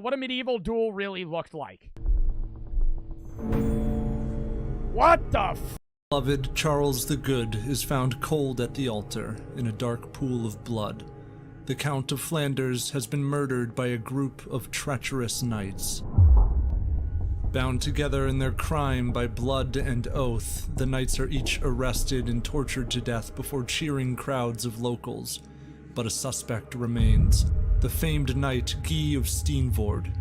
what a medieval duel really looked like. What the f? Beloved Charles the Good is found cold at the altar in a dark pool of blood. The Count of Flanders has been murdered by a group of treacherous knights. Bound together in their crime by blood and oath, the knights are each arrested and tortured to death before cheering crowds of locals. But a suspect remains, the famed knight Guy of Steenvoorde.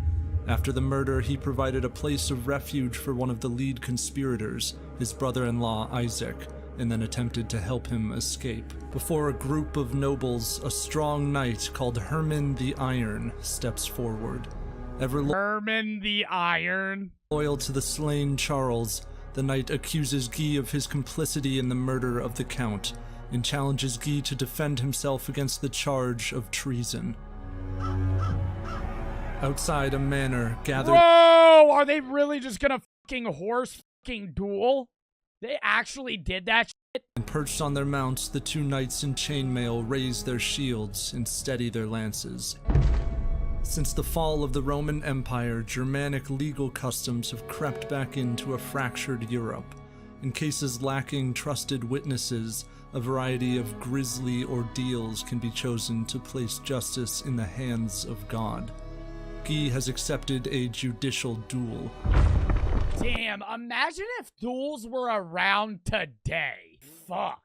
After the murder, he provided a place of refuge for one of the lead conspirators, his brother-in-law Isaac, and then attempted to help him escape. Before a group of nobles, a strong knight called Herman the Iron steps forward. Herman the Iron? Loyal to the slain Charles, the knight accuses Guy of his complicity in the murder of the Count, and challenges Guy to defend himself against the charge of treason. Outside a manor gathered— Whoa! Are they really just gonna fucking horse fucking duel? They actually did that shit? And perched on their mounts, the two knights in chainmail raise their shields and steady their lances. Since the fall of the Roman Empire, Germanic legal customs have crept back into a fractured Europe. In cases lacking trusted witnesses, a variety of grisly ordeals can be chosen to place justice in the hands of God. Guy has accepted a judicial duel. Damn, imagine if duels were around today. Fuck.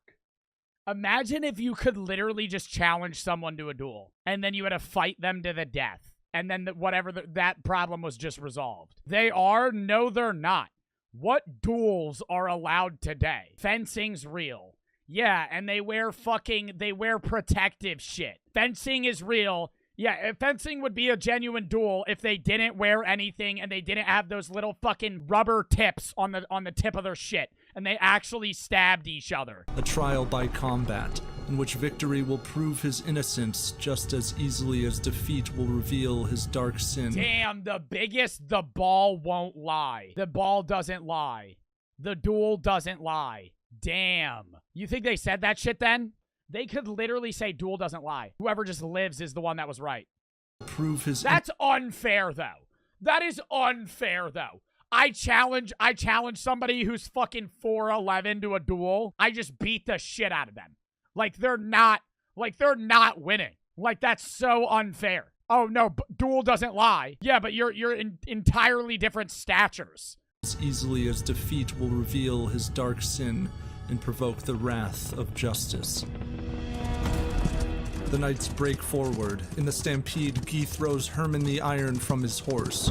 Imagine if you could literally just challenge someone to a duel, and then you had to fight them to the death, and then that problem was just resolved. They are? No, they're not. What duels are allowed today? Fencing's real. Yeah, and they wear protective shit. Fencing is real. Yeah, fencing would be a genuine duel if they didn't wear anything and they didn't have those little fucking rubber tips on the tip of their shit, and they actually stabbed each other. A trial by combat, in which victory will prove his innocence just as easily as defeat will reveal his dark sin. Damn, the ball won't lie. The ball doesn't lie. The duel doesn't lie. Damn. You think they said that shit then? They could literally say duel doesn't lie. Whoever just lives is the one that was right. Prove his— That's unfair, though. That is unfair, though. I challenge somebody who's fucking 4'11" to a duel. I just beat the shit out of them. Like they're not winning. Like that's so unfair. Oh no, duel doesn't lie. Yeah, but you're in entirely different statures. As easily as defeat will reveal his dark sin and provoke the wrath of justice. The knights break forward. In the stampede, Guy throws Herman the Iron from his horse.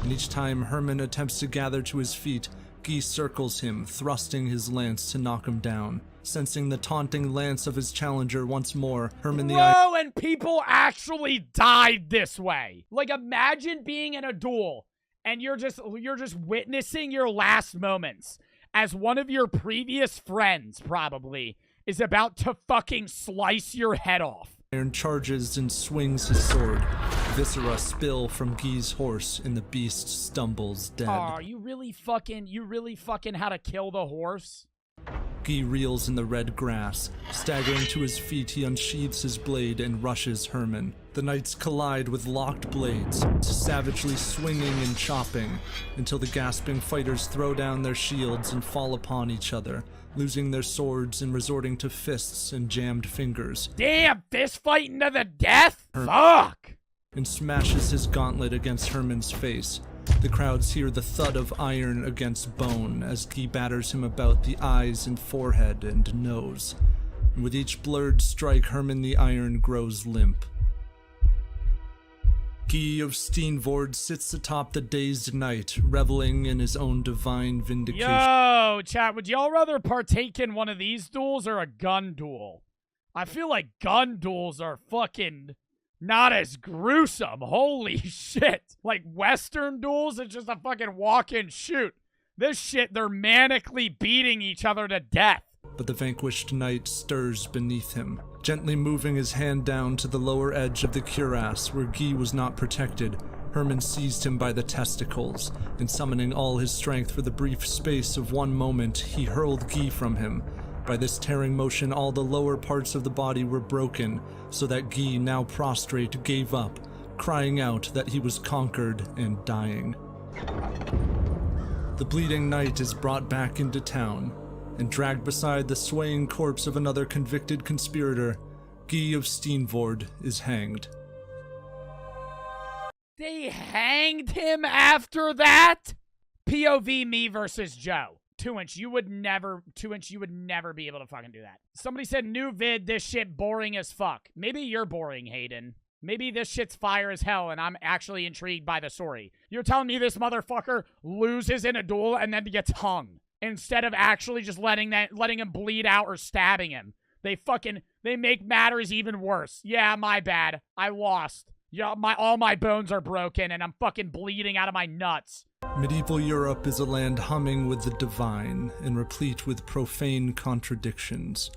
And each time Herman attempts to gather to his feet, Guy circles him, thrusting his lance to knock him down. Sensing the taunting lance of his challenger once more, Herman the Iron— Whoa, and people actually died this way. Like, imagine being in a duel, and you're just witnessing your last moments as one of your previous friends, probably, is about to fucking slice your head off. Iron charges and swings his sword. Viscera spill from Guy's horse, and the beast stumbles dead. Oh, you really fucking had to kill the horse? Guy reels in the red grass. Staggering to his feet, he unsheathes his blade and rushes Herman. The knights collide with locked blades, savagely swinging and chopping, until the gasping fighters throw down their shields and fall upon each other, losing their swords and resorting to fists and jammed fingers. Damn, fist fighting to the death? Fuck! And smashes his gauntlet against Herman's face. The crowds hear the thud of iron against bone as Guy batters him about the eyes and forehead and nose. And with each blurred strike, Herman the Iron grows limp. Guy of Steenvoorde sits atop the dazed knight, reveling in his own divine vindication. Yo, chat, would y'all rather partake in one of these duels or a gun duel? I feel like gun duels are fucking not as gruesome. Holy shit. Like Western duels, it's just a fucking walk and shoot. This shit, they're manically beating each other to death. But the vanquished knight stirs beneath him, gently moving his hand down to the lower edge of the cuirass where Guy was not protected. Herman seized him by the testicles, and summoning all his strength for the brief space of one moment, he hurled Guy from him. By this tearing motion, all the lower parts of the body were broken, so that Guy, now prostrate, gave up, crying out that he was conquered and dying. The bleeding knight is brought back into town and dragged beside the swaying corpse of another convicted conspirator. Guy of Steenvoorde is hanged. They hanged him after that? POV me versus Joe. 2-inch, you would never be able to fucking do that. Somebody said, new vid, this shit boring as fuck. Maybe you're boring, Hayden. Maybe this shit's fire as hell and I'm actually intrigued by the story. You're telling me this motherfucker loses in a duel and then gets hung instead of actually just letting him bleed out or stabbing him. They make matters even worse. Yeah, my bad. I lost. Yeah, all my bones are broken and I'm fucking bleeding out of my nuts. Medieval Europe is a land humming with the divine and replete with profane contradictions.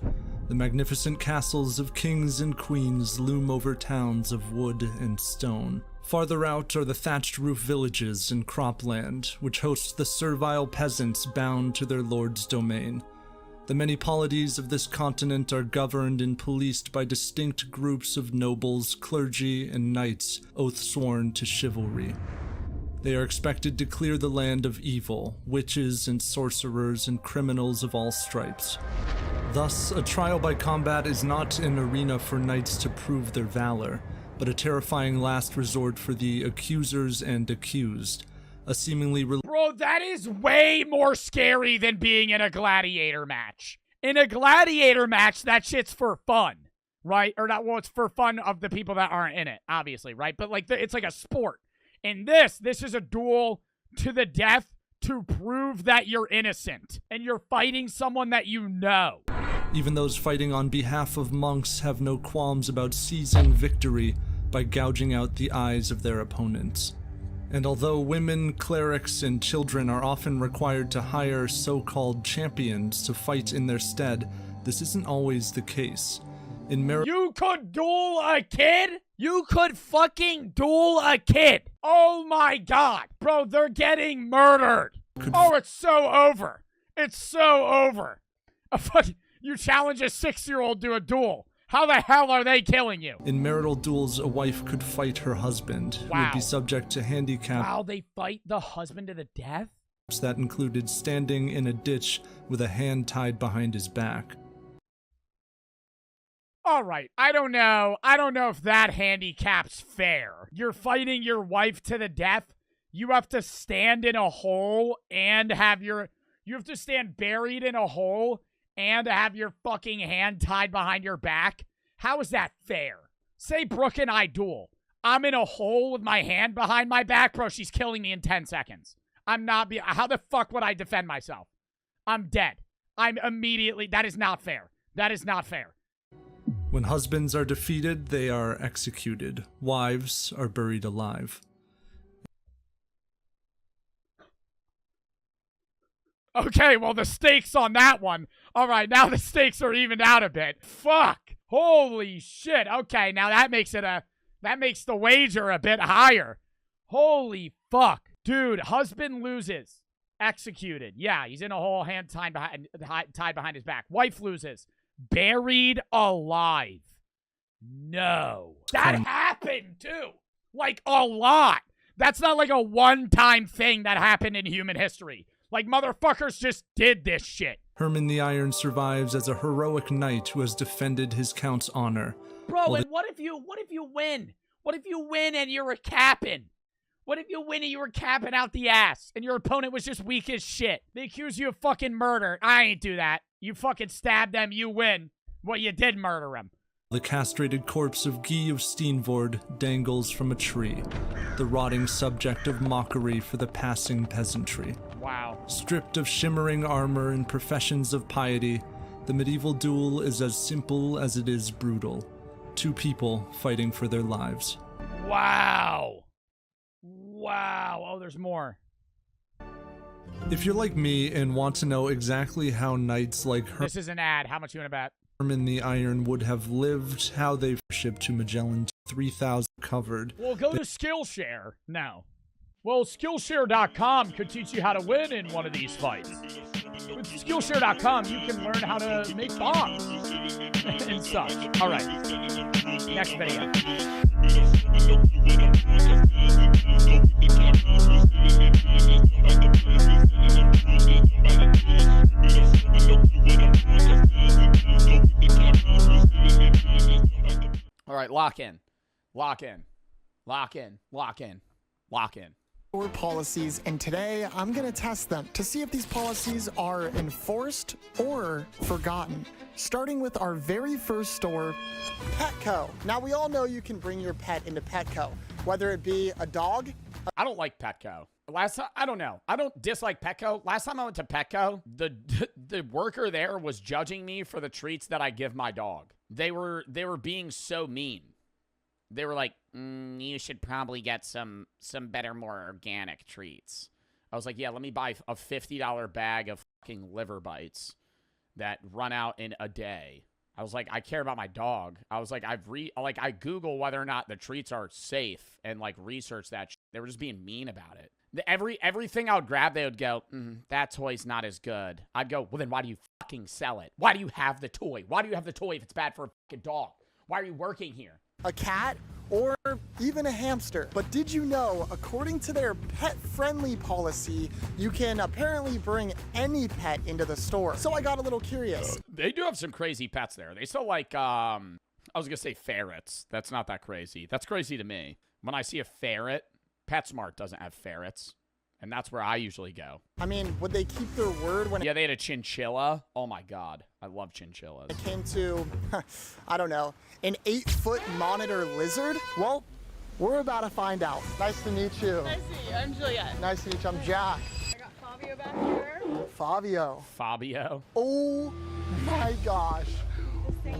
The magnificent castles of kings and queens loom over towns of wood and stone. Farther out are the thatched roof villages and cropland, which host the servile peasants bound to their lord's domain. The many polities of this continent are governed and policed by distinct groups of nobles, clergy, and knights, oath-sworn to chivalry. They are expected to clear the land of evil, witches and sorcerers and criminals of all stripes. Thus, a trial by combat is not an arena for knights to prove their valor, but a terrifying last resort for the accusers and accused. A seemingly Bro, that is way more scary than being in a gladiator match. In a gladiator match, that shit's for fun, right? Or not, well, it's for fun of the people that aren't in it, obviously, right? But like, it's like a sport. In this is a duel to the death to prove that you're innocent. And you're fighting someone that you know. Even those fighting on behalf of monks have no qualms about seizing victory by gouging out the eyes of their opponents. And although women, clerics, and children are often required to hire so-called champions to fight in their stead, this isn't always the case. You could duel a kid? You could fucking duel a kid! Oh my god! Bro, they're getting murdered! Oh, it's so over! It's so over! You challenge a 6-year-old to a duel. How the hell are they killing you? In marital duels, a wife could fight her husband, who would be subject to handicap. Wow, they fight the husband to the death? That included standing in a ditch with a hand tied behind his back. All right, I don't know if that handicap's fair. You're fighting your wife to the death. You have to stand in a hole and you have to stand buried in a hole and have your fucking hand tied behind your back. How is that fair? Say Brooke and I duel. I'm in a hole with my hand behind my back. Bro, she's killing me in 10 seconds. How the fuck would I defend myself? I'm dead. That is not fair. That is not fair. When husbands are defeated, they are executed. Wives are buried alive. Okay, well, the stakes on that one. All right, now the stakes are evened out a bit. Fuck. Holy shit. Okay, now that makes the wager a bit higher. Holy fuck. Dude, husband loses. Executed. Yeah, he's in a hole, hand tied behind his back. Wife loses. Buried alive. No. That happened, too. Like, a lot. That's not like a one-time thing that happened in human history. Like, motherfuckers just did this shit. Herman the Iron survives as a heroic knight who has defended his count's honor. Bro, and what if you win? What if you win and you're a captain? What if you win and you were capping out the ass and your opponent was just weak as shit? They accuse you of fucking murder. I ain't do that. You fucking stabbed them, you win. Well, you did murder him. The castrated corpse of Guy of Steenvoorde dangles from a tree, the rotting subject of mockery for the passing peasantry. Wow. Stripped of shimmering armor and professions of piety, the medieval duel is as simple as it is brutal. Two people fighting for their lives. Wow. Wow. Oh, there's more. If you're like me and want to know exactly how knights like This is an ad. How much you want to bet? Herman the Iron would have lived, how they've shipped to Magellan 3,000 covered. Well, go to Skillshare now. Well, Skillshare.com could teach you how to win in one of these fights. With Skillshare.com, you can learn how to make bombs and such. All right. Next video. All right, lock in. Lock in. Lock in. Lock in. Lock in. Store policies, and today I'm going to test them to see if these policies are enforced or forgotten. Starting with our very first store, Petco. Now, we all know you can bring your pet into Petco, whether it be a dog. I don't like Petco. Last time, I don't know. I don't dislike Petco. Last time I went to Petco, the worker there was judging me for the treats that I give my dog. They were being so mean. They were like, you should probably get some better, more organic treats. I was like, yeah, let me buy a $50 bag of fucking liver bites that run out in a day. I was like, I care about my dog. I was like, I Google whether or not the treats are safe and like research that shit. They were just being mean about it. Everything I would grab, they would go, that toy's not as good. I'd go, well, then why do you fucking sell it? Why do you have the toy? Why do you have the toy if it's bad for a fucking dog? Why are you working here? A cat, or even a hamster. But did you know, according to their pet-friendly policy, you can apparently bring any pet into the store. So I got a little curious. They do have some crazy pets there. They still like, I was gonna say ferrets. That's not that crazy. That's crazy to me. When I see a ferret, PetSmart doesn't have ferrets. And that's where I usually go. I mean, would they keep their word when Yeah, they had a chinchilla. Oh my God. I love chinchillas. it came to, I don't know, an 8-foot monitor lizard? Well, we're about to find out. Nice to meet you. Nice to meet you. I'm Juliet. Nice to meet you. I'm Jack. I got Fabio back here. Fabio. Fabio. Oh my gosh.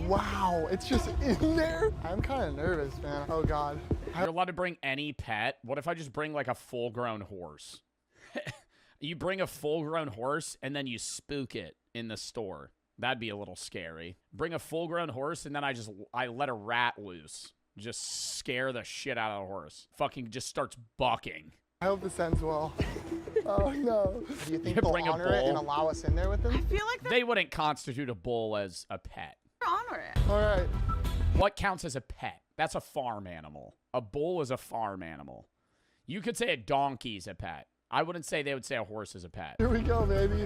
Wow, it's just in there. I'm kind of nervous, man. Oh God. You're allowed to bring any pet. What if I just bring like a full-grown horse? You bring a full-grown horse and then you spook it in the store. That'd be a little scary. Bring a full-grown horse and then I let a rat loose. Just scare the shit out of the horse. Fucking just starts bucking. I hope this ends well. Oh no. Do you think You they'll bring a honor it and bull. allow us in there with them? I feel like They wouldn't constitute a bull as a pet. they're honor it. All right. What counts as a pet? That's a farm animal. A bull is a farm animal. You could say a donkey's a pet. I wouldn't say they would say a horse is a pet. Here we go, baby.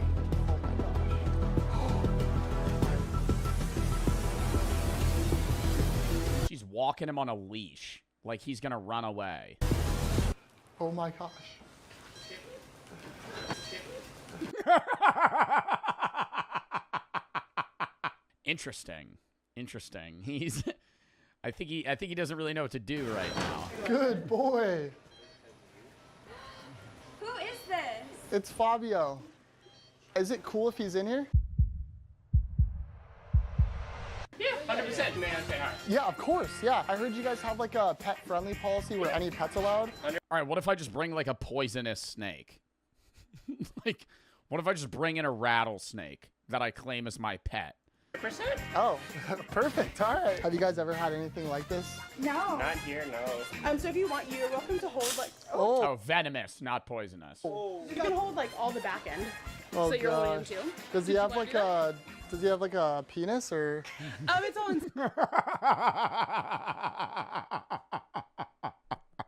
She's walking him on a leash like he's gonna run away. Oh my gosh. Interesting. I think he doesn't really know what to do right now. Good boy. Who is this? It's Fabio. Is it cool if he's in here? Yeah, 100%. Man, say hi. Yeah, of course. Yeah. I heard you guys have like a pet-friendly policy where any pet's allowed. All right, what if I just bring like a poisonous snake? Like, what if I just bring in a rattlesnake that I claim as my pet? Oh, perfect. All right. Have you guys ever had anything like this? No. Not here, no. So if you want, you're welcome to hold like. Oh, venomous, not poisonous. You can hold like all the back end. Oh, So you're holding him gosh. too. Does he have like a? Does he have like a penis or? It's all in.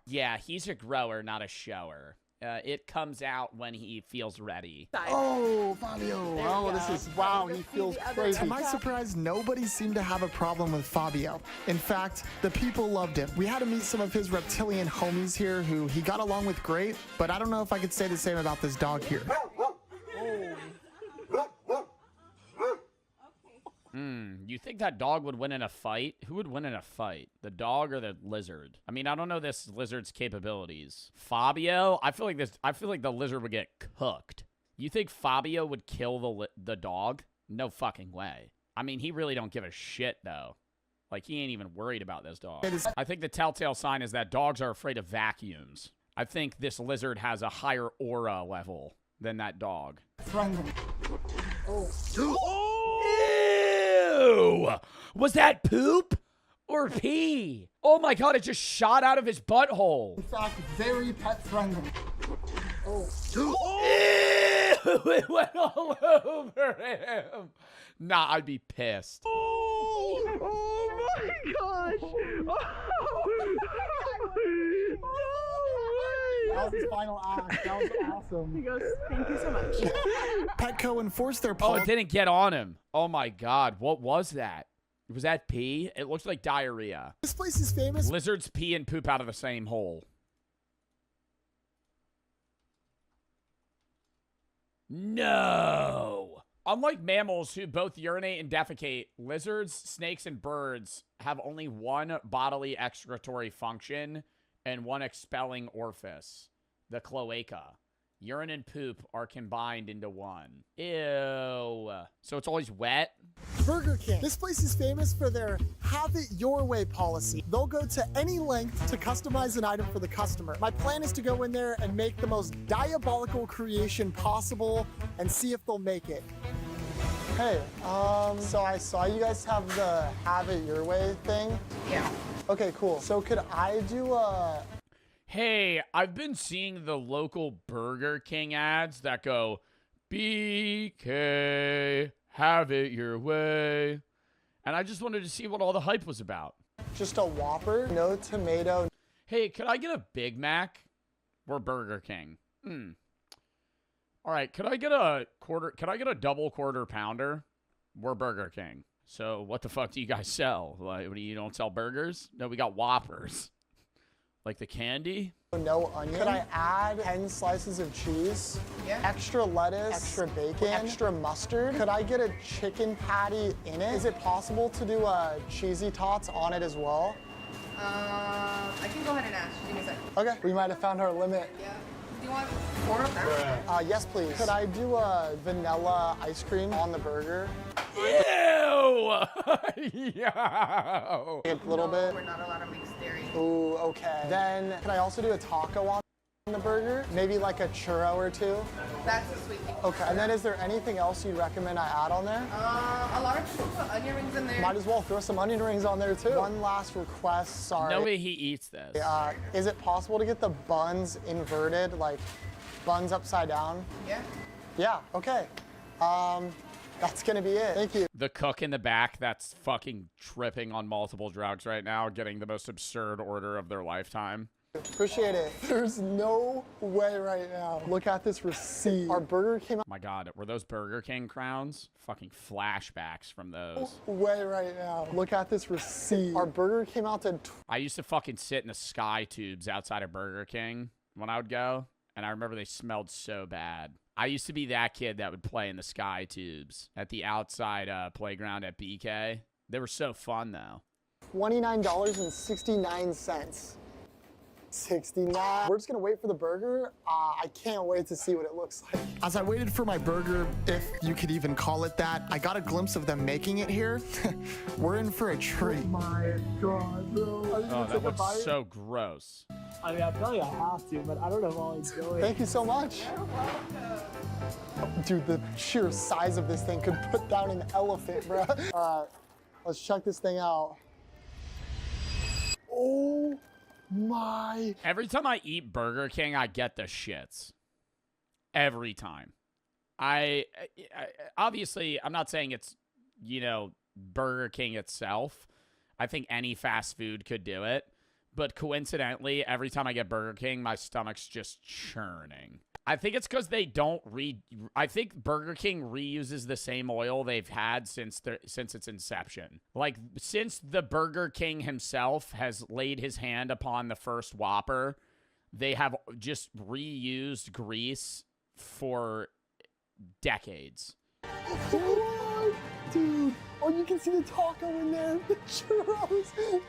Yeah, he's a grower, not a shower. It comes out when he feels ready. Oh, Fabio. There Oh, we this go. is wow. You'll He see feels the other crazy. To end. my surprise, nobody seemed to have a problem with Fabio. In fact, the people loved him. We had to meet some of his reptilian homies here who he got along with great, but I don't know if I could say the same about this dog here. You think that dog would win in a fight? Who would win in a fight? The dog or the lizard? I mean, I don't know this lizard's capabilities. Fabio? I feel like the lizard would get cooked. You think Fabio would kill the dog? No fucking way. I mean, he really don't give a shit though. Like, he ain't even worried about this dog. I think the telltale sign is that dogs are afraid of vacuums. I think this lizard has a higher aura level than that dog. Ew! Was that poop or pee? Oh my God, it just shot out of his butthole. In fact, very pet friendly. Ew! It went all over him. Nah, I'd be pissed. Oh my gosh! That was his final act. That was awesome. He goes, thank you so much. Petco enforced their Oh, policy. it didn't get on him. Oh my God. What was that? Was that pee? It looks like diarrhea. This place is famous. Lizards pee and poop out of the same hole. No. Unlike mammals who both urinate and defecate, lizards, snakes, and birds have only one bodily excretory function and one expelling orifice, the cloaca. Urine and poop are combined into one. Ew. So it's always wet? Burger King. This place is famous for their have it your way policy. They'll go to any length to customize an item for the customer. My plan is to go in there and make the most diabolical creation possible and see if they'll make it. Hey, so I saw you guys have the have it your way thing. Yeah. Okay, cool. So could I do a... Hey, I've been seeing the local Burger King ads that go, BK, have it your way. And I just wanted to see what all the hype was about. just a Whopper, no tomato. Hey, could I get a Big Mac? We're Burger King. All right, could I get a double quarter pounder? We're Burger King. So what the fuck do you guys sell? Like, you don't sell burgers? No, we got Whoppers. Like the candy? No onion. Could I add 10 slices of cheese? Yeah. Extra lettuce, extra bacon, extra mustard. Could I get a chicken patty in it? Is it possible to do cheesy tots on it as well? I can go ahead and ask. Give me a second. Okay, we might have found our limit. Yeah. Do you want 4 of them? Yes, please. Could I do a vanilla ice cream on the burger? Ew! Yo! A little bit. We're not allowed to mix dairy. Ooh, okay. Then, can I also do a taco on the burger? Maybe like a churro or two? That's a sweet thing. Okay, and then is there anything else you'd recommend I add on there? A lot of people put onion rings in there. Might as well throw some onion rings on there too. One last request, sorry. No way he eats this. Is it possible to get the buns inverted, like buns upside down? Yeah. Yeah, okay. That's gonna be it. Thank you. The cook in the back that's fucking tripping on multiple drugs right now, getting the most absurd order of their lifetime. Appreciate it. There's no way right now. Look at this receipt. Our burger came out. My God, were those Burger King crowns? Fucking flashbacks from those. Way right now. Look at this receipt. Our burger came out to I used to fucking sit in the sky tubes outside of Burger King when I would go, and I remember they smelled so bad. I used to be that kid that would play in the sky tubes at the outside playground at BK. They were so fun, though. $29.69. 69. We're just gonna wait for the burger. I can't wait to see what it looks like. As I waited for my burger, if you could even call it that, I got a glimpse of them making it here. We're in for a treat. Oh my God, bro. Oh, that looks so gross. I mean, I feel like I have to, but I don't know if I'll enjoy it. Thank you so much. Dude, the sheer size of this thing could put down an elephant, bro. All right, let's check this thing out. Oh my. Every time I eat Burger King, I get the shits. Every time. I obviously, I'm not saying it's, Burger King itself. I think any fast food could do it. But coincidentally, every time I get Burger King, my stomach's just churning. I think it's because they don't I think Burger King reuses the same oil they've had since its inception. Like, since the Burger King himself has laid his hand upon the first Whopper, they have just reused grease for decades. Dude, oh, you can see the taco in there. The churros. I'm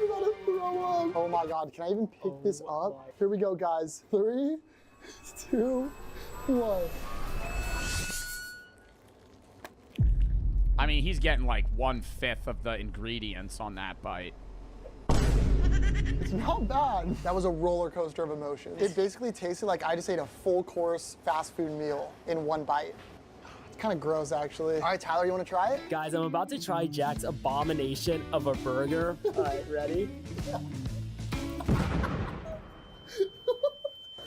about to throw up. Oh my God, can I even pick this up? Here we go, guys. 3, 2, 1. I mean, he's getting like 1/5 of the ingredients on that bite. It's not bad. That was a roller coaster of emotions. It basically tasted like I just ate a full course fast food meal in one bite. It's kind of gross, actually. All right, Tyler, you want to try it? Guys, I'm about to try Jack's abomination of a burger. All right, ready?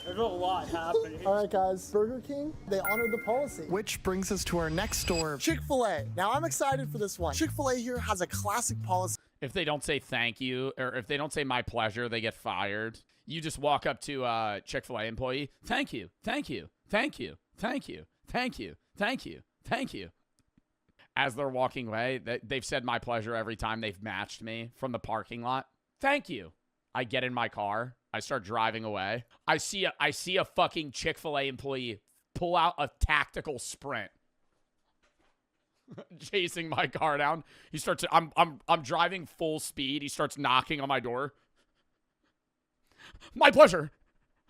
There's a lot happening. All right, guys. Burger King, they honored the policy. Which brings us to our next store, Chick-fil-A. Now, I'm excited for this one. Chick-fil-A here has a classic policy. If they don't say thank you, or if they don't say my pleasure, they get fired. You just walk up to a Chick-fil-A employee. Thank you. Thank you. Thank you. Thank you. Thank you. Thank you. Thank you. As they're walking away, they've said my pleasure every time they've matched me from the parking lot. Thank you. I get in my car. I start driving away. I see a fucking Chick-fil-A employee pull out a tactical sprint. Chasing my car down. He starts I'm driving full speed. He starts knocking on my door. My pleasure.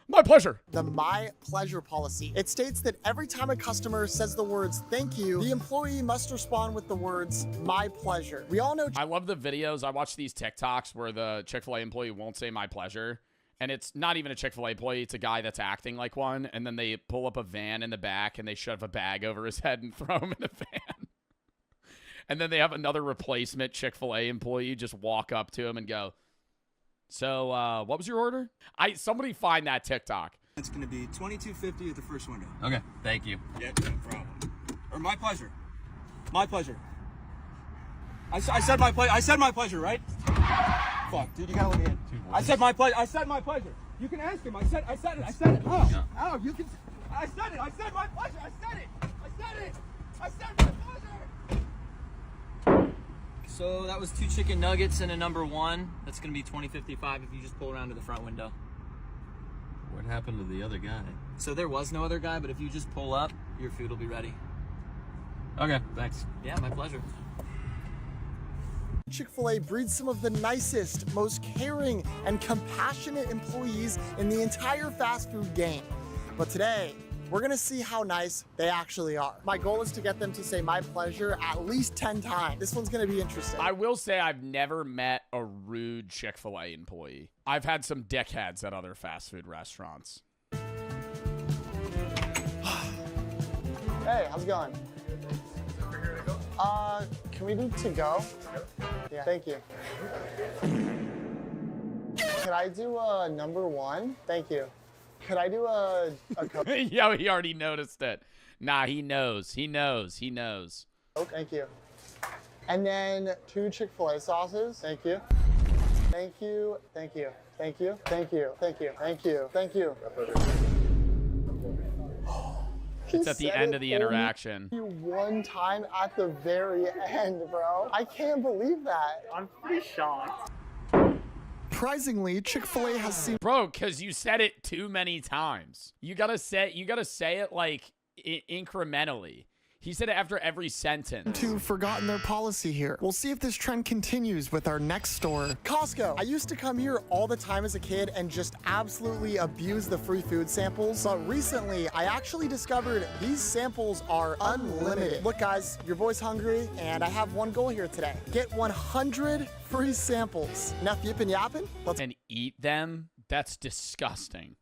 My pleasure. The My Pleasure policy. It states that every time a customer says the words thank you, the employee must respond with the words my pleasure. We all know. I love the videos. I watch these TikToks where the Chick-fil-A employee won't say my pleasure. And it's not even a Chick-fil-A employee. It's a guy that's acting like one. And then they pull up a van in the back and they shove a bag over his head and throw him in the van. And then they have another replacement Chick-fil-A employee just walk up to him and go, so, what was your order? Somebody find that TikTok. It's going to be $22.50 at the first window. Okay, thank you. Yeah, no problem. Or my pleasure. My pleasure. I said my pleasure. I said my pleasure, right? Fuck, dude, you gotta let me in. I said my pleasure. I said my pleasure. You can ask him. I said it. I said it. Oh, Yeah. oh, you can. I said it. I said my pleasure. I said it. I said it. I said my pleasure. So that was 2 chicken nuggets and a number 1. That's gonna be $20.55 if you just pull around to the front window. What happened to the other guy? So there was no other guy, but if you just pull up, your food will be ready. Okay, thanks. Yeah, my pleasure. Chick-fil-A breeds some of the nicest, most caring, and compassionate employees in the entire fast food game. But today, we're gonna see how nice they actually are. My goal is to get them to say my pleasure at least 10 times. This one's gonna be interesting. I will say I've never met a rude Chick-fil-A employee. I've had some dickheads at other fast food restaurants. Hey, how's it going? Can we do to go? Yeah, thank you. Could I do a number 1? Thank you. Could I do a Coke? Yeah, he already noticed it. Nah, he knows. He knows. He knows. Oh, thank you. And then 2 Chick-fil-A sauces. Thank you. Thank you. Thank you. Thank you. Thank you. Thank you. Thank you. Thank you. It's at the end of the interaction. One time at the very end, bro. I can't believe that. I'm pretty shocked. Surprisingly, Chick-fil-A has seen Bro, because you said it too many times. You gotta say it like incrementally. He said it after every sentence. to forgotten their policy here. We'll see if this trend continues with our next store, Costco. I used to come here all the time as a kid and just absolutely abuse the free food samples. But recently, I actually discovered these samples are unlimited. Look, guys, your boy's hungry, and I have one goal here today. Get 100 free samples. Enough yippin' yappin'? Let's And eat them? That's disgusting.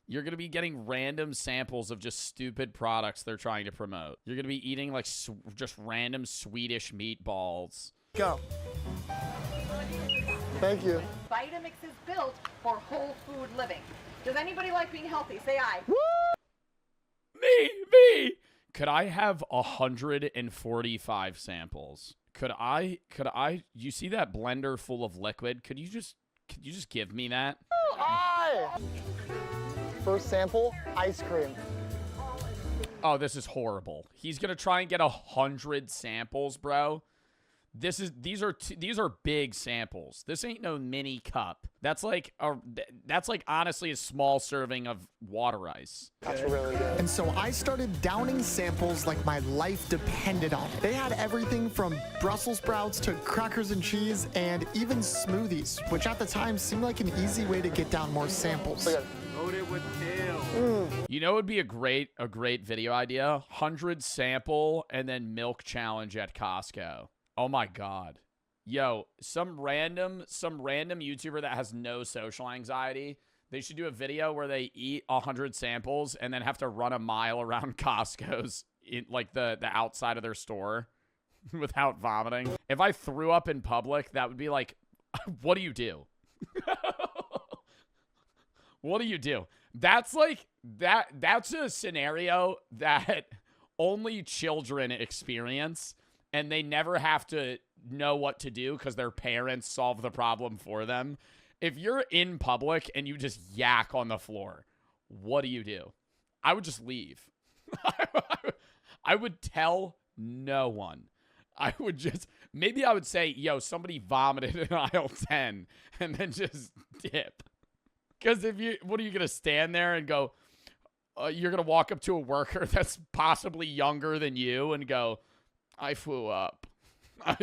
You're going to be getting random samples of just stupid products they're trying to promote. You're going to be eating like just random Swedish meatballs. go. Thank you. Vitamix is built for whole food living. Does anybody like being healthy? Say aye. Me. Could I have 145 samples? Could I, you see that blender full of liquid? Could you just give me that? Aye. First sample, ice cream. Oh, this is horrible. He's going to try and get 100 samples, bro. These are big samples. This ain't no mini cup. That's like honestly a small serving of water ice. That's really good. And so I started downing samples like my life depended on it. They had everything from Brussels sprouts to crackers and cheese and even smoothies, which at the time seemed like an easy way to get down more samples. Loaded with tail. You know, it would be a great video idea. 100 sample and then milk challenge at Costco. Oh my God. Yo, some random YouTuber that has no social anxiety, they should do a video where they eat 100 samples and then have to run a mile around Costco's in like the outside of their store without vomiting. If I threw up in public, that would be like, what do you do? What do you do? That's like that's a scenario that only children experience, and they never have to know what to do because their parents solve the problem for them. If you're in public and you just yak on the floor, what do? I would just leave. I would tell no one. I would just, maybe I would say, yo, somebody vomited in aisle 10 and then just dip. Because what are you going to stand there and go, you're going to walk up to a worker that's possibly younger than you and go, I flew up. I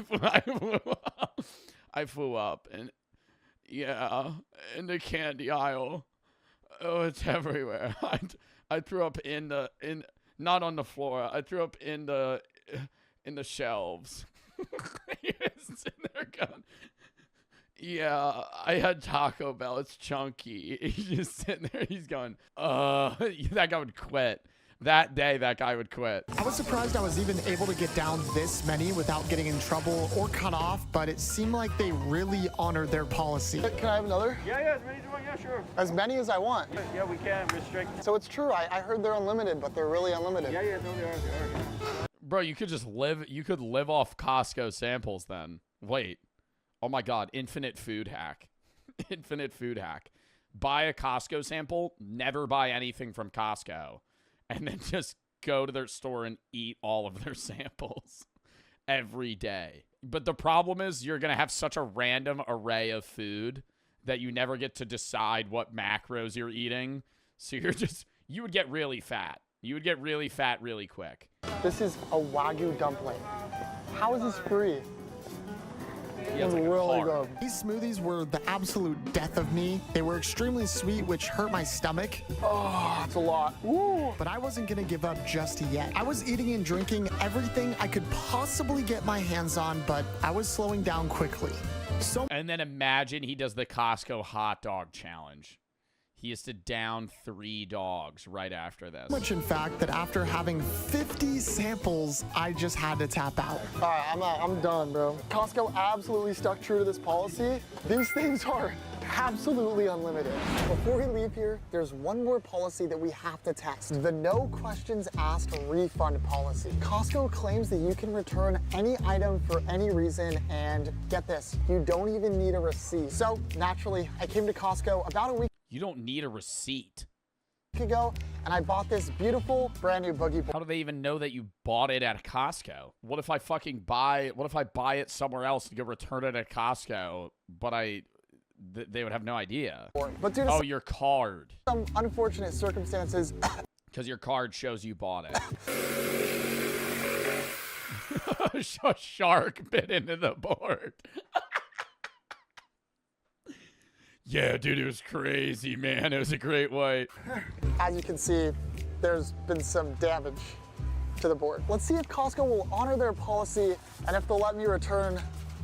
flew up. And yeah, in the candy aisle. Oh, it's everywhere. I threw up not on the floor. I threw up in the shelves. He's sitting there going, yeah, I had Taco Bell. It's chunky. He's just sitting there. He's going, that guy would quit. That day, that guy would quit. I was surprised I was even able to get down this many without getting in trouble or cut off, but it seemed like they really honored their policy. Can I have another? Yeah, as many as you want. Yeah, sure. As many as I want? Yeah, we can restrict. So it's true. I heard they're unlimited, but they're really unlimited. Yeah, no, they are. Bro, you could just live off Costco samples then. Wait. Oh my God. Infinite food hack. Infinite food hack. Buy a Costco sample. Never buy anything from Costco. And then just go to their store and eat all of their samples every day. But the problem is you're going to have such a random array of food that you never get to decide what macros you're eating. So you would get really fat. You would get really fat really quick. This is a Wagyu dumpling. How is this free? Yeah, it's like really good. These smoothies were the absolute death of me. They were extremely sweet, which hurt my stomach. Oh, it's a lot. Woo. But I wasn't gonna give up just yet. I was eating and drinking everything I could possibly get my hands on, but I was slowing down quickly. And then imagine he does the Costco hot dog challenge. He has to down 3 dogs right after this. Much, in fact, that after having 50 samples, I just had to tap out. All right, I'm done, bro. Costco absolutely stuck true to this policy. These things are absolutely unlimited. Before we leave here, there's one more policy that we have to test. The no questions asked refund policy. Costco claims that you can return any item for any reason, and get this, you don't even need a receipt. So naturally, I came to Costco about a week You don't need a receipt ago, and I bought this beautiful brand new boogie board. How do they even know that you bought it at Costco? What if I buy it somewhere else to go return it at Costco, but they would have no idea. But due to your card. some unfortunate circumstances, because your card shows you bought it. A shark bit into the board. Yeah, dude, it was crazy, man. It was a great white. as you can see, there's been some damage to the board. Let's see if Costco will honor their policy and if they'll let me return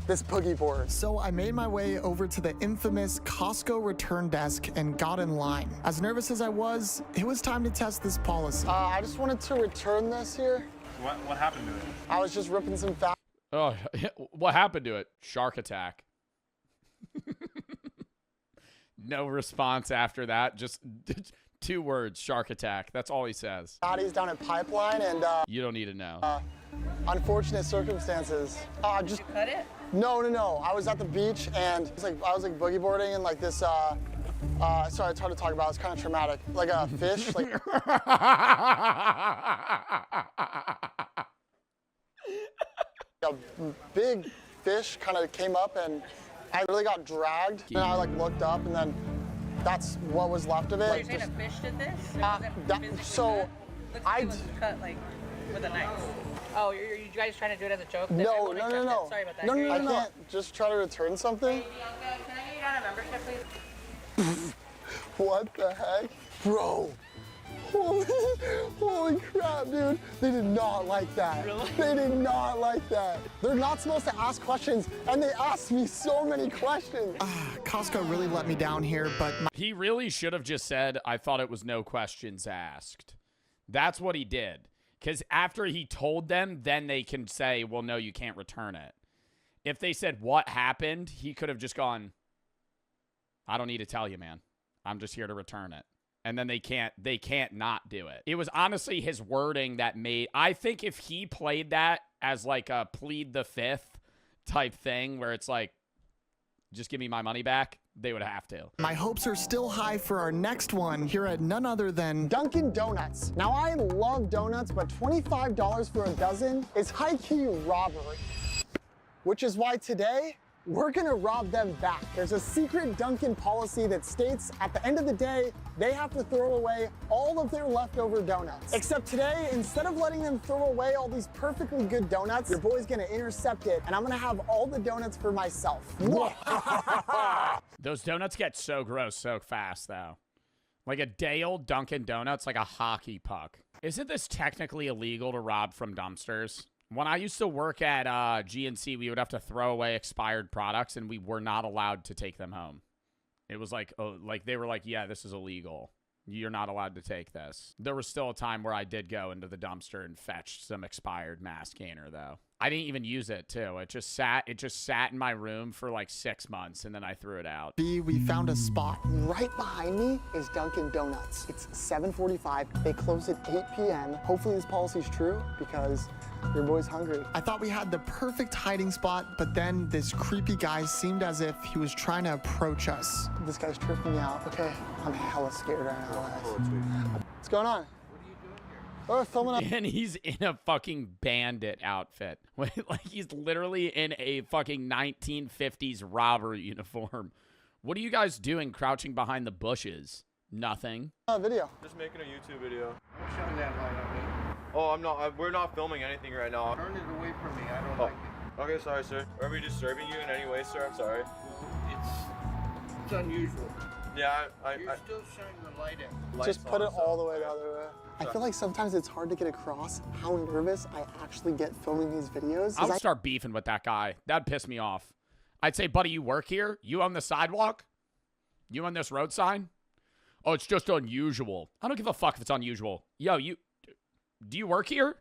this boogie board. So I made my way over to the infamous Costco return desk and got in line. As nervous as I was, it was time to test this policy. I just wanted to return this here. What happened to it? I was just ripping some fat. Oh, what happened to it? Shark attack. No response after that. Just 2 words, shark attack. That's all he says. Fatties down at Pipeline, and you don't need to know. Unfortunate circumstances. Did you cut it? No. I was at the beach, and I was like boogie boarding, and like this. Sorry, it's hard to talk about. It's kind of traumatic. Like a fish, like. A big fish kind of came up, and I really got dragged. And I like looked up, and then that's what was left of it. So you're saying a fish did this? I cut like with a knife. Oh, you guys trying to do it as a joke? No. Sorry about that. No. I can't just try to return something. Hey, Bianca, can I get you down a membership, please? What the heck? Bro. Holy crap, dude. They did not like that. Really? They did not like that. They're not supposed to ask questions, and they asked me so many questions. Costco really let me down here, but... He really should have just said, I thought it was no questions asked. That's what he did. Because after he told them, then they can say, well, no, you can't return it. If they said what happened, he could have just gone, I don't need to tell you, man. I'm just here to return it. And then they can't not do it. It was honestly his wording that made, I think if he played that as like a plead the fifth type thing where it's like, just give me my money back, they would have to. My hopes are still high for our next one here at none other than Dunkin' Donuts. Now, I love donuts, but $25 for a dozen is high-key robbery. Which is why today, we're gonna rob them back. There's a secret Dunkin' policy that states at the end of the day, they have to throw away all of their leftover donuts. Except today, instead of letting them throw away all these perfectly good donuts, your boy's gonna intercept it, and I'm gonna have all the donuts for myself. Those donuts get so gross so fast, though. Like a day-old Dunkin' Donuts, like a hockey puck. Isn't this technically illegal to rob from dumpsters? When I used to work at GNC, we would have to throw away expired products, and we were not allowed to take them home. It was like, oh, like they were like, yeah, this is illegal. You're not allowed to take this. There was still a time where I did go into the dumpster and fetch some expired mass gainer, though. I didn't even use it, too. It just sat in my room for like 6 months, and then I threw it out. We found a spot. Right behind me is Dunkin' Donuts. It's 7:45. They close at 8 p.m. Hopefully this policy's true because your boy's hungry. I thought we had the perfect hiding spot, but then this creepy guy seemed as if he was trying to approach us. This guy's tripping me out. Okay, I'm hella scared right now, guys. What's going on? Oh, filming up. And he's in a fucking bandit outfit. Like, he's literally in a fucking 1950s robber uniform. What are you guys doing crouching behind the bushes? Nothing. Video. Just making a YouTube video. Shine that light on me. Oh, I'm not. We're not filming anything right now. Turn it away from me. I don't like it. Okay, sorry, sir. Are we disturbing you in any way, sir? I'm sorry. It's unusual. Yeah, You're still shining the light in. Just put it all the way the other way. I feel like sometimes it's hard to get across how nervous I actually get filming these videos. I would start beefing with that guy. That'd piss me off. I'd say, buddy, you work here? You on the sidewalk? You on this road sign? Oh, it's just unusual. I don't give a fuck if it's unusual. Yo, do you work here?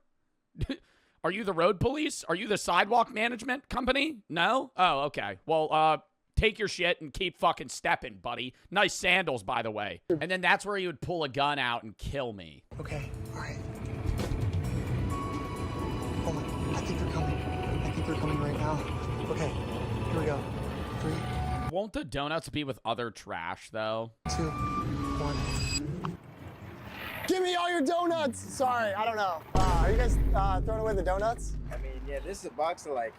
Are you the road police? Are you the sidewalk management company? No? Oh, okay. Well, take your shit and keep fucking stepping, buddy. Nice sandals, by the way. And then that's where he would pull a gun out and kill me. Okay, all right. Hold on, I think they're coming. I think they're coming right now. Okay, here we go. 3, Won't the donuts be with other trash, though? 2, 1. Give me all your donuts! Sorry, I don't know. Are you guys throwing away the donuts? I mean, yeah, this is a box of like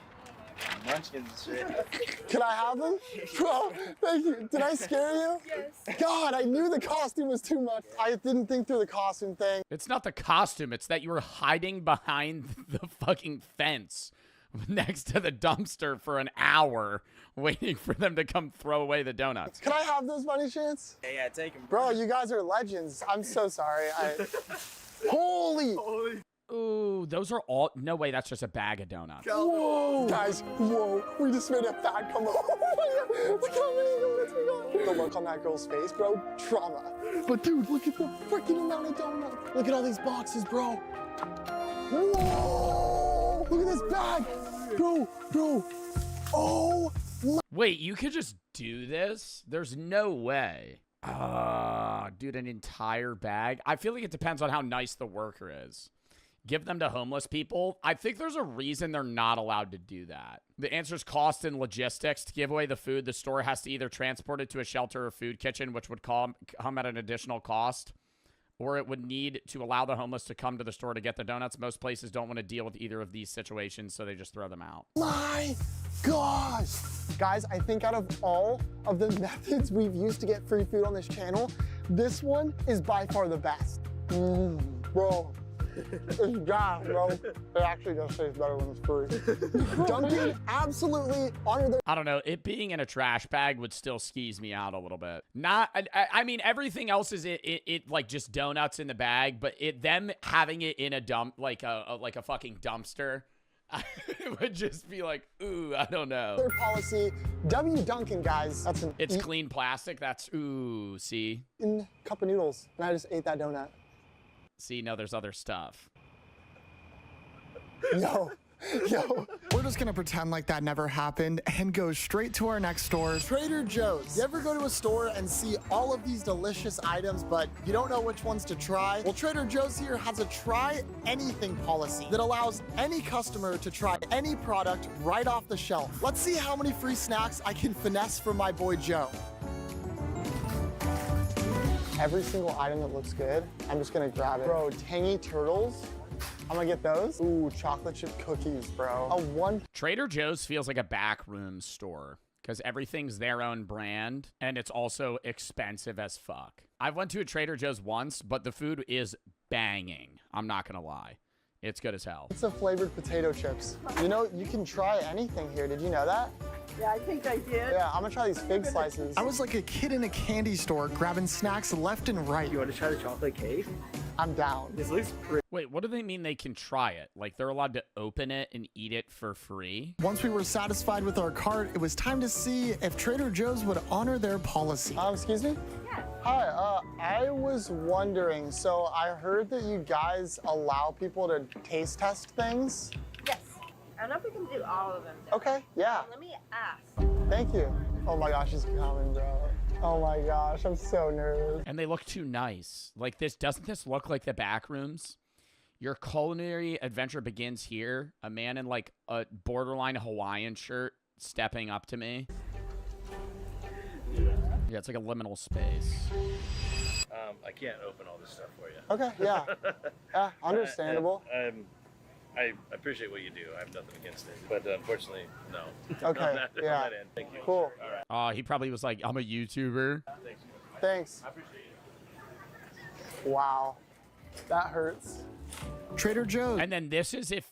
munchkins and shit. Can I have them? Bro, thank you. Did I scare you? Yes. God, I knew the costume was too much. I didn't think through the costume thing. It's not the costume. It's that you were hiding behind the fucking fence next to the dumpster for an hour waiting for them to come throw away the donuts. Can I have those by any chance? Yeah, take them. Bro, you guys are legends. I'm so sorry. Holy. Ooh, those are all... No way, that's just a bag of donuts. Whoa. Guys, whoa. We just made a fat come up. Look how many donuts we got. The look on that girl's face, bro. Trauma. But dude, look at the freaking amount of donuts. Look at all these boxes, bro. Whoa. Look at this bag. Bro. Oh. Wait, you could just do this? There's no way. Dude, an entire bag? I feel like it depends on how nice the worker is. Give them to homeless people. I think there's a reason they're not allowed to do that. The answer is cost and logistics. To give away the food, the store has to either transport it to a shelter or food kitchen, which would come at an additional cost, or it would need to allow the homeless to come to the store to get the donuts. Most places don't want to deal with either of these situations, so they just throw them out. My gosh. Guys, I think out of all of the methods we've used to get free food on this channel, this one is by far the best. Bro. It's gas, bro. It actually does taste better when it's free. Dunkin' absolutely honor their... I don't know. It being in a trash bag would still skeeze me out a little bit. I mean, everything else is it like just donuts in the bag, but them having it in a dump, like a fucking dumpster, it would just be like, ooh, I don't know. Their policy, W Dunkin', guys. That's an... It's clean plastic. That's, ooh, see? In cup of noodles, and I just ate that donut. See, no, there's other stuff. No, Yo, we're just gonna pretend like that never happened and go straight to our next store, Trader Joe's. You ever go to a store and see all of these delicious items, but you don't know which ones to try? Well, Trader Joe's here has a try anything policy that allows any customer to try any product right off the shelf. Let's see how many free snacks I can finesse from my boy Joe. Every single item that looks good, I'm just gonna grab it. Bro, tangy turtles. I'm gonna get those. Ooh, chocolate chip cookies, bro. Trader Joe's feels like a backroom store because everything's their own brand and it's also expensive as fuck. I've went to a Trader Joe's once, but the food is banging. I'm not gonna lie. It's good as hell. It's a flavored potato chips. You know, you can try anything here. Did you know that? Yeah, I think I did. Yeah, I'm gonna try these fig slices. I was like a kid in a candy store grabbing snacks left and right. You want to try the chocolate cake? I'm down. This looks pretty. Wait, what do they mean they can try it? Like they're allowed to open it and eat it for free? Once we were satisfied with our cart, it was time to see if Trader Joe's would honor their policy. Excuse me? Yeah. Hi, I was wondering, so I heard that you guys allow people to taste test things? Yes. I don't know if we can do all of them, though. Okay, yeah. Let me ask. Thank you. Oh my gosh, he's coming, bro. Oh my gosh, I'm so nervous. And they look too nice. Like this, doesn't this look like the back rooms? Your culinary adventure begins here. A man in like a borderline Hawaiian shirt stepping up to me. Yeah, it's like a liminal space. I can't open all this stuff for you. Okay, yeah. Yeah, understandable. I appreciate what you do. I have nothing against it, but unfortunately, no. Okay, On that yeah. end. Thank you. Cool. All right. He probably was like, I'm a YouTuber. Thanks. I appreciate it. Wow, that hurts. Trader Joe's. And then this is if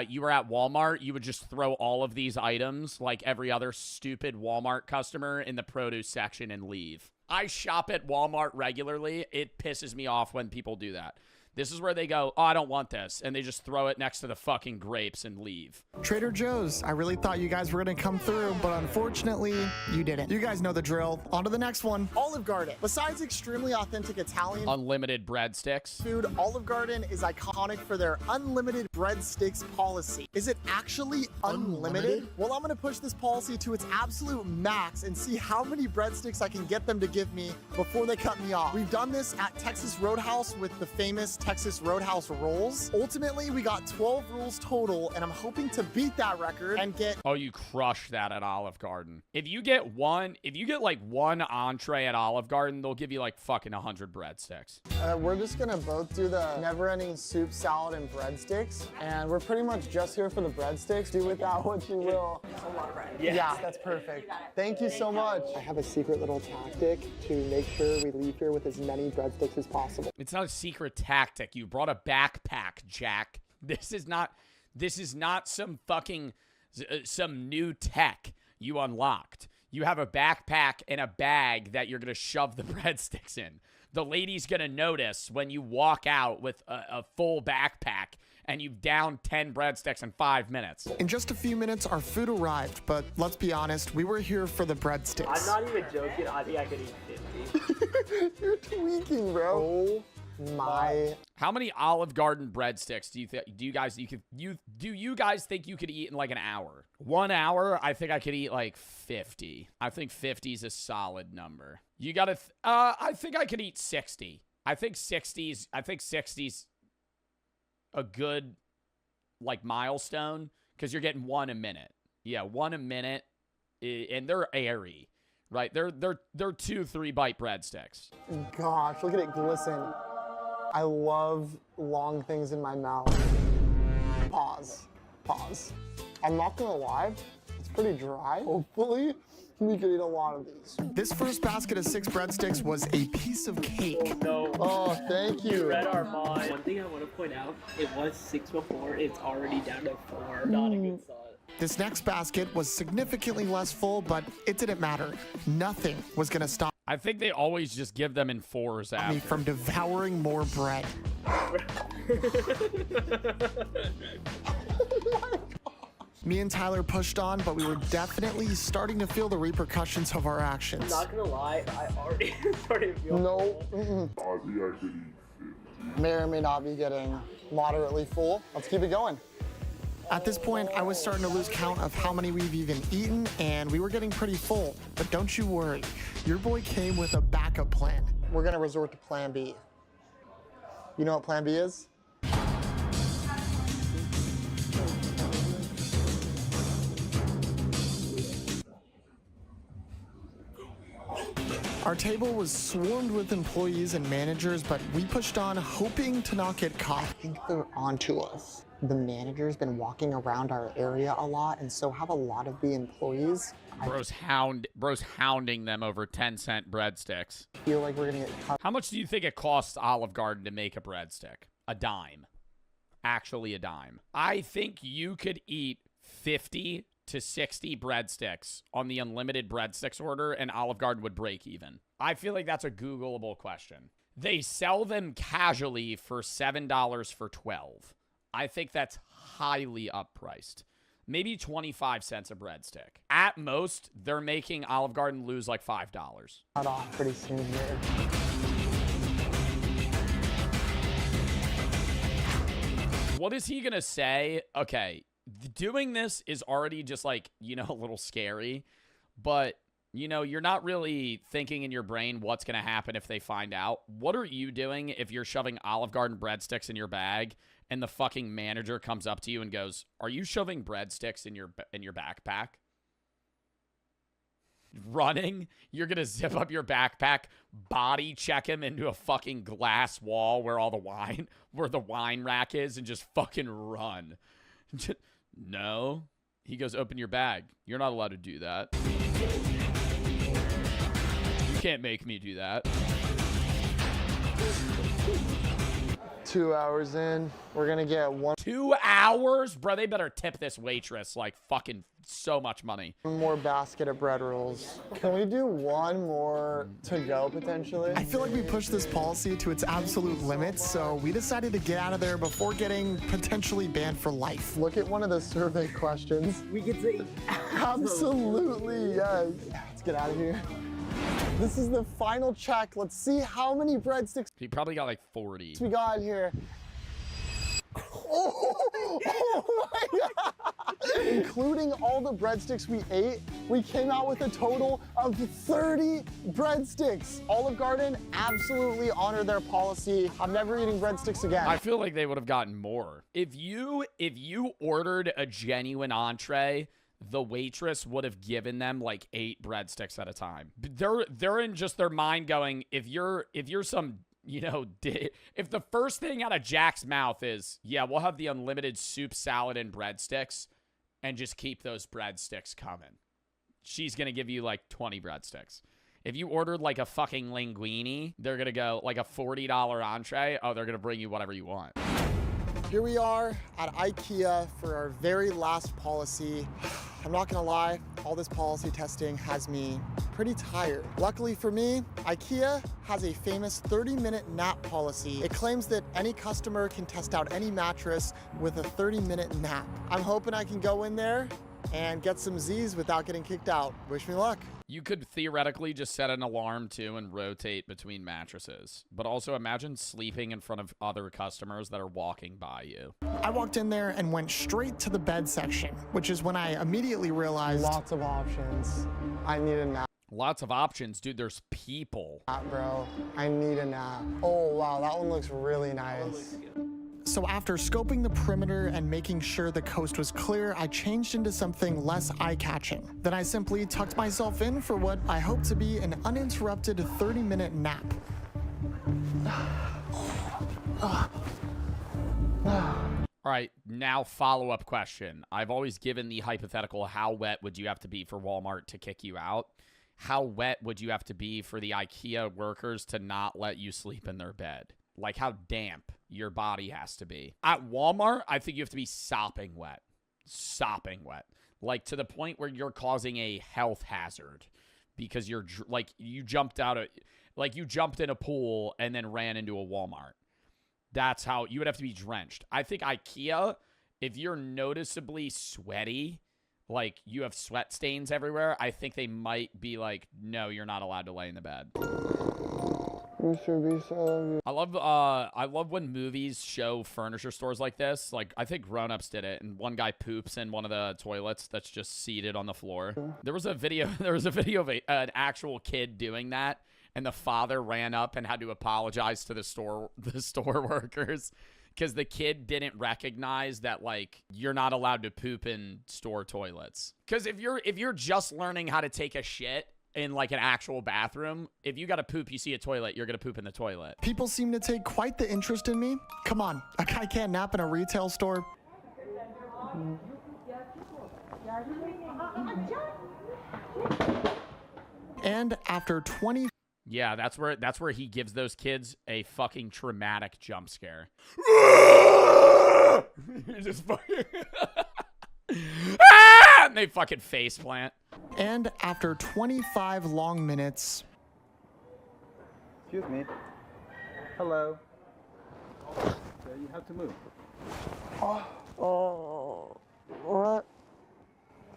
you were at Walmart, you would just throw all of these items, like every other stupid Walmart customer, in the produce section and leave. I shop at Walmart regularly. It pisses me off when people do that. This is where they go, oh, I don't want this. And they just throw it next to the fucking grapes and leave. Trader Joe's. I really thought you guys were going to come through, but unfortunately, you didn't. You guys know the drill. On to the next one. Olive Garden. Besides extremely authentic Italian Unlimited breadsticks. food, Olive Garden is iconic for their unlimited breadsticks policy. Is it actually unlimited? Well, I'm going to push this policy to its absolute max and see how many breadsticks I can get them to give me before they cut me off. We've done this at Texas Roadhouse with the famous Texas Roadhouse rolls. Ultimately, we got 12 rolls total, and I'm hoping to beat that record and get... Oh, you crush that at Olive Garden. If you get like one entree at Olive Garden, they'll give you like fucking 100 breadsticks. We're just gonna both do the never-ending soup, salad, and breadsticks, and we're pretty much just here for the breadsticks. Do with that what you will. A lot of bread. Yeah, that's perfect. Thank you so much. I have a secret little tactic to make sure we leave here with as many breadsticks as possible. It's not a secret tactic. You brought a backpack, Jack. This is not some fucking some new tech you unlocked. You have a backpack and a bag that you're gonna shove the breadsticks in. The lady's gonna notice when you walk out with a full backpack and you've downed 10 breadsticks in 5 minutes. In just a few minutes, our food arrived, but let's be honest, we were here for the breadsticks. I'm not even joking. I think I could eat 50. You're tweaking, bro. Oh my. How many Olive Garden breadsticks do you guys think you could eat in like an hour? 1 hour? I think I could eat like 50. I think 50 is a solid number. You gotta. I think I could eat 60. I think 60's a good like milestone because you're getting one a minute. Yeah, one a minute, and they're airy, right? They're 2-3 bite breadsticks. Gosh, look at it glisten. I love long things in my mouth. Pause. I'm not gonna lie, it's pretty dry. Hopefully, we could eat a lot of these. This first basket of 6 breadsticks was a piece of cake. Oh, no. Oh, thank you. You read our mind. One thing I want to point out, it was 6 before, it's already down to 4. Not a good sign. This next basket was significantly less full, but it didn't matter. Nothing was gonna stop I think they always just give them in 4s after. me from devouring more bread. Me and Tyler pushed on, but we were definitely starting to feel the repercussions of our actions. I'm not gonna lie, I already started to feel No. May or may not be getting moderately full. Let's keep it going. At this point, I was starting to lose count of how many we've even eaten, and we were getting pretty full. But don't you worry, your boy came with a backup plan. We're gonna resort to plan B. You know what plan B is? Our table was swarmed with employees and managers, but we pushed on, hoping to not get caught. I think they're onto us. The manager's been walking around our area a lot, and so have a lot of the employees. Bro's hounding them over 10-cent breadsticks. I feel like we're gonna get caught. How much do you think it costs Olive Garden to make a breadstick? A dime. Actually a dime. I think you could eat 50 to 60 breadsticks on the unlimited breadsticks order, and Olive Garden would break even. I feel like that's a Googleable question. They sell them casually for $7 for 12. I think that's highly uppriced. Maybe 25 cents a breadstick. At most, they're making Olive Garden lose like $5. Cut off pretty soon here. What is he gonna say? Okay, doing this is already just like, you know, a little scary, but you know, you're not really thinking in your brain what's gonna happen if they find out. What are you doing if you're shoving Olive Garden breadsticks in your bag and the fucking manager comes up to you and goes, "Are you shoving breadsticks in your backpack?" Running, you're gonna zip up your backpack, body check him into a fucking glass wall where all the wine, where the wine rack is, and just fucking run. No. He goes, "Open your bag." You're not allowed to do that. You can't make me do that. 2 hours in, we're gonna get 2 hours? Bro, they better tip this waitress like fucking so much money. one more basket of bread rolls. Can we do one more to go potentially? I feel like we pushed this policy to its absolute limits, so we decided to get out of there before getting potentially banned for life. Look at one of the survey questions. We get to eat. Absolutely, yes. Let's get out of here. This is the final check. Let's see how many breadsticks He probably got like 40. we got in here. Oh my God. Including all the breadsticks we ate, we came out with a total of 30 breadsticks. Olive Garden absolutely honored their policy. I'm never eating breadsticks again. I feel like they would have gotten more. If you ordered a genuine entree, the waitress would have given them like 8 breadsticks at a time. They're in just their mind going, if you're some, you know, if the first thing out of Jack's mouth is, yeah, we'll have the unlimited soup, salad, and breadsticks, and just keep those breadsticks coming, she's gonna give you like 20 breadsticks. If you ordered like a fucking linguine, they're gonna go like a $40 entree. Oh, they're gonna bring you whatever you want. Here we are at IKEA for our very last policy. I'm not gonna lie, all this policy testing has me pretty tired. Luckily for me, IKEA has a famous 30-minute nap policy. It claims that any customer can test out any mattress with a 30-minute nap. I'm hoping I can go in there and get some Z's without getting kicked out. Wish me luck. You could theoretically just set an alarm too and rotate between mattresses. But also imagine sleeping in front of other customers that are walking by you. I walked in there and went straight to the bed section, which is when I immediately realized lots of options. I need a nap. Lots of options, dude. There's people. Bro, I need a nap. Oh, wow, that one looks really nice. So after scoping the perimeter and making sure the coast was clear, I changed into something less eye-catching. Then I simply tucked myself in for what I hope to be an uninterrupted 30-minute nap. All right, now follow-up question. I've always given the hypothetical, how wet would you have to be for Walmart to kick you out? How wet would you have to be for the IKEA workers to not let you sleep in their bed? Like how damp your body has to be. At Walmart, I think you have to be sopping wet. Sopping wet. Like to the point where you're causing a health hazard because you're like you jumped in a pool and then ran into a Walmart. That's how you would have to be drenched. I think IKEA, if you're noticeably sweaty, like you have sweat stains everywhere, I think they might be like, no, you're not allowed to lay in the bed. I love when movies show furniture stores like this. Like, I think Grown Ups did it, and one guy poops in one of the toilets that's just seated on the floor. There was a video of an actual kid doing that, and the father ran up and had to apologize to the store workers because the kid didn't recognize that, like, you're not allowed to poop in store toilets. Because if you're just learning how to take a shit in like an actual bathroom, if you gotta poop, you see a toilet, you're gonna poop in the toilet. People seem to take quite the interest in me. Come on, a guy can't nap in a retail store. And after 20... Yeah, that's where he gives those kids a fucking traumatic jump scare. Just fucking and they fucking face plant. And after 25 long minutes... Excuse me. Hello. So you have to move. Oh, what?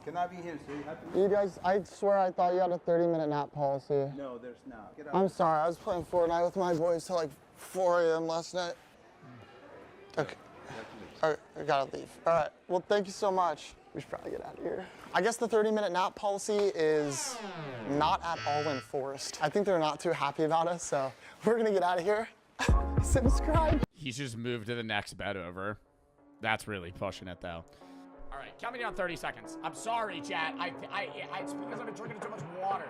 Cannot be here, so you have to move. You guys, I swear I thought you had a 30-minute nap policy. No, there's not. Get out. I'm sorry, I was playing Fortnite with my boys till like 4 a.m. last night. Okay. All right, I gotta leave. All right, well, thank you so much. We should probably get out of here. I guess the 30-minute nap policy is not at all enforced. I think they're not too happy about us, so we're gonna get out of here. Subscribe. He's just moved to the next bed over. That's really pushing it, though. All right, count me down 30 seconds. I'm sorry, chat. It's because I've been drinking too much water.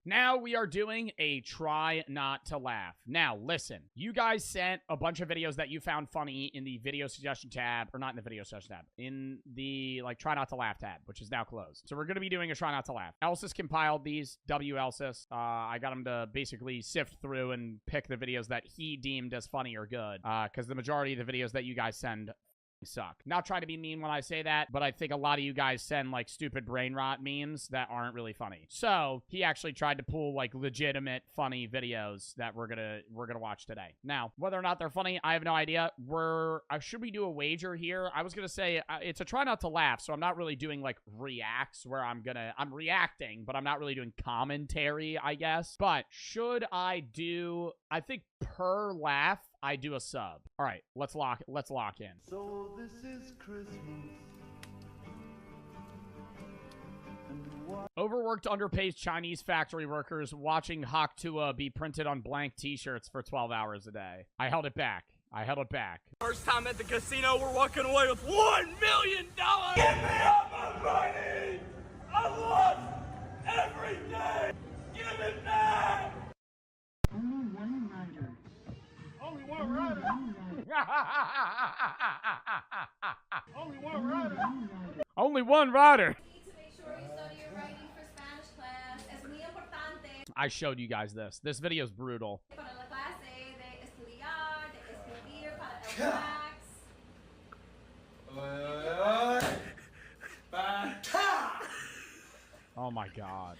Now we are doing a try not to laugh. Now, listen, you guys sent a bunch of videos that you found funny in the video suggestion tab, or not in the video suggestion tab, in the, like, try not to laugh tab, which is now closed. So we're going to be doing a try not to laugh. Elsis compiled these, Elsis. I got him to basically sift through and pick the videos that he deemed as funny or good, because the majority of the videos that you guys send suck. Not trying to be mean when I say that, but I think a lot of you guys send like stupid brain rot memes that aren't really funny. So he actually tried to pull like legitimate funny videos that we're gonna watch today. Now, whether or not they're funny, I have no idea. Should we do a wager here? I was gonna say it's a try not to laugh, so I'm not really doing like reacts where I'm reacting, but I'm not really doing commentary, I guess. But should I do? I think per laugh, I do a sub. All right, let's lock in. So this is Christmas. Overworked, underpaid Chinese factory workers watching Hak Tua be printed on blank t-shirts for 12 hours a day. I held it back. First time at the casino, we're walking away with $1 million. Give me all my money. I lost everything. Give it back. Only one rider. Only one rider. Only one rider. Only one rider. Need to make sure you study your writing for Spanish class. Es muy importante. I showed you guys this. This video is brutal. Para la clase de estudiar, de escribir para el wax. Oh my god.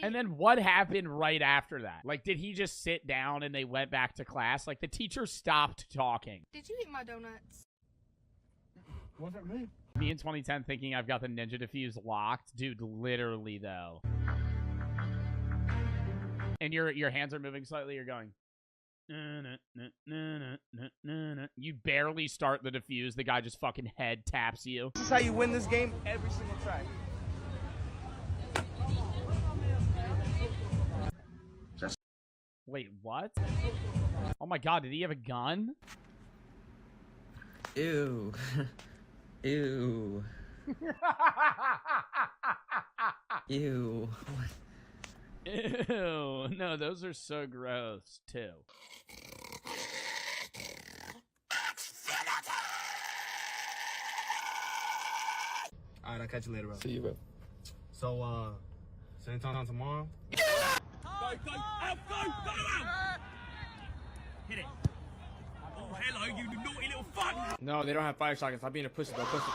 And then what happened right after that? Like, did he just sit down and they went back to class? Like, the teacher stopped talking. Did you eat my donuts? Wasn't me. Me in 2010 thinking I've got the ninja diffuse locked. Dude, literally, though. And your hands are moving slightly. You're going. You barely start the diffuse. The guy just fucking head taps you. This is how you win this game every single time. Wait, what? Oh my god, did he have a gun? Ew. Ew. Ew. Ew. No, those are so gross, too. Alright, I'll catch you later, bro. See you, bro. So, same time tomorrow? Go! Hit it. Oh, hello, you naughty little fuck! No, they don't have fire shotguns. Stop being a pussy, though. Pussy.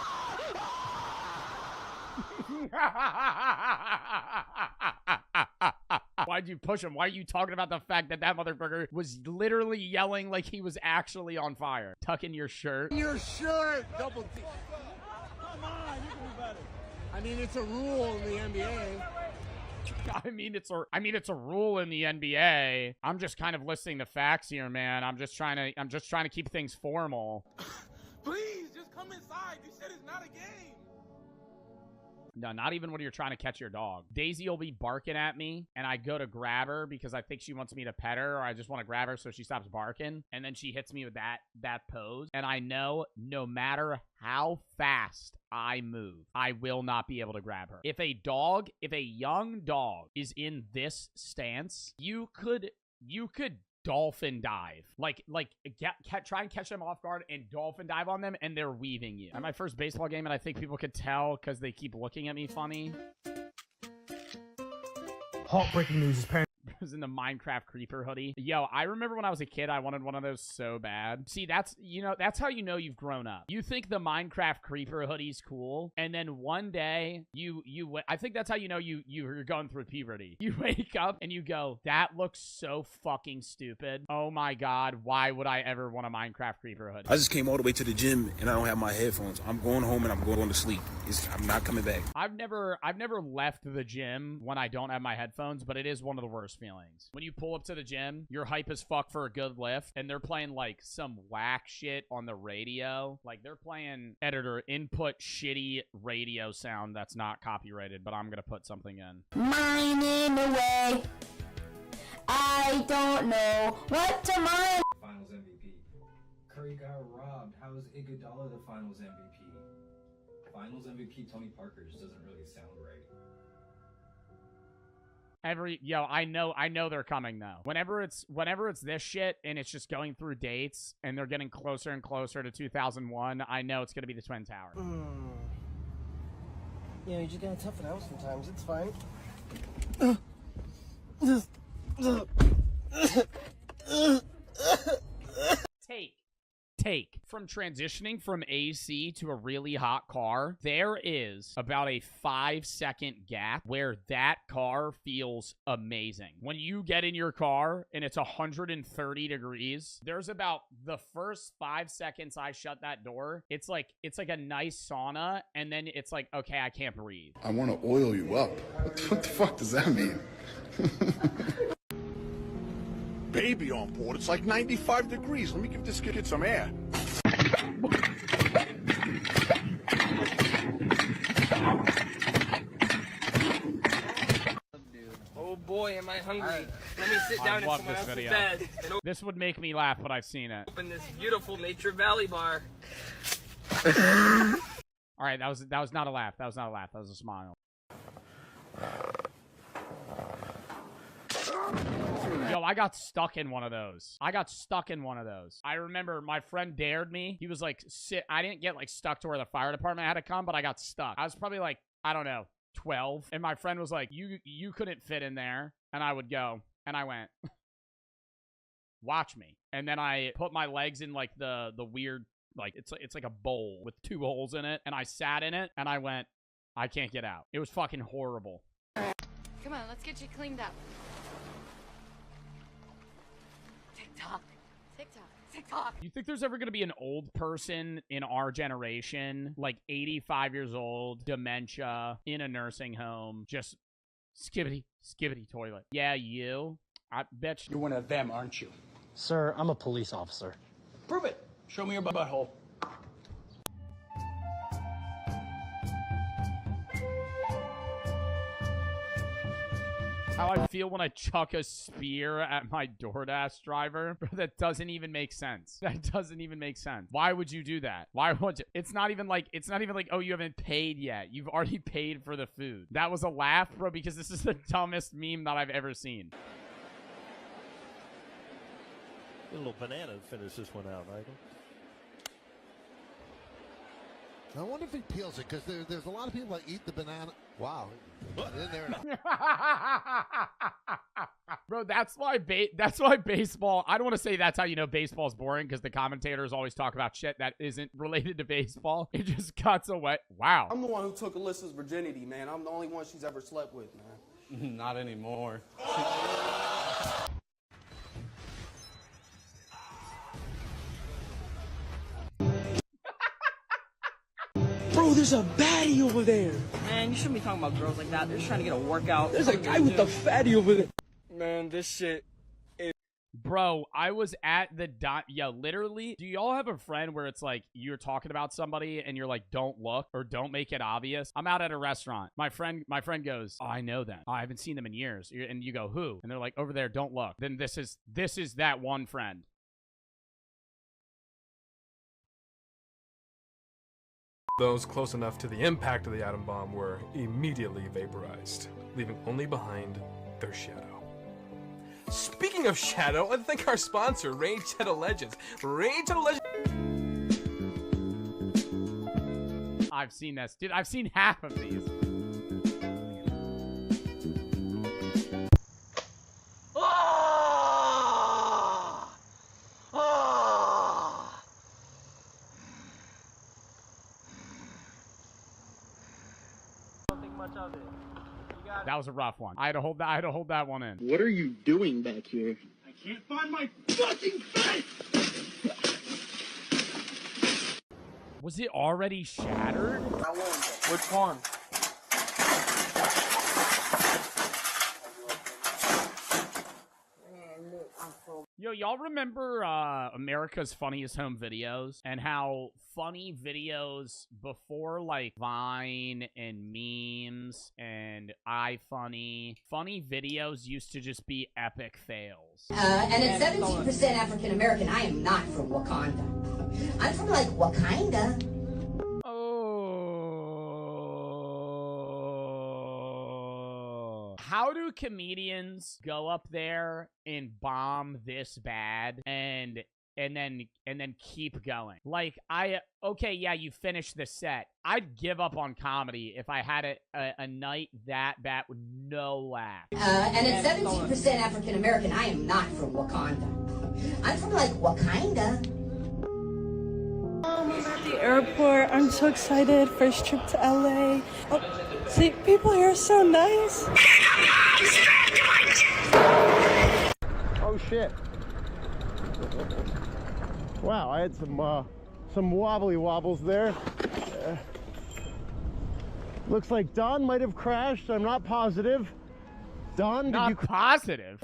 Why'd you push him? Why are you talking about the fact that that motherfucker was literally yelling like he was actually on fire? Tuck in your shirt. Your shirt! Double D. Come on, you can do better. I mean, it's a rule in the NBA. I mean, it's a rule in the NBA. I'm just kind of listing the facts here, man. I'm just trying to keep things formal. Please, just come inside. This shit is not a game. No, not even when you're trying to catch your dog. Daisy will be barking at me, and I go to grab her because I think she wants me to pet her, or I just want to grab her so she stops barking, and then she hits me with that pose, and I know no matter how fast I move, I will not be able to grab her. If a young dog is in this stance, you could dolphin dive. Try and catch them off guard and dolphin dive on them, and they're weaving you. At my first baseball game, and I think people could tell because they keep looking at me funny. Heartbreaking news is parents was in the Minecraft creeper hoodie. Yo, I remember when I was a kid, I wanted one of those so bad. See, that's how you know you've grown up. You think the Minecraft creeper hoodie's cool, and then one day I think that's how you know you're going through puberty. You wake up and you go, that looks so fucking stupid. Oh my god, why would I ever want a Minecraft creeper hoodie? I just came all the way to the gym and I don't have my headphones. I'm going home and I'm going to sleep. I'm not coming back. I've never left the gym when I don't have my headphones, but it is one of the worst feelings. When you pull up to the gym, you're hype as fuck for a good lift, and they're playing like some whack shit on the radio. Like they're playing editor input shitty radio sound that's not copyrighted, but I'm gonna put something in. Mining away. I don't know what to mine. Finals MVP. Curry got robbed. How is Iguodala the Finals MVP? Finals MVP Tony Parker just doesn't really sound right. I know they're coming though. Whenever it's this shit and it's just going through dates and they're getting closer and closer to 2001, I know it's gonna be the Twin Towers. Yeah, you just gotta tough it out sometimes. It's fine. Take. From transitioning from AC to a really hot car, there is about a 5-second gap where that car feels amazing. When you get in your car and it's 130 degrees, there's about the first 5 seconds I shut that door, it's like a nice sauna, and then it's like, okay, I can't breathe. I want to oil you up. What the fuck does that mean? Baby on board. It's like 95 degrees. Let me give this kid some air. Oh boy, am I hungry. Let me sit down in someone else's bed. This would make me laugh, but I've seen it. Open this beautiful Nature Valley bar. All right, that was not a laugh. That was not a laugh. That was a smile. Yo, I got stuck in one of those. I remember my friend dared me. He was like, I didn't get like stuck to where the fire department had to come, but I got stuck. I was probably like, I don't know, 12. And my friend was like, you couldn't fit in there. And I would go. And I went, watch me. And then I put my legs in like the weird, like it's like a bowl with 2 holes in it. And I sat in it and I went, I can't get out. It was fucking horrible. Come on, let's get you cleaned up. TikTok. You think there's ever going to be an old person in our generation, like 85 years old, dementia, in a nursing home, just skibbity toilet? Yeah, you. I bet You're one of them, aren't you? Sir, I'm a police officer. Prove it. Show me your butthole. how I feel when I chuck a spear at my DoorDash driver. That doesn't even make sense. That doesn't even make sense. Why would you do that? Why would you? It's not even like, oh, you haven't paid yet. You've already paid for the food. That was a laugh, bro, because this is the dumbest meme that I've ever seen. A little banana to finish this one out, Michael. I wonder if he peels it, because there's a lot of people that eat the banana. Wow. In there. Bro, that's why baseball, I don't want to say that's how you know baseball's boring, because the commentators always talk about shit that isn't related to baseball. It just cuts away. Wow. I'm the one who took Alyssa's virginity, man. I'm the only one she's ever slept with, man. Not anymore. Bro, there's a baddie over there. Man, you shouldn't be talking about girls like that. They're just trying to get a workout. There's a guy with the fatty over there. Man, this shit. Bro, I was at the yo, literally, do y'all have a friend where it's like you're talking about somebody and you're like, don't look or don't make it obvious? I'm out at a restaurant. My friend goes, oh, I know them. Oh, I haven't seen them in years. And you go, who? And they're like, over there, don't look. Then this is that one friend. Those close enough to the impact of the atom bomb were immediately vaporized, leaving only behind their shadow. Speaking of shadow, I think our sponsor, Raid Shadow Legends. Raid Shadow Legends. I've seen this. Dude, I've seen half of these. That was a rough one. I had to hold that one in. What are you doing back here? I can't find my fucking face! Was it already shattered? Which one? Yo, y'all remember America's Funniest Home Videos and how funny videos before like Vine and memes and iFunny, funny videos used to just be epic fails. And at 17% African American, I am not from Wakanda. I'm from like Wakanda. How do comedians go up there and bomb this bad and then keep going? Like, okay, yeah, you finished the set. I'd give up on comedy if I had a night that bad with no laugh. And at 17% African American, I am not from Wakanda. I'm from like Wakanda. I'm at the airport. I'm so excited. First trip to LA. Oh, see, people here are so nice. Oh shit. Wow, I had some wobbly wobbles there. Looks like Don might have crashed. I'm not positive. Don, not did you positive?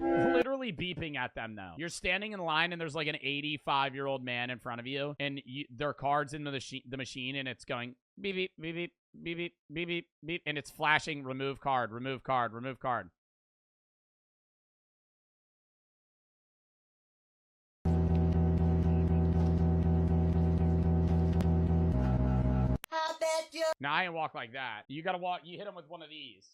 Literally beeping at them though. You're standing in line and there's like an 85-year-old man in front of you and their card's into the machine and it's going beep beep beep beep beep beep beep beep beep and it's flashing remove card, remove card, remove card. Now I ain't walk like that. You gotta walk, you hit him with one of these.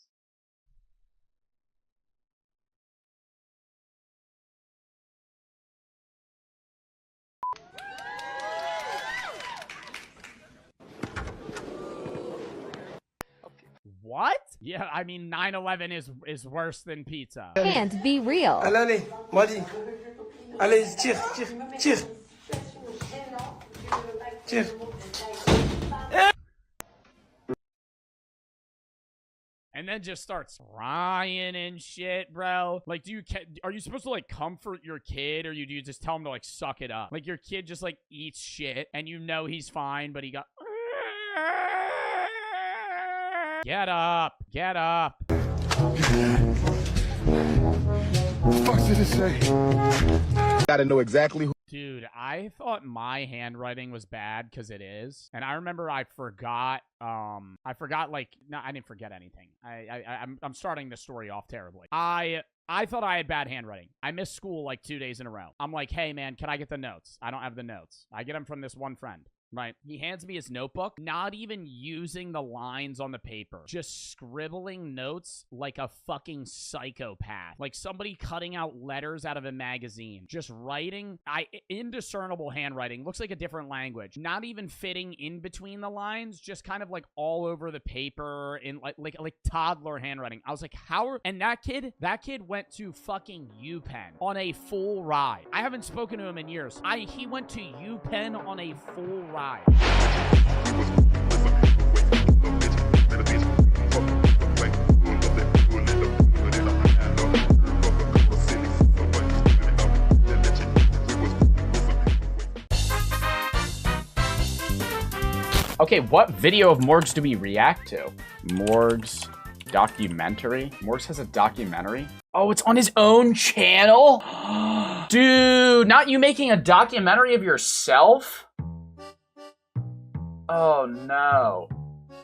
What? Yeah, I mean 9/11 is worse than pizza. Can't be real. Allez, Madi. Allez, tire, tire, tire. Tire. And then just starts crying and shit, bro. Like, are you supposed to like comfort your kid, or do you just tell him to like suck it up? Like your kid just like eats shit, and you know he's fine, but he got. Get up, get up. What the fuck did it say? Gotta know exactly who. Dude, I thought my handwriting was bad because it is. And I remember I forgot like, no, I didn't forget anything. I'm starting this story off terribly. I thought I had bad handwriting. I missed school like 2 days in a row. I'm like, hey man, can I get the notes? I don't have the notes. I get them from this one friend. Right. He hands me his notebook, not even using the lines on the paper, just scribbling notes like a fucking psychopath, like somebody cutting out letters out of a magazine, just writing indiscernible handwriting, looks like a different language, not even fitting in between the lines, just kind of like all over the paper in like toddler handwriting. I was like, and that kid went to fucking UPenn on a full ride. I haven't spoken to him in years. He went to UPenn on a full ride. cry. Okay, what video of Morgs do we react to? Morgs documentary? Morgs has a documentary? Oh, it's on his own channel? Dude, not you making a documentary of yourself? Oh no.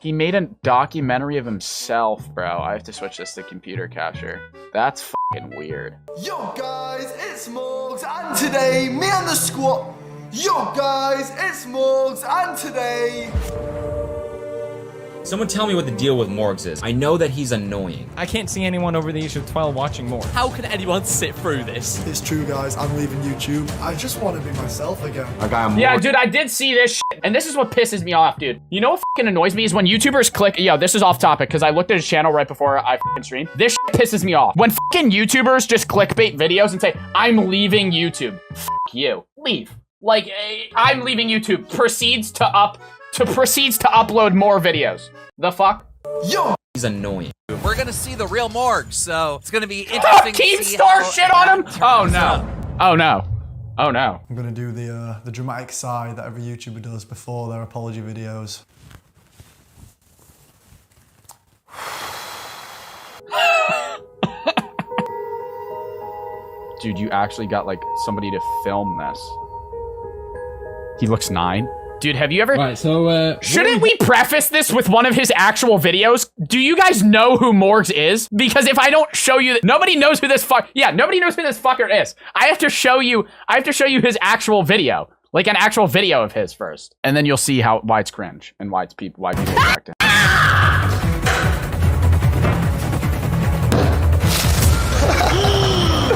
He made a documentary of himself, bro. I have to switch this to computer capture. That's fucking weird. Yo guys, it's Morgs, and today, me and the squad. Yo guys, it's Morgs, and today... Someone tell me what the deal with Morgs is. I know that he's annoying. I can't see anyone over the age of 12 watching Morgs. How can anyone sit through this? It's true guys, I'm leaving YouTube. I just want to be myself again. Yeah, dude, I did see this shit, and this is what pisses me off, dude. You know what fucking annoys me is when YouTubers click, yo, this is off topic, because I looked at his channel right before I fucking streamed. This shit pisses me off. When fucking YouTubers just clickbait videos and say, I'm leaving YouTube. Fuck you. Leave. Like, I'm leaving YouTube. Proceeds to upload more videos. The fuck? Yo! He's annoying. We're gonna see the real Morgs, so it's gonna be interesting to see Keemstar how shit that on him? turns Oh no. out. Oh no. Oh no. I'm gonna do the dramatic sigh that every YouTuber does before their apology videos. Dude, you actually got like somebody to film this. He looks 9. Dude, have you ever... Right, so, shouldn't we preface this with one of his actual videos? Do you guys know who Morgs is? Because if I don't show you... Nobody knows who this nobody knows who this fucker is. I have to show you his actual video. Like an actual video of his first. And then you'll see why it's cringe and why people react to him.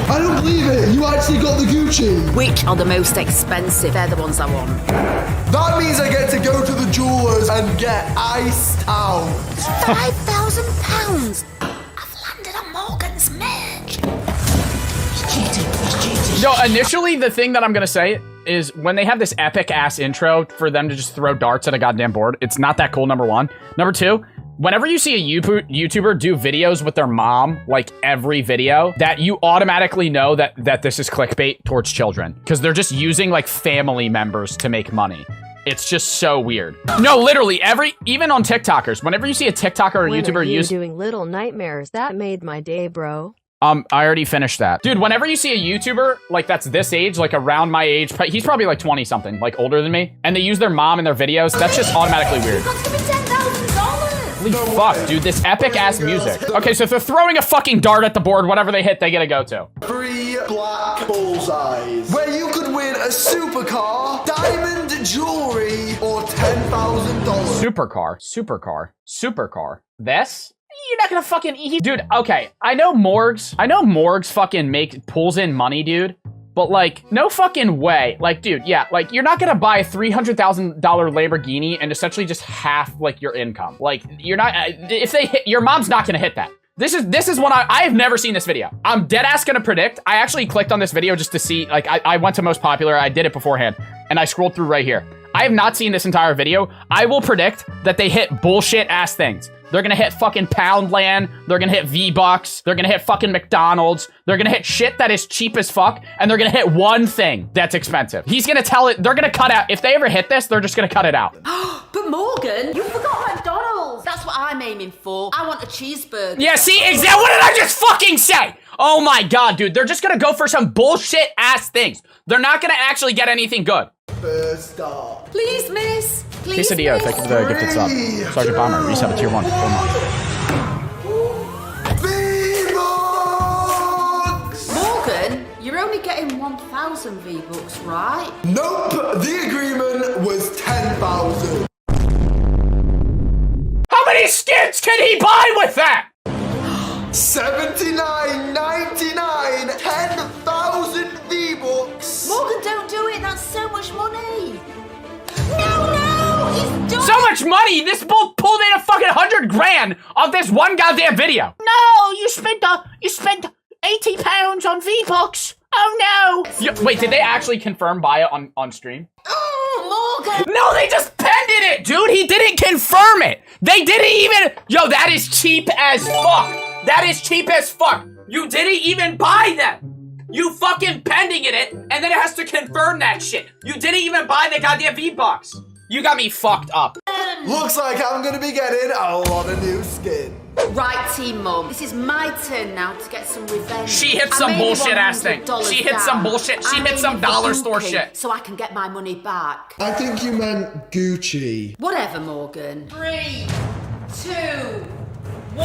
I don't believe it! You actually got the Gucci! Which are the most expensive? They're the ones I want. That means I get to go to the jewelers and get iced out. £5,000! I've landed on Morgan's merch. No, initially, the thing that I'm gonna say is when they have this epic ass intro for them to just throw darts at a goddamn board, it's not that cool, number one. Number two, whenever you see a YouTuber do videos with their mom, like every video, that you automatically know that this is clickbait towards children. Because they're just using like family members to make money. It's just so weird. No, literally, even on TikTokers, whenever you see a TikToker or YouTuber use... doing Little Nightmares, that made my day, bro. I already finished that. Dude, whenever you see a YouTuber, like that's this age, like around my age, he's probably like 20 something, like older than me, and they use their mom in their videos, that's just automatically weird. Holy fuck, dude, this epic ass music. Okay, so if they're throwing a fucking dart at the board, whatever they hit, they get a go-to. 3 black bullseyes, where you could win a supercar, diamond jewelry, or $10,000. Supercar. This? You're not gonna fucking eat. Dude, okay, I know Morgs fucking pulls in money, dude. But like, no fucking way. Like, dude, yeah, like you're not gonna buy a $300,000 Lamborghini and essentially just half like your income. Like, you're not, if they hit, your mom's not gonna hit that. This is one I have never seen this video. I'm dead ass gonna predict. I actually clicked on this video just to see, like, I went to most popular, I did it beforehand, and I scrolled through right here. I have not seen this entire video. I will predict that they hit bullshit ass things. They're gonna hit fucking Poundland. They're gonna hit V-Bucks. They're gonna hit fucking McDonald's. They're gonna hit shit that is cheap as fuck. And they're gonna hit one thing that's expensive. He's gonna tell it, they're gonna cut out. If they ever hit this, they're just gonna cut it out. But Morgan, you forgot McDonald's. That's what I'm aiming for. I want a cheeseburger. Yeah, see, exactly. What did I just fucking say? Oh my God, dude. They're just gonna go for some bullshit ass things. They're not gonna actually get anything good. First off. Please, miss. Please, Quesadilla, thank you for the gifted sub. Sergeant Bomber, reset to tier 1 for 4 months. V-Bucks! Morgan, you're only getting 1,000 V-Bucks, right? Nope, the agreement was 10,000. How many skins can he buy with that? $79.99, 10,000 V-Bucks. Morgan, don't do it. That's so much money. No, he's done so much money. This bull pulled in a fucking 100 grand off this one goddamn video. No, you spent £80 on V-Bucks. Oh no! Wait, did they actually confirm buy it on stream? Morgan! No, they just pended it, dude! He didn't confirm it! They didn't even— Yo, that is cheap as fuck! That is cheap as fuck! You didn't even buy them! You fucking pending it, and then it has to confirm that shit! You didn't even buy the goddamn V-Bucks! You got me fucked up. Looks like I'm gonna be getting a lot of new skin. Right, Team Mum. This is my turn now to get some revenge. She hit some bullshit ass thing. She hit some bullshit. She hit some dollar store shit. So I can get my money back. I think you meant Gucci. Whatever, Morgan. 3, 2, 1.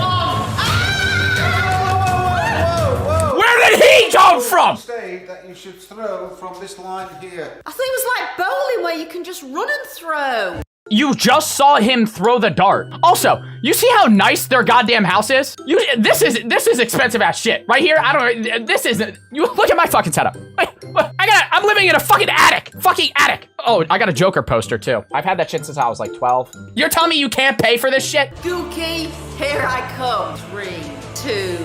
Where did he come from? Say that you should throw from this line here. I thought it was like bowling where you can just run and throw. You just saw him throw the dart. Also, you see how nice their goddamn house is? This is expensive ass shit. Right here, I don't— this isn't— you look at my fucking setup. Wait, I'm living in a fucking attic. Fucking attic. Oh, I got a Joker poster too. I've had that shit since I was like 12. You're telling me you can't pay for this shit? Gookie, here I come. 3, 2,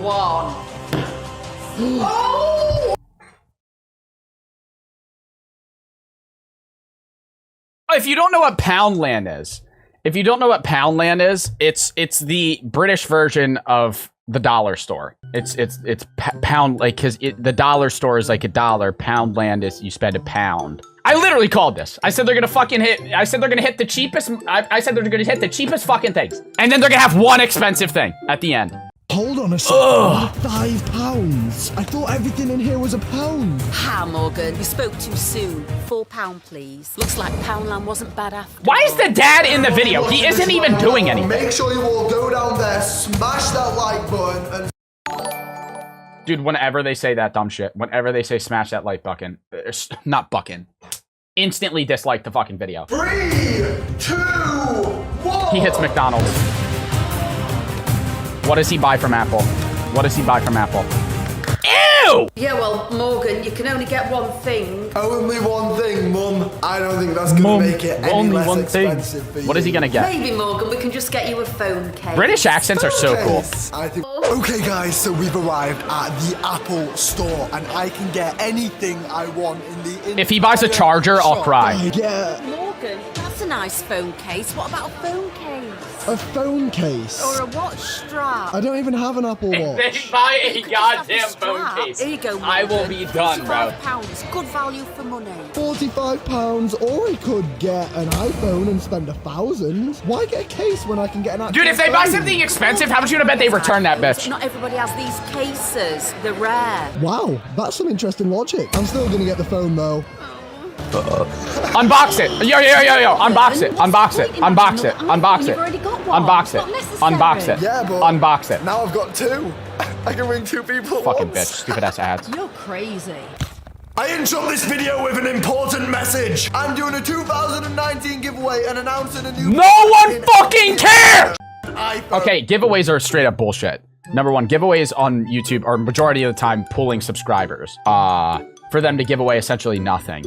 1. Oh! If you don't know what Poundland is, it's the British version of the dollar store. It's pound, like, cause the dollar store is like $1. Poundland is you spend £1. I literally called this. I said they're gonna fucking hit. I said they're gonna hit the cheapest. I said they're gonna hit the cheapest fucking things, and then they're gonna have one expensive thing at the end. Hold on a second. £5. I thought everything in here was £1. How, Morgan? You spoke too soon. £4, please. Looks like Poundland wasn't bad after. Why is the dad in the video? He isn't even doing anything. Make sure you all go down there, smash that like button, and dude, whenever they say that dumb shit, whenever they say smash that like button, not bucking, instantly dislike the fucking video. 3, 2, 1. He hits McDonald's. What does he buy from Apple? What does he buy from Apple? Ew! Yeah, well, Morgan, you can only get one thing. Only one thing, Mum. I don't think that's gonna make it any less expensive for you. What is he gonna get? Maybe, Morgan, we can just get you a phone case. British accents are so cool. I think. Okay, guys, so we've arrived at the Apple store, and I can get anything I want in the. If he buys a charger, I'll cry. Yeah. Morgan, that's a nice phone case. What about a phone case? A phone case? Or a watch strap? I don't even have an Apple Watch. If they buy a goddamn phone case, here you go, I will be done, bro. £45, good value for money. £45, or I could get an iPhone and spend $1,000. Why get a case when I can get an actual Dude, if they buy something expensive, how much you gonna bet they return that bitch? Not everybody has these cases. They're rare. Wow, that's some interesting logic. I'm still gonna get the phone though. Unbox it. Yo. Unbox it. Unbox it. Unbox it. Unbox it. Unbox it. Unbox it. Yeah, but unbox it. Now I've got 2. I can ring 2 people at Fucking once. bitch. Stupid ass ads. You're crazy. I interrupt this video with an important message. I'm doing a 2019 giveaway and announcing a new. No one fucking cares! Okay, giveaways are straight up bullshit. Number one, giveaways on YouTube are majority of the time pulling subscribers. For them to give away essentially nothing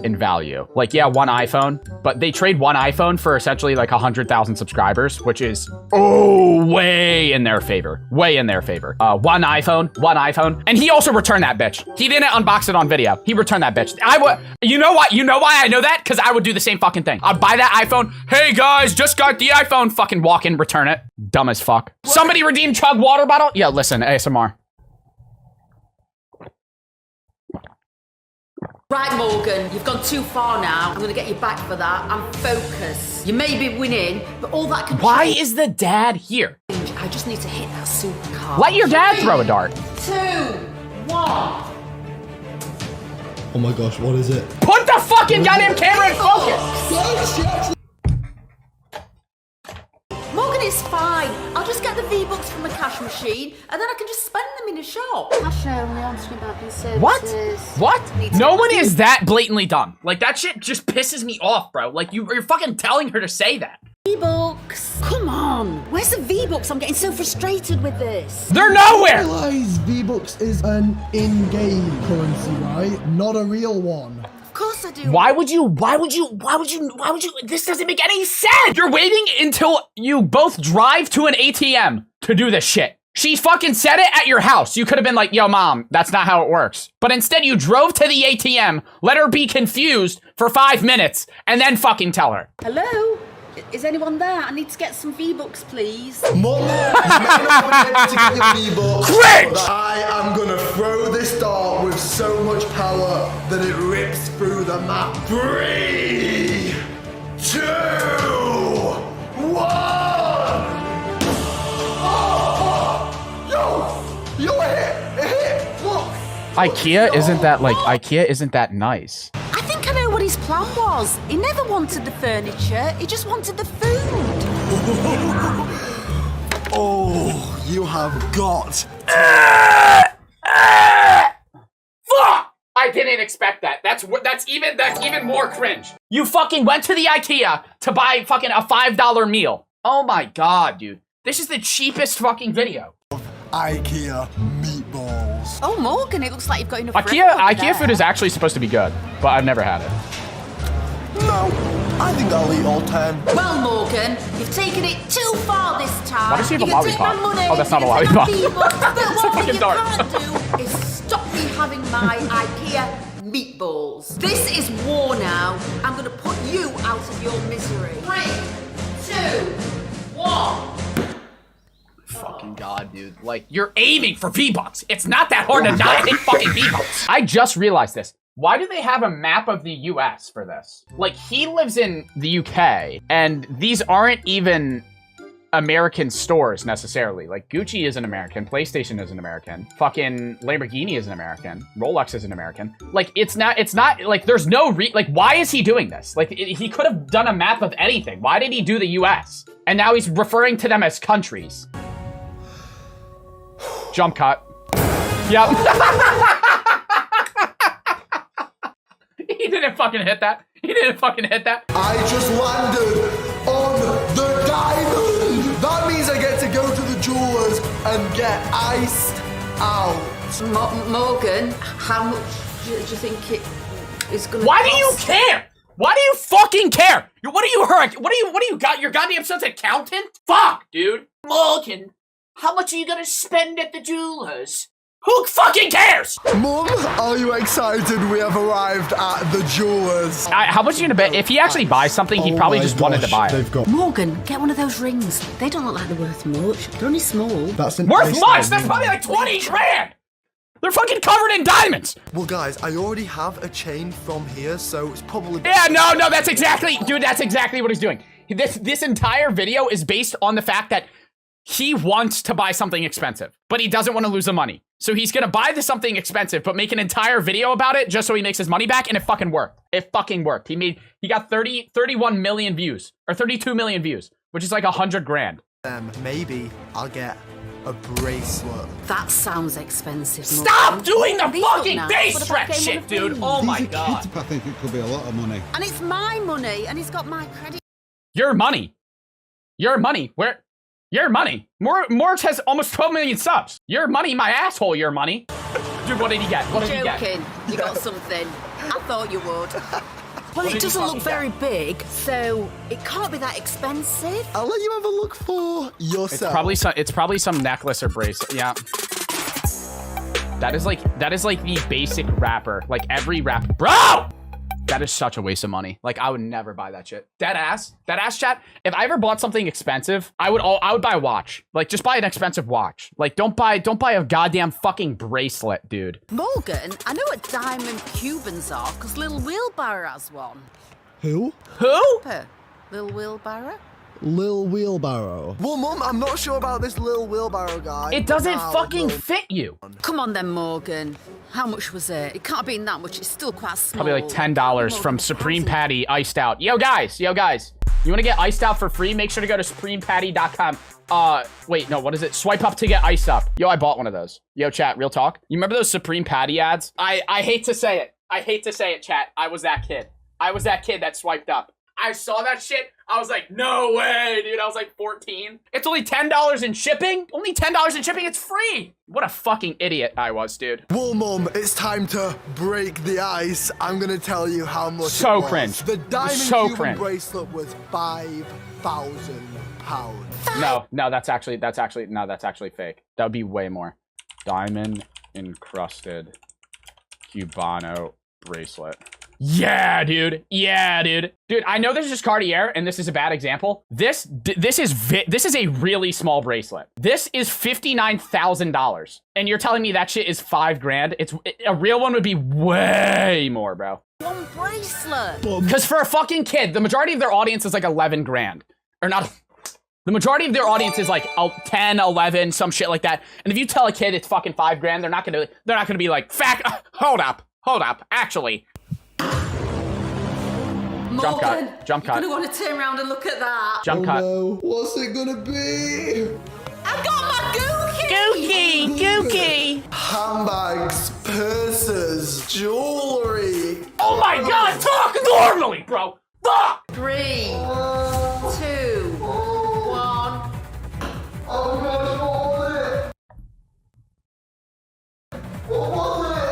in value. Like, yeah, one iPhone, but they trade one iPhone for essentially like 100,000 subscribers, which is, oh, way in their favor. Way in their favor. One iPhone. And he also returned that bitch. He didn't unbox it on video. He returned that bitch. You know what? You know why I know that? Because I would do the same fucking thing. I'd buy that iPhone. Hey guys, just got the iPhone. Fucking walk in, return it. Dumb as fuck. Somebody redeem chug water bottle? Yeah, listen, ASMR. Right, Morgan, you've gone too far now. I'm going to get you back for that. I'm focused. You may be winning, but all that can Why change. is the dad here? I just need to hit that supercar. Let your dad throw a dart. 2, 1. Oh my gosh, what is it? Put the fucking goddamn camera in focus! Morgan is fine. I'll just get the V-Bucks from a cash machine, and then I can just spend them in a shop. Cash only on stream banking services. What? No one is that blatantly dumb. Like, that shit just pisses me off, bro. Like, you're fucking telling her to say that. V-Bucks. Come on. Where's the V-Bucks? I'm getting so frustrated with this. They're nowhere! I realize V-Bucks is an in-game currency, right? Not a real one. Of course I do. Why would you, this doesn't make any sense! You're waiting until you both drive to an ATM to do this shit. She fucking said it at your house. You could have been like, yo, mom, that's not how it works. But instead you drove to the ATM, let her be confused for 5 minutes, and then fucking tell her. Hello? Is anyone there? I need to get some V-Bucks, please. Mom, you may not be able to get your V-Bucks. Cringe! But I am gonna throw this dart with so much power that it rips through the map. 3, 2, 1. Yo, it hit! Look! IKEA isn't that nice. I think I know what his plan was. He never wanted the furniture, he just wanted the food. Oh, you have got... Fuck! I didn't expect that. That's even more cringe. You fucking went to the IKEA to buy fucking a $5 meal. Oh my god, dude. This is the cheapest fucking video. IKEA meatballs. Oh, Morgan, it looks like you've got enough IKEA food is actually supposed to be good, but I've never had it. No, I think I'll eat all 10. Well, Morgan, you've taken it too far this time. Why does he have a you can take lollipop? my money, Oh, that's not a you can take lollipop. my V-Bucks, but It's a what fucking you dart. can't do is stop me having my IKEA meatballs. This is war now. I'm going to put you out of your misery. 3, 2, 1. Fucking god, dude. Like, you're aiming for V-Bucks. It's not that hard to not hit fucking V-Bucks. I just realized this. Why do they have a map of the US for this? Like, he lives in the UK, and these aren't even American stores necessarily. Like, Gucci is an American, PlayStation is an American, fucking Lamborghini is an American, Rolex is an American. Like, it's not, like, there's no like, why is he doing this? Like, he could have done a map of anything. Why did he do the US? And now he's referring to them as countries. Jump cut. Yep. He didn't fucking hit that. He didn't fucking hit that. I just landed on the diamond. That means I get to go to the jewelers and get iced out. Morgan, how much do you think it is going to Why cost? do you care? Why do you fucking care? What are you, what do you got? Your goddamn son's accountant? Fuck, dude. Morgan, how much are you gonna spend at the jewelers? Who fucking cares? Mum, are you excited? We have arrived at the jewelers. How much are you gonna bet? If he actually buys something, he probably just wanted to buy it. Morgan, get one of those rings. They don't look like they're worth much. They're only small. That's an worth much? That's probably like 20 grand. They're fucking covered in diamonds. Well, guys, I already have a chain from here, so it's probably... Yeah, no, that's exactly, dude, that's exactly what he's doing. This entire video is based on the fact that he wants to buy something expensive, but he doesn't want to lose the money. So he's gonna buy something expensive, but make an entire video about it just so he makes his money back, and it fucking worked. It fucking worked. He got 31 million views, or 32 million views, which is like 100 grand. Maybe I'll get a bracelet. That sounds expensive. Stop Morgan. doing the These fucking look face nice. stretch shit, dude. Oh my god. I think it could be a lot of money. And it's my money, and he's got my credit. Your money. Your money. Where? Your money. Morgs has almost 12 million subs. Your money, my asshole, your money. Dude, what did he get? What did he get? Joking. You got something. I thought you would. Well, it doesn't look very big, so it can't be that expensive. I'll let you have a look for yourself. It's probably some necklace or bracelet. Yeah. That is like the basic rapper. Like every rap, bro. That is such a waste of money. Like I would never buy that shit. Dead ass chat. If I ever bought something expensive, I would buy a watch. Like just buy an expensive watch. Like don't buy a goddamn fucking bracelet, dude. Morgan, I know what diamond Cubans are, because Lil Wheelbarrow has one. Who? Lil Wheelbarrow? Lil Wheelbarrow. Well, Mum, I'm not sure about this Lil Wheelbarrow guy. It doesn't fucking fit you. Come on then, Morgan. How much was it? It can't be that much. It's still quite small. Probably like $10 from Supreme Patty iced out. Yo guys. You want to get iced out for free? Make sure to go to supremepatty.com. Wait, no, what is it? Swipe up to get iced up. Yo, I bought one of those. Yo, chat, real talk. You remember those Supreme Patty ads? I hate to say it. I hate to say it, chat. I was that kid. I was that kid that swiped up. I saw that shit. I was like, no way, dude. I was like 14. It's only $10 in shipping? Only $10 in shipping? It's free. What a fucking idiot I was, dude. Well, Mum, it's time to break the ice. I'm going to tell you how much So it was. cringe. The diamond So Cuban cringe. bracelet was £5,000. No, that's actually fake. That would be way more. Diamond encrusted Cubano bracelet. Yeah, dude. Yeah, dude. Dude, I know this is just Cartier, and this is a bad example. This is a really small bracelet. This is $59,000, and you're telling me that shit is $5 grand? A real one would be way more, bro. One bracelet. Because for a fucking kid, the majority of their audience is like 11 grand, or not. The majority of their audience is like 10, 11, some shit like that. And if you tell a kid it's fucking $5 grand, they're not gonna be like, hold up, actually. Morgan, Jump cut. You're gonna want to turn around and look at that. Jump cut. No. What's it gonna be? I got my Gookie! Handbags, purses, jewelry. Oh my god, talk normally, bro! Fuck! 3, 2, 1. Oh gosh, what was it? What was it?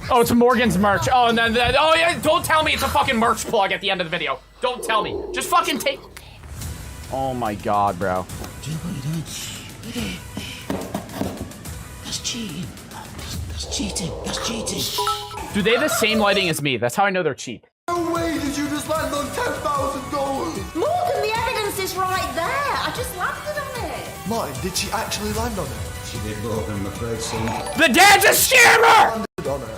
Oh, it's Morgan's merch. Oh, and then, oh yeah, don't tell me it's a fucking merch plug at the end of the video. Don't tell me. Just fucking take. Oh my god, bro. That's cheating. That's cheating. That's cheating. Do they have the same lighting as me? That's how I know they're cheap. No way did you just land on $10,000? Morgan, the evidence is right there. I just landed on it. Martin, did she actually land on it? She did, Morgan, I'm afraid, son. The dad's a scammer!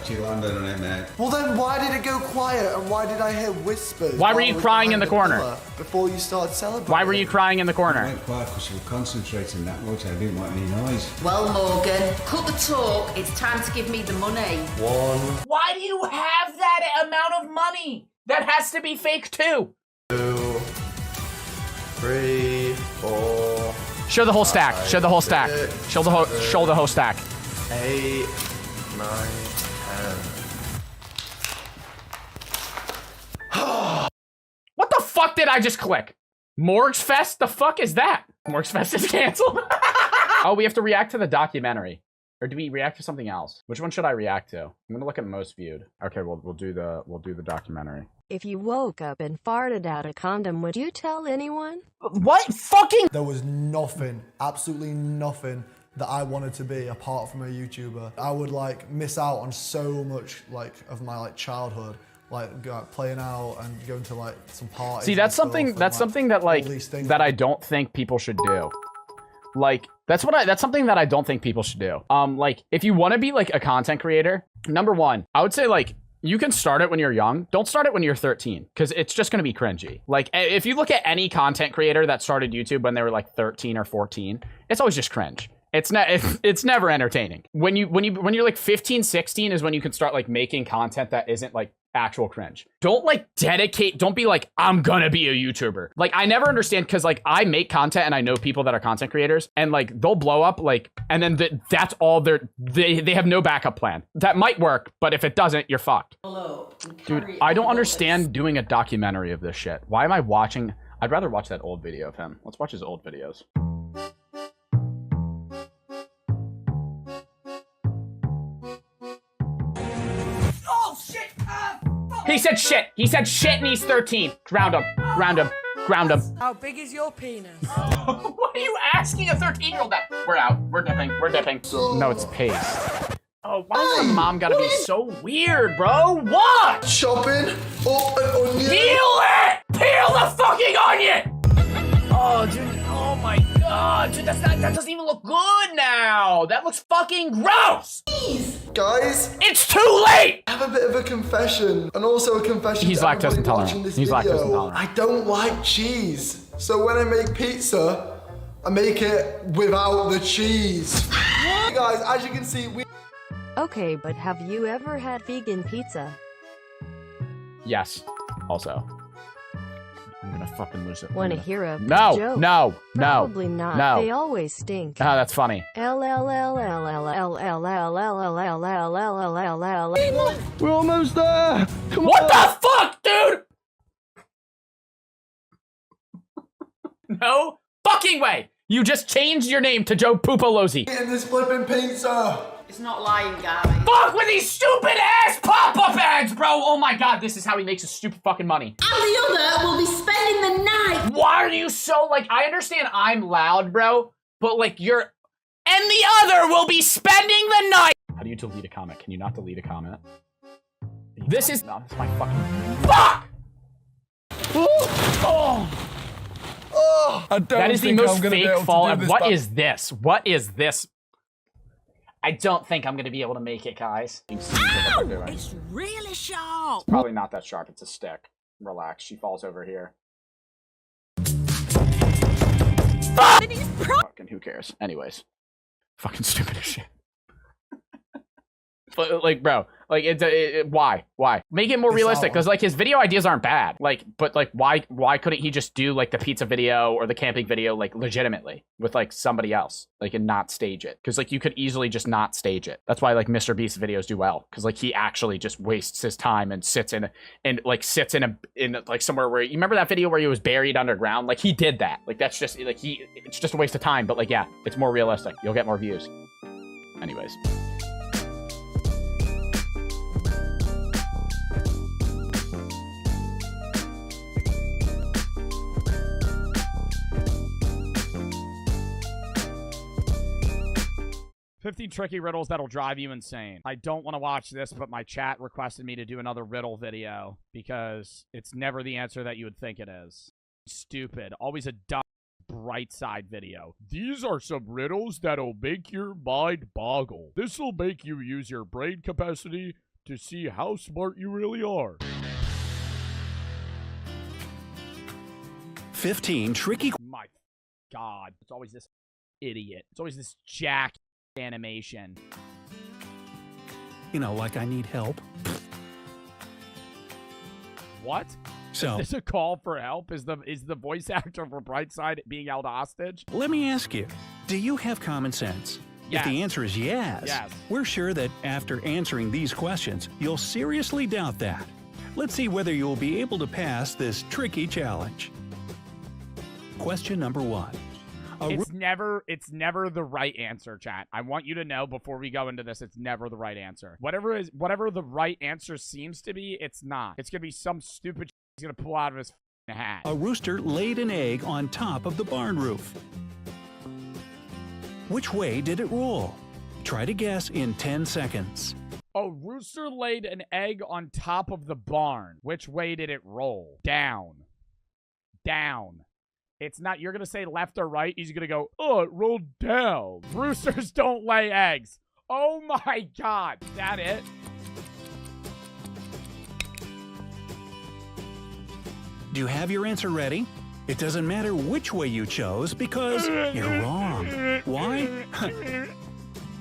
She landed on it, mate. Well then why did it go quiet and why did I hear whispers? Why were you crying in the corner? Before you started celebrating? Why were you crying in the corner? I went quiet because she was concentrating that much. I didn't want any noise. Well, Morgan, cut the talk. It's time to give me the money. 1. Why do you have that amount of money? That has to be fake too. 2, 3, 4. Show the whole stack. 5, Show the whole stack. 6, Show the whole stack. 8, 9, 10. What the fuck did I just click? Morgs Fest? The fuck is that? Morgs Fest is canceled. Oh, we have to react to the documentary. Or do we react to something else? Which one should I react to? I'm gonna look at most viewed. Okay, we'll do the documentary. If you woke up and farted out a condom, would you tell anyone? What fucking? There was nothing, absolutely nothing that I wanted to be apart from a YouTuber. I would like miss out on so much like of my like childhood, like playing out and going to like some parties. See, that's something that like that I don't think people should do. Like that's something that I don't think people should do. Like if you want to be like a content creator, number one, I would say like you can start it when you're young. Don't start it when you're 13 because it's just going to be cringy. Like if you look at any content creator that started YouTube when they were like 13 or 14, it's always just cringe. It's never entertaining. When you're like 15, 16 is when you can start like making content that isn't like actual cringe. Don't like don't be like, I'm gonna be a YouTuber. Like I never understand because like I make content and I know people that are content creators and like they'll blow up like, and then that's all they have no backup plan. That might work, but if it doesn't, you're fucked. Hello. Dude, I don't understand doing a documentary of this shit. Why am I watching? I'd rather watch that old video of him. Let's watch his old videos. He said shit. He said shit and he's 13. Ground him. Ground him. Ground him. How big is your penis? What are you asking a 13-year-old that? We're out. We're dipping. We're dipping. No, it's paste. Oh, why does the mom gotta be so weird, bro? What? Chopping up an onion. Peel it! Peel the fucking onion! Oh, dude. Oh my god. Dude, that doesn't even look good now. That looks fucking gross. Guys, it's too late! I have a bit of a confession, and also a confession He's to lactose everybody intolerant. watching this He's video. lactose intolerant. I don't like cheese. So when I make pizza, I make it without the cheese. Guys, as you can see, we... Okay, but have you ever had vegan pizza? Yes. Also. I'm gonna fucking lose it. Wanna hear a No, joke? no, no. Probably not. No. They always stink. Oh, that's funny. We're almost there. Come what on. the fuck, dude? No fucking way. You just changed your name to Joe Pupolozzi. Eating this flipping pizza. It's not lying, guys. Fuck with these stupid ass pop-up ads, bro! Oh my god, this is how he makes his stupid fucking money. And the other will be spending the night. Why are you so, like, I understand I'm loud, bro, but, like, you're... And the other will be spending the night! How do you delete a comment? Can you not delete a comment? This is... No, this is my fucking... Fuck! Oh! That is the most fake fall. What is this? What is this? I don't think I'm gonna be able to make it, guys. Ow! It's really sharp. It's probably not that sharp. It's a stick. Relax. She falls over here. Fucking who cares? Anyways. Fucking stupid as shit. But, like, bro, like, why? Make it more realistic, because, like, his video ideas aren't bad. Like, but, like, why couldn't he just do, like, the pizza video or the camping video, like, legitimately with, like, somebody else, like, and not stage it? Because, like, you could easily just not stage it. That's why, like, Mr. Beast's videos do well, because, like, he actually just wastes his time and sits in like somewhere where, you remember that video where he was buried underground? Like, he did that. Like, that's just, like, it's just a waste of time. But, like, yeah, it's more realistic. You'll get more views. Anyways. "15 tricky riddles that'll drive you insane." I don't want to watch this, but my chat requested me to do another riddle video because it's never the answer that you would think it is. Stupid. Always a dumb bright side video. "These are some riddles that'll make your mind boggle. This'll make you use your brain capacity to see how smart you really are." 15 tricky... My God. It's always this idiot. It's always this jack animation. You know, like I need help. What? So, is this a call for help? Is the voice actor for Brightside being held hostage? Let me ask you, do you have common sense? Yes. If the answer is yes, we're sure that after answering these questions, you'll seriously doubt that. Let's see whether you'll be able to pass this tricky challenge. Question number 1. It's never the right answer, chat. I want you to know before we go into this, it's never the right answer. Whatever the right answer seems to be, it's not. It's gonna be some stupid he's gonna pull out of his hat. A rooster laid an egg on top of the barn roof. Which way did it roll? Try to guess in 10 seconds. A rooster laid an egg on top of the barn. Which way did it roll? Down. Down. It's not, you're going to say left or right. He's going to go, oh, it rolled down. Roosters don't lay eggs. Oh my God. Is that it? Do you have your answer ready? It doesn't matter which way you chose because you're wrong. Why?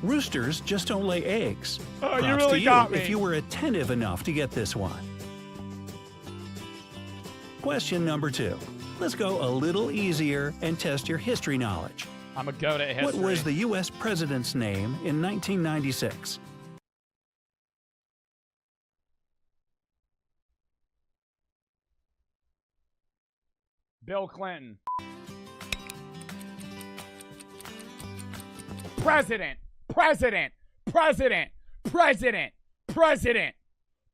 Roosters just don't lay eggs. Oh, Props you really to you got me. if you were attentive enough to get this one. Question number 2. Let's go a little easier and test your history knowledge. I'm a go to history. What was the U.S. president's name in 1996? Bill Clinton. President. President. President. President. President.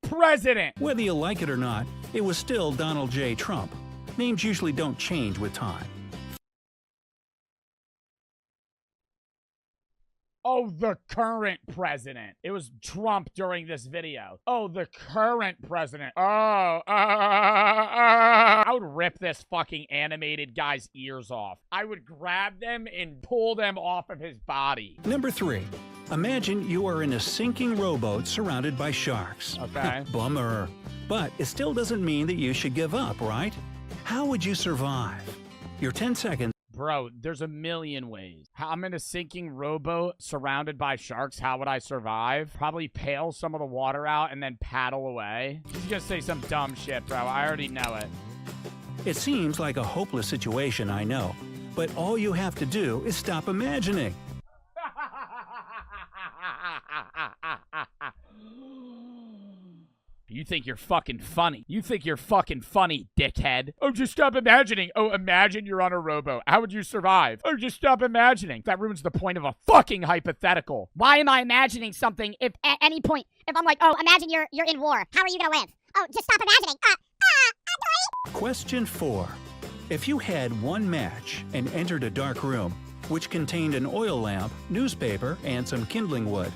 President. Whether you like it or not, it was still Donald J. Trump. Names usually don't change with time. Oh, the current president. It was Trump during this video. Oh, the current president. Oh, I would rip this fucking animated guy's ears off. I would grab them and pull them off of his body. Number 3. Imagine you are in a sinking rowboat surrounded by sharks. Okay. Bummer. But it still doesn't mean that you should give up, right? How would you survive? Your 10 seconds. Bro, there's a million ways. I'm in a sinking rowboat surrounded by sharks. How would I survive? Probably pail some of the water out and then paddle away. He's gonna say some dumb shit, bro. I already know it. It seems like a hopeless situation, I know. But all you have to do is stop imagining. You You think you're fucking funny. You think you're fucking funny, dickhead. Oh, just stop imagining. Oh, imagine you're on a rowboat. How would you survive? Oh, just stop imagining. That ruins the point of a fucking hypothetical. Why am I imagining something if at any point, if I'm like, oh, imagine you're in war. How are you gonna live? Oh, just stop imagining. Question 4. If you had one match and entered a dark room, which contained an oil lamp, newspaper, and some kindling wood,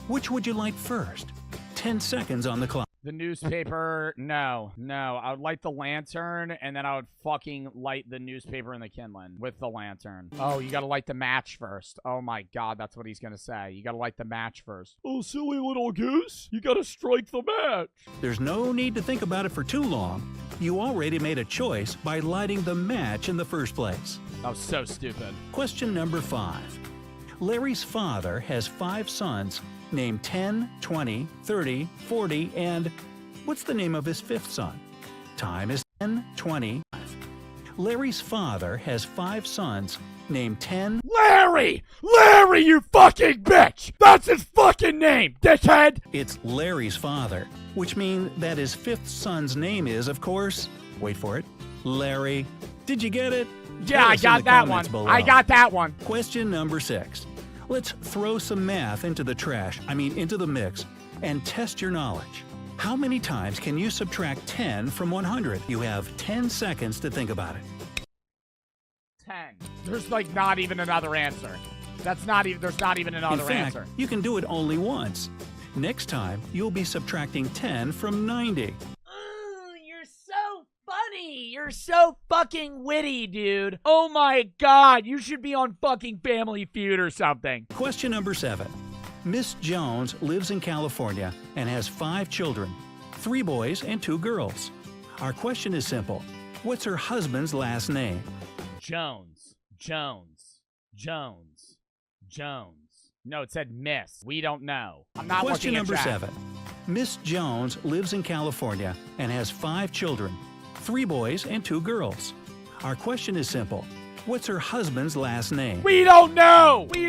which would you light first? 10 seconds on the clock. The newspaper, no. I would light the lantern, and then I would fucking light the newspaper and the kindling with the lantern. Oh, you gotta light the match first. Oh my god, that's what he's gonna say. You gotta light the match first. Oh, silly little goose. You gotta strike the match. There's no need to think about it for too long. You already made a choice by lighting the match in the first place. That was so stupid. Question number 5. Larry's father has 5 sons named 10, 20, 30, 40, and what's the name of his 5th son? Time is 10, 20. Larry's father has 5 sons named 10. Larry! Larry, you fucking bitch! That's his fucking name, dickhead! It's Larry's father, which means that his 5th son's name is, of course, wait for it, Larry. Did you get it? Yeah, I got that one. I got that one. Question number 6. Let's throw some math into the into the mix, and test your knowledge. How many times can you subtract 10 from 100? You have 10 seconds to think about it. 10. There's like not even another answer. There's not even another answer. You can do it only once. Next time, you'll be subtracting 10 from 90. You're so funny. You're so fucking witty, dude. Oh my god, you should be on fucking Family Feud or something. Question number 7. Miss Jones lives in California and has 5 children, 3 boys and 2 girls. Our question is simple. What's her husband's last name? Jones. No, it said Miss. We don't know. I'm not Question looking at number chat. 7. Miss Jones lives in California and has 5 children, 3 boys and 2 girls. Our question is simple. What's her husband's last name? We don't know. Her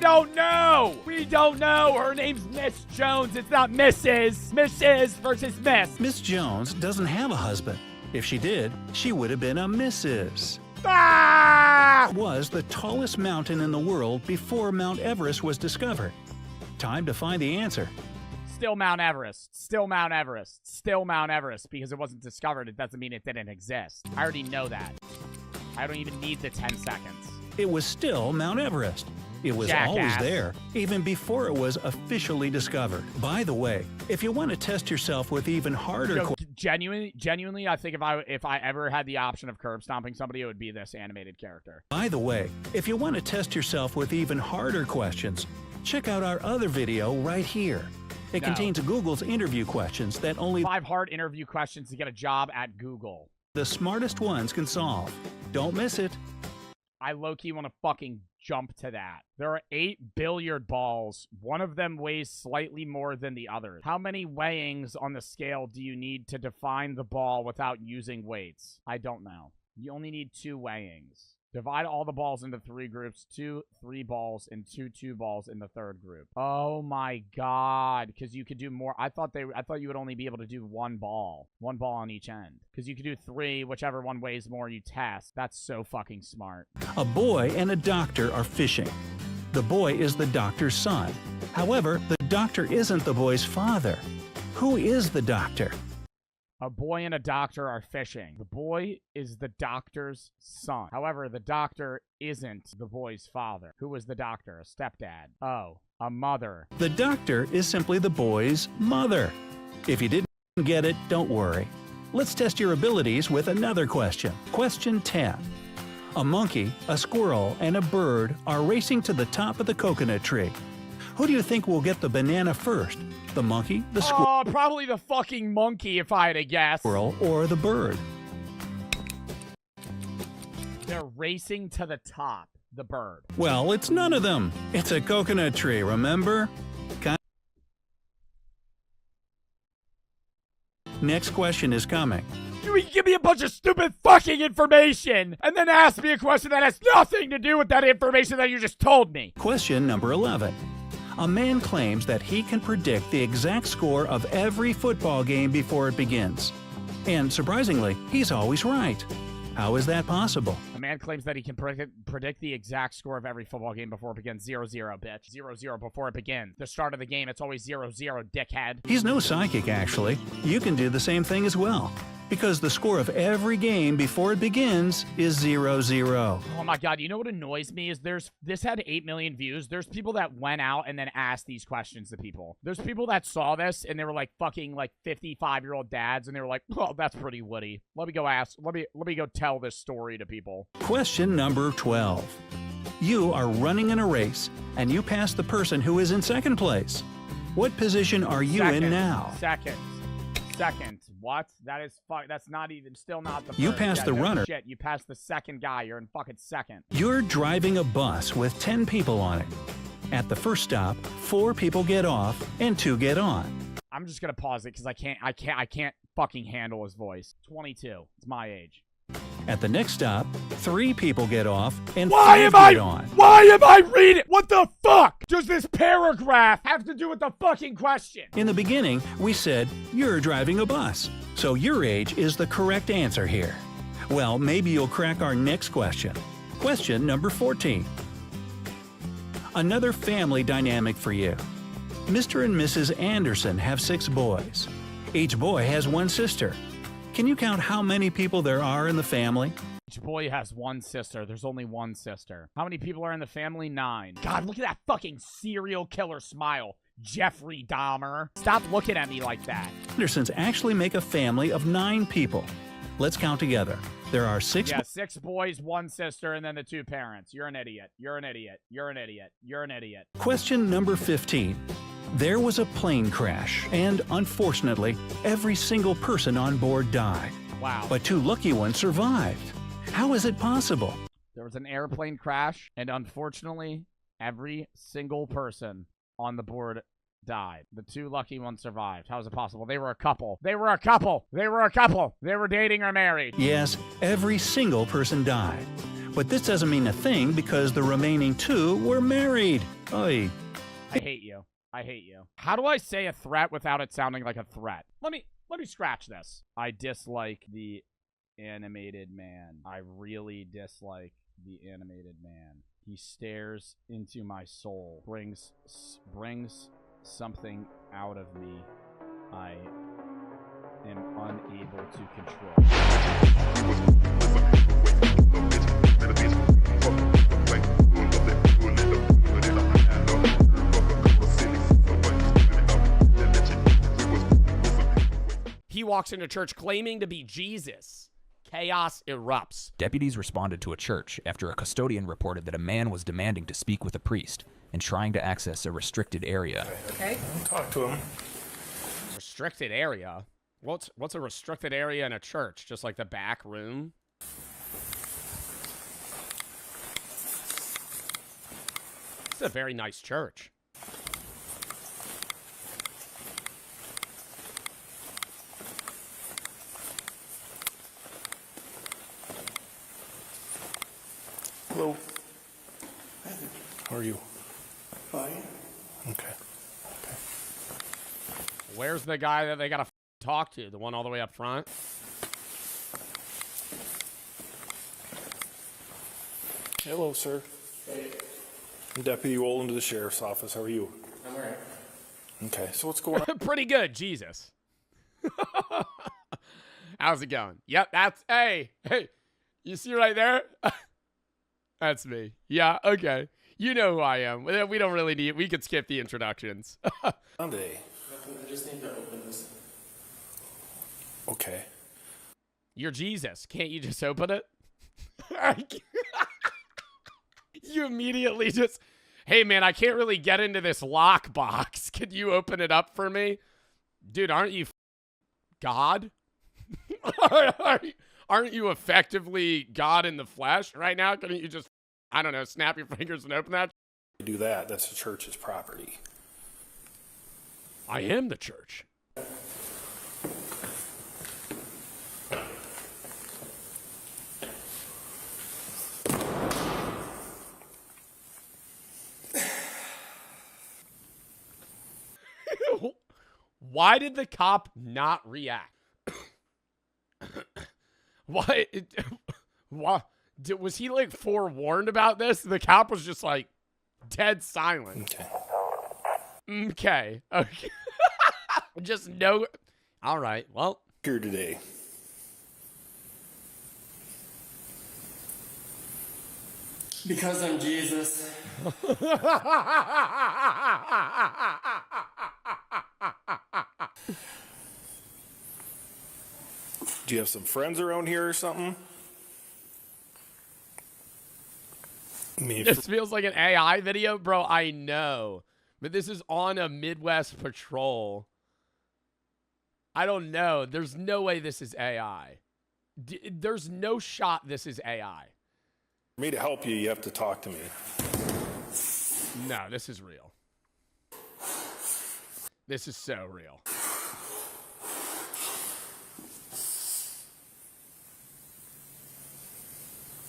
name's Miss Jones. It's not Mrs. Mrs. versus Miss. Miss Jones doesn't have a husband. If she did, she would have been a Mrs. Ah! Was the tallest mountain in the world before Mount Everest was discovered? Time to find the answer. Still Mount Everest, because it wasn't discovered. It doesn't mean it didn't exist. I already know that. I don't even need the 10 seconds. It was still Mount Everest. It was Jackass. always there, even before it was officially discovered. By the way, if you want to test yourself with even harder Genuinely, I think if I ever had the option of curb stomping somebody, it would be this animated character. By the way, if you want to test yourself with even harder questions, check out our other video right here. It contains Google's interview questions that only 5 hard interview questions to get a job at Google. The smartest ones can solve. Don't miss it. I low-key want to fucking jump to that. There are 8 billiard balls. One of them weighs slightly more than the other. How many weighings on the scale do you need to define the ball without using weights? I don't know. You only need 2 weighings. Divide all the balls into 3 groups, 2 3 balls, and 2 2 balls in the 3rd group. Oh my god, because you could do more. I thought you would only be able to do 1 ball on each end. Because you could do 3, whichever one weighs more you test. That's so fucking smart. A boy and a doctor are fishing. The boy is the doctor's son. However, the doctor isn't the boy's father. Who is the doctor? A boy and a doctor are fishing. The boy is the doctor's son. However, the doctor isn't the boy's father. Who was the doctor? A stepdad. Oh, a mother. The doctor is simply the boy's mother. If you didn't get it, don't worry. Let's test your abilities with another question. Question 10. A monkey, a squirrel, and a bird are racing to the top of the coconut tree. Who do you think will get the banana first? The monkey, the squirrel? Probably the fucking monkey if I had to guess. Squirrel or the bird? They're racing to the top. The bird. Well, it's none of them. It's a coconut tree, remember? Next question is coming. You give me a bunch of stupid fucking information and then ask me a question that has nothing to do with that information that you just told me. Question number 11. A man claims that he can predict the exact score of every football game before it begins. And surprisingly, he's always right. How is that possible? A man claims that he can predict the exact score of every football game before it begins. 0-0, bitch. 0-0 before it begins. The start of the game, it's always 0-0, dickhead. He's no psychic, actually. You can do the same thing as well. Because the score of every game before it begins is 0-0. Oh my god, you know what annoys me is this had 8 million views. There's people that went out and then asked these questions to people. There's people that saw this and they were like fucking like 55-year-old dads and they were like, well, that's pretty witty. Let me go tell this story to people. Question number 12. You are running in a race and you pass the person who is in second place. What position are you in now? Second. What? That's not even, still not the first. You passed the runner. Shit, you passed the second guy. You're in fucking second. You're driving a bus with 10 people on it. At the first stop, 4 people get off and 2 get on. I'm just gonna pause it because I can't fucking handle his voice. 22. It's my age. At the next stop, 3 people get off and Why 5 am get on. Why am I reading? What the fuck does this paragraph have to do with the fucking question? In the beginning, we said you're driving a bus, so your age is the correct answer here. Well, maybe you'll crack our next question. Question number 14. Another family dynamic for you. Mr. and Mrs. Anderson have 6 boys. Each boy has 1 sister. Can you count how many people there are in the family? Each boy has 1 sister. There's only 1 sister. How many people are in the family? 9. God, look at that fucking serial killer smile. Jeffrey Dahmer. Stop looking at me like that. Andersons actually make a family of 9 people. Let's count together. There are 6. Yeah, 6 boys, 1 sister, and then the 2 parents. You're an idiot. You're an idiot. You're an idiot. You're an idiot. Question number 15. There was a plane crash, and unfortunately, every single person on board died. Wow. But 2 lucky ones survived. How is it possible? There was an airplane crash, and unfortunately, every single person on the board died. The 2 lucky ones survived. How is it possible? They were a couple. They were a couple. They were a couple. They were dating or married. Yes, every single person died. But this doesn't mean a thing because the remaining 2 were married. Oy. I hate you. I hate you. How do I say a threat without it sounding like a threat? Let me scratch this. I dislike the animated man. I really dislike the animated man. He stares into my soul, brings something out of me I am unable to He walks into church claiming to be Jesus. Chaos erupts. Deputies responded to a church after a custodian reported that a man was demanding to speak with a priest and trying to access a restricted area. Okay. Talk to him. Restricted area? What's a restricted area in a church? Just like the back room? It's a very nice church. Hello. How are you? Fine. Okay. Where's the guy that they gotta talk to? The one all the way up front? Hello, sir. Hey. I'm Deputy Roland to the Sheriff's Office. How are you? I'm alright. Okay, so what's going on? Pretty good, Jesus. How's it going? Yep, hey, you see right there? That's me. Yeah, okay. You know who I am. We don't really need, we could skip the introductions. Sunday. I just need to open this. Okay. You're Jesus. Can't you just open it? You immediately just, hey man, I can't really get into this lockbox. Could you open it up for me? Dude, aren't you God? Aren't you effectively God in the flesh right now? Couldn't you just, I don't know, snap your fingers and open that? Do that. That's the church's property. I am the church. Why did the cop not react? Why? Was he like forewarned about this? The cop was just like dead silent. Okay. Just no. All right. Well, here today. Because I'm Jesus. Do you have some friends around here or something? This feels like an AI video, bro. I know. But this is on a Midwest patrol. I don't know. There's no way this is AI. There's no shot this is AI. For me to help you, you have to talk to me. No, this is real. This is so real.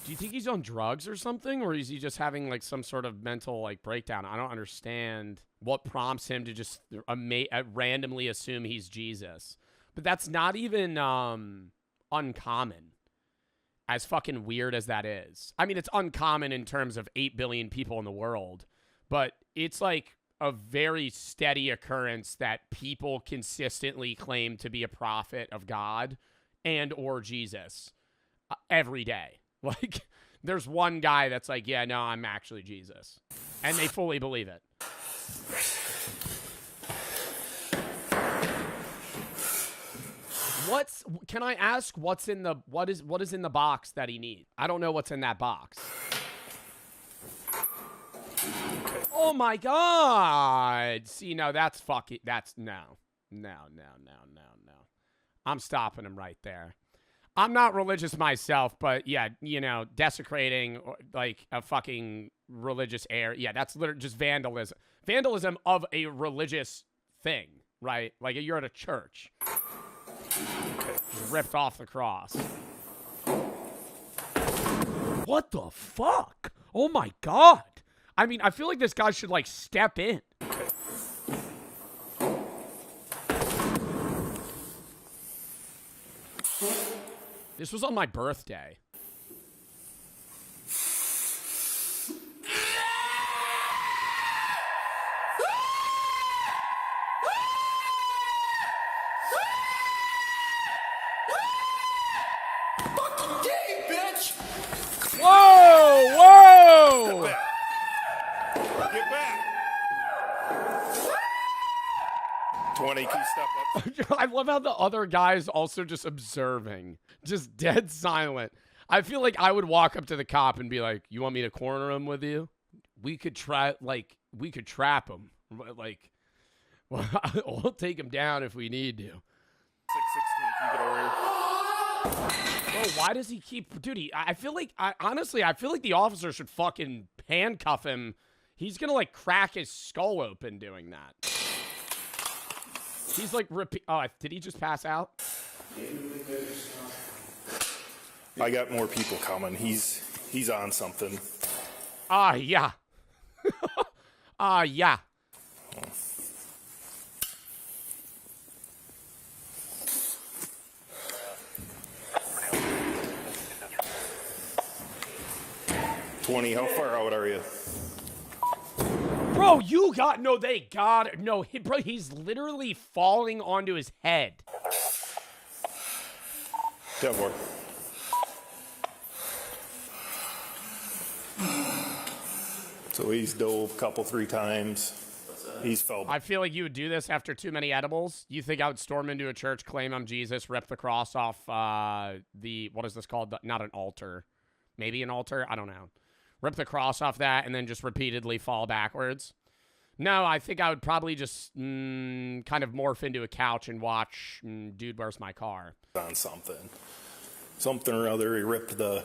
Do you think he's on drugs or something? Or is he just having like some sort of mental like breakdown? I don't understand what prompts him to just randomly assume he's Jesus. But that's not even uncommon. As fucking weird as that is. I mean, it's uncommon in terms of 8 billion people in the world. But it's like a very steady occurrence that people consistently claim to be a prophet of God and or Jesus every day. Like, there's one guy that's like, yeah, no, I'm actually Jesus. And they fully believe it. Can I ask what is in the box that he needs? I don't know what's in that box. Oh my God. See, no, that's fucking, that's no. I'm stopping him right there. I'm not religious myself, but yeah, you know, desecrating like a fucking religious area. Yeah, that's literally just vandalism. Vandalism of a religious thing, right? Like you're at a church. Ripped off the cross. What the fuck? Oh my God. I mean, I feel like this guy should like step in. This was on my birthday. Whoa! Whoa! Get back! 20, can you step up? I love how the other guy's also just observing. Just dead silent. I feel like I would walk up to the cop and be like, you want me to corner him with you? We could try, like, we could trap him. Like, well, we'll take him down if we need to. 616, can you get over here? Bro, why does he keep... Dude, I feel like... honestly, I feel like the officer should fucking handcuff him. He's gonna, like, crack his skull open doing that. He's, like, oh, did he just pass out? I got more people coming. He's on something. Yeah. Yeah. How far out are you? Bro, you got... No, they got it. No, bro, he's literally falling onto his head. Devor. So he's dove a couple, 3 times. He's fell. I feel like you would do this after too many edibles. You think I would storm into a church, claim I'm Jesus, rip the cross off what is this called? Not an altar. Maybe an altar? I don't know. Rip the cross off that and then just repeatedly fall backwards. No, I think I would probably just kind of morph into a couch and watch Dude, Where's My Car? On something or other. He ripped the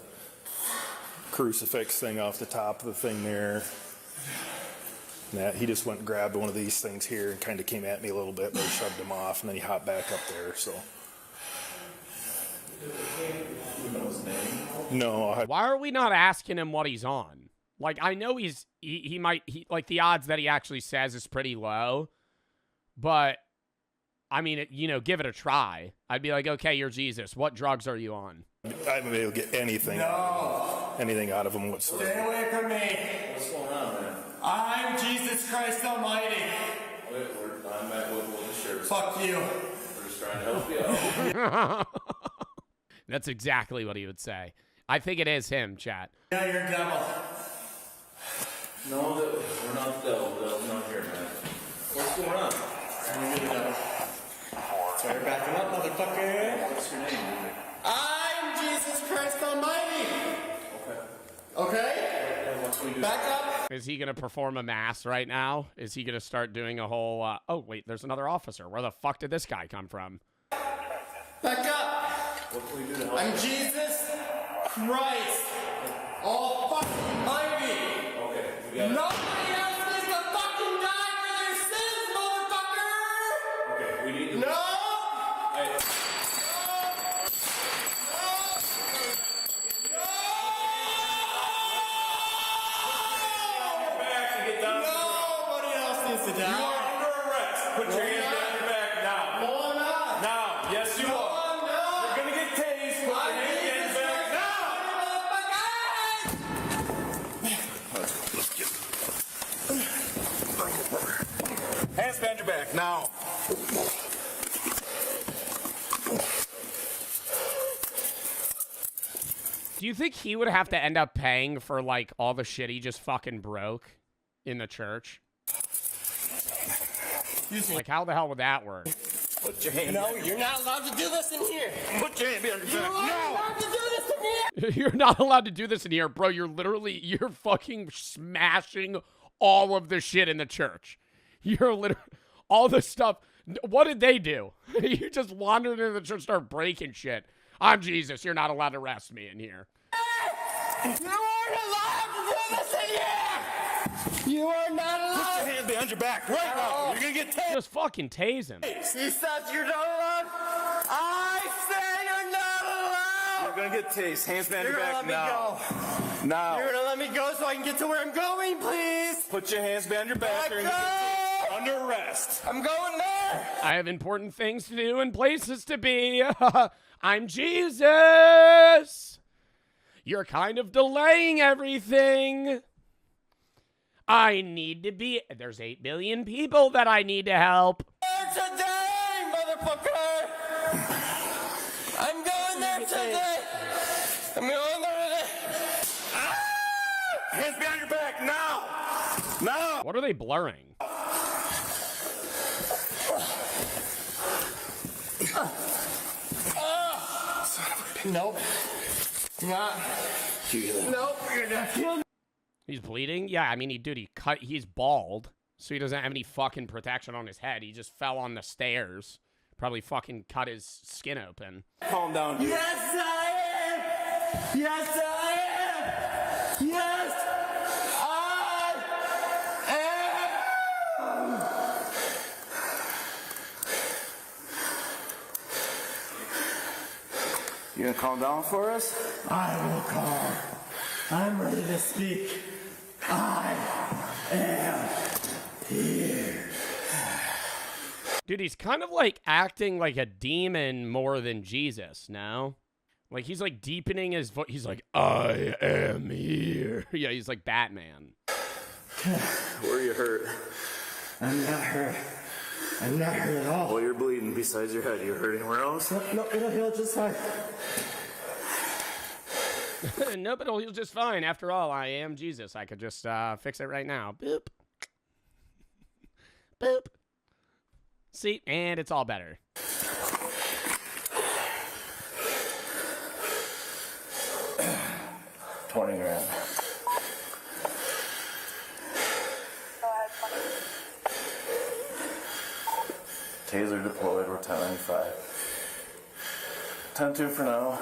crucifix thing off the top of the thing there. He just went and grabbed one of these things here and kind of came at me a little bit, but I shoved him off, and then he hopped back up there, so. No. Why are we not asking him what he's on? Like, I know he might, like, the odds that he actually says is pretty low, but I mean, you know, give it a try. I'd be like, okay, you're Jesus. What drugs are you on? I haven't been able to get anything out of him whatsoever. Stay away from me. What's going on, man? I'm Jesus Christ Almighty. I'm at with the sheriff. Fuck you. We're just trying to help you out. That's exactly what he would say. I think it is him, chat. Yeah, you're a devil. No, we're not the devil. The devil's not here, man. What's going on? You're the devil. So you're backing up, motherfucker. What's your name, dude? I'm Jesus Christ Almighty. Okay? What's we do? Back up. Is he going to perform a mass right now? Is he going to start doing a whole, oh, wait, there's another officer. Where the fuck did this guy come from? Back up. What can we do to help? I'm Jesus Christ Almighty. Okay, we got it. Nobody else needs to fucking die for their sins, motherfucker. Okay, we need to... No. Hey. Nobody else needs to die. You are under arrest. Put your hands behind your back now. No, I'm not. Now, yes, you are. I'm not. You're gonna get tased. Put your hands behind your back now. Hands behind your back now. Do you think he would have to end up paying for, like, all the shit he just fucking broke in the church? Like, how the hell would that work? Put your hand No, you're not allowed to do this in here. Put your hand behind your You're back. not allowed to do this in here. You're not allowed to do this in here, bro. You're fucking smashing all of the shit in the church. You're literally, all the stuff. What did they do? You just wandered into the church, start breaking shit. I'm Jesus. You're not allowed to arrest me in here. You aren't allowed to do this in here. You are not allowed. Put your hand behind your back right now. You're gonna get tased. Just fucking tase him. He says you're not allowed. I say you're not allowed. You're gonna get tased. Hands behind your You're back gonna let now. me go. Now. You're gonna let me go so I can get to where I'm going, please. Put your hands behind your back. You're gonna get tased. Under arrest. I'm going there. I have important things to do and places to be. I'm Jesus. You're kind of delaying everything. I need to be... There's 8 billion people that I need to help. Today, motherfucker. I'm going there today. I'm going there today. Hands behind your back now. Now. What are they blurring? Nope. Not. Nope. You're not. He's bleeding? Yeah, I mean, he's bald, so he doesn't have any fucking protection on his head. He just fell on the stairs. Probably fucking cut his skin open. Calm down, dude. Yes, I am. Yes, I am. Yes, I am. You gonna calm down for us? I will calm. I'm ready to speak. I am here. Dude, he's kind of like acting like a demon more than Jesus, no? Like he's like deepening his voice. He's like, I am here. Yeah, he's like Batman. Where are you hurt? I'm not hurt. I'm not hurt at all. Well, you're bleeding besides your head. You hurt anywhere else? No, it'll heal just fine. No, but it'll heal just fine. After all, I am Jesus. I could just fix it right now. Boop. Boop. See, and it's all better. $20,000. Taser deployed. We're 1095. 10-2 for now.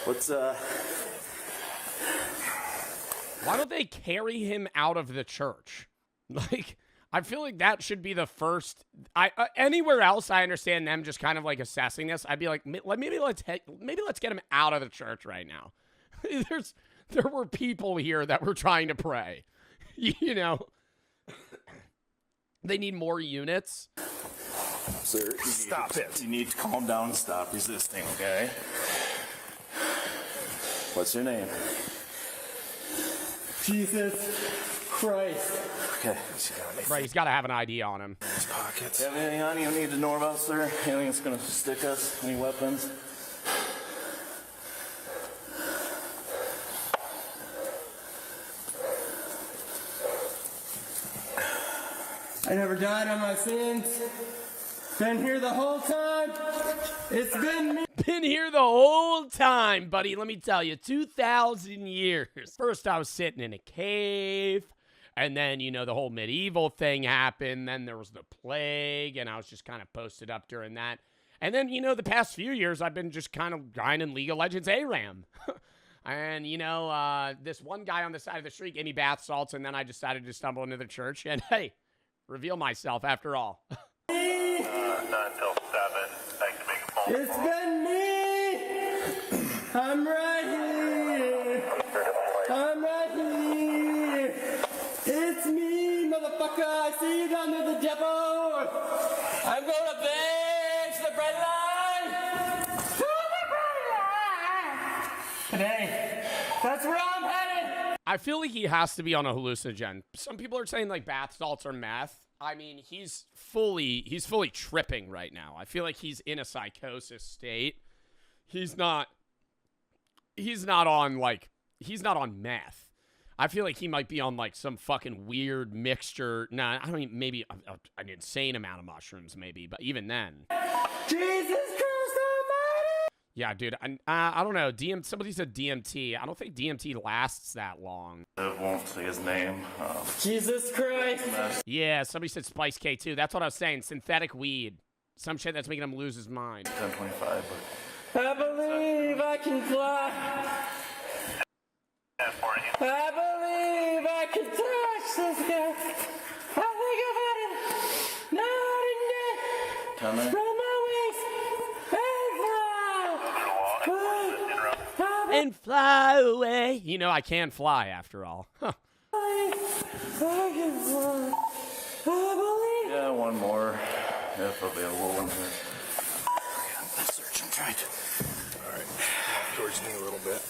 What's Why don't they carry him out of the church? Like, I feel like that should be the first. Anywhere else, I understand them just kind of like assessing this. I'd be like, maybe let's get him out of the church right now. There were people here that were trying to pray, you know. They need more units. Sir, stop it. You need to calm down and stop resisting, okay? What's your name? Jesus Christ. Okay. Right, he's got to have an ID on him. His pockets. Have anything on you need to know about, sir? Anything that's gonna stick us? Any weapons? I never died on my sins. Been here the whole time. It's been me. Been here the whole time, buddy. Let me tell you, 2,000 years. First, I was sitting in a cave. And then, you know, the whole medieval thing happened. Then there was the plague. And I was just kind of posted up during that. And then, you know, the past few years, I've been just kind of grinding League of Legends ARAM. And, you know, this one guy on the side of the street gave me bath salts. And then I decided to stumble into the church. And, hey, reveal myself after all. 9 till 7. Thanks to make a phone. It's been me. I'm right here. I'm right here. It's me, motherfucker. I see you down there, the devil. I'm gonna beg the bread line. To the bread line. Today. That's where I'm headed. I feel like he has to be on a hallucinogen. Some people are saying like bath salts are meth. I mean, he's fully tripping right now. I feel like he's in a psychosis state. He's not on meth. I feel like he might be on like some fucking weird mixture. Nah, I don't even, maybe an insane amount of mushrooms maybe, but even then. Jesus Christ Almighty! Yeah, dude, I don't know. Somebody said DMT. I don't think DMT lasts that long. I won't say his name. Jesus Christ! Yeah, somebody said Spice K2. That's what I was saying. Synthetic weed. Some shit that's making him lose his mind. 10:25. I believe I can fly. I believe I can touch this guy. I think I've had it. Not Come in. from my waist And fly away. You know, I can fly after all. Huh. I can fly. I believe. Yeah, one more, if available, one here. Let's search and try it. All right, towards me a little bit.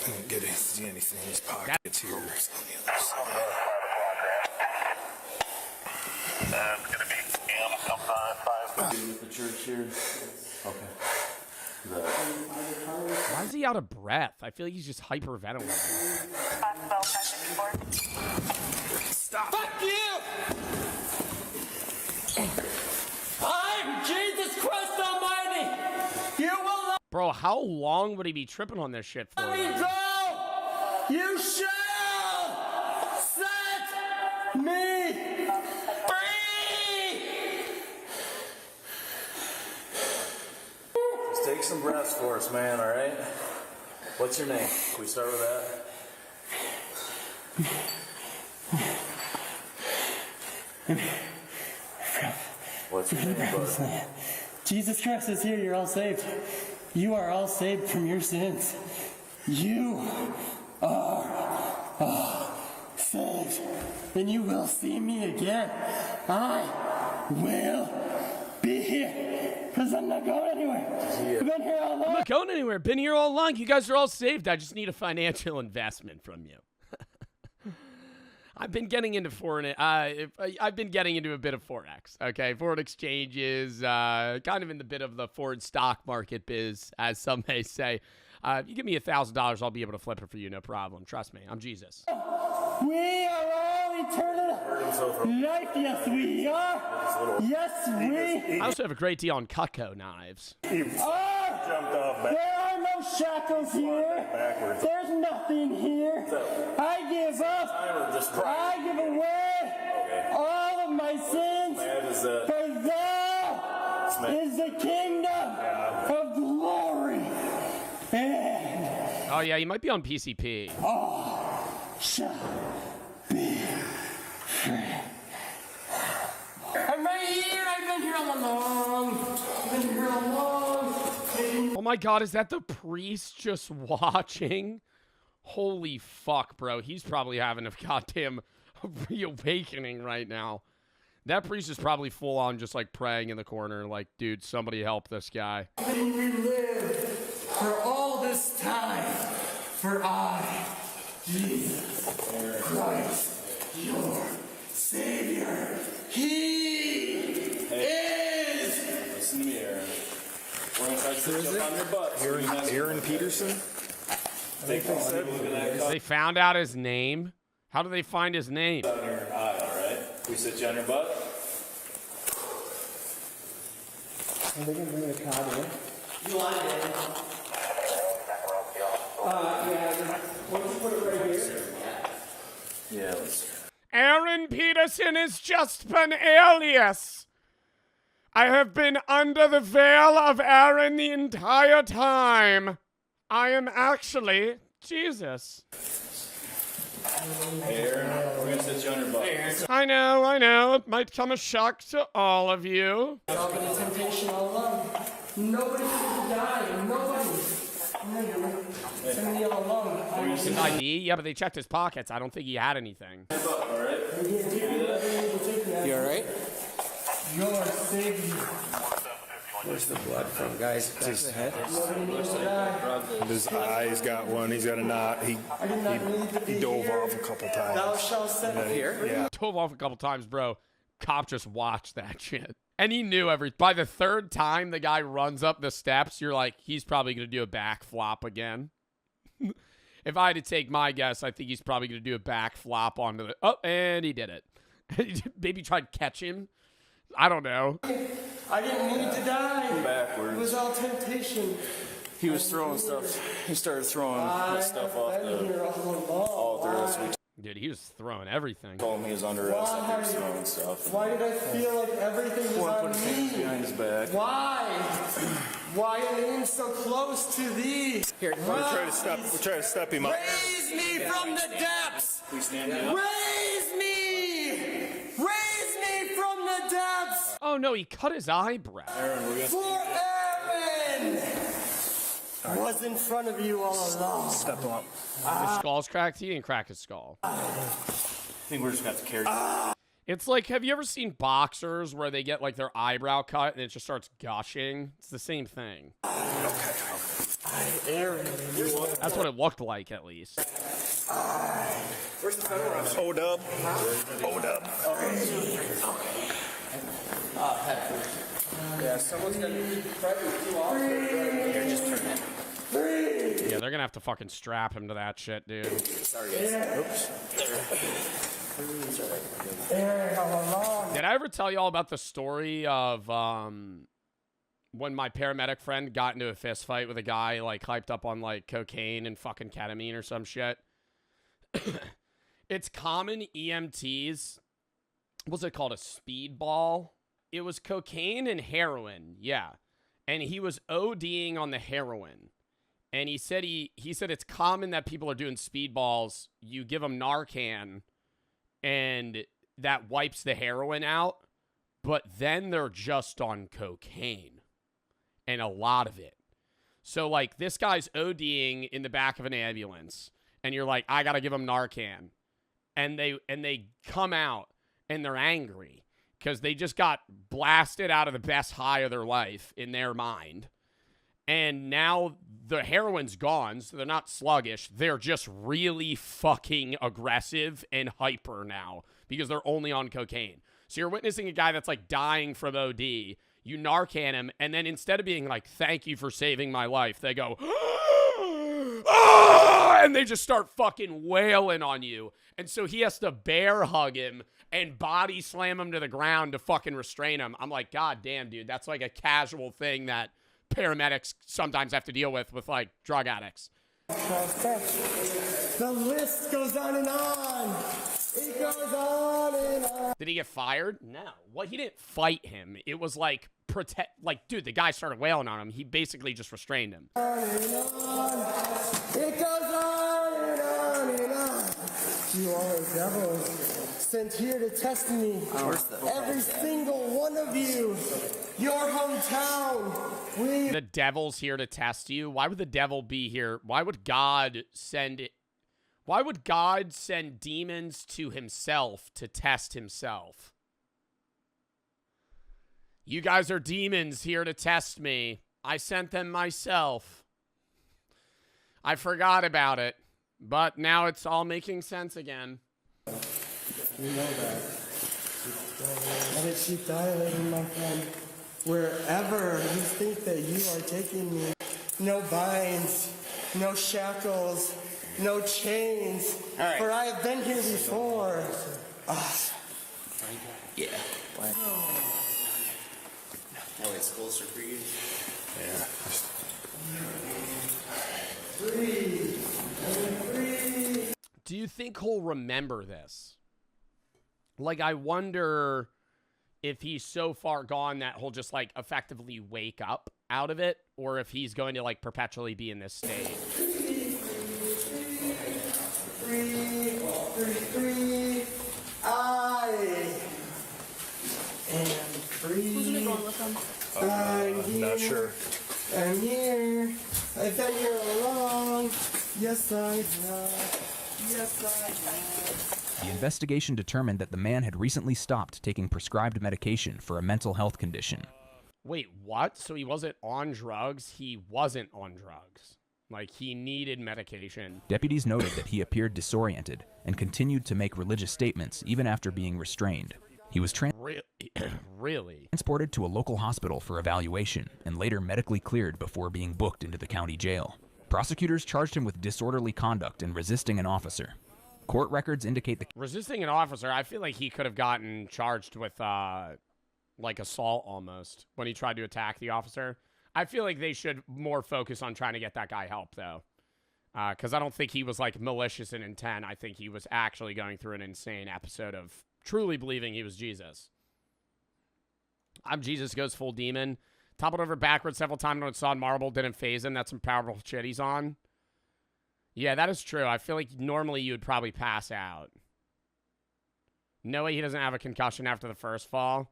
I didn't get anything in his pockets here. On the other side. That's gonna be with the church here. Okay. Why is he out of breath? I feel like he's just hyperventilating. Stop. Fuck you! I'm Jesus Christ Almighty! You will not Bro, how long would he be tripping on this shit for? let me go! You shall set me free! Just take some breaths for us, man, alright? What's your name? Can we start with that? What's your name, bud? Jesus Christ is here, you're all saved. You are all saved from your sins. You are all saved. And you will see me again. I will be here. Because I'm not going anywhere. I've been here all along. I'm not going anywhere. Been here all along. You guys are all saved. I just need a financial investment from you. I've been getting into I've been getting into a bit of Forex, okay? Foreign exchanges, kind of in the bit of the foreign stock market biz, as some may say. You give me $1,000, I'll be able to flip it for you, no problem. Trust me, I'm Jesus. We are all eternal life. Yes, we are. Yes, we I also have a great deal on Cutco knives. are. There are no shackles here. There's nothing here. I give up. I give away all of my sins. For thou is the kingdom of glory. And Oh, yeah, you might be on PCP. all shall be free. I'm right here. I've been here all along. I've been here all along. Oh my god, is that the priest just watching? Holy fuck, bro. He's probably having a goddamn reawakening right now. That priest is probably full on just like praying in the corner, like, dude, somebody help this guy. And we lived for all this time, for I, Jesus Christ, your Savior. He is. Listen to me, Aaron. We're gonna try to sit you up on your butt. Aaron Peterson? They found out his name? How do they find his name? On your eye, alright? We sit you on your butt. Are they gonna bring the cod in? You want it? Yeah. Why don't you put it right here? Yeah, let's. Aaron Peterson is just an alias. I have been under the veil of Aaron the entire time. I am actually Jesus. Hey, Aaron, we're gonna sit you on your butt. I know. It might come a shock to all of you. It's been a temptation all along. Nobody should die. Nobody. Send me all alone. His ID? Yeah, but they checked his pockets. I don't think he had anything. You alright? Your Savior. Where's the blood from, guys? His head. His eye's got one. He's got a knot. He dove off a couple times. Thou shalt set here. Yeah. Dove off a couple times, bro. Cop just watched that shit. And he knew by the third time the guy runs up the steps, you're like, he's probably going to do a back flop again. If I had to take my guess, I think he's probably going to do a back flop onto the... Oh, and he did it. Maybe try to catch him. I don't know. I didn't need to die. Backwards. It was all temptation. He was throwing stuff. He started throwing that stuff off the altar. Dude, he was throwing everything. Told him he was under arrest and he was throwing stuff. Why did I feel like everything was on Put his hands me? behind his back. Why? Why am I in so close to thee? Here, we'll try to step him up. Raise me from the depths. Please stand me up. Raise me. Raise me from the depths. Oh, no, he cut his eyebrow. Aaron, we're For Aaron was in front of you all along. Step him up. His skull's cracked. He didn't crack his skull. I think we're just going to have to carry It's like, have you ever seen boxers where they get like their eyebrow cut and it just starts gushing? It's the same thing. Aaron. That's what it looked like, at least. Where's the federal officer? O-Dub. O-Dub. Yeah, someone's gonna be pregnant too often. Here, just turn it. Yeah, they're gonna have to fucking strap him to that shit, dude. Sorry, guys. Oops. Aaron, all along. Did I ever tell you all about the story of when my paramedic friend got into a fist fight with a guy like hyped up on like cocaine and fucking ketamine or some shit? It's common EMTs. What's it called? A speedball? It was cocaine and heroin, yeah. And he was ODing on the heroin. And he said it's common that people are doing speedballs. You give them Narcan, and that wipes the heroin out. But then they're just on cocaine, and a lot of it. So like this guy's ODing in the back of an ambulance, and you're like, I gotta give him Narcan, and they come out and they're angry because they just got blasted out of the best high of their life in their mind. And now the heroin's gone, so they're not sluggish. They're just really fucking aggressive and hyper now because they're only on cocaine. So you're witnessing a guy that's like dying from OD. You Narcan him, and then instead of being like, thank you for saving my life, they go, ah! And they just start fucking wailing on you. And so he has to bear hug him and body slam him to the ground to fucking restrain him. I'm like, God damn, dude, that's like a casual thing that paramedics sometimes have to deal with like drug addicts. The list goes on and on. It goes on and on. Did he get fired? No. What? He didn't fight him. It was like dude, the guy started wailing on him. He basically just restrained him. On and on. It goes on and on and on. You are devils sent here to test me. Every single one of you. Your hometown. The devil's here to test you. Why would the devil be here? Why would God send it? Why would God send demons to himself to test himself? You guys are demons here to test me. I sent them myself. I forgot about it, but now it's all making sense again. You know that. Let it keep dilating, my friend. Wherever you think that you are taking me, no binds, no shackles, no chains. All right. For I have been here before. Yeah. What? That way it's closer for you. Yeah. Breathe. Do you think he'll remember this? Like, I wonder if he's so far gone that he'll just, like, effectively wake up out of it, or if he's going to, like, perpetually be in this state. Breathe. I am free. Who's gonna go with him? I'm not sure. I'm here. I've been here all along. Yes, I have. Yes, I have. The investigation determined that the man had recently stopped taking prescribed medication for a mental health condition. Wait, what? So he wasn't on drugs? He wasn't on drugs. Like, he needed medication. Deputies noted that he appeared disoriented and continued to make religious statements even after being restrained. He was Really? transported to a local hospital for evaluation and later medically cleared before being booked into the county jail. Prosecutors charged him with disorderly conduct and resisting an officer. Court records indicate the Resisting an officer, I feel like he could have gotten charged with, like, assault almost when he tried to attack the officer. I feel like they should more focus on trying to get that guy help, though. Because I don't think he was, like, malicious in intent. I think he was actually going through an insane episode of truly believing he was Jesus. I'm Jesus goes full demon. Toppled over backwards several times when saw marble. Didn't phase him. That's some powerful shit he's on. Yeah, that is true. I feel like normally you would probably pass out. No way he doesn't have a concussion after the first fall.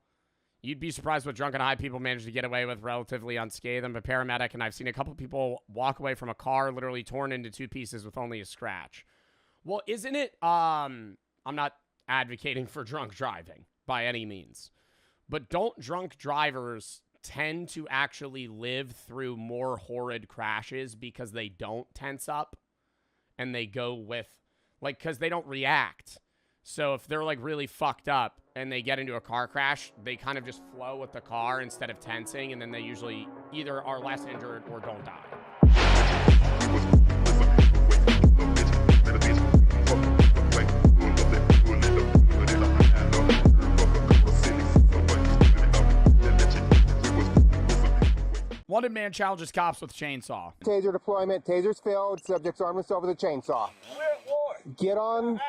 You'd be surprised what drunk and high people manage to get away with relatively unscathed. I'm a paramedic, and I've seen a couple people walk away from a car literally torn into two pieces with only a scratch. Well, isn't it, I'm not advocating for drunk driving by any means, but don't drunk drivers tend to actually live through more horrid crashes because they don't tense up and they go with, like, because they don't react. So if they're, like, really fucked up and they get into a car crash, they kind of just flow with the car instead of tensing, and then they usually either are less injured or don't die. Wanted man challenges cops with chainsaw. Taser deployment. Taser's failed. Subject's arm themselves with a chainsaw. Get on.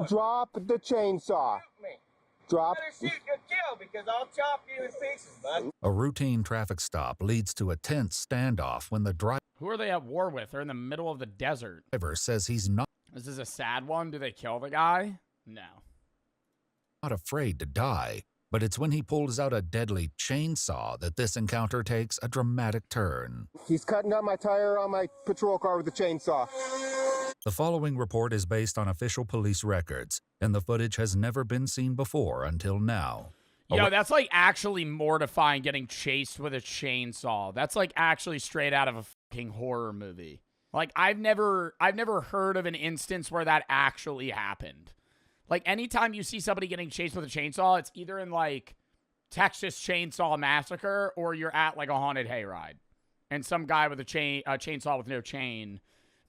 Drop the chainsaw. Drop. Shoot, you'll kill because I'll chop you in pieces, bud. A routine traffic stop leads to a tense standoff when the Who are they at war with? They're in the middle of the desert. driver says he's not Is this a sad one? Do they kill the guy? No. afraid to die, but it's when he pulls out a deadly chainsaw that this encounter takes a dramatic turn. He's cutting up my tire on my patrol car with a chainsaw. The following report is based on official police records, and the footage has never been seen before until now. Yo, that's like actually mortifying getting chased with a chainsaw. That's like actually straight out of a fucking horror movie. Like I've never heard of an instance where that actually happened. Like anytime you see somebody getting chased with a chainsaw, it's either in like Texas Chainsaw Massacre or you're at like a haunted hayride. And some guy with a chainsaw with no chain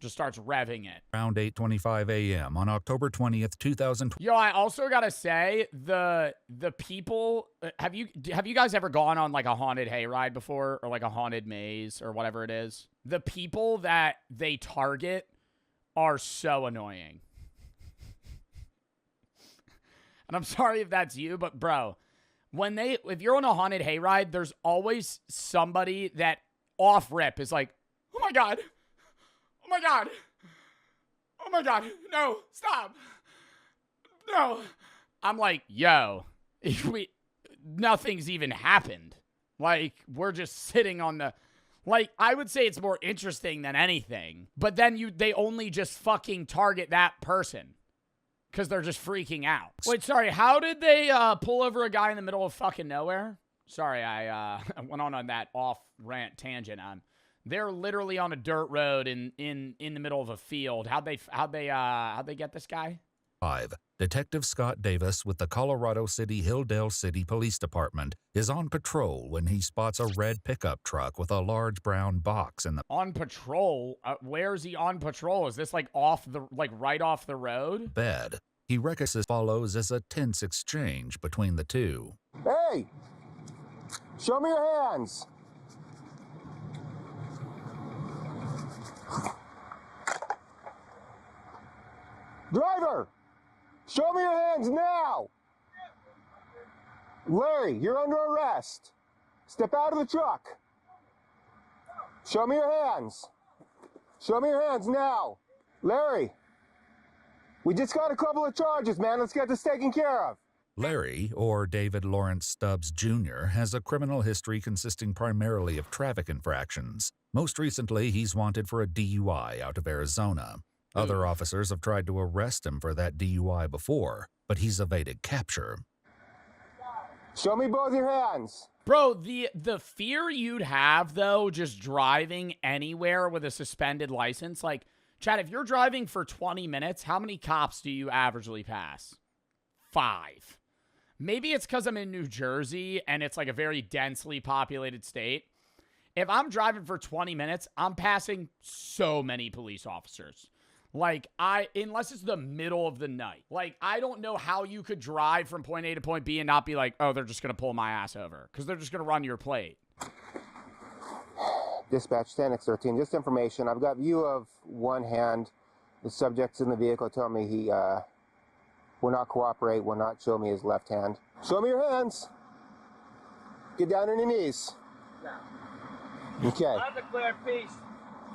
just starts revving it. Around 8:25 a.m. on October 20th, 2020. Yo, I also gotta say, the people, have you guys ever gone on like a haunted hayride before, or like a haunted maze or whatever it is? The people that they target are so annoying. And I'm sorry if that's you, but bro, if you're on a haunted hayride, there's always somebody that off rip is like, oh my god. Oh my god. Oh my god. No, stop. No. I'm like, yo, nothing's even happened. Like, we're just sitting on the, Like, I would say it's more interesting than anything. But then they only just fucking target that person. Because they're just freaking out. Wait, sorry, how did they pull over a guy in the middle of fucking nowhere? Sorry, I went on that off-rant tangent. They're literally on a dirt road in the middle of a field. How'd they get this guy? 5. Detective Scott Davis with the Colorado City Hilldale City Police Department is on patrol when he spots a red pickup truck with a large brown box in the... On patrol? Where's he on patrol? Is this like right off the road? Bed. He reckons it follows as a tense exchange between the two. Hey! Show me your hands! Driver! Show me your hands now! Larry, you're under arrest. Step out of the truck. Show me your hands. Show me your hands now. Larry, we just got a couple of charges, man. Let's get this taken care of. Larry, or David Lawrence Stubbs Jr., has a criminal history consisting primarily of traffic infractions. Most recently, he's wanted for a DUI out of Arizona. Other officers have tried to arrest him for that DUI before, but he's evaded capture. Show me both your hands. Bro, the fear you'd have, though, just driving anywhere with a suspended license, like, Chad, if you're driving for 20 minutes, how many cops do you averagely pass? 5. Maybe it's because I'm in New Jersey and it's like a very densely populated state. If I'm driving for 20 minutes, I'm passing so many police officers. Like, unless it's the middle of the night. Like, I don't know how you could drive from point A to point B and not be like, oh, they're just going to pull my ass over. Because they're just going to run your plate. Dispatch 10X13, just information. I've got view of one hand. The subject's in the vehicle. Tell me he will not cooperate, will not show me his left hand. Show me your hands. Get down on your knees. No. Okay. I declare peace.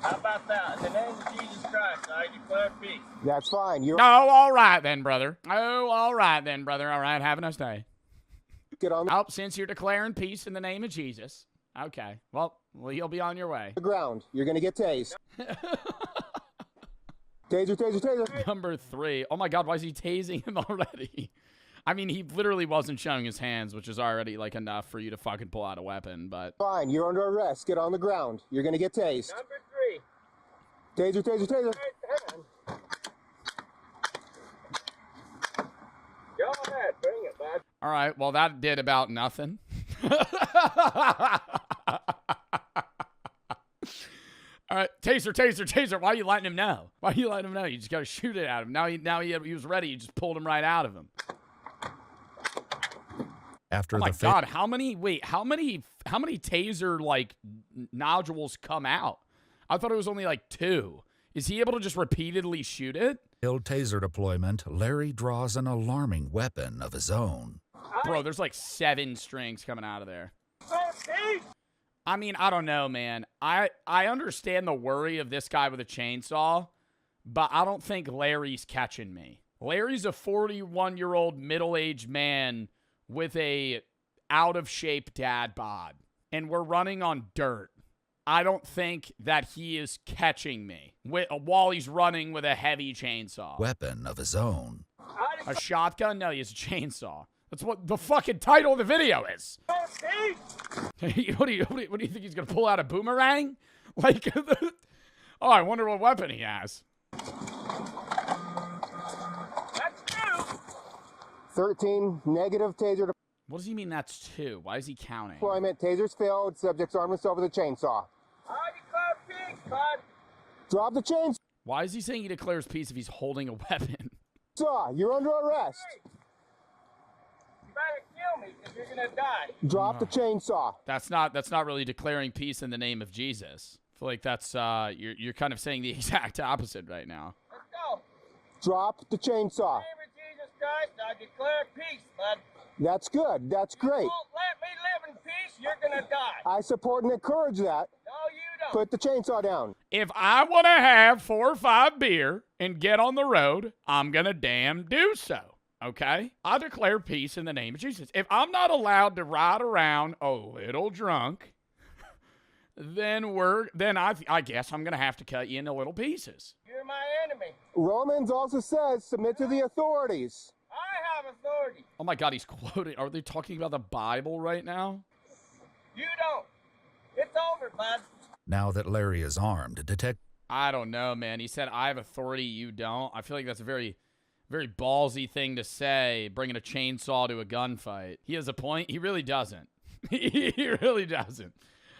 How about that? In the name of Jesus Christ, I declare peace. That's fine. You're... Oh, all right then, brother. Oh, all right then, brother. All right, have a nice day. Get on the... Oh, since you're declaring peace in the name of Jesus. Okay. Well, you'll be on your way. The ground. You're going to get tased. Taser, taser, taser. Number 3. Oh my God, why is he tasing him already? I mean, he literally wasn't showing his hands, which is already like enough for you to fucking pull out a weapon, but... Fine, you're under arrest. Get on the ground. You're going to get tased. Number 3. Taser, taser, taser. Go ahead, bring it, bud. All right, well, that did about nothing. All right, taser, taser, taser. Why are you letting him know? Why are you letting him know? You just got to shoot it at him. Now he was ready. You just pulled him right out of him. After oh my God, how many taser, like, nodules come out? I thought it was only, like, 2. Is he able to just repeatedly shoot it? failed taser deployment, Larry draws an alarming weapon of his own. Bro, there's like 7 strings coming out of there. I mean, I don't know, man. I understand the worry of this guy with a chainsaw, but I don't think Larry's catching me. Larry's a 41-year-old middle-aged man with a out-of-shape dad bod, and we're running on dirt. I don't think that he is catching me while he's running with a heavy chainsaw. Weapon of his own. A shotgun? No, he has a chainsaw. That's what the fucking title of the video is. What do you think he's gonna pull out a boomerang? Like, oh, I wonder what weapon he has. That's 2. 13 negative taser. What does he mean that's 2? Why is he counting? Deployment. Tasers failed. Subject's arm is over the chainsaw. I declare peace, bud. Drop the chainsaw. Why is he saying he declares peace if he's holding a weapon? You're under arrest. You better kill me because you're gonna die. Drop the chainsaw. That's not really declaring peace in the name of Jesus. I feel like that's you're kind of saying the exact opposite right now. Let's go. Drop the chainsaw. In the name of Jesus Christ, I declare peace, bud. That's good. That's great. You won't let me live in peace, you're gonna die. I support and encourage that. No, you don't. Put the chainsaw down. If I want to have 4 or 5 beer and get on the road, I'm gonna damn do so. Okay? I declare peace in the name of Jesus. If I'm not allowed to ride around a little drunk, then I guess I'm gonna have to cut you into little pieces. You're my enemy. Romans also says submit to the authorities. I have authority. Oh my God, he's quoting. Are they talking about the Bible right now? You don't. It's over, bud. Now that Larry is armed, I don't know, man. He said, I have authority, you don't. I feel like that's a very, very ballsy thing to say, bringing a chainsaw to a gunfight. He has a point. He really doesn't. He really doesn't.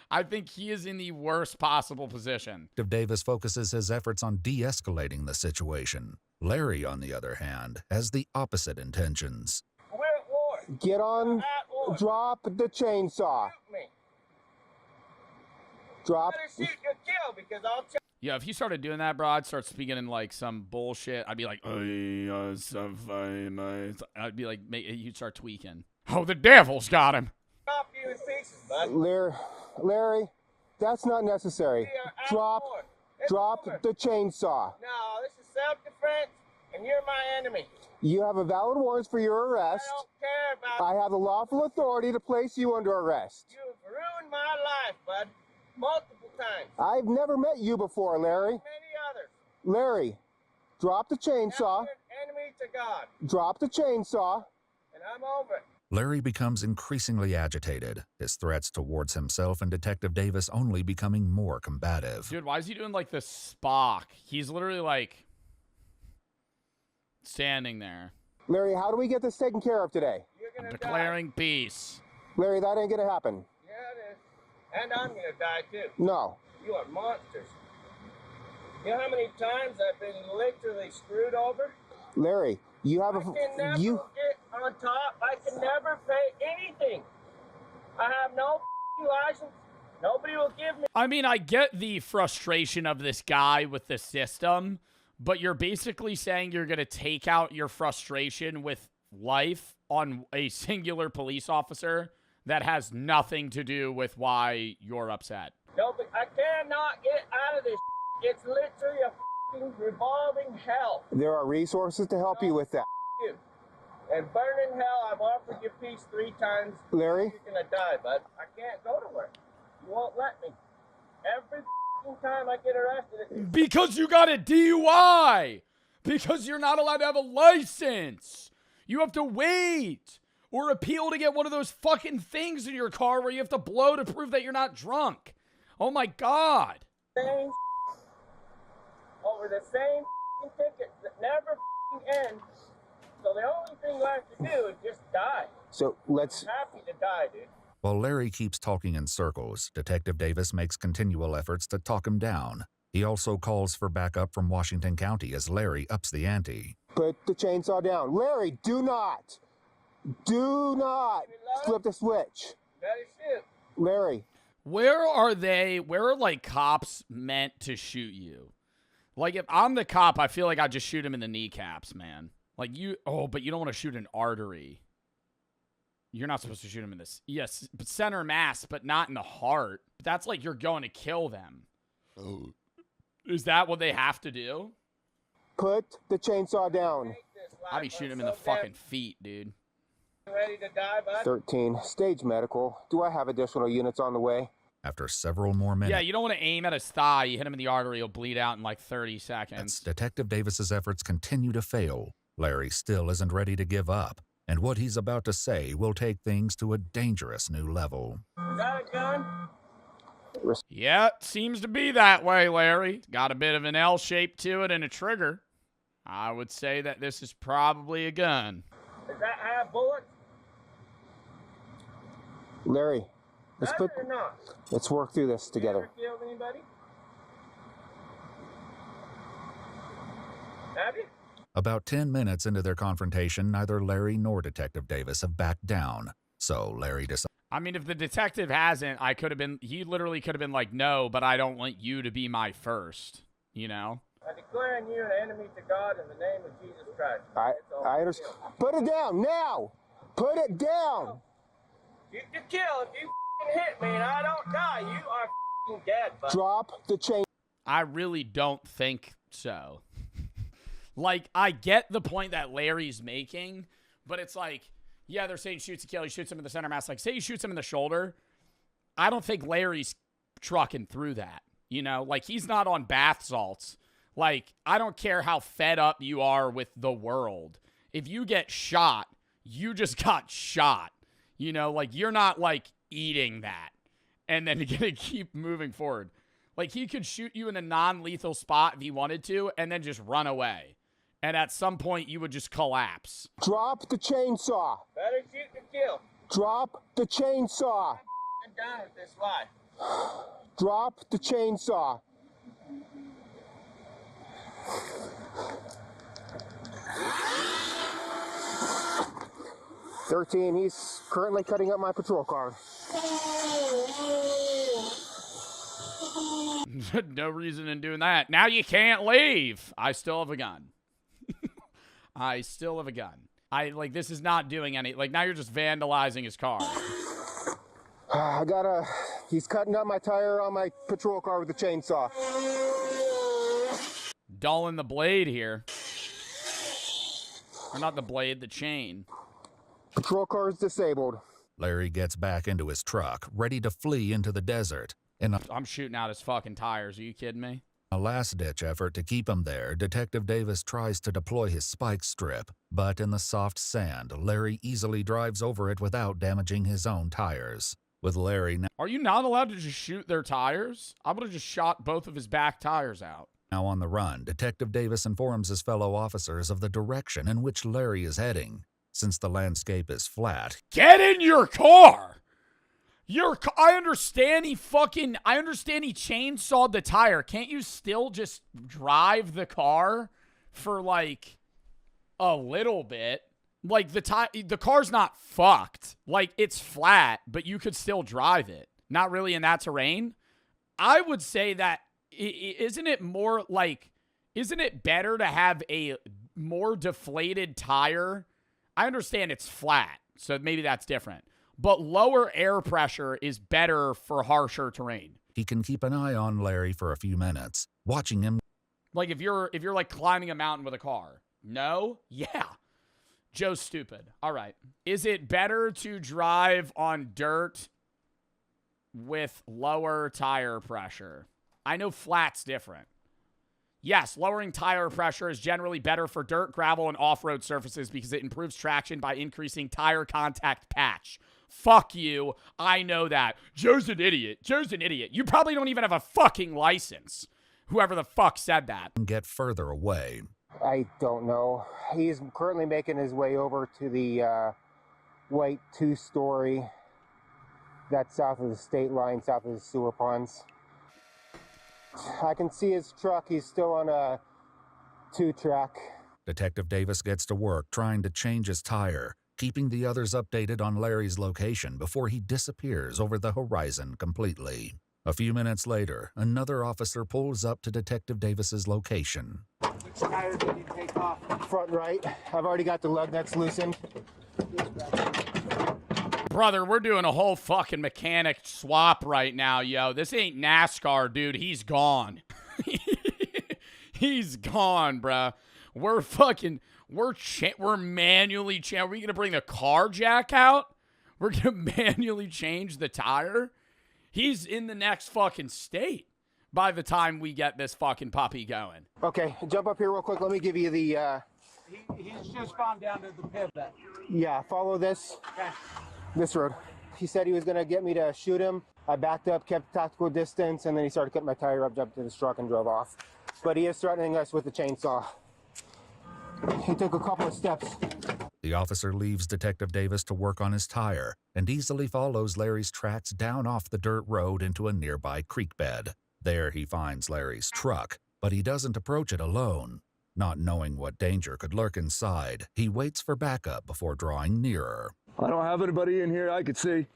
I think he is in the worst possible position. Detective Davis focuses his efforts on de-escalating the situation. Larry, on the other hand, has the opposite intentions. We're at war. Get on. Drop the chainsaw. Shoot me. Drop. Better shoot your kill because I'll. Yeah, if he started doing that, bro, I'd start speaking in like some bullshit. I'd be like, I'd be like, you'd start tweaking. Oh, the devil's got him. Drop you in pieces, bud. Larry, that's not necessary. Drop the chainsaw. No, this is self-defense, and you're my enemy. You have a valid warrant for your arrest. I don't care about. I have the lawful authority to place you under arrest. You've ruined my life, bud. Multiple times. I've never met you before, Larry. Many others. Larry, drop the chainsaw. Enemy to God. Drop the chainsaw. And I'm over it. Larry becomes increasingly agitated, his threats towards himself and Detective Davis only becoming more combative. Dude, why is he doing like the Spock? He's literally like standing there. Larry, how do we get this taken care of today? I'm declaring peace. Larry, that ain't gonna happen. Yeah, it is. And I'm gonna die too. No. You are monsters. You know how many times I've been literally screwed over? Larry, you have I can never get on top. I can never pay anything. I have no license. Nobody will give me. I mean, I get the frustration of this guy with the system, but you're basically saying you're going to take out your frustration with life on a singular police officer that has nothing to do with why you're upset. No, but I cannot get out of this. It's literally a revolving hell. There are resources to help you with that. You. And burn in hell, I've offered you peace 3 times. Larry? You're gonna die, bud. I can't go to work. You won't let me. Every time I get arrested. Because you got a DUI. Because you're not allowed to have a license. You have to wait. Or appeal to get one of those fucking things in your car where you have to blow to prove that you're not drunk. Oh my God. Same over the same tickets that never end. So the only thing left to do is just die. So let's. I'm happy to die, dude. While Larry keeps talking in circles, Detective Davis makes continual efforts to talk him down. He also calls for backup from Washington County as Larry ups the ante. Put the chainsaw down. Larry, do not flip the switch. Better shoot. Larry. Where are like cops meant to shoot you? Like if I'm the cop, I feel like I'd just shoot him in the kneecaps, man. Like but you don't want to shoot an artery. You're not supposed to shoot him in this. Yes, but center mass, but not in the heart. That's like you're going to kill them. Oh. Is that what they have to do? Put the chainsaw down. I'd be shooting him in the fucking feet, dude. Ready to die, bud? 13. Stage medical. Do I have additional units on the way? After several more minutes. Yeah, you don't want to aim at his thigh. You hit him in the artery, he'll bleed out in like 30 seconds. Detective Davis's efforts continue to fail. Larry still isn't ready to give up, and what he's about to say will take things to a dangerous new level. Is that a gun? Yeah, it seems to be that way, Larry. It's got a bit of an L shape to it and a trigger. I would say that this is probably a gun. Does that have bullets? Larry, let's work through this together. You ever killed anybody? Have you? About 10 minutes into their confrontation, neither Larry nor Detective Davis have backed down. So Larry decides. I mean, if the detective hasn't, he literally could have been like, no, but I don't want you to be my first, you know? I declare you an enemy to God in the name of Jesus Christ. I understand. Put it down now. Put it down. You can kill if you hit me and I don't die. You are dead, bud. Drop the chain. I really don't think so. Like, I get the point that Larry's making, but it's like, yeah, they're saying shoots to kill. He shoots him in the center mass. Like, say he shoots him in the shoulder. I don't think Larry's trucking through that. You know, like, he's not on bath salts. Like, I don't care how fed up you are with the world. If you get shot, you just got shot. You know, like, you're not, like, eating that and then gonna keep moving forward. Like, he could shoot you in a non-lethal spot if he wanted to and then just run away. And at some point, you would just collapse. Drop the chainsaw. Better shoot than kill. Drop the chainsaw. I'm done with this life. Drop the chainsaw. "13, he's currently cutting up my patrol car." No reason in doing that. Now you can't leave. I still have a gun. I still have a gun. Like, this is not doing any, like, now you're just vandalizing his car. He's cutting up my tire on my patrol car with a chainsaw. Dulling the blade here. Or not the blade, the chain. Patrol car is disabled. Larry gets back into his truck, ready to flee into the desert. I'm shooting out his fucking tires. Are you kidding me? A last-ditch effort to keep him there, Detective Davis tries to deploy his spike strip, but in the soft sand, Larry easily drives over it without damaging his own tires. With Larry Are you not allowed to just shoot their tires? I would have just shot both of his back tires out. now on the run, Detective Davis informs his fellow officers of the direction in which Larry is heading. Since the landscape is flat, get in your car! I understand he chainsawed the tire. Can't you still just drive the car for, like, a little bit? Like, the car's not fucked. Like, it's flat, but you could still drive it. Not really in that terrain. I would say that, isn't it better to have a more deflated tire? I understand it's flat, so maybe that's different. But lower air pressure is better for harsher terrain. He can keep an eye on Larry for a few minutes, watching him. Like, if you're like climbing a mountain with a car. No? Yeah. Joe's stupid. All right. Is it better to drive on dirt with lower tire pressure? I know flat's different. Yes, lowering tire pressure is generally better for dirt, gravel, and off-road surfaces because it improves traction by increasing tire contact patch. Fuck you. I know that. Joe's an idiot. You probably don't even have a fucking license. Whoever the fuck said that. Get further away. I don't know. He's currently making his way over to the white two-story that's south of the state line, south of the sewer ponds. I can see his truck. He's still on a two-track. Detective Davis gets to work trying to change his tire, keeping the others updated on Larry's location before he disappears over the horizon completely. A few minutes later, another officer pulls up to Detective Davis's location. Which tire did you take off? Front right. I've already got the lug nuts loosened. Brother, we're doing a whole fucking mechanic swap right now, yo. This ain't NASCAR, dude. He's gone. He's gone, bruh. We're manually are we gonna bring the car jack out? We're gonna manually change the tire? He's in the next fucking state by the time we get this fucking puppy going. Okay, jump up here real quick. Let me give you the, He's just gone down to the pivot. Yeah, follow this. Okay. This road. He said he was going to get me to shoot him. I backed up, kept tactical distance, and then he started cutting my tire up, jumped to his truck, and drove off. But he is threatening us with the chainsaw. He took a couple of steps. The officer leaves Detective Davis to work on his tire and easily follows Larry's tracks down off the dirt road into a nearby creek bed. There he finds Larry's truck, but he doesn't approach it alone. Not knowing what danger could lurk inside, he waits for backup before drawing nearer. I don't have anybody in here I could see.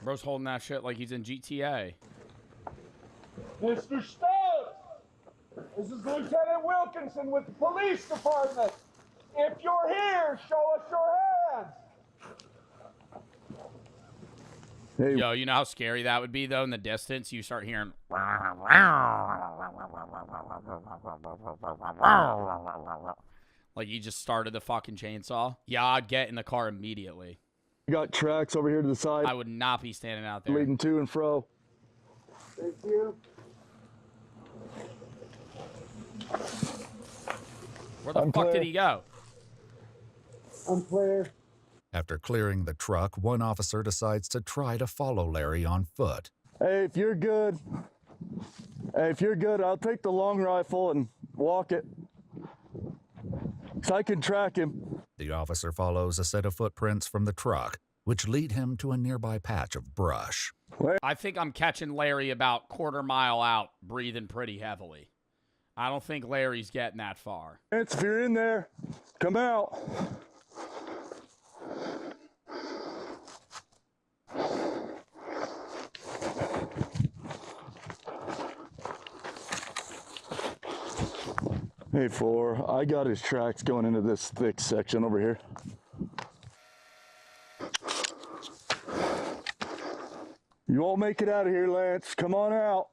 Bro's holding that shit like he's in GTA. Mr. Stubbs! This is Lieutenant Wilkinson with the police department. If you're here, show us your hands. Hey. Yo, you know how scary that would be, though, in the distance? You start hearing... Like you just started the fucking chainsaw. Yeah, I'd get in the car immediately. You got tracks over here to the side. I would not be standing out there. Leading to and fro. Thank you. Where the fuck did he go? I'm clear. After clearing the truck, one officer decides to try to follow Larry on foot. Hey, if you're good, I'll take the long rifle and walk it. So I can track him. The officer follows a set of footprints from the truck, which lead him to a nearby patch of brush. I think I'm catching Larry about quarter mile out, breathing pretty heavily. I don't think Larry's getting that far. If you're in there, come out. Hey, 4, I got his tracks going into this thick section over here. You won't make it out of here, Lance. Come on out.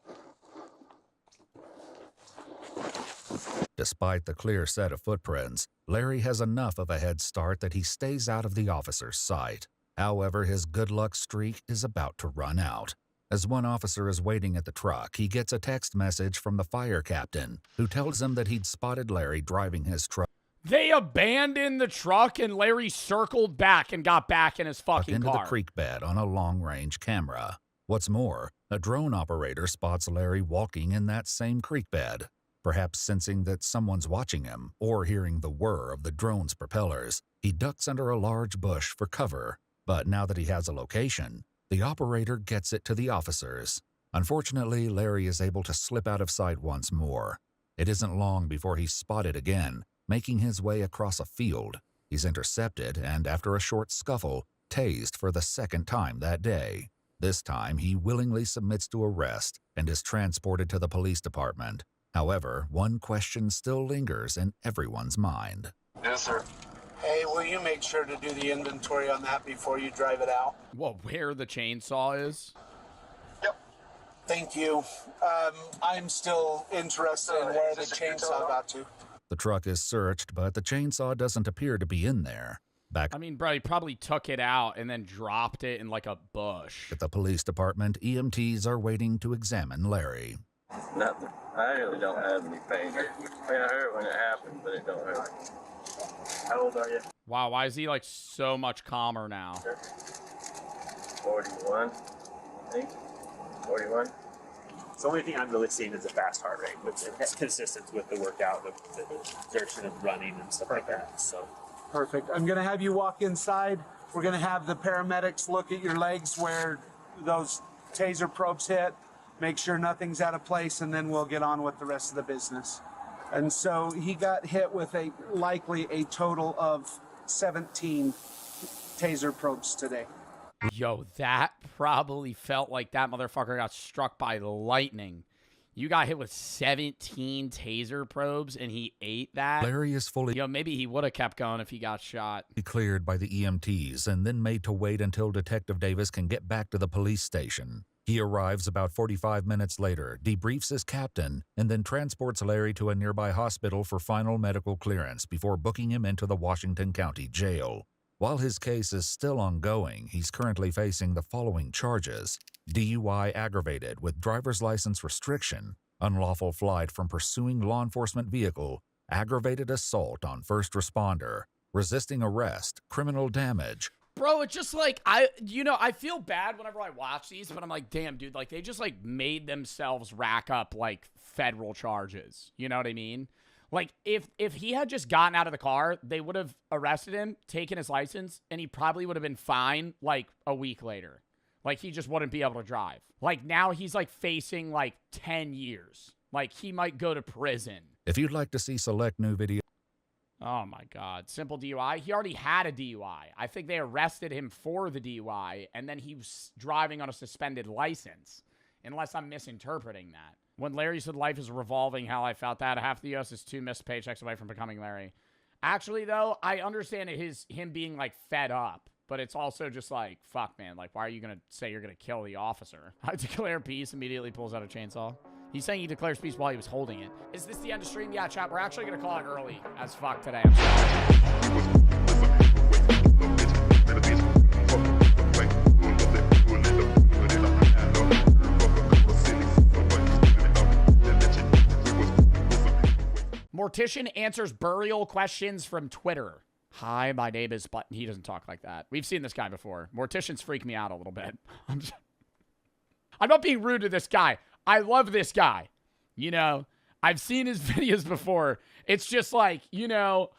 Despite the clear set of footprints, Larry has enough of a head start that he stays out of the officer's sight. However, his good luck streak is about to run out. As one officer is waiting at the truck, he gets a text message from the fire captain, who tells him that he'd spotted Larry driving his truck. They abandoned the truck and Larry circled back and got back in his fucking into car. the creek bed on a long-range camera. What's more, a drone operator spots Larry walking in that same creek bed. Perhaps sensing that someone's watching him, or hearing the whir of the drone's propellers, he ducks under a large bush for cover. But now that he has a location, the operator gets it to the officers. Unfortunately, Larry is able to slip out of sight once more. It isn't long before he's spotted again, making his way across a field. He's intercepted and, after a short scuffle, tased for the second time that day. This time, he willingly submits to arrest and is transported to the police department. However, one question still lingers in everyone's mind. Yes, sir. Hey, will you make sure to do the inventory on that before you drive it out? Well, where the chainsaw is? Yep. Thank you. I'm still interested in where the chainsaw got to. The truck is searched, but the chainsaw doesn't appear to be in there. Back I mean, bro, he probably took it out and then dropped it in like a bush. at the police department, EMTs are waiting to examine Larry. Nothing. I really don't have any pain. I mean, I hurt when it happened, but it don't hurt. How old are you? Wow, why is he like so much calmer now? 41, I think. 41. The only thing I'm really seeing is a fast heart rate, which is consistent with the workout, the exertion of running and stuff like that. So. Perfect. I'm going to have you walk inside. We're going to have the paramedics look at your legs where those taser probes hit, make sure nothing's out of place, and then we'll get on with the rest of the business. And so he got hit with likely a total of 17 taser probes today. Yo, that probably felt like that motherfucker got struck by lightning. You got hit with 17 taser probes and he ate that? Larry is fully Yo, maybe he would have kept going if he got shot. cleared by the EMTs and then made to wait until Detective Davis can get back to the police station. He arrives about 45 minutes later, debriefs his captain, and then transports Larry to a nearby hospital for final medical clearance before booking him into the Washington County Jail. While his case is still ongoing, he's currently facing the following charges: DUI aggravated with driver's license restriction, unlawful flight from pursuing law enforcement vehicle, aggravated assault on first responder, resisting arrest, criminal damage. Bro, it's just like, I feel bad whenever I watch these, but I'm like, damn, dude, like, they just, like, made themselves rack up, like, federal charges. You know what I mean? Like, if he had just gotten out of the car, they would have arrested him, taken his license, and he probably would have been fine, like, a week later. Like, he just wouldn't be able to drive. Like, now he's, like, facing, like, 10 years. Like, he might go to prison. If you'd like to see select new videos, Oh, my God. Simple DUI. He already had a DUI. I think they arrested him for the DUI, and then he was driving on a suspended license, unless I'm misinterpreting that. When Larry said life is revolving, how I felt that. Half the U.S. is 2 missed paychecks away from becoming Larry. Actually, though, I understand him being, like, fed up, but it's also just like, fuck, man. Like, why are you going to say you're going to kill the officer? I declare peace, immediately pulls out a chainsaw. He's saying he declares peace while he was holding it. Is this the end of stream? Yeah, chat. We're actually going to call it early as fuck today. I'm sorry. Mortician answers burial questions from Twitter. Hi, my name is... But he doesn't talk like that. We've seen this guy before. Morticians freak me out a little bit. I'm not being rude to this guy. I love this guy. You know, I've seen his videos before. It's just like, you know,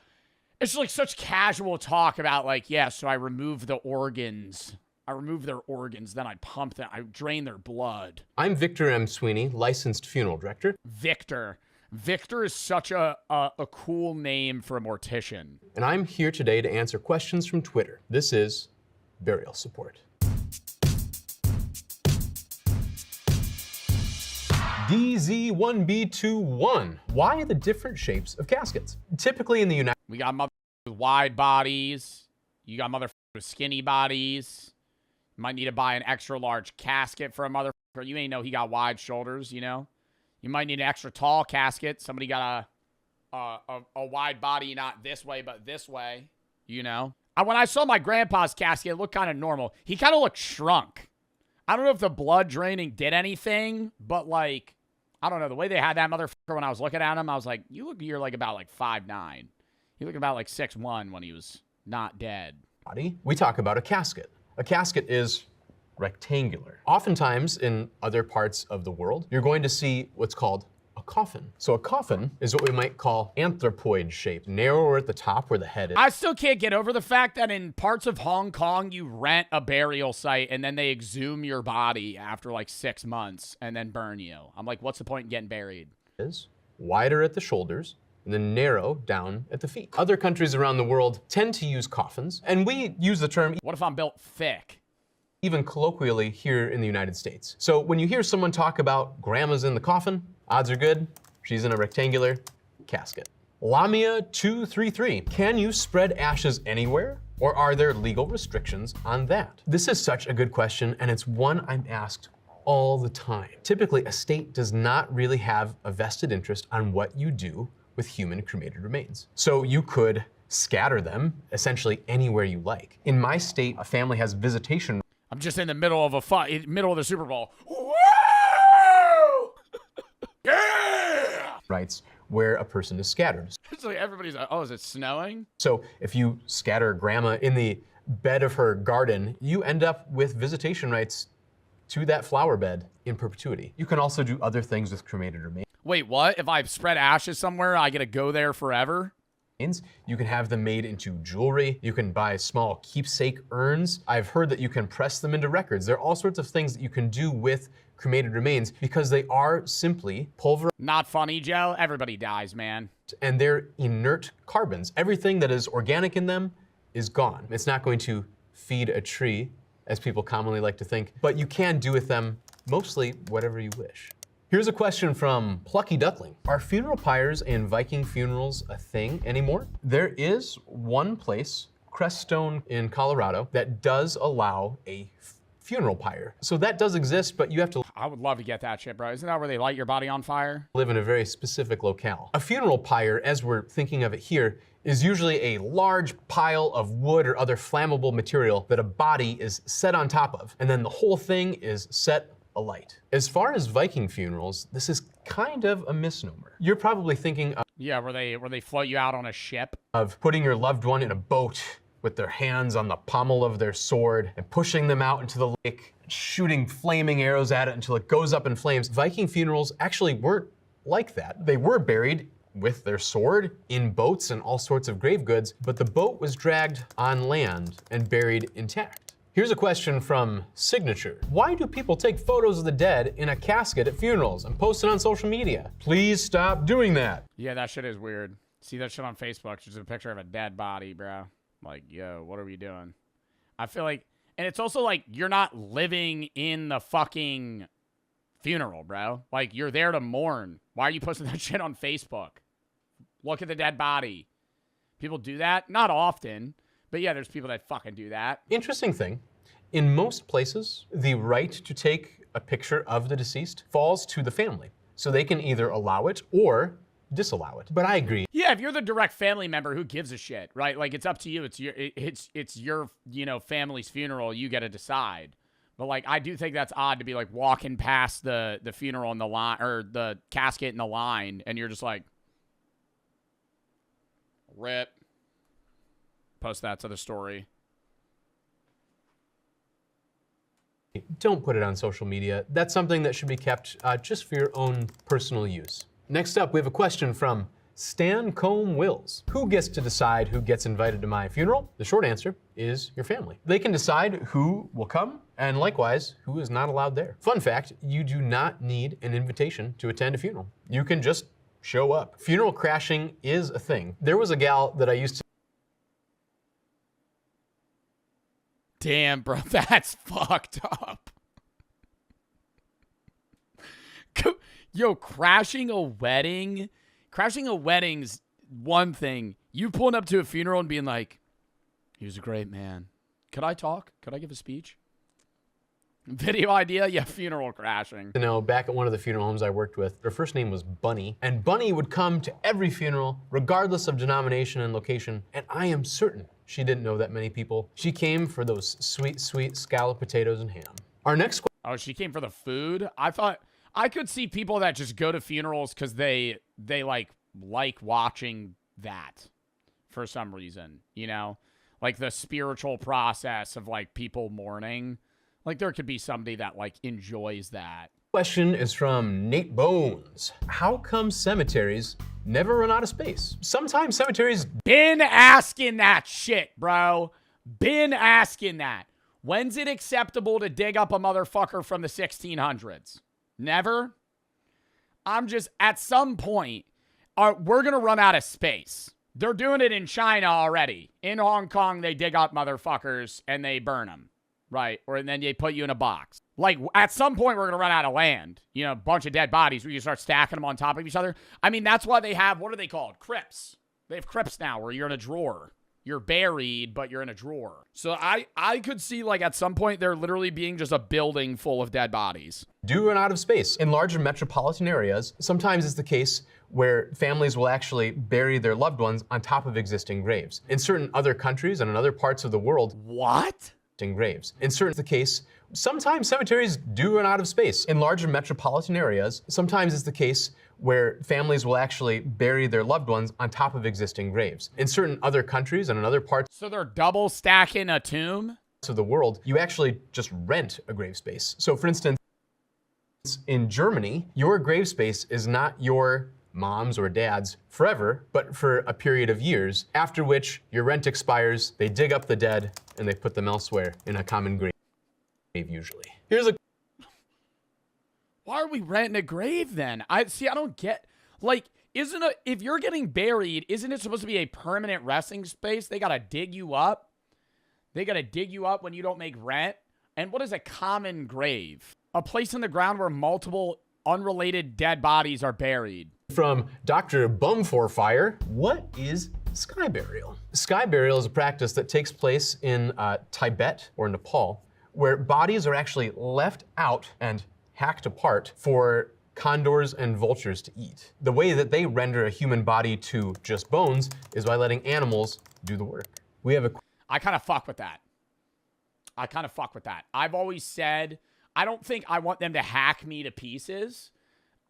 it's like such casual talk about like, yeah, so I remove the organs. I remove their organs, then I pump them. I drain their blood. I'm Victor M. Sweeney, licensed funeral director. Victor. Victor is such a cool name for a mortician. And I'm here today to answer questions from Twitter. This is Burial Support. DZ1B21. Why the different shapes of caskets? Typically in the United We got motherfuckers with wide bodies. You got motherfuckers with skinny bodies. You might need to buy an extra large casket for a motherfucker. You ain't know he got wide shoulders, you know? You might need an extra tall casket. Somebody got a wide body, not this way, but this way, you know? When I saw my grandpa's casket, it looked kind of normal. He kind of looked shrunk. I don't know if the blood draining did anything, but like, I don't know. The way they had that motherfucker when I was looking at him, I was like, you're like about like 5'9". You look about like 6'1" when he was not dead. body. We talk about a casket. A casket is rectangular. Oftentimes in other parts of the world, you're going to see what's called a coffin. So a coffin is what we might call anthropoid shaped, narrower at the top where the head is. I still can't get over the fact that in parts of Hong Kong, you rent a burial site and then they exhume your body after like 6 months and then burn you. I'm like, what's the point in getting buried? Is wider at the shoulders and then narrow down at the feet. Other countries around the world tend to use coffins, and we use the term, what if I'm built thick? Even colloquially here in the United States. So when you hear someone talk about grandma's in the coffin, odds are good, she's in a rectangular casket. Lamia233, can you spread ashes anywhere? Or are there legal restrictions on that? This is such a good question, and it's one I'm asked all the time. Typically, a state does not really have a vested interest on what you do with human cremated remains. So you could scatter them essentially anywhere you like. In my state, a family has visitation. I'm just in the middle of middle of the Super Bowl. Yeah! Rights where a person is scattered. It's like everybody's like, oh, is it snowing? So if you scatter grandma in the bed of her garden, you end up with visitation rights to that flower bed in perpetuity. You can also do other things with cremated remains. Wait, what? If I spread ashes somewhere, I get to go there forever? You can have them made into jewelry. You can buy small keepsake urns. I've heard that you can press them into records. There are all sorts of things that you can do with cremated remains because they are simply pulverized. Not funny, Joe. Everybody dies, man. And they're inert carbons. Everything that is organic in them is gone. It's not going to feed a tree, as people commonly like to think, but you can do with them mostly whatever you wish. Here's a question from Plucky Duckling. Are funeral pyres and Viking funerals a thing anymore? There is one place, Crestone in Colorado, that does allow a funeral pyre. So that does exist, but you have to I would love to get that shit, bro. Isn't that where they light your body on fire? Live in a very specific locale. A funeral pyre, as we're thinking of it here, is usually a large pile of wood or other flammable material that a body is set on top of, and then the whole thing is set alight. As far as Viking funerals, this is kind of a misnomer. You're probably thinking of, yeah, where they float you out on a ship, of putting your loved one in a boat with their hands on the pommel of their sword and pushing them out into the lake, shooting flaming arrows at it until it goes up in flames. Viking funerals actually weren't like that. They were buried with their sword in boats and all sorts of grave goods, but the boat was dragged on land and buried intact. Here's a question from Signature. Why do people take photos of the dead in a casket at funerals and post it on social media? Please stop doing that. Yeah, that shit is weird. See that shit on Facebook, just a picture of a dead body, bro. Like, yo, what are we doing? I feel like, and it's also like, you're not living in the fucking funeral, bro. Like, you're there to mourn. Why are you posting that shit on Facebook? Look at the dead body. People do that? Not often. But yeah, there's people that fucking do that. Interesting thing, in most places, the right to take a picture of the deceased falls to the family. So they can either allow it or disallow it. But I agree. Yeah, if you're the direct family member, who gives a shit, right? Like, it's up to you. It's your you know, family's funeral. You get to decide. But like, I do think that's odd to be like walking past the funeral in the line, or the casket in the line, and you're just like, Rip. Post that to the story. Don't put it on social media. That's something that should be kept just for your own personal use. Next up, we have a question from Stan Combe Wills. Who gets to decide who gets invited to my funeral? The short answer is your family. They can decide who will come and likewise who is not allowed there. Fun fact, you do not need an invitation to attend a funeral. You can just show up. Funeral crashing is a thing. There was a gal that I used to Damn, bro, that's fucked up. Yo, crashing a wedding's one thing. You pulling up to a funeral and being like, he was a great man. Could I talk? Could I give a speech? Video idea? Yeah, funeral crashing. You know, back at one of the funeral homes I worked with, her first name was Bunny, and Bunny would come to every funeral, regardless of denomination and location, and I am certain she didn't know that many people. She came for those sweet, sweet scalloped potatoes and ham. Our next question. Oh, she came for the food? I thought I could see people that just go to funerals because they like watching that for some reason, you know? Like the spiritual process of like people mourning. Like there could be somebody that like enjoys that. Question is from Nate Bones. How come cemeteries never run out of space? Sometimes cemeteries... Been asking that shit, bro. Been asking that. When's it acceptable to dig up a motherfucker from the 1600s? Never? I'm just, at some point, we're going to run out of space. They're doing it in China already. In Hong Kong, they dig up motherfuckers and they burn them. Right? Or then they put you in a box. Like, at some point, we're going to run out of land. You know, a bunch of dead bodies where you start stacking them on top of each other. I mean, that's why they have, what are they called? Crypts. They have crypts now where you're in a drawer. You're buried, but you're in a drawer. So I could see, like, at some point, there literally being just a building full of dead bodies. Do run out of space. In larger metropolitan areas, sometimes it's the case where families will actually bury their loved ones on top of existing graves. In certain other countries and in other parts of the world... What? Graves. In certain the case, sometimes cemeteries do run out of space. In larger metropolitan areas, sometimes it's the case where families will actually bury their loved ones on top of existing graves. In certain other countries and in other parts... So they're double stacking a tomb? ...of the world, you actually just rent a grave space. So for instance, in Germany, your grave space is not your mom's or dad's forever, but for a period of years, after which your rent expires, they dig up the dead, and they put them elsewhere in a common grave, usually. Here's a... Why are we renting a grave then? I don't get... Like, if you're getting buried, isn't it supposed to be a permanent resting space? They gotta dig you up. They gotta dig you up when you don't make rent. And what is a common grave? A place in the ground where multiple unrelated dead bodies are buried. From Dr. Bumforfire, what is sky burial? Sky burial is a practice that takes place in Tibet or Nepal, where bodies are actually left out and hacked apart for condors and vultures to eat. The way that they render a human body to just bones is by letting animals do the work. We have a... I kind of fuck with that. I've always said, I don't think I want them to hack me to pieces.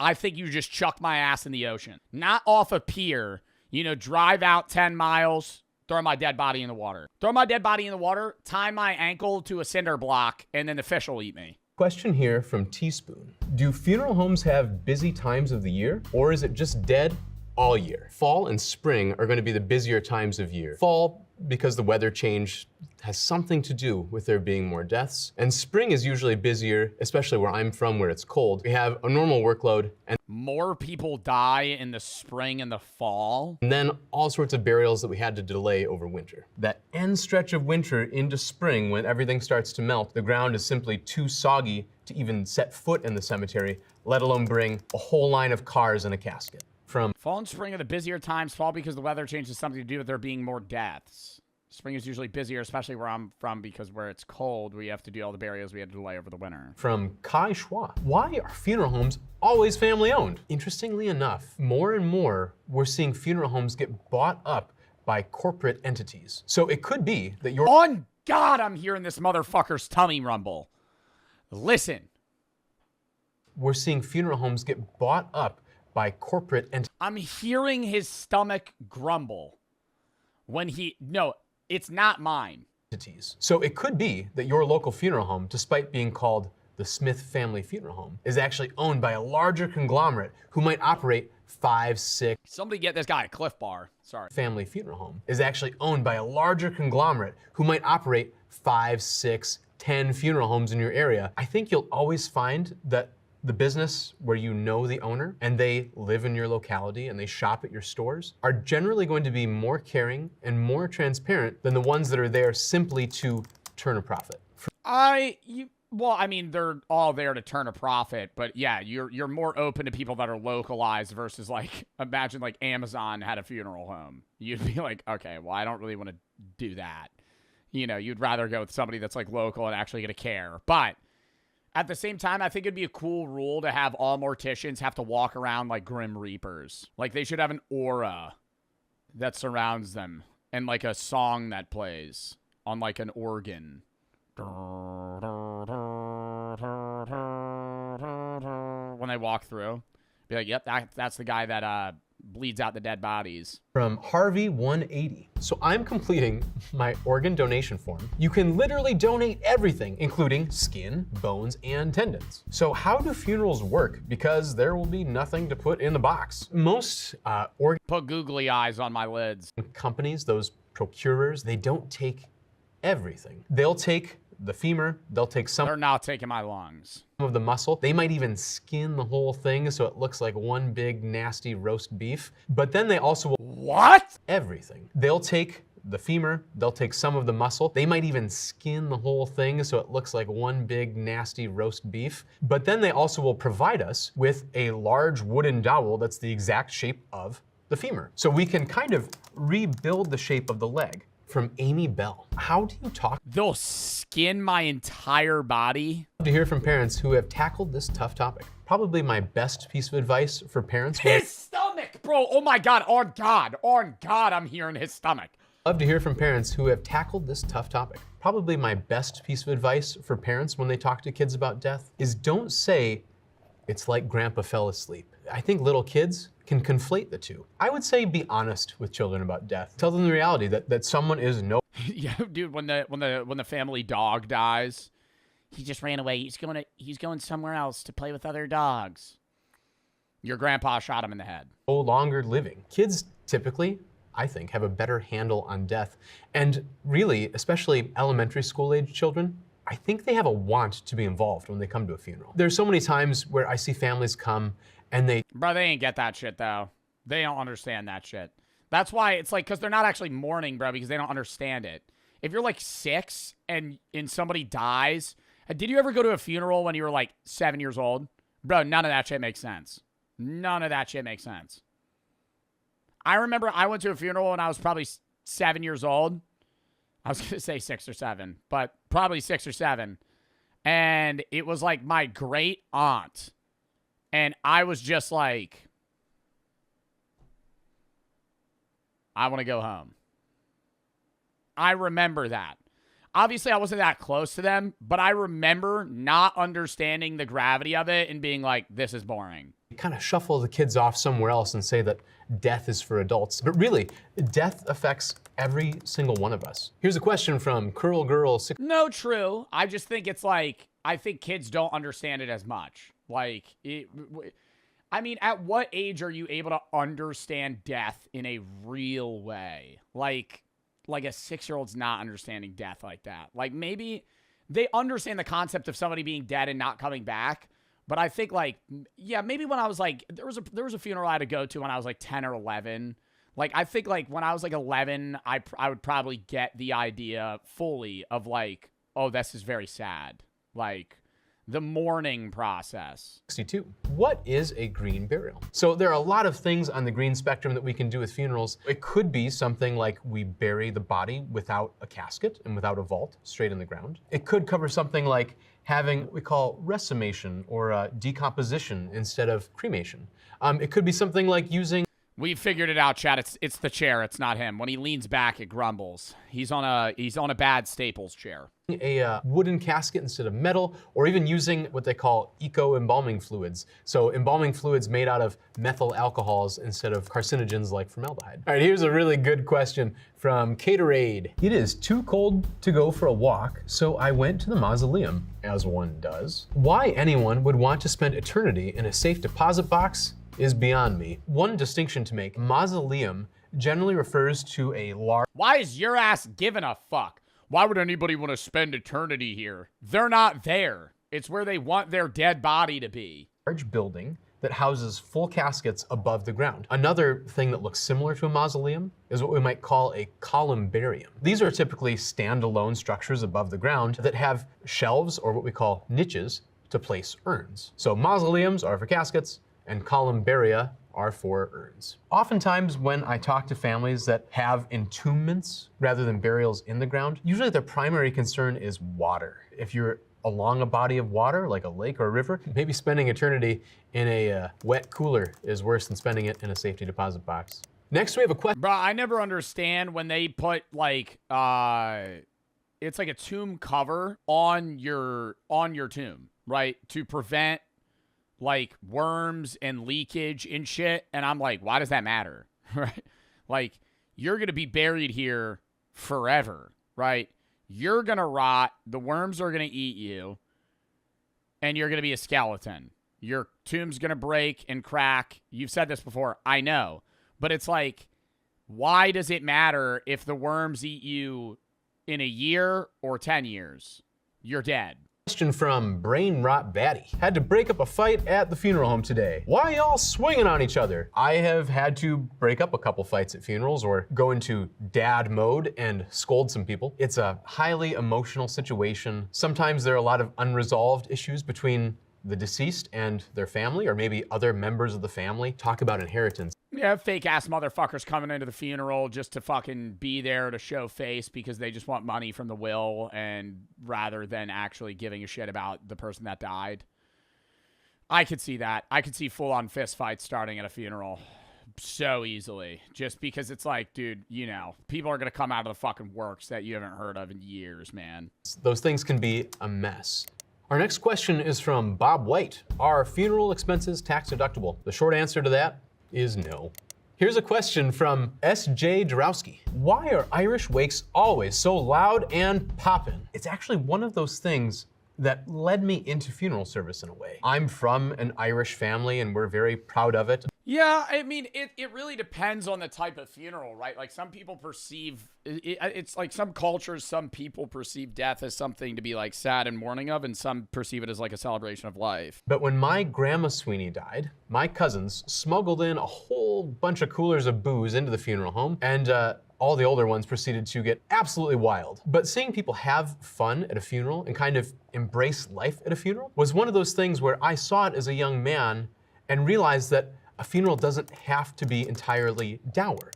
I think you just chuck my ass in the ocean. Not off a pier. You know, drive out 10 miles, throw my dead body in the water. Throw my dead body in the water, tie my ankle to a cinder block, and then the fish will eat me. Question here from Teaspoon. Do funeral homes have busy times of the year, or is it just dead all year? Fall and spring are going to be the busier times of year. Fall, because the weather change has something to do with there being more deaths. And spring is usually busier, especially where I'm from, where it's cold. We have a normal workload. And more people die in the spring and the fall. And then all sorts of burials that we had to delay over winter. That end stretch of winter into spring, when everything starts to melt, the ground is simply too soggy to even set foot in the cemetery, let alone bring a whole line of cars and a casket. From fall and spring are the busier times. Fall because the weather change has something to do with there being more deaths. Spring is usually busier, especially where I'm from, because where it's cold, we have to do all the burials we had to delay over the winter. From Kai Schwa. Why are funeral homes always family owned? Interestingly enough, more and more, we're seeing funeral homes get bought up by corporate entities. So it could be that you're... On God, I'm hearing this motherfucker's tummy rumble. Listen. We're seeing funeral homes get bought up by corporate entities. I'm hearing his stomach grumble. when no, it's not mine. So it could be that your local funeral home, despite being called the Smith Family Funeral Home, is actually owned by a larger conglomerate who might operate 5, 6. Somebody get this guy a Cliff Bar. Sorry. Family Funeral Home is actually owned by a larger conglomerate who might operate 5, 6, 10 funeral homes in your area. I think you'll always find that the business where you know the owner and they live in your locality and they shop at your stores are generally going to be more caring and more transparent than the ones that are there simply to turn a profit. Well, I mean, they're all there to turn a profit, but yeah, you're more open to people that are localized versus like, imagine like Amazon had a funeral home. You'd be like, okay, well, I don't really want to do that. You know, you'd rather go with somebody that's like local and actually gonna care. But at the same time, I think it'd be a cool rule to have all morticians have to walk around like Grim Reapers. Like they should have an aura that surrounds them and like a song that plays on like an organ. When they walk through, be like, yep, that's the guy that bleeds out the dead bodies. From Harvey 180. So I'm completing my organ donation form. You can literally donate everything, including skin, bones, and tendons. So how do funerals work? Because there will be nothing to put in the box. Most organ put googly eyes on my lids. Companies, those procurers, they don't take everything. They'll take the femur, they'll take some. They're not taking my lungs. Of the muscle. They might even skin the whole thing so it looks like one big nasty roast beef. But then they also will what? Everything. They'll take the femur, they'll take some of the muscle. They might even skin the whole thing so it looks like one big nasty roast beef. But then they also will provide us with a large wooden dowel that's the exact shape of the femur. So we can kind of rebuild the shape of the leg. From Amy Bell. How do you talk? They'll skin my entire body. To hear from parents who have tackled this tough topic. Probably my best piece of advice for parents. His stomach, bro. Oh my God. On God, I'm hearing his stomach. Love to hear from parents who have tackled this tough topic. Probably my best piece of advice for parents when they talk to kids about death is don't say, it's like grandpa fell asleep. I think little kids can conflate the two. I would say be honest with children about death. Tell them the reality that someone is no. Yeah, dude, when the family dog dies, he just ran away. He's going somewhere else to play with other dogs. Your grandpa shot him in the head. No longer living. Kids typically, I think, have a better handle on death. And really, especially elementary school age children, I think they have a want to be involved when they come to a funeral. There's so many times where I see families come and they ain't get that shit though. They don't understand that shit. That's why it's like, because they're not actually mourning, bro, because they don't understand it. If you're like 6 and somebody dies, did you ever go to a funeral when you were like 7 years old? Bro, none of that shit makes sense. None of that shit makes sense. I remember I went to a funeral when I was probably 7 years old. I was going to say 6 or 7, but probably 6 or 7. And it was like my great aunt. And I was just like, I want to go home. I remember that. Obviously, I wasn't that close to them, but I remember not understanding the gravity of it and being like, this is boring. Kind of shuffle the kids off somewhere else and say that death is for adults. But really, death affects every single one of us. Here's a question from Curl Girl. No, true. I just think it's like, I think kids don't understand it as much. Like, I mean, at what age are you able to understand death in a real way? Like a 6-year-old's not understanding death like that. Like, maybe they understand the concept of somebody being dead and not coming back. But I think, like, yeah, maybe when I was like, there was a funeral I had to go to when I was like 10 or 11. Like, I think like when I was like 11, I would probably get the idea fully of like, oh, this is very sad. Like, the mourning process. 62. What is a green burial? So there are a lot of things on the green spectrum that we can do with funerals. It could be something like we bury the body without a casket and without a vault, straight in the ground. It could cover something like having what we call resumation or decomposition instead of cremation. It could be something like using We figured it out, Chad. It's the chair. It's not him. When he leans back, it grumbles. He's on a bad Staples chair. A wooden casket instead of metal, or even using what they call eco-embalming fluids. So embalming fluids made out of methyl alcohols instead of carcinogens like formaldehyde. All right, here's a really good question from Caterade. It is too cold to go for a walk, so I went to the mausoleum, as one does. Why anyone would want to spend eternity in a safe deposit box is beyond me. One distinction to make, mausoleum generally refers to a large— Why is your ass giving a fuck? Why would anybody want to spend eternity here? They're not there. It's where they want their dead body to be. Large building that houses full caskets above the ground. Another thing that looks similar to a mausoleum is what we might call a columbarium. These are typically standalone structures above the ground that have shelves, or what we call niches, to place urns. So mausoleums are for caskets, and columbaria are for urns. Oftentimes when I talk to families that have entombments rather than burials in the ground, usually their primary concern is water. If you're along a body of water, like a lake or a river, maybe spending eternity in a wet cooler is worse than spending it in a safety deposit box. Next, we have a question. Bro, I never understand when they put like, it's like a tomb cover on your tomb, right? To prevent like worms and leakage and shit. And I'm like, why does that matter? Right? Like, you're going to be buried here forever, right? You're going to rot. The worms are going to eat you. And you're going to be a skeleton. Your tomb's going to break and crack. You've said this before. I know. But it's like, why does it matter if the worms eat you in a year or 10 years? You're dead. Question from Brain Rot Batty. Had to break up a fight at the funeral home today. Why y'all swinging on each other? I have had to break up a couple fights at funerals or go into dad mode and scold some people. It's a highly emotional situation. Sometimes there are a lot of unresolved issues between the deceased and their family, or maybe other members of the family. Talk about inheritance. Yeah, fake ass motherfuckers coming into the funeral just to fucking be there to show face because they just want money from the will, and rather than actually giving a shit about the person that died. I could see that. I could see full-on fist fights starting at a funeral so easily, just because it's like, dude, you know, people are gonna come out of the fucking works that you haven't heard of in years, man. Those things can be a mess. Our next question is from Bob White. Are funeral expenses tax deductible? The short answer to that is no. Here's a question from S.J. Jarowski. Why are Irish wakes always so loud and poppin'? It's actually one of those things that led me into funeral service in a way. I'm from an Irish family and we're very proud of it. Yeah, I mean, it really depends on the type of funeral, right? Like, some people perceive, it's like some cultures, some people perceive death as something to be, like, sad and mourning of, and some perceive it as, like, a celebration of life. But when my grandma Sweeney died, my cousins smuggled in a whole bunch of coolers of booze into the funeral home, and all the older ones proceeded to get absolutely wild. But seeing people have fun at a funeral and kind of embrace life at a funeral was one of those things where I saw it as a young man and realized that a funeral doesn't have to be entirely dour.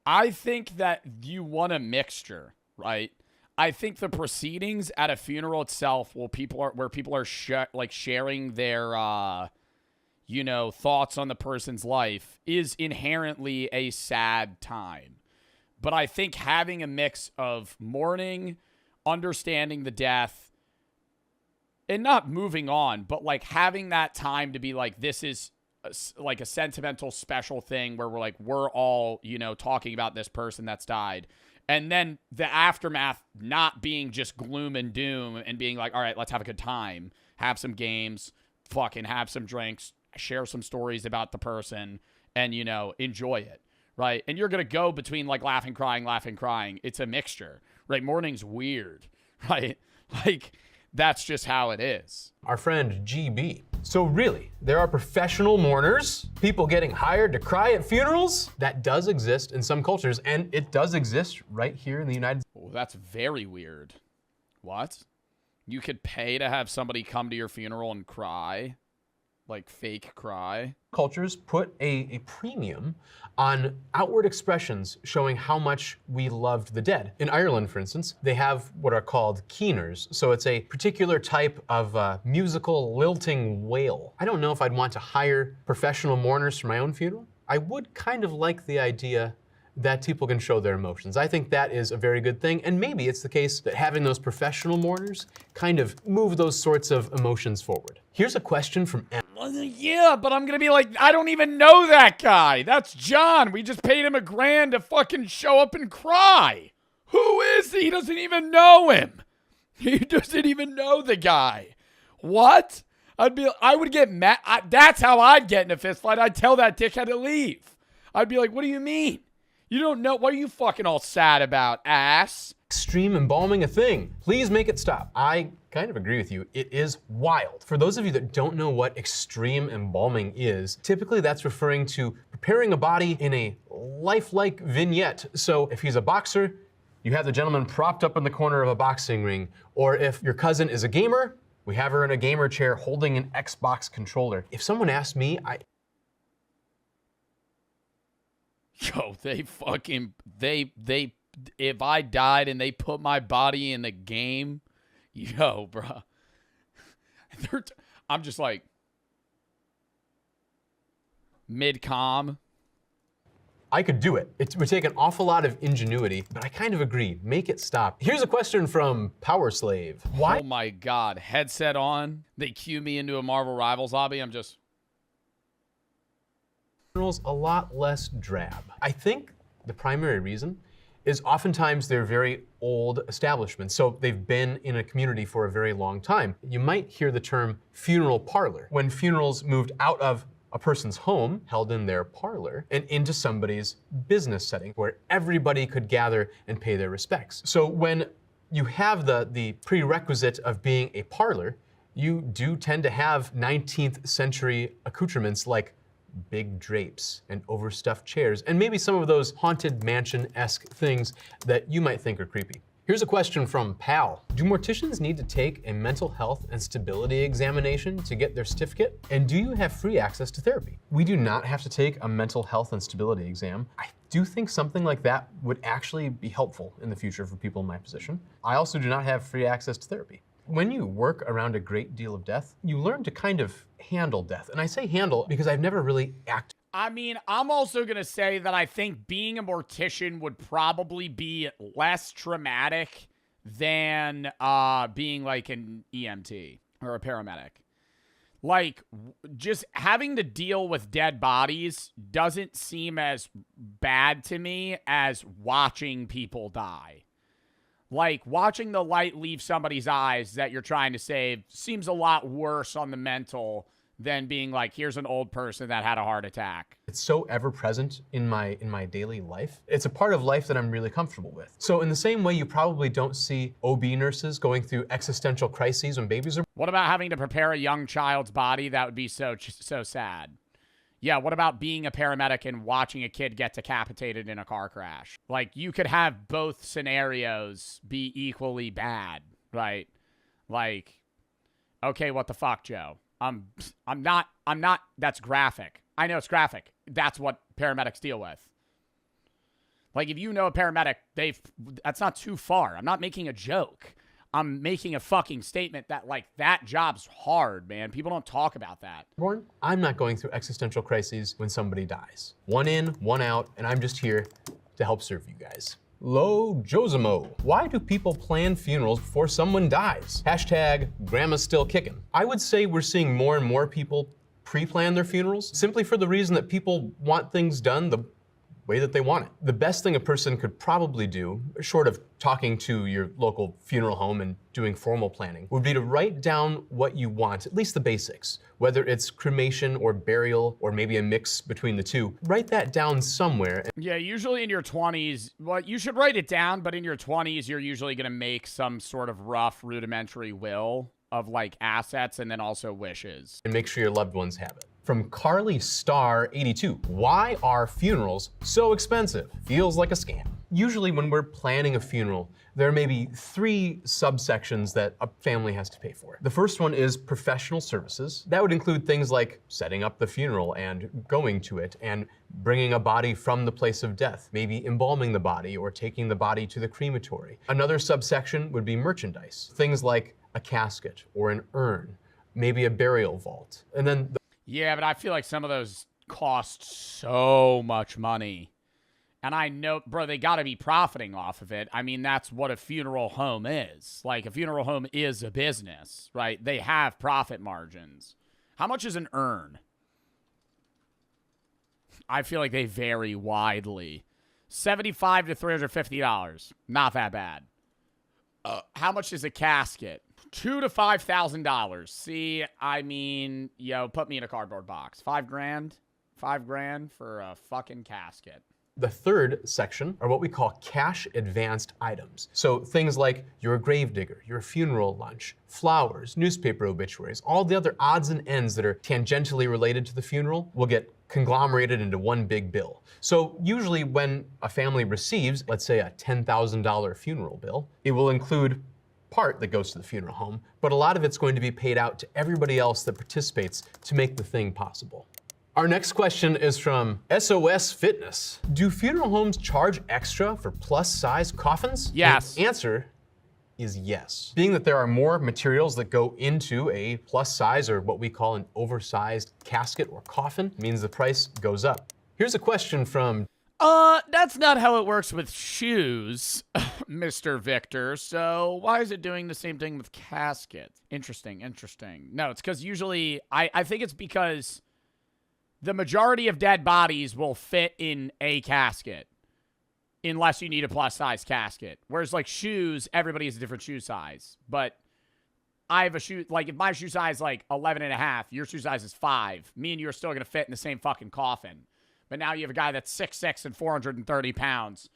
I think that you want a mixture, right? I think the proceedings at a funeral itself, where people are sharing their, you know, thoughts on the person's life, is inherently a sad time. But I think having a mix of mourning, understanding the death, and not moving on, but like having that time to be like, this is like a sentimental special thing where we're all, you know, talking about this person that's died. And then the aftermath not being just gloom and doom and being like, all right, let's have a good time, have some games, fucking have some drinks, share some stories about the person, and, you know, enjoy it, right? And you're going to go between like laughing, crying. It's a mixture, right? Mourning's weird, right? Like, that's just how it is. Our friend GB. So really, there are professional mourners, people getting hired to cry at funerals? That does exist in some cultures, and it does exist right here in the United States. Oh, that's very weird. What? You could pay to have somebody come to your funeral and cry? Like fake cry? Cultures put a premium on outward expressions showing how much we loved the dead. In Ireland, for instance, they have what are called keeners. So it's a particular type of musical lilting wail. I don't know if I'd want to hire professional mourners for my own funeral, I would kind of like the idea that people can show their emotions. I think that is a very good thing, and maybe it's the case that having those professional mourners kind of move those sorts of emotions forward. Here's a question from Em. Yeah, but I'm gonna be like, I don't even know that guy. That's John. We just paid him $1,000 to fucking show up and cry. Who is he? He doesn't even know him. He doesn't even know the guy. What? I would get mad. That's how I'd get in a fist fight. I'd tell that dickhead to leave. I'd be like, what do you mean? You don't know. What are you fucking all sad about, ass? Extreme embalming a thing. Please make it stop. I kind of agree with you. It is wild. For those of you that don't know what extreme embalming is, typically that's referring to preparing a body in a lifelike vignette. So if he's a boxer, you have the gentleman propped up in the corner of a boxing ring. Or if your cousin is a gamer, we have her in a gamer chair holding an Xbox controller. If someone asked me, Yo, if I died and they put my body in the game, yo, bro. I'm just like, mid-com. I could do it. It would take an awful lot of ingenuity, but I kind of agree. Make it stop. Here's a question from Power Slave. Why? Oh my God, headset on. They cue me into a Marvel Rivals lobby. I'm just... A lot less drab. I think the primary reason is oftentimes they're very old establishments, so they've been in a community for a very long time. You might hear the term funeral parlor, when funerals moved out of a person's home, held in their parlor, and into somebody's business setting where everybody could gather and pay their respects. So when you have the prerequisite of being a parlor, you do tend to have 19th century accoutrements like big drapes and overstuffed chairs, and maybe some of those haunted mansion-esque things that you might think are creepy. Here's a question from Pal. Do morticians need to take a mental health and stability examination to get their certificate? And do you have free access to therapy? We do not have to take a mental health and stability exam. I do think something like that would actually be helpful in the future for people in my position. I also do not have free access to therapy. When you work around a great deal of death, you learn to kind of handle death. And I say handle because I've never really acted. I mean, I'm also going to say that I think being a mortician would probably be less traumatic than being like an EMT or a paramedic. Like, just having to deal with dead bodies doesn't seem as bad to me as watching people die. Like, watching the light leave somebody's eyes that you're trying to save seems a lot worse on the mental than being like, here's an old person that had a heart attack. It's so ever present in my daily life. It's a part of life that I'm really comfortable with. So in the same way you probably don't see OB nurses going through existential crises when babies are... What about having to prepare a young child's body? That would be so sad. Yeah, what about being a paramedic and watching a kid get decapitated in a car crash? Like, you could have both scenarios be equally bad, right? Like, okay, what the fuck, Joe? I'm not, that's graphic. I know it's graphic. That's what paramedics deal with. Like, if you know a paramedic, that's not too far. I'm not making a joke. I'm making a fucking statement that, like, that job's hard, man. People don't talk about that. I'm not going through existential crises when somebody dies. One in, one out, and I'm just here to help serve you guys. Lo Josimo. Why do people plan funerals before someone dies? Hashtag grandma's still kicking. I would say we're seeing more and more people pre-plan their funerals simply for the reason that people want things done the way that they want it. The best thing a person could probably do, short of talking to your local funeral home and doing formal planning, would be to write down what you want, at least the basics, whether it's cremation or burial or maybe a mix between the two. Write that down somewhere. Yeah, usually in your 20s, well, you should write it down, but in your 20s, you're usually going to make some sort of rough, rudimentary will of, like, assets and then also wishes. And make sure your loved ones have it. From Carly Star 82. Why are funerals so expensive? Feels like a scam. Usually when we're planning a funeral, there may be 3 subsections that a family has to pay for. The first one is professional services. That would include things like setting up the funeral and going to it and bringing a body from the place of death, maybe embalming the body or taking the body to the crematory. Another subsection would be merchandise. Things like a casket or an urn, maybe a burial vault. And then yeah, but I feel like some of those costs so much money. And I know, bro, they got to be profiting off of it. I mean, that's what a funeral home is. Like, a funeral home is a business, right? They have profit margins. How much is an urn? I feel like they vary widely. $75 to $350. Not that bad. How much is a casket? $2,000 to $5,000. See, I mean, yo, put me in a cardboard box. $5,000? $5,000 for a fucking casket. The third section are what we call cash advanced items. So things like you're a gravedigger, your funeral lunch, flowers, newspaper obituaries, all the other odds and ends that are tangentially related to the funeral will get conglomerated into one big bill. So usually when a family receives, let's say, a $10,000 funeral bill, it will include part that goes to the funeral home, but a lot of it's going to be paid out to everybody else that participates to make the thing possible. Our next question is from SOS Fitness. Do funeral homes charge extra for plus-size coffins? Yes. The answer is yes. Being that there are more materials that go into a plus-size or what we call an oversized casket or coffin, means the price goes up. Here's a question from That's not how it works with shoes, Mr. Victor. So why is it doing the same thing with caskets? Interesting. No, it's because usually, I think it's because the majority of dead bodies will fit in a casket unless you need a plus-size casket. Whereas, like, shoes, everybody has a different shoe size. But I have a shoe, like, if my shoe size is, like, 11.5, your shoe size is 5, me and you are still going to fit in the same fucking coffin. But now you have a guy that's 6'6" and 430 pounds.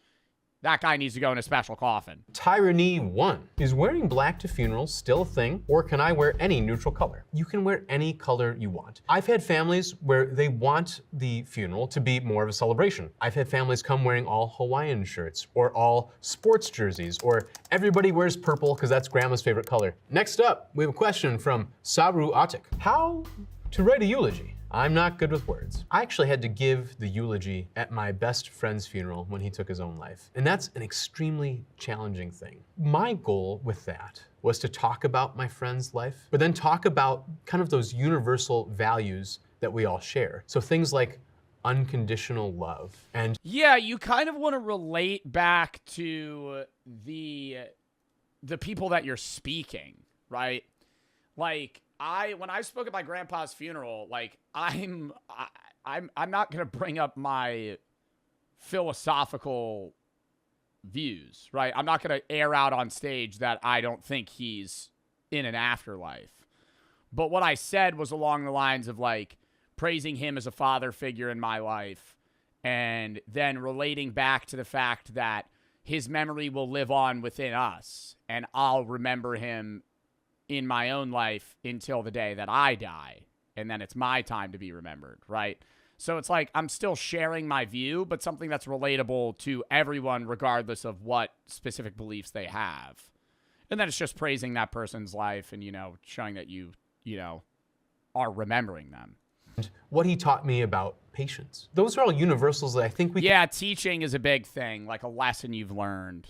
That guy needs to go in a special coffin. Tyranny 1. Is wearing black to funerals still a thing, or can I wear any neutral color? You can wear any color you want. I've had families where they want the funeral to be more of a celebration. I've had families come wearing all Hawaiian shirts, or all sports jerseys, or everybody wears purple because that's grandma's favorite color. Next up, we have a question from Saru Atik. How to write a eulogy? I'm not good with words. I actually had to give the eulogy at my best friend's funeral when he took his own life. And that's an extremely challenging thing. My goal with that was to talk about my friend's life, but then talk about kind of those universal values that we all share. So things like unconditional love and yeah, you kind of want to relate back to the people that you're speaking, right? Like, when I spoke at my grandpa's funeral, like, I'm not gonna bring up my philosophical views, right? I'm not gonna air out on stage that I don't think he's in an afterlife. But what I said was along the lines of, like, praising him as a father figure in my life, and then relating back to the fact that his memory will live on within us, and I'll remember him in my own life until the day that I die, and then it's my time to be remembered, right? So it's like I'm still sharing my view, but something that's relatable to everyone regardless of what specific beliefs they have. And then it's just praising that person's life and, you know, showing that you know, are remembering them. what he taught me about patience. Those are all universals that I think we teaching is a big thing, like a lesson you've learned.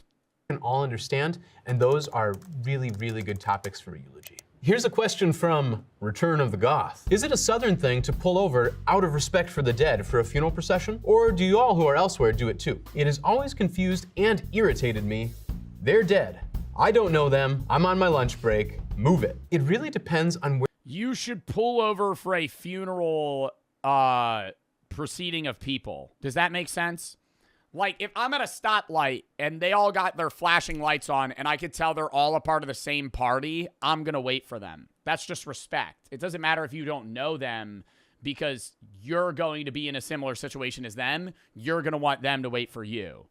Can all understand, and those are really, really good topics for eulogy. Here's a question from Return of the Goth. Is it a Southern thing to pull over out of respect for the dead for a funeral procession? Or do you all who are elsewhere do it too? It has always confused and irritated me. They're dead. I don't know them. I'm on my lunch break. Move it. It really depends on where. You should pull over for a funeral proceeding of people. Does that make sense? Like, if I'm at a stoplight and they all got their flashing lights on and I could tell they're all a part of the same party, I'm going to wait for them. That's just respect. It doesn't matter if you don't know them because you're going to be in a similar situation as them. You're going to want them to wait for you,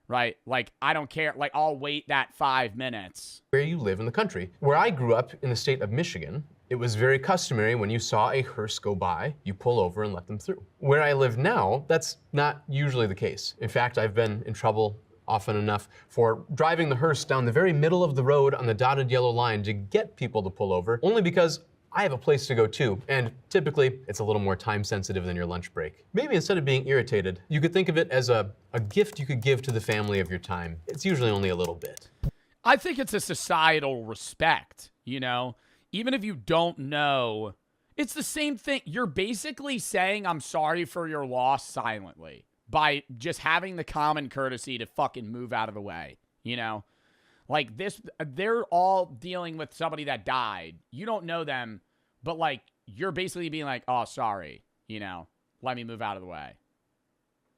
right? Like, I don't care. Like, I'll wait that 5 minutes. Where you live in the country. Where I grew up in the state of Michigan, it was very customary when you saw a hearse go by, you pull over and let them through. Where I live now, that's not usually the case. In fact, I've been in trouble often enough for driving the hearse down the very middle of the road on the dotted yellow line to get people to pull over, only because I have a place to go too, and typically it's a little more time sensitive than your lunch break. Maybe instead of being irritated, you could think of it as a gift you could give to the family of your time. It's usually only a little bit. I think it's a societal respect, you know? Even if you don't know, It's the same thing. You're basically saying I'm sorry for your loss silently by just having the common courtesy to fucking move out of the way, you know? Like this, they're all dealing with somebody that died. You don't know them, but like you're basically being like, oh, sorry, you know, let me move out of the way.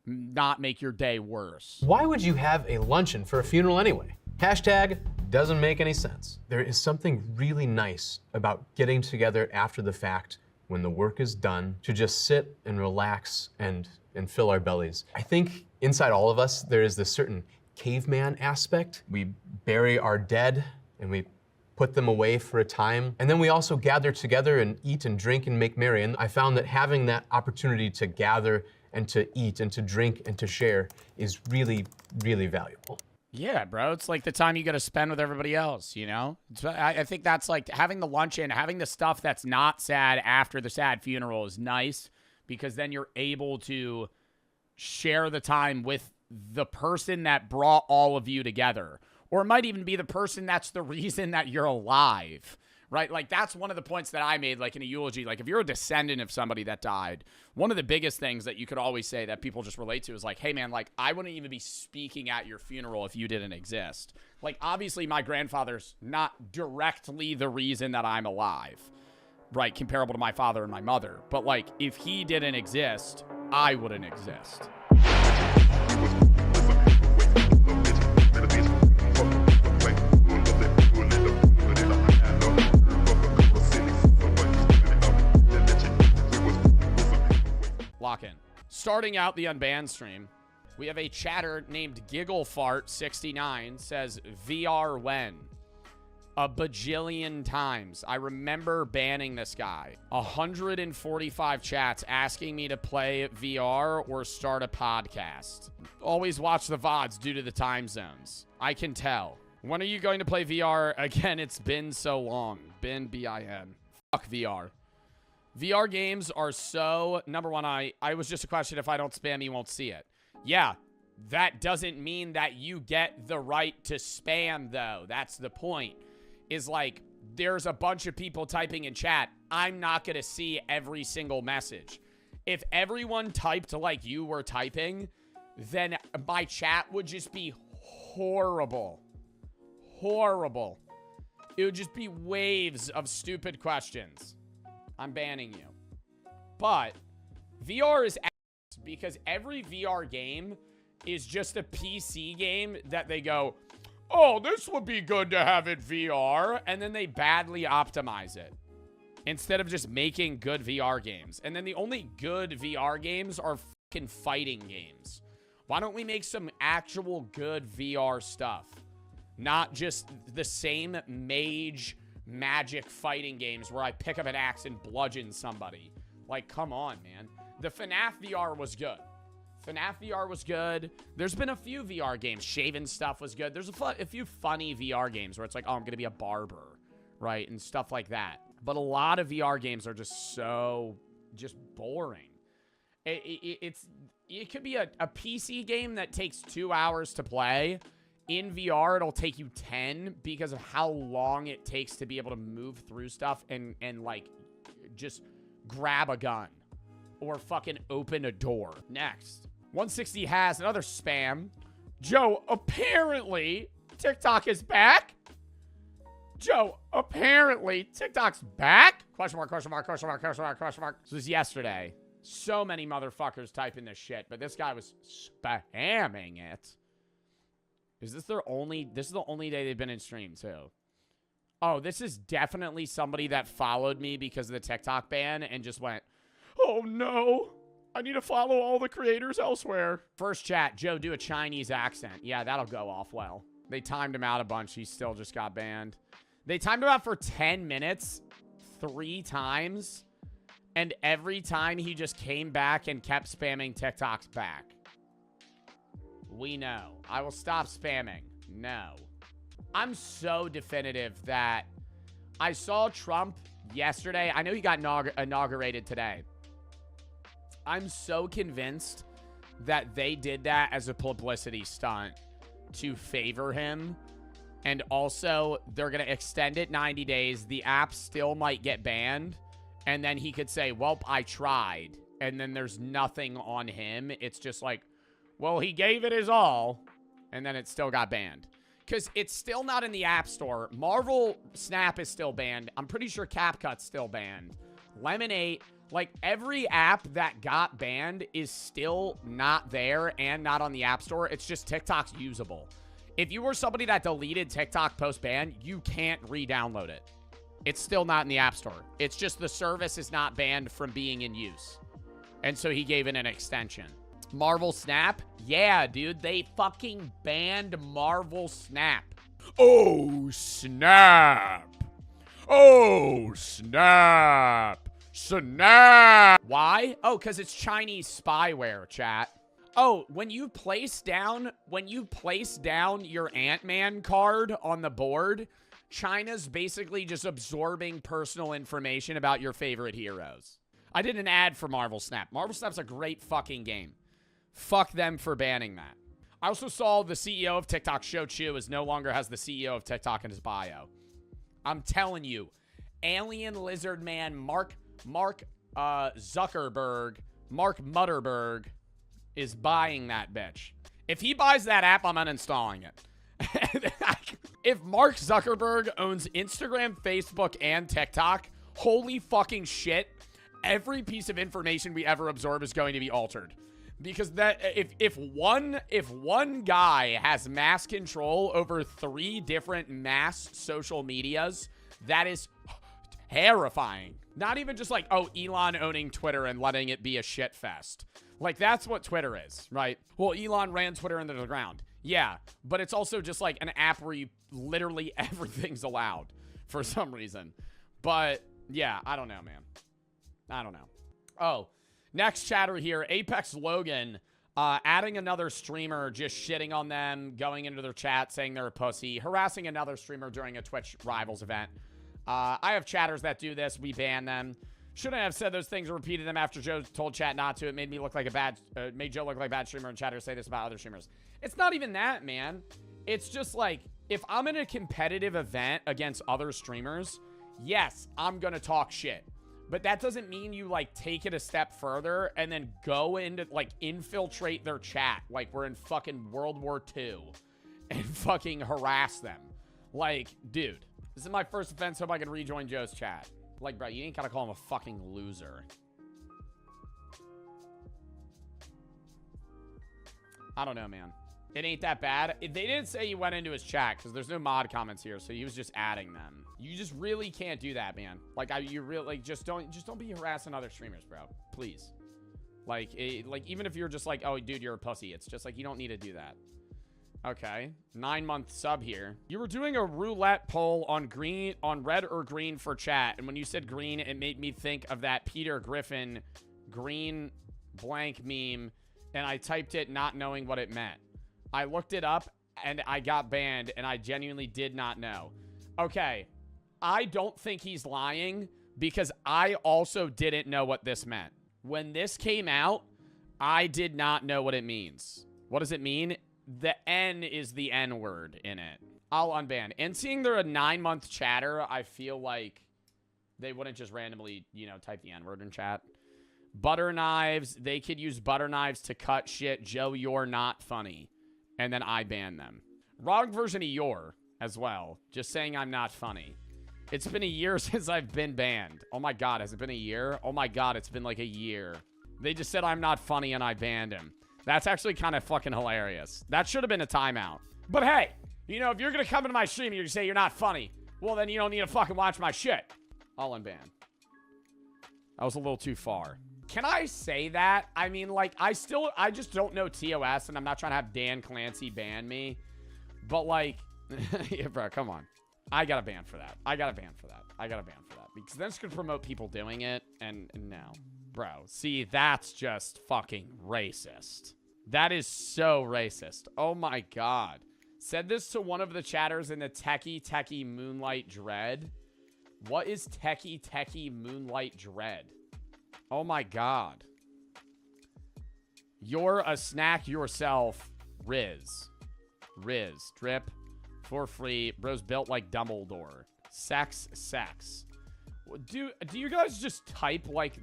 Not make your day worse. Why would you have a luncheon for a funeral anyway? Hashtag doesn't make any sense. There is something really nice about getting together after the fact when the work is done to just sit and relax and fill our bellies. I think inside all of us, there is this certain caveman aspect. We bury our dead and we put them away for a time. And then we also gather together and eat and drink and make merry. And I found that having that opportunity to gather and to eat and to drink and to share is really, really valuable. Yeah, bro. It's like the time you got to spend with everybody else, you know? I think that's like having the luncheon, having the stuff that's not sad after the sad funeral is nice because then you're able to share the time with the person that brought all of you together. Or it might even be the person that's the reason that you're alive, right? Like that's one of the points that I made, like in a eulogy. Like if you're a descendant of somebody that died, one of the biggest things that you could always say that people just relate to is like, hey man, like I wouldn't even be speaking at your funeral if you didn't exist. Like obviously my grandfather's not directly the reason that I'm alive, right? Comparable to my father and my mother. But like if he didn't exist, I wouldn't exist. Lock in. Starting out the unbanned stream, we have a chatter named Gigglefart69 says VR when? A bajillion times. I remember banning this guy. 145 chats asking me to play VR or start a podcast. Always watch the VODs due to the time zones. I can tell. When are you going to play VR? Again, it's been so long. Bin, B-I-N. Fuck VR. VR games are so... Number one, I was just a question. If I don't spam, you won't see it. Yeah, that doesn't mean that you get the right to spam, though. That's the point. Is like, there's a bunch of people typing in chat. I'm not going to see every single message. If everyone typed like you were typing, then my chat would just be horrible. Horrible. It would just be waves of stupid questions. I'm banning you. But VR is ass because every VR game is just a PC game that they go, oh, this would be good to have in VR. And then they badly optimize it instead of just making good VR games. And then the only good VR games are fucking fighting games. Why don't we make some actual good VR stuff? Not just the same mage magic fighting games where I pick up an axe and bludgeon somebody. Like, come on, man. The FNAF VR was good. FNAF VR was good. There's been a few VR games. Shaven stuff was good. There's a few funny VR games where it's like, oh, I'm going to be a barber, right? And stuff like that. But a lot of VR games are just so just boring. It could be a PC game that takes 2 hours to play. In VR, it'll take you 10 because of how long it takes to be able to move through stuff and like, just grab a gun or fucking open a door. Next. 160 has another spam. Joe, apparently TikTok is back. Joe, apparently TikTok's back? Question mark, question mark, question mark, question mark, question mark. This was yesterday. So many motherfuckers typing this shit, but this guy was spamming it. Is this their only... This is the only day they've been in stream, too. Oh, this is definitely somebody that followed me because of the TikTok ban and just went, oh, no. I need to follow all the creators elsewhere. First chat, Joe, do a Chinese accent. Yeah, that'll go off well. They timed him out a bunch. He still just got banned. They timed him out for 10 minutes 3 times. And every time he just came back and kept spamming TikTok's back. We know. I will stop spamming. No. I'm so definitive that I saw Trump yesterday. I know he got inaugurated today. I'm so convinced that they did that as a publicity stunt to favor him. And also, they're going to extend it 90 days. The app still might get banned. And then he could say, well, I tried. And then there's nothing on him. It's just like, well, he gave it his all. And then it still got banned. Because it's still not in the App Store. Marvel Snap is still banned. I'm pretty sure CapCut's still banned. Lemonade, like every app that got banned is still not there and not on the App Store. It's just TikTok's usable. If you were somebody that deleted TikTok post-ban, you can't re-download it. It's still not in the App Store. It's just the service is not banned from being in use. And so he gave it an extension. Marvel Snap? Yeah, dude. They fucking banned Marvel Snap. Oh, snap. Oh, snap. Snap. Why? Oh, because it's Chinese spyware, chat. Oh, when you place down your Ant-Man card on the board, China's basically just absorbing personal information about your favorite heroes. I did an ad for Marvel Snap. Marvel Snap's a great fucking game. Fuck them for banning that. I also saw the CEO of TikTok, Shou Chu, no longer has the CEO of TikTok in his bio. I'm telling you, Alien Lizard Man, Mark Zuckerberg, Mark Mutterberg is buying that bitch. If he buys that app, I'm uninstalling it. If Mark Zuckerberg owns Instagram, Facebook, and TikTok, holy fucking shit, every piece of information we ever absorb is going to be altered. Because that if one guy has mass control over 3 different mass social medias, that is terrifying. Not even just like, oh, Elon owning Twitter and letting it be a shit fest. Like, that's what Twitter is, right? Well, Elon ran Twitter into the ground. Yeah, but it's also just like an app where you literally everything's allowed for some reason. But yeah, I don't know, man. I don't know. Oh, next chatter here. Apex Logan adding another streamer, just shitting on them, going into their chat, saying they're a pussy, harassing another streamer during a Twitch Rivals event. I have chatters that do this. We ban them. Shouldn't have said those things or repeated them after Joe told chat not to. It made me look like a bad, made Joe look like a bad streamer, and chatters say this about other streamers. It's not even that, man. It's just like, if I'm in a competitive event against other streamers, yes, I'm gonna talk shit. But that doesn't mean you, like, take it a step further and then go into, like, infiltrate their chat like we're in fucking World War II and fucking harass them. Like, dude, this is my first offense. Hope I can rejoin Joe's chat. Like, bro, you ain't gotta call him a fucking loser. I don't know, man. It ain't that bad. They didn't say you went into his chat because there's no mod comments here, so he was just adding them. You just really can't do that, man. Like, you really, like, just don't be harassing other streamers, bro. Please. Like, even if you're just like, oh, dude, you're a pussy. It's just like, you don't need to do that. Okay. 9-month sub here. You were doing a roulette poll on red or green for chat. And when you said green, it made me think of that Peter Griffin green blank meme. And I typed it not knowing what it meant. I looked it up and I got banned and I genuinely did not know. Okay. I don't think he's lying because I also didn't know what this meant. When this came out, I did not know what it means. What does it mean? The N is the N word in it. I'll unban. And seeing they're a 9-month chatter, I feel like they wouldn't just randomly, you know, type the N word in chat. Butter knives. They could use butter knives to cut shit. Joe, you're not funny. And then I ban them. Wrong version of your as well. Just saying I'm not funny. It's been a year since I've been banned. Oh my God, has it been a year? Oh my God, it's been like a year. They just said I'm not funny and I banned him. That's actually kind of fucking hilarious. That should have been a timeout. But hey, you know, if you're going to come into my stream and you say you're not funny, well, then you don't need to fucking watch my shit. I'll unban. That was a little too far. Can I say that? I mean, like, I just don't know TOS, and I'm not trying to have Dan Clancy ban me. But, like, yeah, bro, come on. I got a ban for that. I got a ban for that. Because then it's going to promote people doing it, and no. Bro, see, that's just fucking racist. That is so racist. Oh my God. Said this to one of the chatters in the Techie Moonlight Dread. What is Techie Moonlight Dread? Oh my God. You're a snack yourself, Riz. Drip. For free. Bro's built like Dumbledore. Sex. Do you guys just type like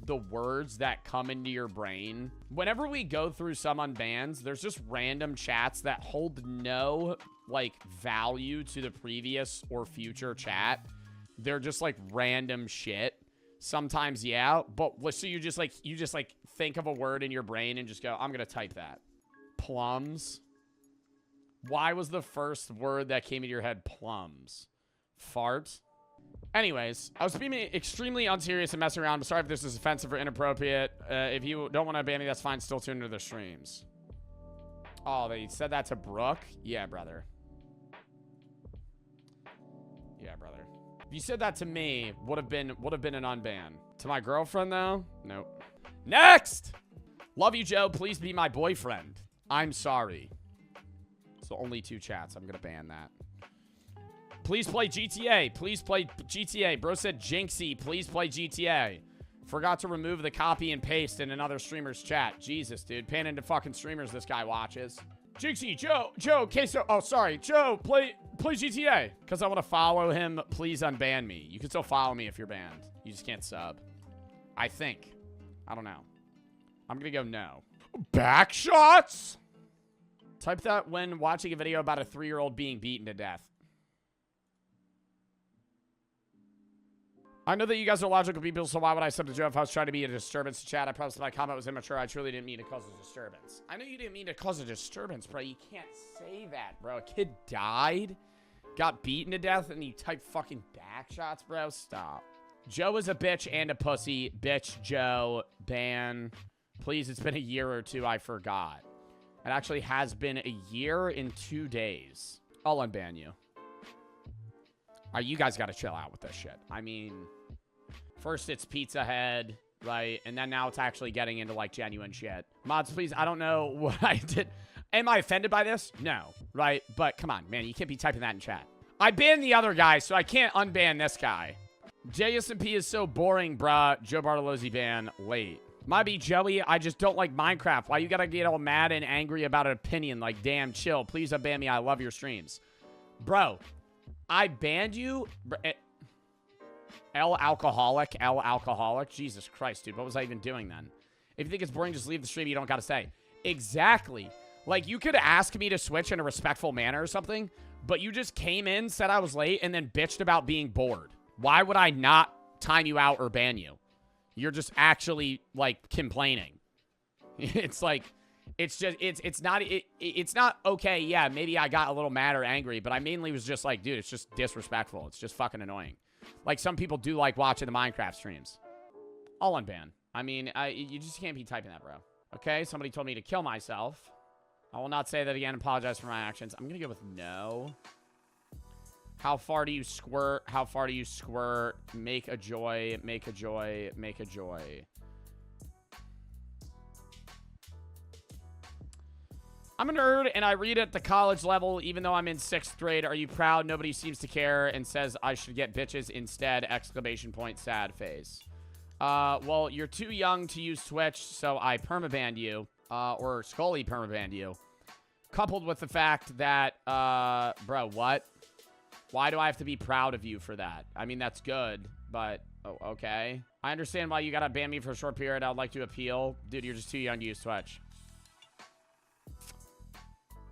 the words that come into your brain? Whenever we go through some unbans, there's just random chats that hold no like value to the previous or future chat. They're just like random shit. Sometimes, yeah, but so you just like think of a word in your brain and just go, I'm gonna type that. Plums. Why was the first word that came into your head plums? Fart. Anyways, I was being extremely unserious and messing around. I'm sorry if this is offensive or inappropriate. If you don't want to ban me, that's fine. Still tune into their streams. Oh, they said that to Brooke? Yeah, brother. Yeah, brother. If you said that to me, would have been an unban. To my girlfriend, though? Nope. Next! Love you, Joe. Please be my boyfriend. I'm sorry. So only 2 chats. I'm going to ban that. Please play GTA. Please play GTA. Bro said Jinxie. Please play GTA. Forgot to remove the copy and paste in another streamer's chat. Jesus, dude. Pan into fucking streamers this guy watches. Jinxie, Joe, Queso. Oh, sorry. Joe, play GTA. Because I want to follow him. Please unban me. You can still follow me if you're banned. You just can't sub. I think. I don't know. I'm going to go no. Back shots? Type that when watching a video about a 3-year-old being beaten to death. I know that you guys are logical people, so why would I sub to Joe if I was trying to be a disturbance to chat? I promise my comment was immature. I truly didn't mean to cause a disturbance. I know you didn't mean to cause a disturbance, bro. You can't say that, bro. A kid died, got beaten to death, and you type fucking back shots, bro? Stop. Joe is a bitch and a pussy. Bitch, Joe. Ban. Please, it's been a year or 2. I forgot. It actually has been a year and 2 days. I'll unban you. You guys got to chill out with this shit. I mean, first it's Pizza Head, right? And then now it's actually getting into, like, genuine shit. Mods, please, I don't know what I did. Am I offended by this? No, right? But come on, man, you can't be typing that in chat. I banned the other guy, so I can't unban this guy. JSMP is so boring, bruh. Joe Bartolozzi ban late. Might be Joey, I just don't like Minecraft. Why you gotta get all mad and angry about an opinion? Like, damn, chill. Please unban me. I love your streams. Bro, I banned you. L alcoholic. Jesus Christ, dude. What was I even doing then? If you think it's boring, just leave the stream. You don't gotta say. Exactly. Like, you could ask me to switch in a respectful manner or something, but you just came in, said I was late, and then bitched about being bored. Why would I not time you out or ban you? You're just actually, like, complaining. It's like, it's not okay. Yeah, maybe I got a little mad or angry, but I mainly was just like, dude, it's just disrespectful. It's just fucking annoying. Like, some people do like watching the Minecraft streams. I'll unban. I mean, you just can't be typing that, bro. Okay, somebody told me to kill myself. I will not say that again. Apologize for my actions. I'm gonna go with no. How far do you squirt? How far do you squirt? Make a joy. Make a joy. Make a joy. I'm a nerd, and I read at the college level, even though I'm in 6th grade. Are you proud? Nobody seems to care and says I should get bitches instead! Exclamation point, sad face. Well, you're too young to use Twitch, so I permabanned you. Or Scully permabanned you. Coupled with the fact that, bro, what? Why do I have to be proud of you for that? I mean, that's good, but oh, okay. I understand why you gotta ban me for a short period. I'd like to appeal. Dude, you're just too young to use Twitch.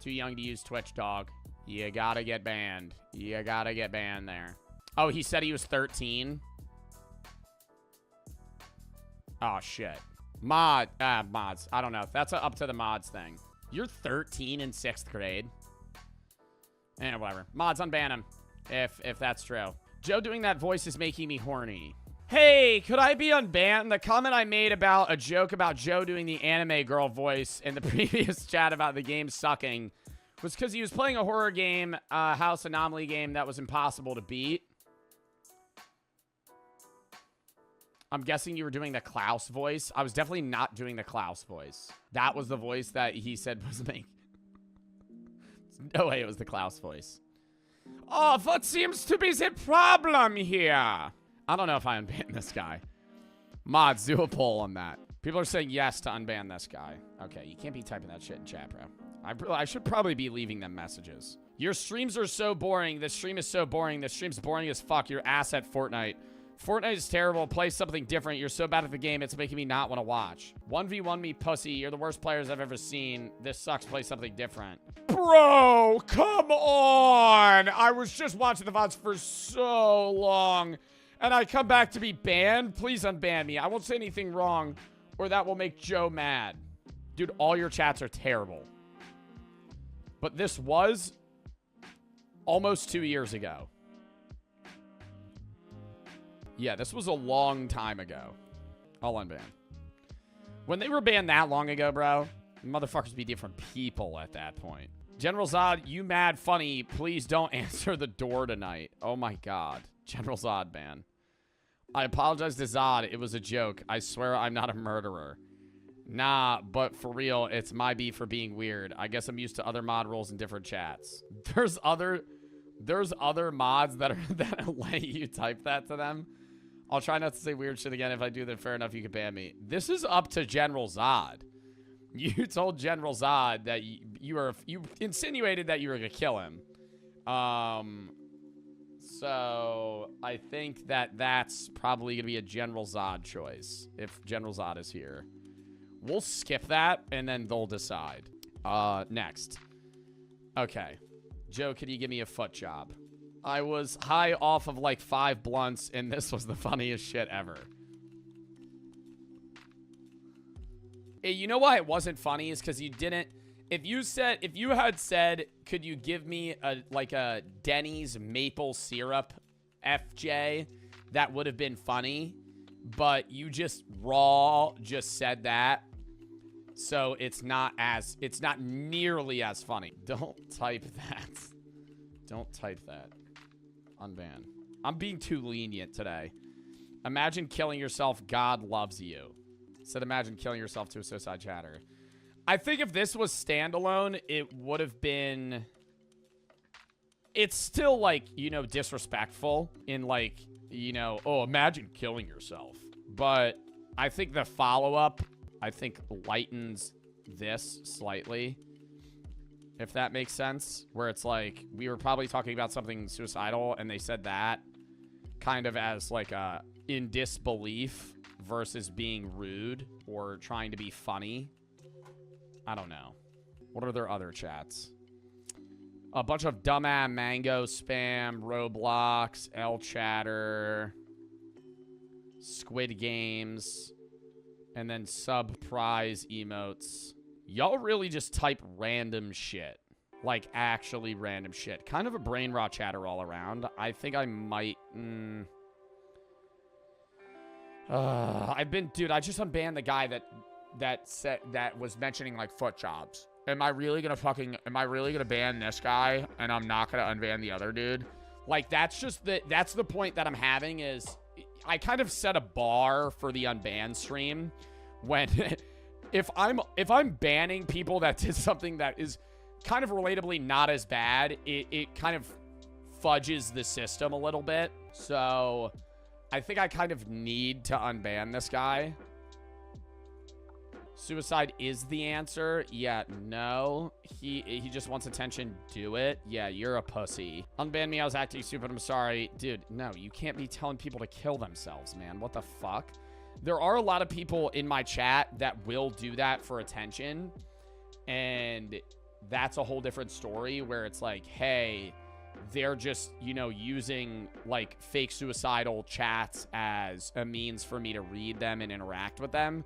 Too young to use Twitch, dog. You gotta get banned. You gotta get banned there. Oh, he said he was 13? Oh, shit. Mods. I don't know. That's up to the mods thing. You're 13 in 6th grade. Whatever. Mods, unban him. If that's true. Joe doing that voice is making me horny. Hey, could I be unbanned? The comment I made about a joke about Joe doing the anime girl voice in the previous chat about the game sucking was because he was playing a horror game, House Anomaly game that was impossible to beat. I'm guessing you were doing the Klaus voice. I was definitely not doing the Klaus voice. That was the voice that he said was me. No way it was the Klaus voice. Oh, what seems to be the problem here? I don't know if I unban this guy. Mods, do a poll on that. People are saying yes to unban this guy. Okay, you can't be typing that shit in chat, bro. I should probably be leaving them messages. Your streams are so boring. This stream is so boring. This stream's boring as fuck. Your ass at Fortnite. Fortnite is terrible. Play something different. You're so bad at the game, it's making me not want to watch. 1v1 me, pussy. You're the worst players I've ever seen. This sucks. Play something different. Bro, come on. I was just watching the VODs for so long, and I come back to be banned. Please unban me. I won't say anything wrong, or that will make Joe mad. Dude, all your chats are terrible. But this was almost 2 years ago. Yeah, this was a long time ago. I'll unban. When they were banned that long ago, bro, motherfuckers be different people at that point. General Zod, you mad funny. Please don't answer the door tonight. Oh my god. General Zod ban. I apologize to Zod. It was a joke. I swear I'm not a murderer. Nah, but for real, it's my beef for being weird. I guess I'm used to other mod rules in different chats. There's other mods that let you type that to them. I'll try not to say weird shit again. If I do, then fair enough, you can ban me. This is up to General Zod. You told General Zod that you insinuated that you were gonna kill him. So I think that's probably gonna be a General Zod choice if General Zod is here. We'll skip that and then they'll decide. Next. Okay. Joe, can you give me a foot job? I was high off of like 5 blunts, and this was the funniest shit ever. Hey, you know why it wasn't funny is because you didn't. If you had said, could you give me a Denny's maple syrup FJ, that would have been funny. But you just said that. So it's not nearly as funny. Don't type that. Don't type that. Unban. I'm being too lenient today. Imagine killing yourself. God loves you. Said imagine killing yourself to a suicide chatter. I think if this was standalone, it would have been... It's still, like, you know, disrespectful in, like, you know, oh, imagine killing yourself. But I think the follow-up, I think, lightens this slightly. If that makes sense. Where it's like, we were probably talking about something suicidal, and they said that kind of as, like, in disbelief versus being rude or trying to be funny. I don't know. What are their other chats? A bunch of dumbass mango spam, Roblox, L chatter, Squid Games, and then sub prize emotes. Y'all really just type random shit. Like, actually random shit. Kind of a brain rot chatter all around. I think I might... I just unbanned the guy that was mentioning, like, foot jobs. Am I really gonna ban this guy and I'm not gonna unban the other dude? Like, that's the point that I'm having is I kind of set a bar for the unban stream when if I'm banning people that did something that is kind of relatably not as bad, it kind of fudges the system a little bit. So I think I kind of need to unban this guy. Suicide is the answer. Yeah, no. He just wants attention. Do it. Yeah, you're a pussy. Unban me. I was acting stupid. I'm sorry. Dude, no. You can't be telling people to kill themselves, man. What the fuck? There are a lot of people in my chat that will do that for attention. And that's a whole different story where it's like, hey, they're just, you know, using, like, fake suicidal chats as a means for me to read them and interact with them.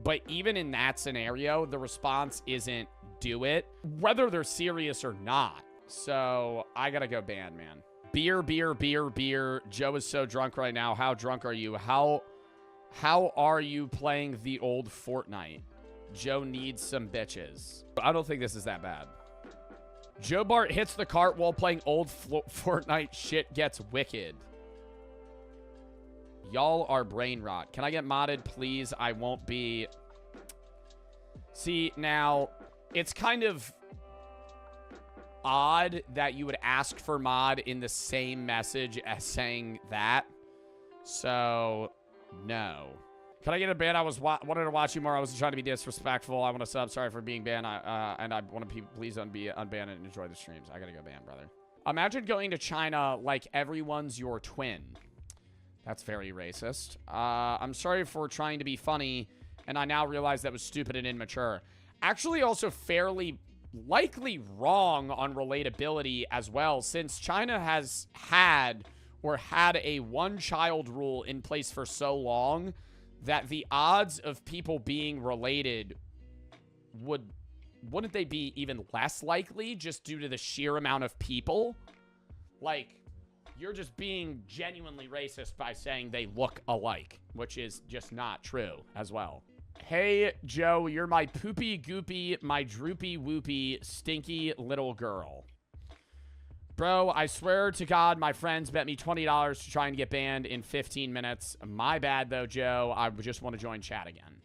But even in that scenario, the response isn't do it, whether they're serious or not. So I gotta go ban, man. Beer, beer, beer, beer. Joe is so drunk right now. How drunk are you? How are you playing the old Fortnite? Joe needs some bitches. I don't think this is that bad. Joe Bart hits the cart while playing old Fortnite. Shit gets wicked. Y'all are brain rot. Can I get modded, please? I won't be... See, now, it's kind of odd that you would ask for mod in the same message as saying that. So, no. Can I get a ban? I wanted to watch you more. I wasn't trying to be disrespectful. I want to sub. Sorry for being banned. And I want to please be unbanned and enjoy the streams. I gotta go ban, brother. Imagine going to China like everyone's your twin. That's very racist. I'm sorry for trying to be funny, and I now realize that was stupid and immature. Actually, also fairly likely wrong on relatability as well, since China has had a one-child rule in place for so long that the odds of people being related wouldn't they be even less likely just due to the sheer amount of people? Like, you're just being genuinely racist by saying they look alike, which is just not true as well. Hey, Joe, you're my poopy goopy, my droopy whoopy, stinky little girl. Bro, I swear to God, my friends bet me $20 to try and get banned in 15 minutes. My bad, though, Joe. I just want to join chat again.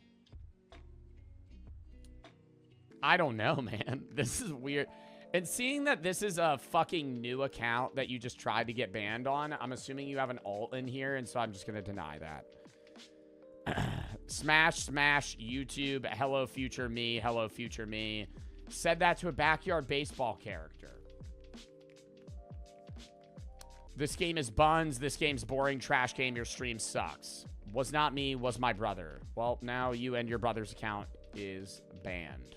I don't know, man. This is weird. And seeing that this is a fucking new account that you just tried to get banned on, I'm assuming you have an alt in here, and so I'm just going to deny that. Smash, YouTube, hello, future me, hello, future me. Said that to a backyard baseball character. This game is buns. This game's boring. Trash game. Your stream sucks. Was not me. Was my brother. Well, now you and your brother's account is banned.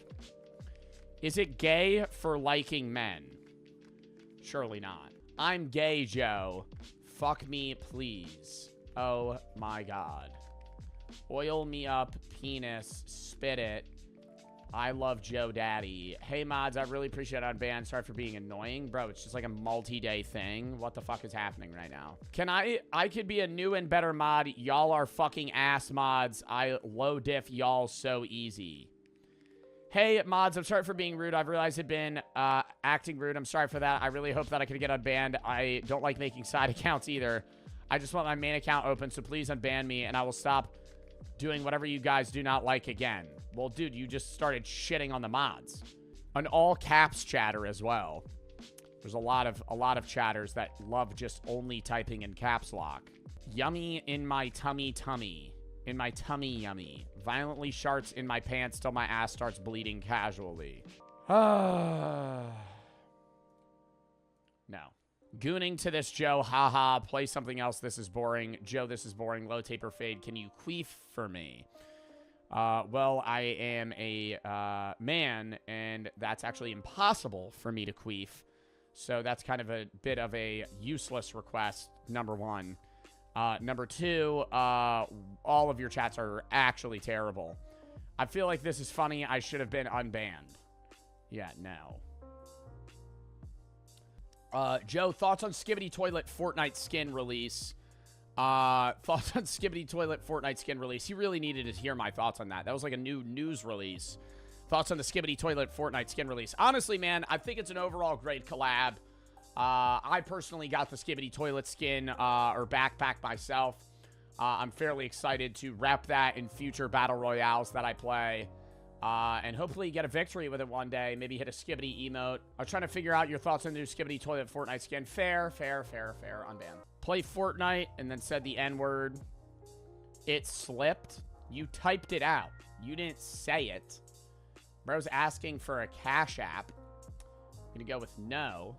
Is it gay for liking men? Surely not. I'm gay, Joe. Fuck me, please. Oh my God. Oil me up, penis, spit it. I love Joe Daddy. Hey, mods, I really appreciate it. Unbanned. Sorry for being annoying. Bro, it's just like a multi-day thing. What the fuck is happening right now? Can I could be a new and better mod. Y'all are fucking ass mods. I low diff y'all so easy. Hey, mods, I'm sorry for being rude. I've realized I've been acting rude. I'm sorry for that. I really hope that I can get unbanned. I don't like making side accounts either. I just want my main account open, so please unban me, and I will stop doing whatever you guys do not like again. Well, dude, you just started shitting on the mods. An all caps chatter as well. There's a lot of chatters that love just only typing in caps lock. Yummy in my tummy tummy. In my tummy yummy. Violently sharts in my pants till my ass starts bleeding casually. No. Gooning to this, Joe. Haha. Play something else. This is boring. Joe, this is boring. Low taper fade. Can you queef for me? Well, I am a man, and that's actually impossible for me to queef. So that's kind of a bit of a useless request, number one. Number two, all of your chats are actually terrible. I feel like this is funny. I should have been unbanned. Yeah, no. Joe, thoughts on Skibidi Toilet Fortnite skin release? Thoughts on Skibidi Toilet Fortnite skin release? He really needed to hear my thoughts on that. That was like a new news release. Thoughts on the Skibidi Toilet Fortnite skin release? Honestly, man, I think it's an overall great collab. I personally got the Skibidi Toilet skin or backpack myself. I'm fairly excited to rep that in future battle royales that I play. And hopefully get a victory with it one day. Maybe hit a Skibidi emote. I'm trying to figure out your thoughts on the new Skibidi Toilet Fortnite skin. Fair. Unbanned. Play Fortnite and then said the N-word. It slipped. You typed it out. You didn't say it. Bro's asking for a Cash App. I'm gonna go with no.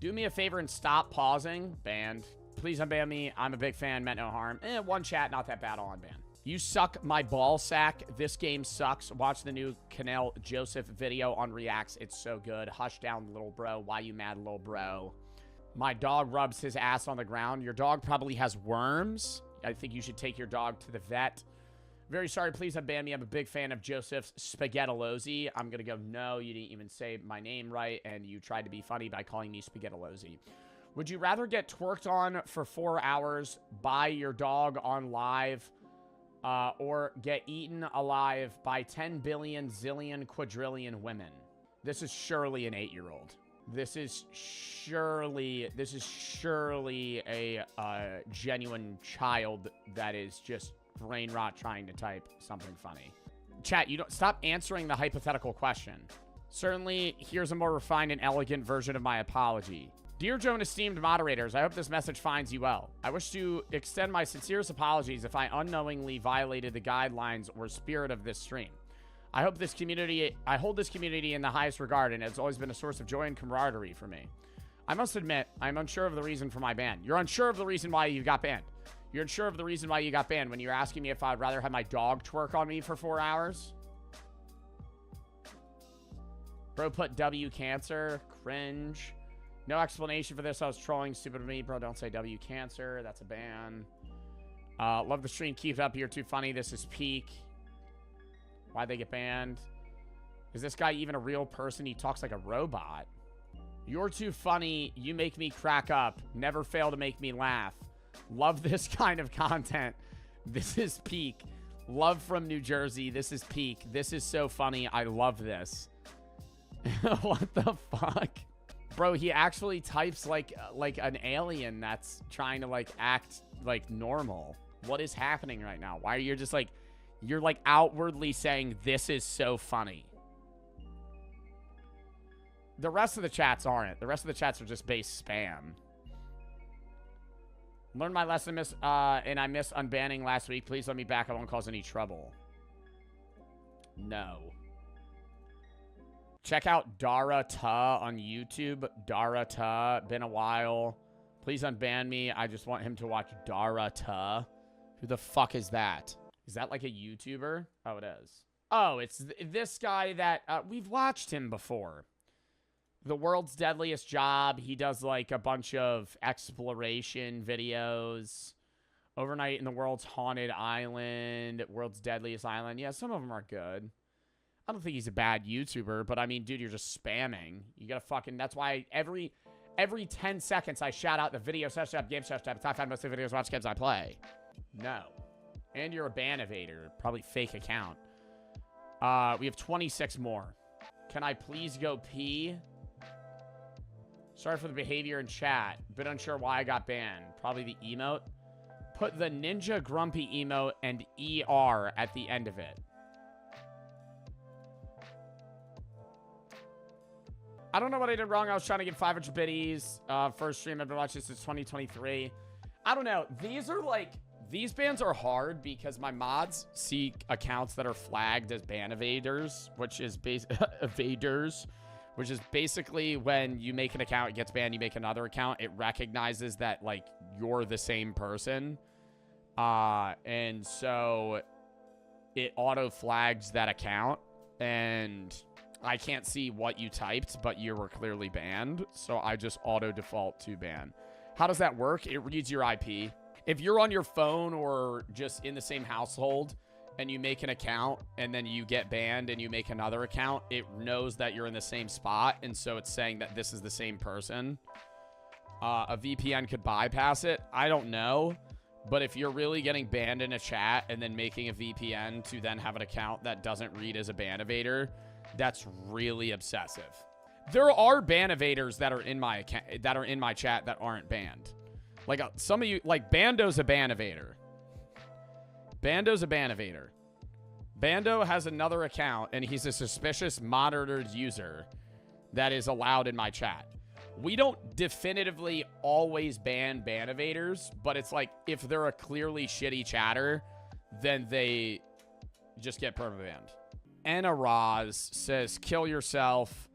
Do me a favor and stop pausing. Banned. Please unban me. I'm a big fan. Meant no harm. One chat. Not that bad. I'll unban. You suck my ball sack. This game sucks. Watch the new Canel Joseph video on Reacts. It's so good. Hush down, little bro. Why you mad, little bro? My dog rubs his ass on the ground. Your dog probably has worms. I think you should take your dog to the vet. Very sorry. Please unban me. I'm a big fan of Joseph's Spaghettilozzi. I'm going to go, no, you didn't even say my name right, and you tried to be funny by calling me Spaghettilozzi. Would you rather get twerked on for 4 hours by your dog on live or get eaten alive by 10 billion zillion quadrillion women? This is surely an 8-year-old. This is surely a genuine child that is just brain rot trying to type something funny. Chat, you don't stop answering the hypothetical question. Certainly, here's a more refined and elegant version of my apology. Dear Joe and esteemed moderators, I hope this message finds you well. I wish to extend my sincerest apologies if I unknowingly violated the guidelines or spirit of this stream. I hold this community in the highest regard, and it's always been a source of joy and camaraderie for me. I must admit, I'm unsure of the reason for my ban. You're unsure of the reason why you got banned. You're unsure of the reason why you got banned when you're asking me if I'd rather have my dog twerk on me for 4 hours. Bro put W cancer. Cringe. No explanation for this. I was trolling. Stupid of me. Bro, don't say W cancer. That's a ban. Love the stream. Keep it up. You're too funny. This is peak. Why'd they get banned? Is this guy even a real person? He talks like a robot. You're too funny. You make me crack up. Never fail to make me laugh. Love this kind of content. This is peak. Love from New Jersey. This is peak. This is so funny. I love this. What the fuck? Bro, he actually types like an alien that's trying to like act like normal. What is happening right now? Why are you just like, you're like outwardly saying this is so funny? The rest of the chats aren't. The rest of the chats are just base spam. Learned my lesson, and I missed unbanning last week. Please let me back. I won't cause any trouble. No. Check out Dara Ta on YouTube. Dara Ta. Been a while. Please unban me. I just want him to watch Dara Ta. Who the fuck is that? Is that like a YouTuber? Oh, it is. Oh, it's this guy that we've watched him before. The World's Deadliest Job. He does like a bunch of exploration videos. Overnight in the World's Haunted Island. World's Deadliest Island. Yeah, some of them are good. I don't think he's a bad YouTuber, but I mean, dude, you're just spamming. You gotta fucking, that's why every 10 seconds I shout out the video search tab, game search tab, top 5 most of the videos, watch games I play. No. And you're a ban evader. Probably fake account. We have 26 more. Can I please go pee? Sorry for the behavior in chat. Bit unsure why I got banned. Probably the emote. Put the Ninja Grumpy emote and ER at the end of it. I don't know what I did wrong. I was trying to get 500 biddies. First stream I've been watching since 2023. I don't know. These bans are hard because my mods see accounts that are flagged as ban evaders, which is which is basically when you make an account, it gets banned, you make another account, it recognizes that, like, you're the same person. And so it auto-flags that account, and I can't see what you typed, but you were clearly banned, so I just auto-default to ban. How does that work? It reads your IP. If you're on your phone or just in the same household, and you make an account and then you get banned and you make another account, it knows that you're in the same spot, and so it's saying that this is the same person. A VPN could bypass it. I don't know. But if you're really getting banned in a chat and then making a VPN to then have an account that doesn't read as a ban evader, that's really obsessive. There are ban evaders that are in my account, that are in my chat that aren't banned. Like some of you, like Bando's a ban evader. Bando's a ban evader. Bando has another account, and he's a suspicious monitored user that is allowed in my chat. We don't definitively always ban evaders, but it's like if they're a clearly shitty chatter, then they just get perma-banned. Anna Roz says, kill yourself.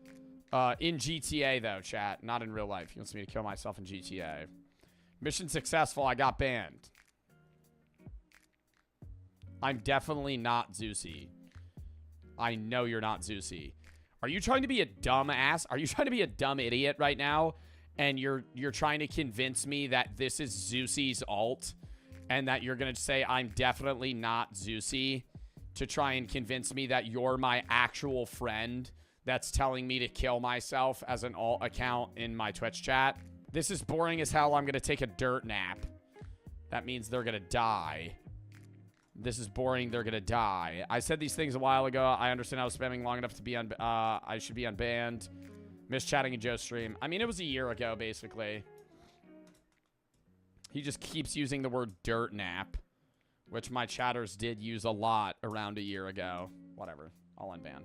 In GTA, though, chat. Not in real life. He wants me to kill myself in GTA. Mission successful. I got banned. I'm definitely not Zeusy. I know you're not Zeusy. Are you trying to be a dumb ass? Are you trying to be a dumb idiot right now? And you're trying to convince me that this is Zeusy's alt and that you're going to say I'm definitely not Zeusy to try and convince me that you're my actual friend that's telling me to kill myself as an alt account in my Twitch chat? This is boring as hell. I'm going to take a dirt nap. That means they're going to die. This is boring. They're going to die. I said these things a while ago. I understand I was spamming long enough to be I should be unbanned. Miss chatting in Joe's stream. I mean, it was a year ago, basically. He just keeps using the word dirt nap, which my chatters did use a lot around a year ago. Whatever. I'll unban.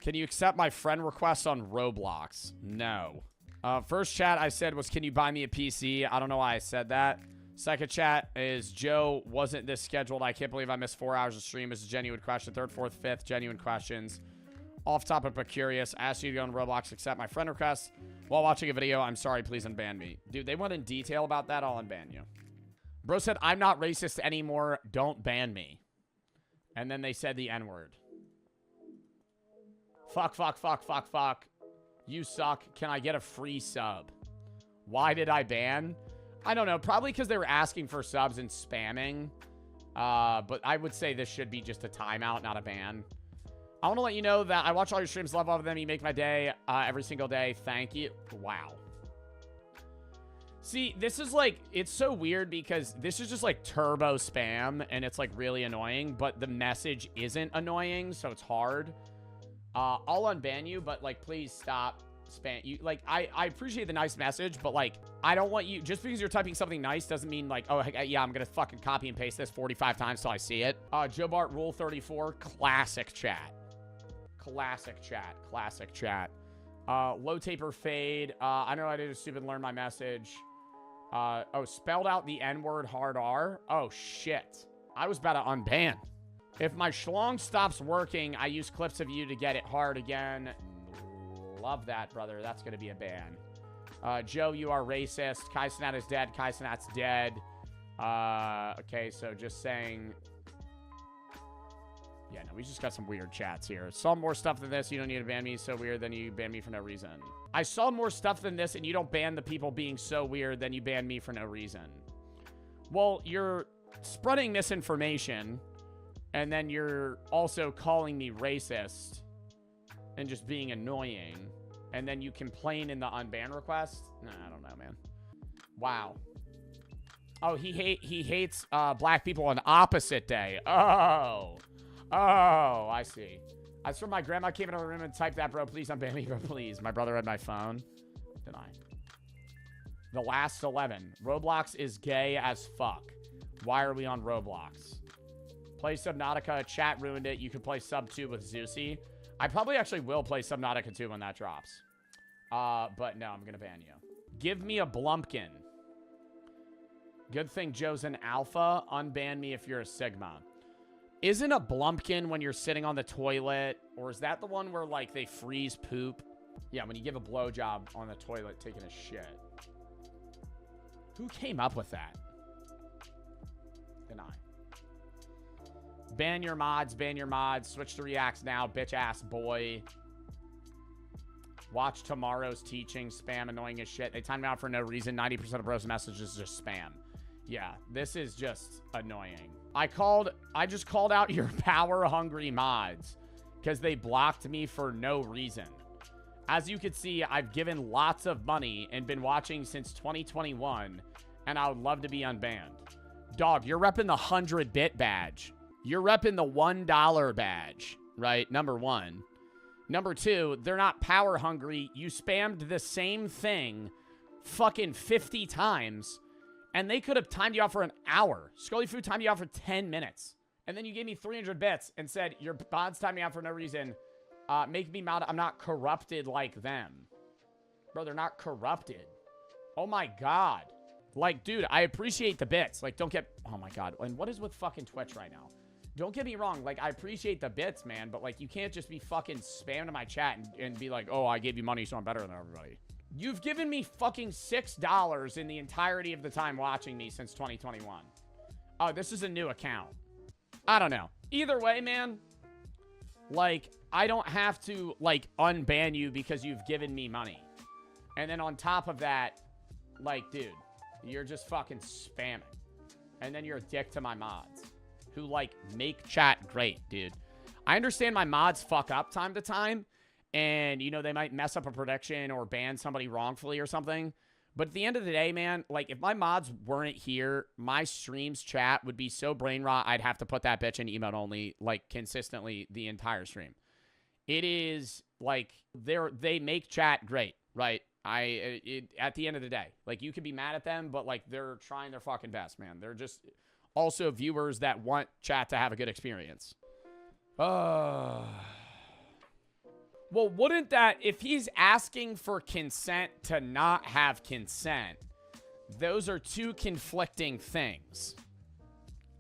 Can you accept my friend request on Roblox? No. First chat I said was, can you buy me a PC? I don't know why I said that. Second chat is, Joe, wasn't this scheduled? I can't believe I missed 4 hours of stream. This is a genuine question. Third, fourth, fifth, genuine questions. Off topic but curious. Asked you to go on Roblox, accept my friend request while watching a video. I'm sorry, please unban me. Dude, they went in detail about that. I'll unban you. Bro said, I'm not racist anymore. Don't ban me. And then they said the N-word. Fuck, fuck, fuck, fuck, fuck. You suck. Can I get a free sub? Why did I ban? I don't know. Probably because they were asking for subs and spamming. But I would say this should be just a timeout, not a ban. I want to let you know that I watch all your streams. Love all of them. You make my day every single day. Thank you. Wow. See, this is like, it's so weird because this is just like turbo spam and it's like really annoying, but the message isn't annoying, so it's hard. I'll unban you, but like, please stop spam. You like, I appreciate the nice message, but like, I don't want you, just because you're typing something nice doesn't mean like, oh, yeah, I'm gonna fucking copy and paste this 45 times till I see it. Joe Bart Rule 34, classic chat. Classic chat. Classic chat. Low taper fade. I know I did a stupid learn my message. Oh, spelled out the N-word hard R. Oh, shit. I was about to unban. If my schlong stops working, I use clips of you to get it hard again. Love that, brother. That's going to be a ban. Joe, you are racist. Kai Cenat is dead. Kai Cenat's dead. Okay, so just saying... Yeah, no, we just got some weird chats here. Saw more stuff than this. You don't need to ban me. So weird. Then you ban me for no reason. I saw more stuff than this, and you don't ban the people being so weird. Then you ban me for no reason. Well, you're spreading misinformation, and then you're also calling me racist and just being annoying. And then you complain in the unban request. Nah, I don't know, man. Wow. Oh, he hates black people on opposite day. Oh. Oh, I see. I swear my grandma came into the room and typed that, bro. Please unban me, bro. Please. My brother had my phone. Deny. The last 11. Roblox is gay as fuck. Why are we on Roblox? Play Subnautica. Chat ruined it. You can play Sub 2 with Zeusy. I probably actually will play Subnautica 2 when that drops. But no, I'm going to ban you. Give me a Blumpkin. Good thing Joe's an alpha. Unban me if you're a Sigma. Isn't a Blumpkin when you're sitting on the toilet? Or is that the one where, like, they freeze poop? Yeah, when you give a blowjob on the toilet taking a shit. Who came up with that? Deny. Ban your mods, ban your mods. Switch to reacts now, bitch-ass boy. Watch tomorrow's teaching. Spam annoying as shit. They timed me out for no reason. 90% of bros' messages is just spam. Yeah, this is just annoying. I just called out your power-hungry mods because they blocked me for no reason. As you can see, I've given lots of money and been watching since 2021, and I would love to be unbanned. Dog, you're repping the 100-bit badge. You're repping the $1 badge, right? Number one. Number two, they're not power-hungry. You spammed the same thing fucking 50 times, and they could have timed you out for an hour. Scully Food timed you out for 10 minutes. And then you gave me 300 bits and said, your bots timed me out for no reason. Make me mad. I'm not corrupted like them. Bro, they're not corrupted. Oh my God. Like, dude, I appreciate the bits. Like, don't get... Oh my God. And what is with fucking Twitch right now? Don't get me wrong. Like, I appreciate the bits, man. But, like, you can't just be fucking spamming my chat and be like, oh, I gave you money, so I'm better than everybody. You've given me fucking $6 in the entirety of the time watching me since 2021. Oh, this is a new account. I don't know. Either way, man, like, I don't have to, like, unban you because you've given me money. And then on top of that, like, dude, you're just fucking spamming. And then you're a dick to my mods who, like, make chat great, dude. I understand my mods fuck up time to time. And, you know, they might mess up a prediction or ban somebody wrongfully or something. But at the end of the day, man, like, if my mods weren't here, my stream's chat would be so brain rot, I'd have to put that bitch in emote only, like, consistently the entire stream. It is, like, they make chat great, right? At the end of the day, like, you could be mad at them, but, like, they're trying their fucking best, man. They're just also viewers that want chat to have a good experience. Well, wouldn't that, if he's asking for consent to not have consent, those are two conflicting things.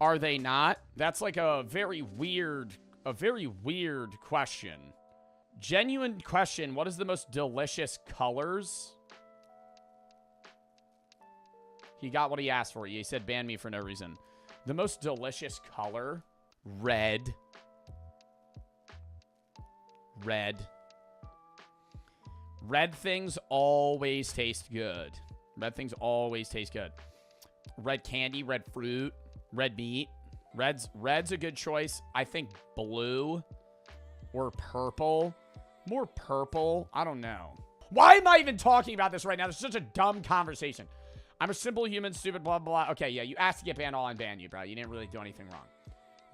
Are they not? That's like a very weird question. Genuine question. What is the most delicious colors? He got what he asked for. He said ban me for no reason. The most delicious color? Red. Red. Red things always taste good. Red things always taste good. Red candy, red fruit, red meat. Red's a good choice. I think blue or purple. More purple. I don't know. Why am I even talking about this right now? This is such a dumb conversation. I'm a simple human, stupid, blah, blah, blah. Okay, yeah, you asked to get banned, I'll unban you, bro. You didn't really do anything wrong.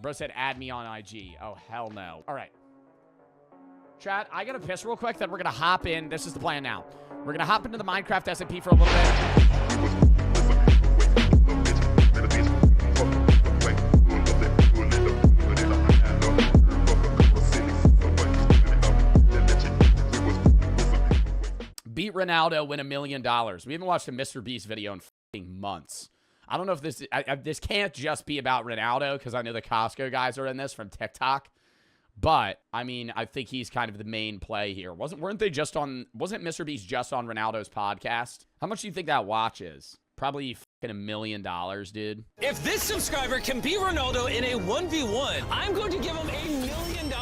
Bro said add me on IG. Oh, hell no. All right. Chat, I gotta piss real quick, then we're gonna hop in. This is the plan now. We're gonna hop into the Minecraft SMP for a little bit. Beat Ronaldo, win $1 million. We haven't watched a Mr. Beast video in fucking months. I don't know if this this can't just be about Ronaldo, because I know the Costco guys are in this from TikTok. But, I mean, I think he's kind of the main play here. Wasn't Mr. Beast just on Ronaldo's podcast? How much do you think that watch is? Probably fucking $1 million, dude. If this subscriber can beat Ronaldo in a 1v1, I'm going to give him $1 million.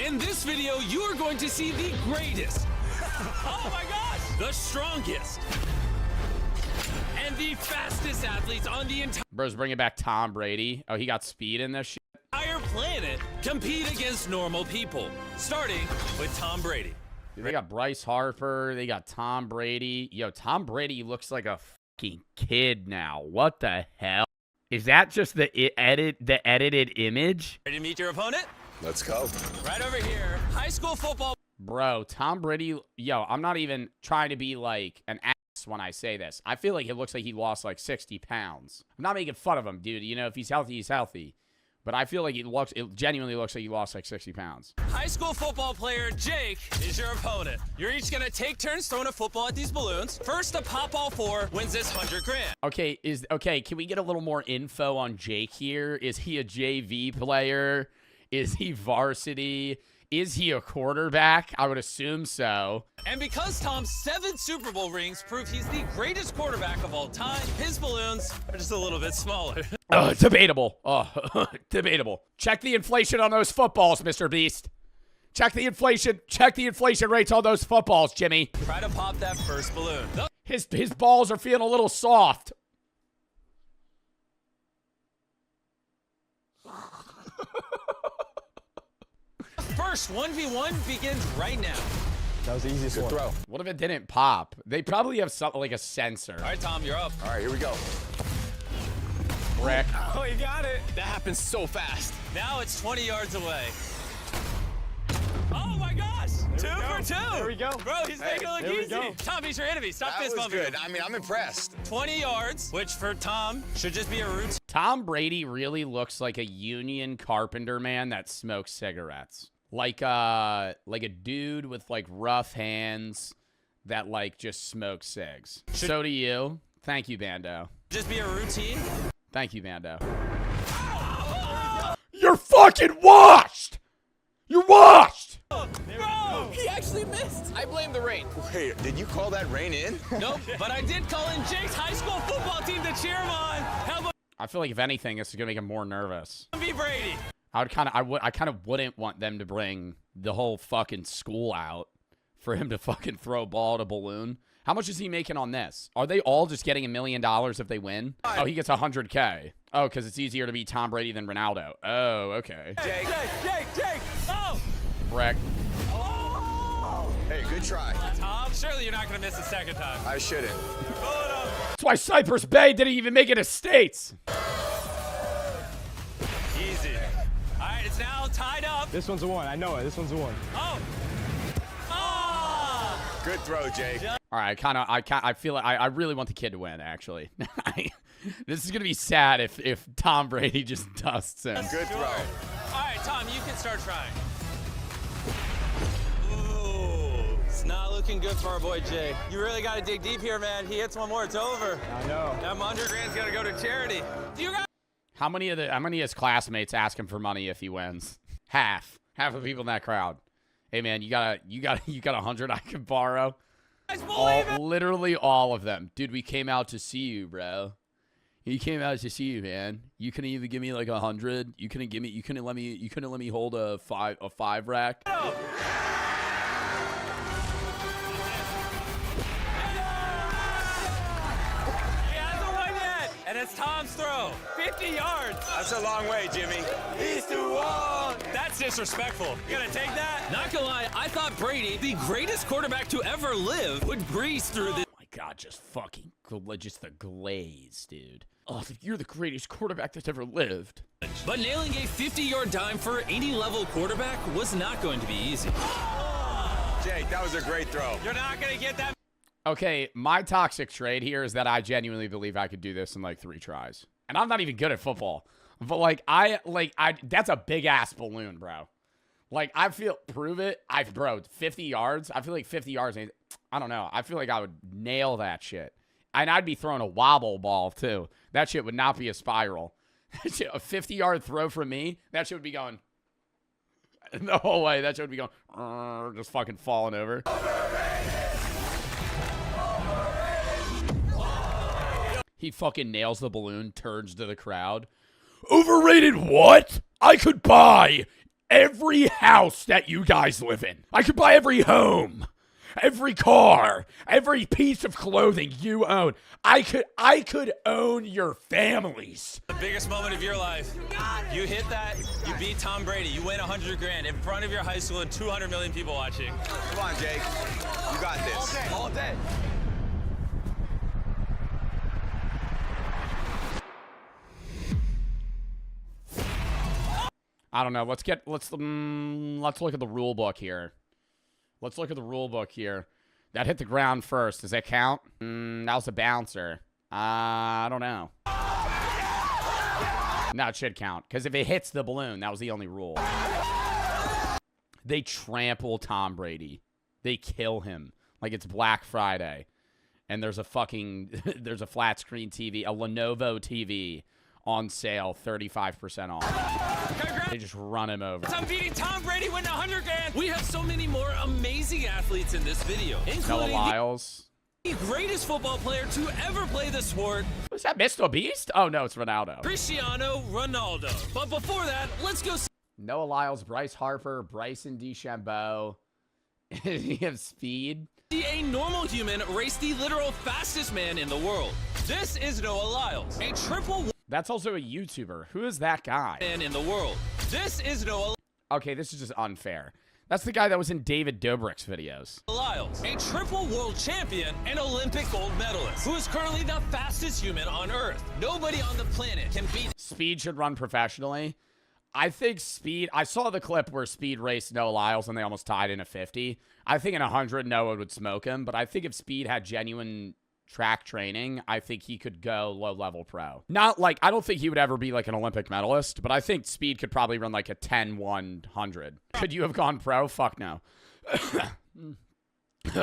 In this video, you are going to see the greatest. Oh my gosh! The strongest. And the fastest athletes on the entire Bro's bringing back Tom Brady. Oh, he got speed in this shit. Planet compete against normal people, starting with Tom Brady. Dude, they got Bryce Harper. They got Tom Brady. Yo, Tom Brady looks like a fucking kid now. What the hell? Is that just the edited image? Ready to meet your opponent? Let's go. Right over here. High school football. Bro, Tom Brady. Yo, I'm not even trying to be like an ass when I say this. I feel like it looks like he lost like 60 pounds. I'm not making fun of him, dude. You know, if he's healthy, he's healthy. But I feel like it genuinely looks like he lost like 60 pounds. High school football player Jake is your opponent. You're each gonna take turns throwing a football at these balloons. First to pop all 4 wins this $100 grand. Okay, can we get a little more info on Jake here? Is he a JV player? Is he varsity? Is he a quarterback? I would assume so. And because Tom's 7 Super Bowl rings prove he's the greatest quarterback of all time, his balloons are just a little bit smaller. Debatable. Oh, debatable. Check the inflation on those footballs, Mr. Beast. Check the inflation. Check the inflation rates on those footballs, Jimmy. Try to pop that first balloon. His balls are feeling a little soft. First 1v1 begins right now. That was the easiest one. Throw. What if it didn't pop? They probably have something like a sensor. All right, Tom, you're up. All right, here we go. Brick. Oh, you got it. That happens so fast. Now it's 20 yards away. Oh my gosh! 2 for 2. There we go. Bro, he's making it look easy. Tom, he's your enemy. Stop fist bumping. That was good. I mean, I'm impressed. 20 yards, which for Tom should just be a routine. Tom Brady really looks like a union carpenter man that smokes cigarettes. Like a dude with like rough hands that like just smokes cigs. So do you. Thank you, Bando. Just be a routine. Thank you, Bando. You're fucking washed! You're washed! Bro, he actually missed. I blame the rain. Wait, did you call that rain in? Nope, but I did call in Jake's high school football team to cheer him on. How about I feel like if anything, this is gonna make him more nervous. be Brady? I kind of wouldn't want them to bring the whole fucking school out for him to fucking throw a ball at a balloon. How much is he making on this? Are they all just getting $1 million if they win? Oh, he gets 100K. Oh, because it's easier to beat Tom Brady than Ronaldo. Oh, okay. Jake! Oh! Brick. Oh! Hey, good try. Tom, surely you're not going to miss a second time. I shouldn't. That's why Cypress Bay didn't even make it to States. Easy. All right, it's now tied up. This one's a 1. I know it. This one's a 1. Oh! Oh! Good throw, Jake. All right, I feel like I really want the kid to win, actually. This is going to be sad if Tom Brady just dusts him. Good throw. All right, Tom, you can start trying. Ooh, it's not looking good for our boy Jay. You really got to dig deep here, man. He hits one more, it's over. I know. That $100 grand's got to go to charity. You got How many of his classmates ask him for money if he wins? Half of the people in that crowd. Hey man, you got 100 I can borrow. Literally all of them. Dude, we came out to see you, bro. He came out to see you, man. You couldn't even give me like 100. You couldn't let me hold a five rack. And it's Tom's throw. 50 yards. That's a long way, Jimmy. He's too long. That's disrespectful. You gonna take that? Not gonna lie, I thought Brady, the greatest quarterback to ever live, would breeze through this. Oh my God, just the glaze, dude. Oh, you're the greatest quarterback that's ever lived. But nailing a 50-yard dime for any level quarterback was not going to be easy. Jake, that was a great throw. You're not gonna get that. Okay, my toxic trait here is that I genuinely believe I could do this in like 3 tries. And I'm not even good at football. But that's a big ass balloon, bro. Like, I feel, prove it. Bro, 50 yards. I feel like 50 yards, I don't know. I feel like I would nail that shit. And I'd be throwing a wobble ball too. That shit would not be a spiral. A 50-yard throw from me, that shit would be going the whole way. That shit would be going, just fucking falling over. He fucking nails the balloon, turns to the crowd. Overrated what? I could buy every house that you guys live in. I could buy every home, every car, every piece of clothing you own. I could own your families. The biggest moment of your life. You hit that, you beat Tom Brady, you win 100 grand in front of your high school and 200 million people watching. Come on, Jake. You got this. All day. I don't know. Let's look at the rule book here. Let's look at the rule book here. That hit the ground first. Does that count? That was a bouncer. I don't know. No, it should count. Because if it hits the balloon, that was the only rule. They trample Tom Brady. They kill him. Like it's Black Friday. And there's a flat screen TV, a Lenovo TV on sale, 35% off. They just run him over. I'm beating Tom Brady, winning 100 grand. We have so many more amazing athletes in this video, including Noah Lyles, the greatest football player to ever play the sport. Was that Mr. Beast? Oh no, it's Ronaldo. Cristiano Ronaldo. But before that, let's go. Noah Lyles, Bryce Harper, Bryson DeChambeau. You have speed. See a normal human race the literal fastest man in the world. This is Noah Lyles, a triple. That's also a YouTuber. Who is that guy? Man in the world. This is Noah. Okay, this is just unfair. That's the guy that was in David Dobrik's videos. Lyles, a triple world champion and Olympic gold medalist, who is currently the fastest human on Earth. Nobody on the planet can beat. Speed should run professionally. I think Speed, I saw the clip where Speed raced Noah Lyles and they almost tied in a 50. I think in 100, Noah would smoke him, but I think if Speed had genuine track training, I think he could go low-level pro. Not like, I don't think he would ever be like an Olympic medalist, but I think Speed could probably run like a 10-100. Could you have gone pro? Fuck no.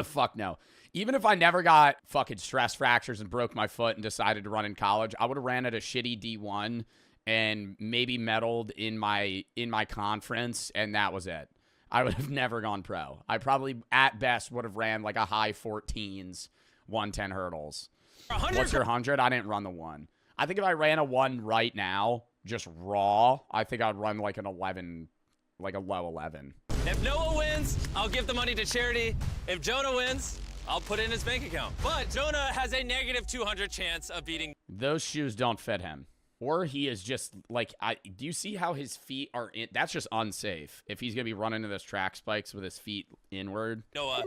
Fuck no. Even if I never got fucking stress fractures and broke my foot and decided to run in college, I would have ran at a shitty D1 and maybe medaled in my conference, and that was it. I would have never gone pro. I probably, at best, would have ran like a high 14s, 110 hurdles. What's your 100? I didn't run the 1. I think if I ran a 1 right now, just raw, I think I'd run like an 11, like a low 11. If Noah wins, I'll give the money to charity. If Jonah wins, I'll put it in his bank account. But Jonah has a negative 200 chance of beating. Those shoes don't fit him. Or he is just like, do you see how his feet are in? That's just unsafe. If he's going to be running into those track spikes with his feet inward. Noah,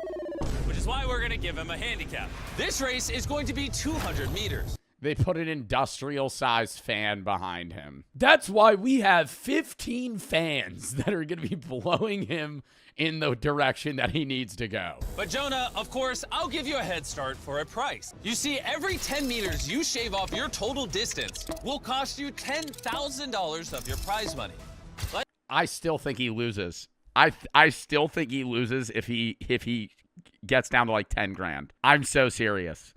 which is why we're going to give him a handicap. This race is going to be 200 meters. They put an industrial-sized fan behind him. That's why we have 15 fans that are going to be blowing him in the direction that he needs to go. But Jonah, of course, I'll give you a head start for a price. You see, every 10 meters you shave off your total distance will cost you $10,000 of your prize money. I still think he loses. I still think he loses if he gets down to like 10 grand. I'm so serious.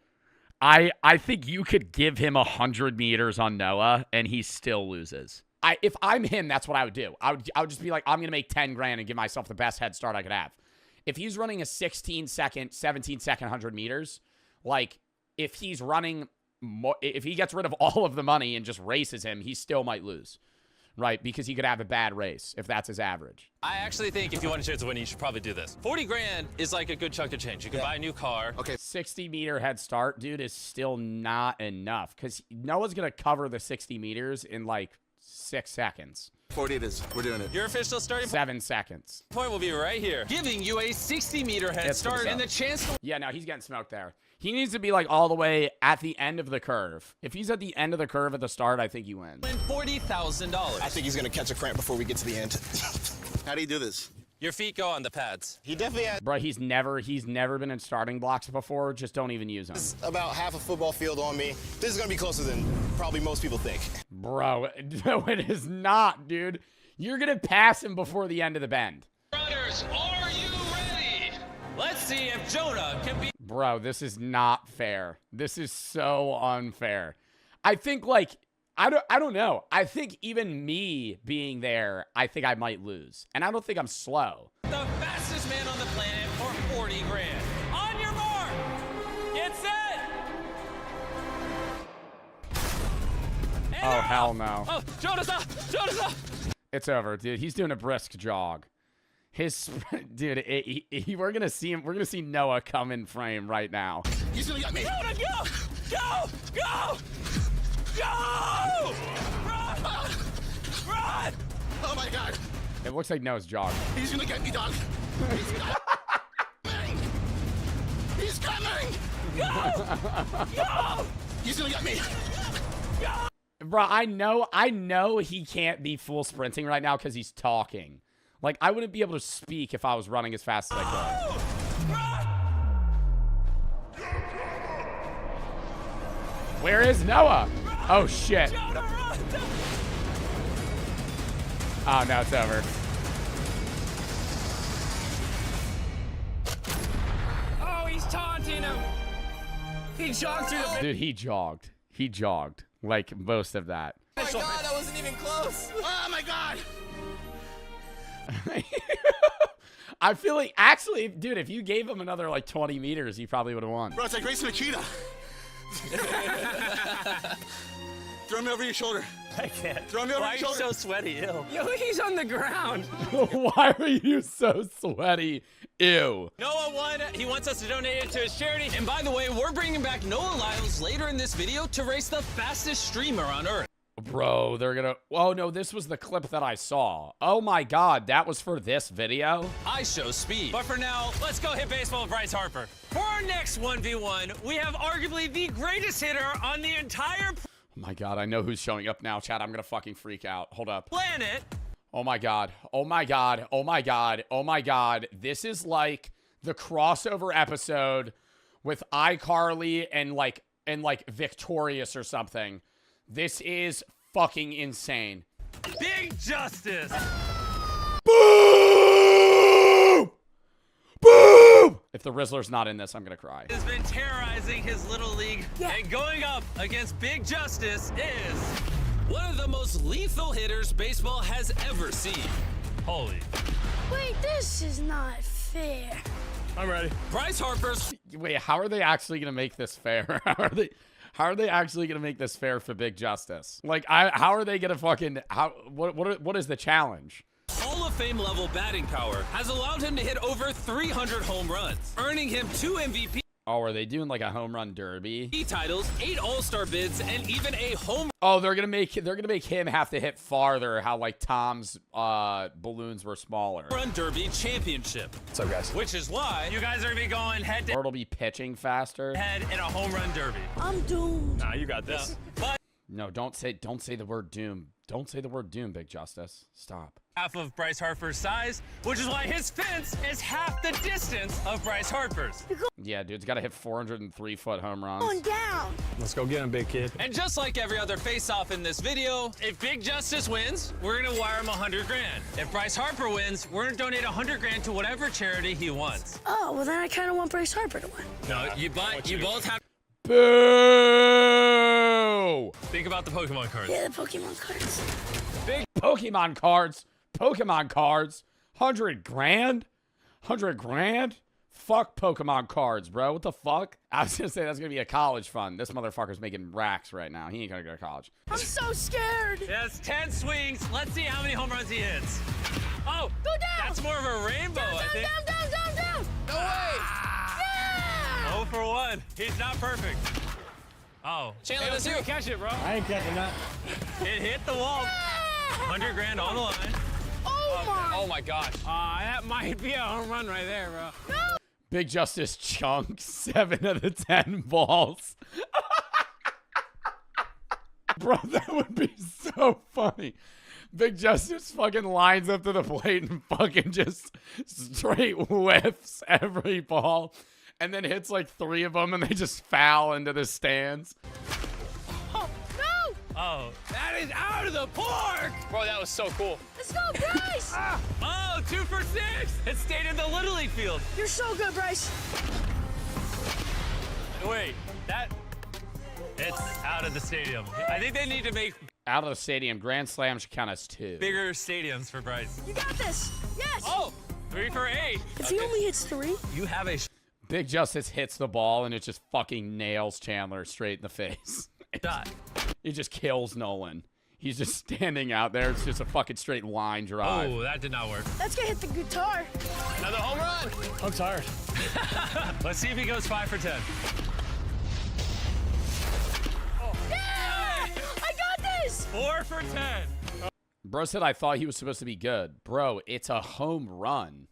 I think you could give him 100 meters on Noah and he still loses. If I'm him, that's what I would do. I would just be like, I'm going to make 10 grand and give myself the best head start I could have. If he's running a 16-second, 17-second 100 meters, like, if he's running, if he gets rid of all of the money and just races him, he still might lose, right? Because he could have a bad race if that's his average. I actually think if you want a chance of winning, you should probably do this. 40 grand is like a good chunk of change. You can buy a new car. Okay. 60-meter head start, dude, is still not enough because Noah's going to cover the 60 meters in like 6 seconds. 40 it is. We're doing it. Your official starting 7 seconds. point will be right here, giving you a 60-meter head start and the chance to... Yeah, no, he's getting smoked there. He needs to be like all the way at the end of the curve. If he's at the end of the curve at the start, I think he wins. win $40,000. I think he's gonna catch a cramp before we get to the end. How do you do this? Your feet go on the pads. He definitely has Bro, he's never been in starting blocks before. Just don't even use them. about half a football field on me. This is gonna be closer than probably most people think. Bro, no, it is not, dude. You're going to pass him before the end of the bend. Runners, are you ready? Let's see if Jonah can be... Bro, this is not fair. This is so unfair. I think, like, I don't know. I think even me being there, I think I might lose. And I don't think I'm slow. the fastest man on the planet for 40 grand. On your mark, get set. Oh, hell no. Oh, Jonah's up! Jonah's up! It's over, dude. He's doing a brisk jog. Dude, we're gonna see him. We're gonna see Noah come in frame right now. He's gonna get me. Jonah, go! Go! Go! Go! Run! Run! Oh my God! It looks like Noah's jogging. He's gonna get me, dog. He's coming! He's coming! Go! Go! He's gonna get me. Go! Bro, I know he can't be full sprinting right now because he's talking. Like, I wouldn't be able to speak if I was running as fast as I could. Where is Noah? Oh, shit. Oh, no, it's over. Oh, he's taunting him. He jogged through the... Dude, he jogged. He jogged. Like, most of that. Oh my God, that wasn't even close. Oh my God. I feel like, actually, dude, if you gave him another, like, 20 meters, he probably would have won. Bro, it's like racing a cheetah. Throw me over your shoulder. I can't. Throw me over Why your are you shoulder. so sweaty? Ew. Yo, he's on the ground. Why are you so sweaty? Ew. Noah won. He wants us to donate it to his charity. And by the way, we're bringing back Noah Lyles later in this video to race the fastest streamer on Earth. Bro, they're gonna... Oh, no, this was the clip that I saw. Oh, my God, that was for this video? I show speed. But for now, let's go hit baseball with Bryce Harper. For our next 1v1, we have arguably the greatest hitter on the entire... Oh, my God, I know who's showing up now, chat. I'm gonna fucking freak out. Hold up. Planet. Oh, my God. Oh, my God. Oh, my God. Oh, my God. This is like the crossover episode with iCarly and Victorious or something. This is fucking insane. Big Justice. Boom! Boom! If the Rizzler's not in this, I'm gonna cry. Has been terrorizing his little league. And going up against Big Justice is one of the most lethal hitters baseball has ever seen. Holy. Wait, this is not fair. I'm ready. Bryce Harper's... Wait, how are they actually gonna make this fair? How are they actually gonna make this fair for Big Justice? Like, how are they gonna fucking... What is the challenge? Hall of Fame level batting power has allowed him to hit over 300 home runs, earning him 2 MVP Oh, are they doing like a home run derby? titles, 8 All-Star bids, and even a home... Oh, they're gonna make him have to hit farther. How like Tom's balloons were smaller. Run Derby championship. What's up, guys? Which is why you guys are gonna be going head to Or it'll be pitching faster. head in a home run derby. I'm doomed. Nah, you got this. But No, don't say the word doom. Don't say the word doom, Big Justice. Stop. half of Bryce Harper's size, which is why his fence is half the distance of Bryce Harper's. Yeah, dude's got to hit 403-foot home runs. Going down. Let's go get him, big kid. And just like every other face-off in this video, if Big Justice wins, we're gonna wire him 100 grand. If Bryce Harper wins, we're gonna donate 100 grand to whatever charity he wants. Oh, well then I kind of want Bryce Harper to win. No, you both have... Boo! Think about the Pokemon cards. Yeah, the Pokemon cards. Big Pokemon cards. Pokemon cards. 100 grand? 100 grand? Fuck Pokemon cards, bro. What the fuck? I was gonna say that's gonna be a college fund. This motherfucker's making racks right now. He ain't gonna go to college. I'm so scared. Yes, 10 swings. Let's see how many home runs he hits. Oh, Go down. that's more of a rainbow, I think. Down. No way. Yeah. 0 for 1. He's not perfect. Oh. Chandler, that's you. Catch it, bro. I ain't catching that. It hit the wall. 100 grand on the line. Oh my gosh. That might be a home run right there, bro. No. Big Justice chunk 7 of the 10 balls. Bro, that would be so funny. Big Justice fucking lines up to the plate and fucking just straight whiffs every ball and then hits like 3 of them and they just foul into the stands. Oh, no. Oh, that is out of the park. Bro, that was so cool. Let's go, Bryce. Oh, 2 for 6. It stayed in the Little League field. You're so good, Bryce. Wait, it's out of the stadium. I think they need to make Out of the stadium, Grand Slam should count as 2. bigger stadiums for Bryce. You got this. Yes. Oh, 3 for 8. If he only hits 3. You have a Big Justice hits the ball and it just fucking nails Chandler straight in the face. shot. It just kills Nolan. He's just standing out there. It's just a fucking straight line drive. Oh, that did not work. Let's go hit the guitar. Another home run. I'm tired. Let's see if he goes 5 for 10. Yeah. I got this. 4 for 10. Bro said I thought he was supposed to be good. Bro, it's a home run.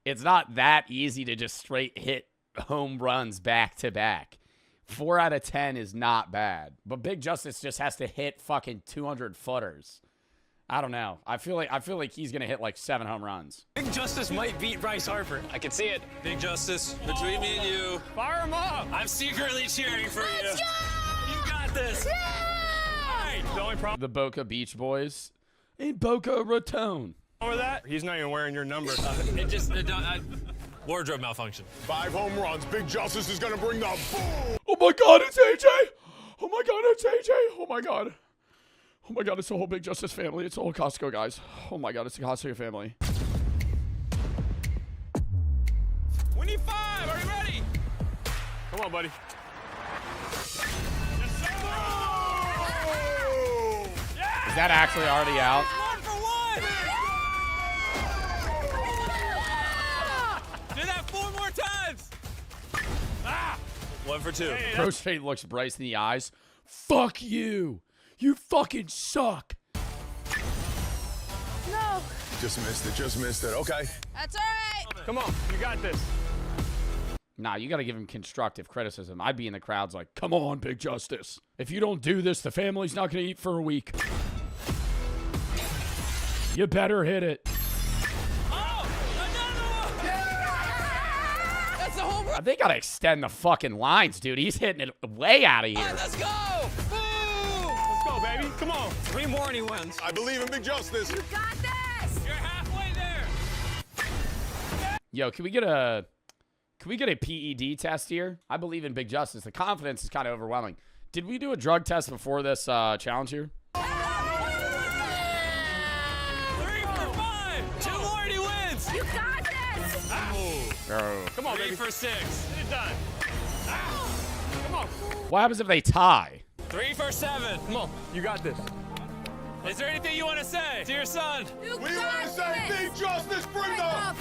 It's not that easy to just straight hit home runs back to back. 4 out of 10 is not bad. But Big Justice just has to hit fucking 200 footers. I don't know. I feel like he's gonna hit like 7 home runs. Big Justice might beat Bryce Harper. I can see it. Big Justice, between me and you, Fire him up. I'm secretly cheering for you. Let's go. You got this. Yeah. All right, the only problem The Boca Beach Boys in Boca Raton. with that, he's not even wearing your number. It just, wardrobe malfunction. 5 home runs. Big Justice is gonna bring the boom. Oh my God, it's AJ! Oh my God, it's AJ! Oh my God. Oh my God, it's the whole Big Justice family. It's the whole Costco guys. Oh my God, it's the Costco family. We need 5. Are you ready? Come on, buddy. Is that actually already out? 1 for 1. Do that 4 more times. 1 for 2. Pro straight looks Bryce in the eyes. Fuck you. You fucking suck. No. Just missed it. Okay. That's all right. Come on, you got this. Nah, you gotta give him constructive criticism. I'd be in the crowds like, come on, Big Justice. If you don't do this, the family's not gonna eat for a week. You better hit it. Oh, another one. That's the home run. They gotta extend the fucking lines, dude. He's hitting it way out of here. All right, let's go. Boom. Let's go, baby. Come on. 3 more and he wins. I believe in Big Justice. You got this. You're halfway there. Yo, can we get a PED test here? I believe in Big Justice. The confidence is kind of overwhelming. Did we do a drug test before this challenge here? 3 for 5. 2 more and he wins. You got this. Oh. Come on, 3 baby. for 6. Get it done. Come on. What happens if they tie? 3 for 7. Come on. You got this. Is there anything you want to say to your son? You We got want to say this. Big Justice, bring the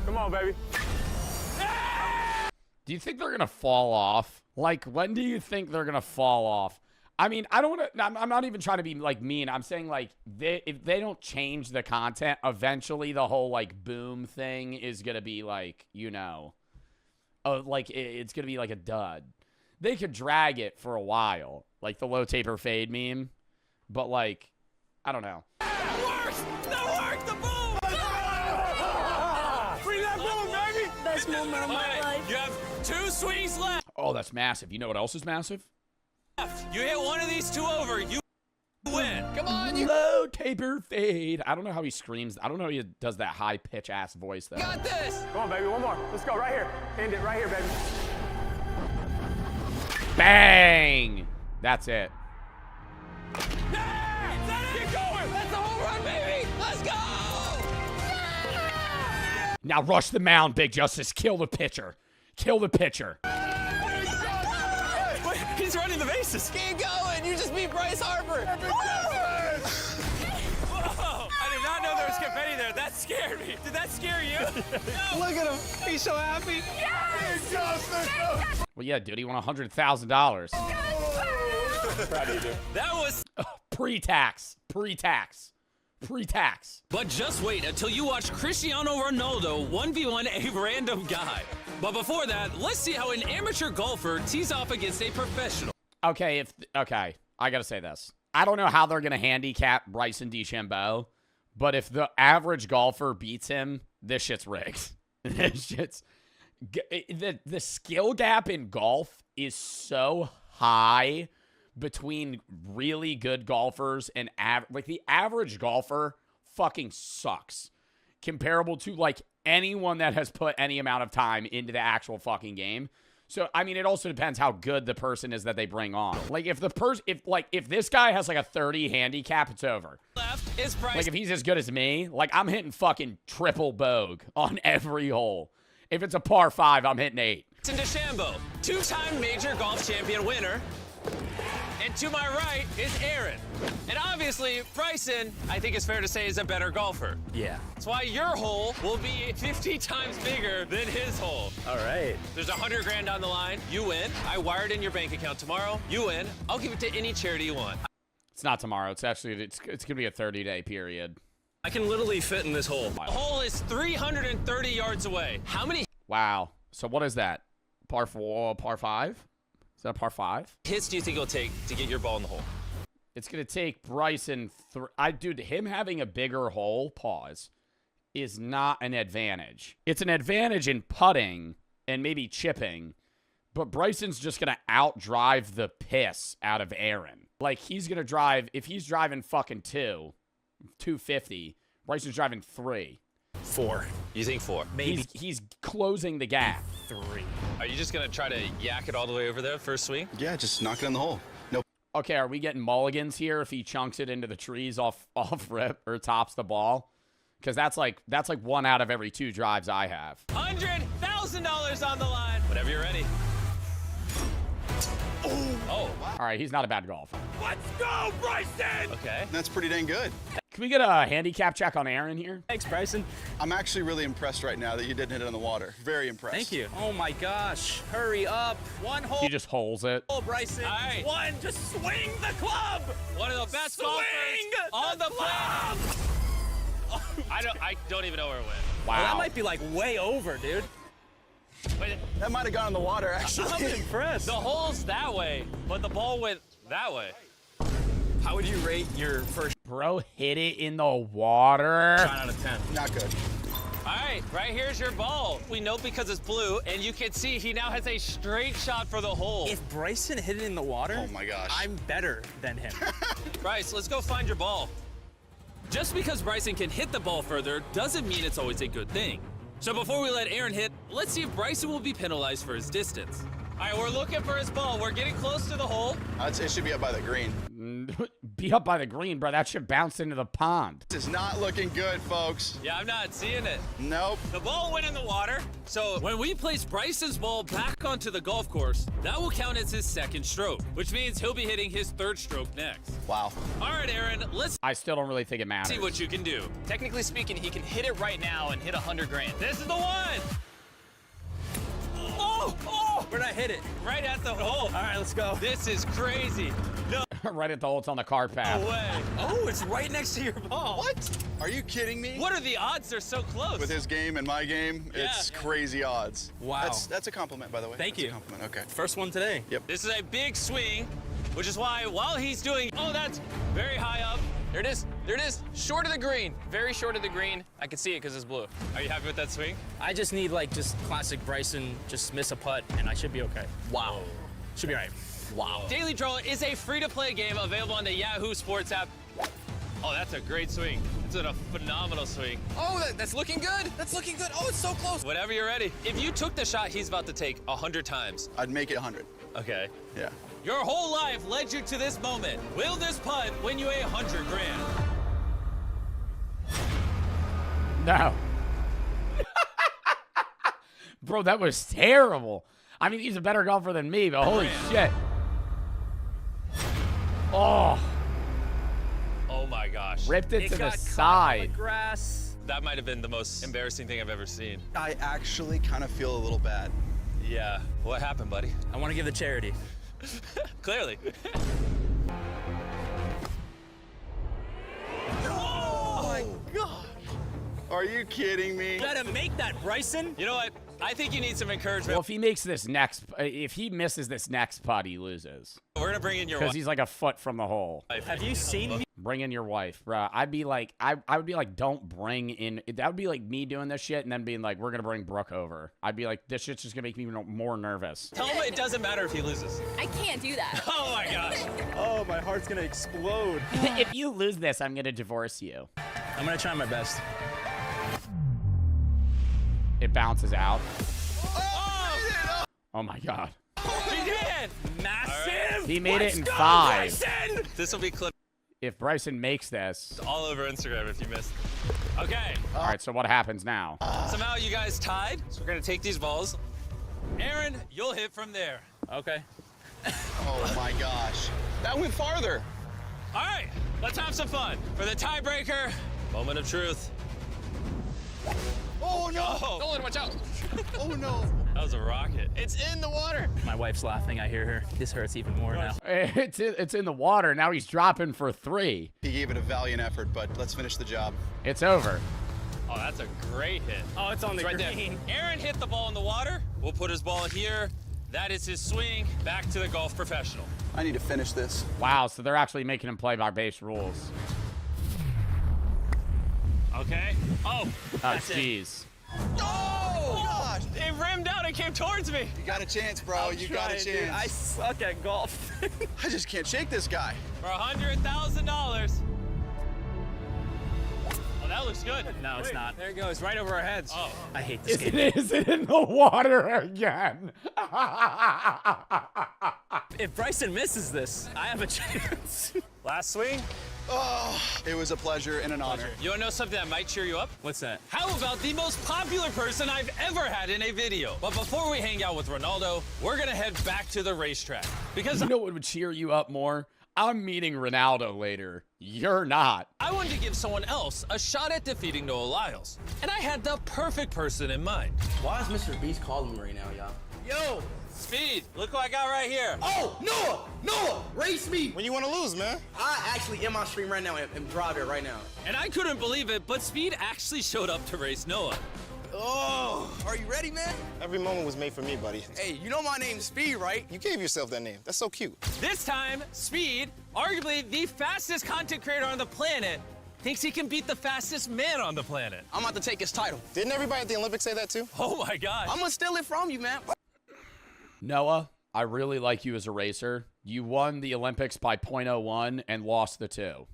Come on, baby. Do you think they're gonna fall off? Like, when do you think they're gonna fall off? I mean, I don't want to. I'm not even trying to be like mean. I'm saying like if they don't change the content, eventually the whole like boom thing is gonna be like, you know, like it's gonna be like a dud. They could drag it for a while, like the low taper fade meme, but like, I don't know. That worked. The boom. Bring that boom, baby. Best moment of All my right, life. you have 2 swings left. Oh, that's massive. You know what else is massive? You hit one of these 2 over, you win. Come on, you Low taper fade. I don't know how he screams. I don't know how he does that high pitch ass voice though. got this. Come on, baby. One more. Let's go right here. End it right here, baby. Bang! That's it. Keep going! That's a home run, baby! Let's go! Now rush the mound, Big Justice. Kill the pitcher. Kill the pitcher. Wait, he's running the bases. Keep going! You just beat Bryce Harper! Whoa! I did not know there was confetti there. That scared me. Did that scare you? No. Look at him. He's so happy. Well, yeah, dude, he won $100,000. Proud of you, dude. That was Pre-tax. But just wait until you watch Cristiano Ronaldo 1v1 a random guy. But before that, let's see how an amateur golfer tees off against a professional. Okay, I gotta say this. I don't know how they're gonna handicap Bryson DeChambeau, but if the average golfer beats him, this shit's rigged. This shit's the skill gap in golf is so high between really good golfers and like the average golfer fucking sucks comparable to like anyone that has put any amount of time into the actual fucking game. So I mean, it also depends how good the person is that they bring on. Like if this guy has like a 30 handicap, it's over. Left is Bryce. Like if he's as good as me, like I'm hitting fucking triple bogue on every hole. If it's a par 5, I'm hitting 8. DeChambeau, 2-time major golf champion winner. And to my right is Aaron. And obviously, Bryson, I think it's fair to say, is a better golfer. Yeah. That's why your hole will be 50 times bigger than his hole. All right. There's $100 grand on the line. You win. I wire it in your bank account tomorrow. You win. I'll give it to any charity you want. It's not tomorrow. It's actually, it's gonna be a 30-day period. I can literally fit in this hole. The hole is 330 yards away. How many Wow. So what is that? Par 4, par 5? Is that a par 5? hits do you think it'll take to get your ball in the hole? It's going to take Bryson... Dude, him having a bigger hole, is not an advantage. It's an advantage in putting and maybe chipping, but Bryson's just going to outdrive the piss out of Aaron. Like, he's going to drive... If he's driving fucking 250, Bryson's driving 3. 4. You think 4? Maybe. He's closing the gap. 3. Are you just going to try to yak it all the way over there first swing? Yeah, just knock it in the hole. No. Okay, are we getting mulligans here if he chunks it into the trees off rip or tops the ball? Because that's like 1 out of every 2 drives I have. $100,000 on the line. Whenever you're ready. Oh. All right, he's not a bad golfer. Let's go, Bryson! Okay. That's pretty dang good. Can we get a handicap check on Aaron here? Thanks, Bryson. I'm actually really impressed right now that you didn't hit it on the water. Very impressed. Thank you. Oh my gosh. Hurry up. 1 hole. He just holes it. Oh, Bryson. All right. 1. Just swing the club. One of the best golfers on the planet. I don't even know where it went. Wow. Well, that might be like way over, dude. Wait, That might have gone in the water, actually. I'm impressed. the hole's that way, but the ball went that way. How would you rate your first Bro hit it in the water. 9 out of 10? Not good. All right, right here's your ball. We know because it's blue, and you can see he now has a straight shot for the hole. If Bryson hit it in the water, Oh my gosh. I'm better than him. Bryce, let's go find your ball. Just because Bryson can hit the ball further doesn't mean it's always a good thing. So before we let Aaron hit, let's see if Bryson will be penalized for his distance. All right, we're looking for his ball. We're getting close to the hole. It should be up by the green. Be up by the green, bro. That should bounce into the pond. This is not looking good, folks. Yeah, I'm not seeing it. Nope. The ball went in the water. So when we place Bryson's ball back onto the golf course, that will count as his second stroke, which means he'll be hitting his 3rd stroke next. Wow. All right, Aaron, let's I still don't really think it matters. see what you can do. Technically speaking, he can hit it right now and hit $100 grand. This is the one. Oh! Where'd I hit it? Right at the hole. All right, let's go. This is crazy. No Right at the hole. It's on the car path. way. Oh, it's right next to your ball. What? Are you kidding me? What are the odds they're so close? With his game and my game, it's Yeah. crazy odds. Wow. That's a compliment, by the way. Thank That's you. A compliment. Okay. First one today. Yep. This is a big swing, which is why while he's doing, oh, that's very high up. There it is. There it is. Short of the green. Very short of the green. I can see it because it's blue. Are you happy with that swing? I just need just classic Bryson, just miss a putt, and I should be okay. Wow. Should be all right. Wow. Daily Draw is a free-to-play game available on the Yahoo Sports app. Oh, that's a great swing. It's a phenomenal swing. Oh, that's looking good. That's looking good. Oh, it's so close. Whenever you're ready. If you took the shot he's about to take 100 times. I'd make it 100. Okay. Yeah. Your whole life led you to this moment. Will this putt win you 100 grand? No. Bro, that was terrible. I mean, he's a better golfer than me, but holy shit. Oh. Oh my gosh. Ripped it to the got caught side. on the grass. That might have been the most embarrassing thing I've ever seen. I actually kind of feel a little bad. Yeah. What happened, buddy? I want to give the charity. Clearly. Oh my God. Are you kidding me? You gotta make that, Bryson. You know what? I think you need some encouragement. Well, if he makes this next, if he misses this next putt, he loses. We're gonna bring in your wife. Because he's like a foot from the hole. Have you seen me? Bring in your wife, bro. I'd be like, I would be like, don't bring in. That would be like me doing this shit and then being like, we're gonna bring Brooke over. I'd be like, this shit's just gonna make me more nervous. Tell him it doesn't matter if he loses. I can't do that. Oh my gosh. Oh, my heart's gonna explode. If you lose this, I'm gonna divorce you. I'm gonna try my best. It bounces out. Oh my god. He did! Massive! He made it in 5. This will be clipped If Bryson makes this. all over Instagram if you missed. Okay. All right, so what happens now? Somehow you guys tied, so we're gonna take these balls. Aaron, you'll hit from there. Okay. Oh my gosh. That went farther. All right, let's have some fun. For the tiebreaker, moment of truth. Oh no! Nolan, watch out. Oh no! That was a rocket. It's in the water. My wife's laughing. I hear her. This hurts even more now. It's in the water. Now he's dropping for 3. He gave it a valiant effort, but let's finish the job. It's over. Oh, that's a great hit. Oh, it's on the right green. there. Aaron hit the ball in the water. We'll put his ball here. That is his swing. Back to the golf professional. I need to finish this. Wow, so they're actually making him play by base rules. Okay. Oh, Jeez. Oh, gosh. It rimmed out and came towards me. You got a chance, bro. You got a chance. Dude, I suck at golf. I just can't shake this guy. For $100,000. Oh, that looks good. No, it's not. There it goes, right over our heads. Oh. I hate this game. Is it in the water again? If Bryson misses this, I have a chance. Last swing. Oh, it was a pleasure and an honor. You want to know something that might cheer you up? What's that? How about the most popular person I've ever had in a video? But before we hang out with Ronaldo, we're going to head back to the racetrack. Because you know what would cheer you up more? I'm meeting Ronaldo later. You're not. I wanted to give someone else a shot at defeating Noah Lyles. And I had the perfect person in mind. Why is Mr. Beast calling me right now, y'all? Yo, Speed, look what I got right here. Oh, Noah, race me. When you want to lose, man? I actually in my stream right now and drive it right now. And I couldn't believe it, but Speed actually showed up to race Noah. Oh, are you ready, man? Every moment was made for me, buddy. Hey, you know my name's Speed, right? You gave yourself that name. That's so cute. This time, Speed, arguably the fastest content creator on the planet, thinks he can beat the fastest man on the planet. I'm about to take his title. Didn't everybody at the Olympics say that too? Oh my God. I'm gonna steal it from you, man. Noah, I really like you as a racer. You won the Olympics by .01 and lost the 2.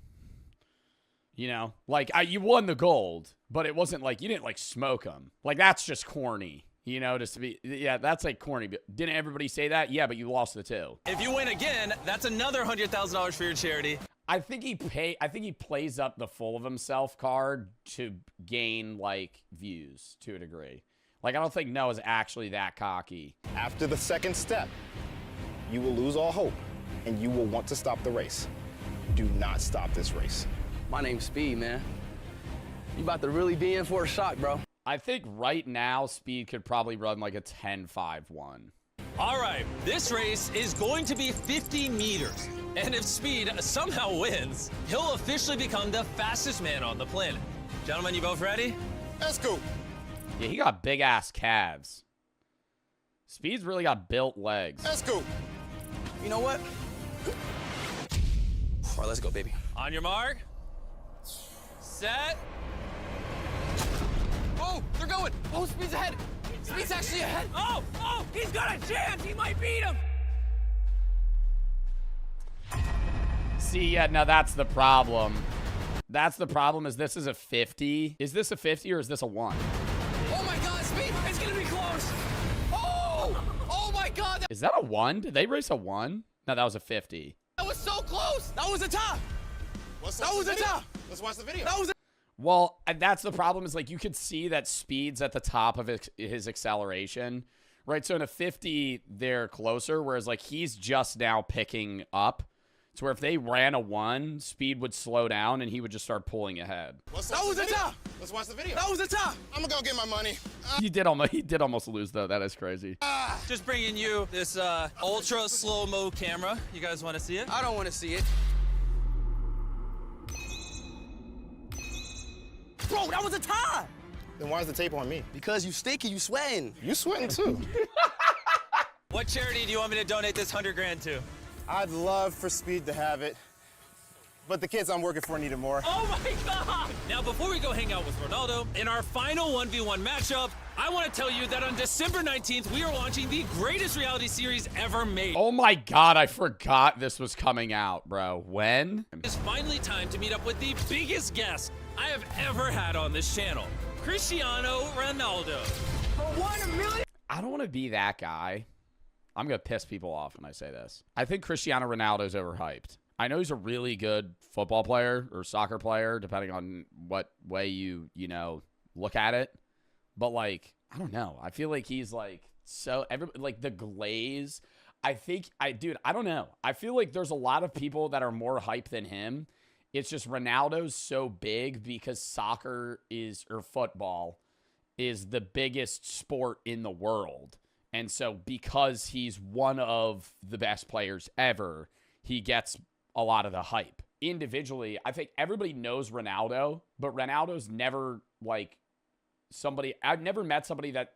You know, like you won the gold, but it wasn't like you didn't like smoke them. Like that's just corny. You know, just to be, yeah, that's like corny. Didn't everybody say that? Yeah, but you lost the 2. If you win again, that's another $100,000 for your charity. I think he plays up the full of himself card to gain like views to a degree. Like I don't think Noah's actually that cocky. After the second step, you will lose all hope and you will want to stop the race. Do not stop this race. My name's Speed, man. You about to really be in for a shock, bro. I think right now Speed could probably run like a 10.51. All right, this race is going to be 50 meters. And if Speed somehow wins, he'll officially become the fastest man on the planet. Gentlemen, you both ready? Let's go. Yeah, he got big ass calves. Speed's really got built legs. Let's go. You know what? All right, let's go, baby. On your mark. Set. Oh, they're going. Oh, Speed's ahead. Speed's actually ahead. Oh, he's got a chance. He might beat him. See, yeah, now that's the problem. That's the problem, is this is a 50. Is this a 50 or is this a 1? Oh my God, Speed! It's gonna be close. Oh my God! Is that a 1? Did they race a 1? No, that was a 50. That was so close. That was a top. That was a top. Let's watch the video. That was a Well, and that's the problem, is like you could see that Speed's at the top of his acceleration, right? So in a 50, they're closer, whereas like he's just now picking up. So where if they ran a 1, Speed would slow down and he would just start pulling ahead. That was a top. Let's watch the video. That was a top. I'm gonna go get my money. He did almost lose though. That is crazy. Just bringing you this ultra slow-mo camera. You guys want to see it? I don't want to see it. Bro, that was a tie. Then why is the tape on me? Because you stinky, you sweating. You sweating too. What charity do you want me to donate this 100 grand to? I'd love for Speed to have it, but the kids I'm working for need it more. Oh my God! Now, before we go hang out with Ronaldo, in our final 1v1 matchup, I want to tell you that on December 19th, we are launching the greatest reality series ever made. Oh my God, I forgot this was coming out, bro. When? It's finally time to meet up with the biggest guest I have ever had on this channel, Cristiano Ronaldo. For 1 million. I don't want to be that guy. I'm going to piss people off when I say this. I think Cristiano Ronaldo's overhyped. I know he's a really good football player or soccer player, depending on what way you look at it. But, like, I don't know. I feel like he's, like, like, the glaze. I don't know. I feel like there's a lot of people that are more hype than him. It's just Ronaldo's so big because soccer or football is the biggest sport in the world. And so because he's one of the best players ever, he gets a lot of the hype. Individually, I think everybody knows Ronaldo, but Ronaldo's never like I've never met somebody that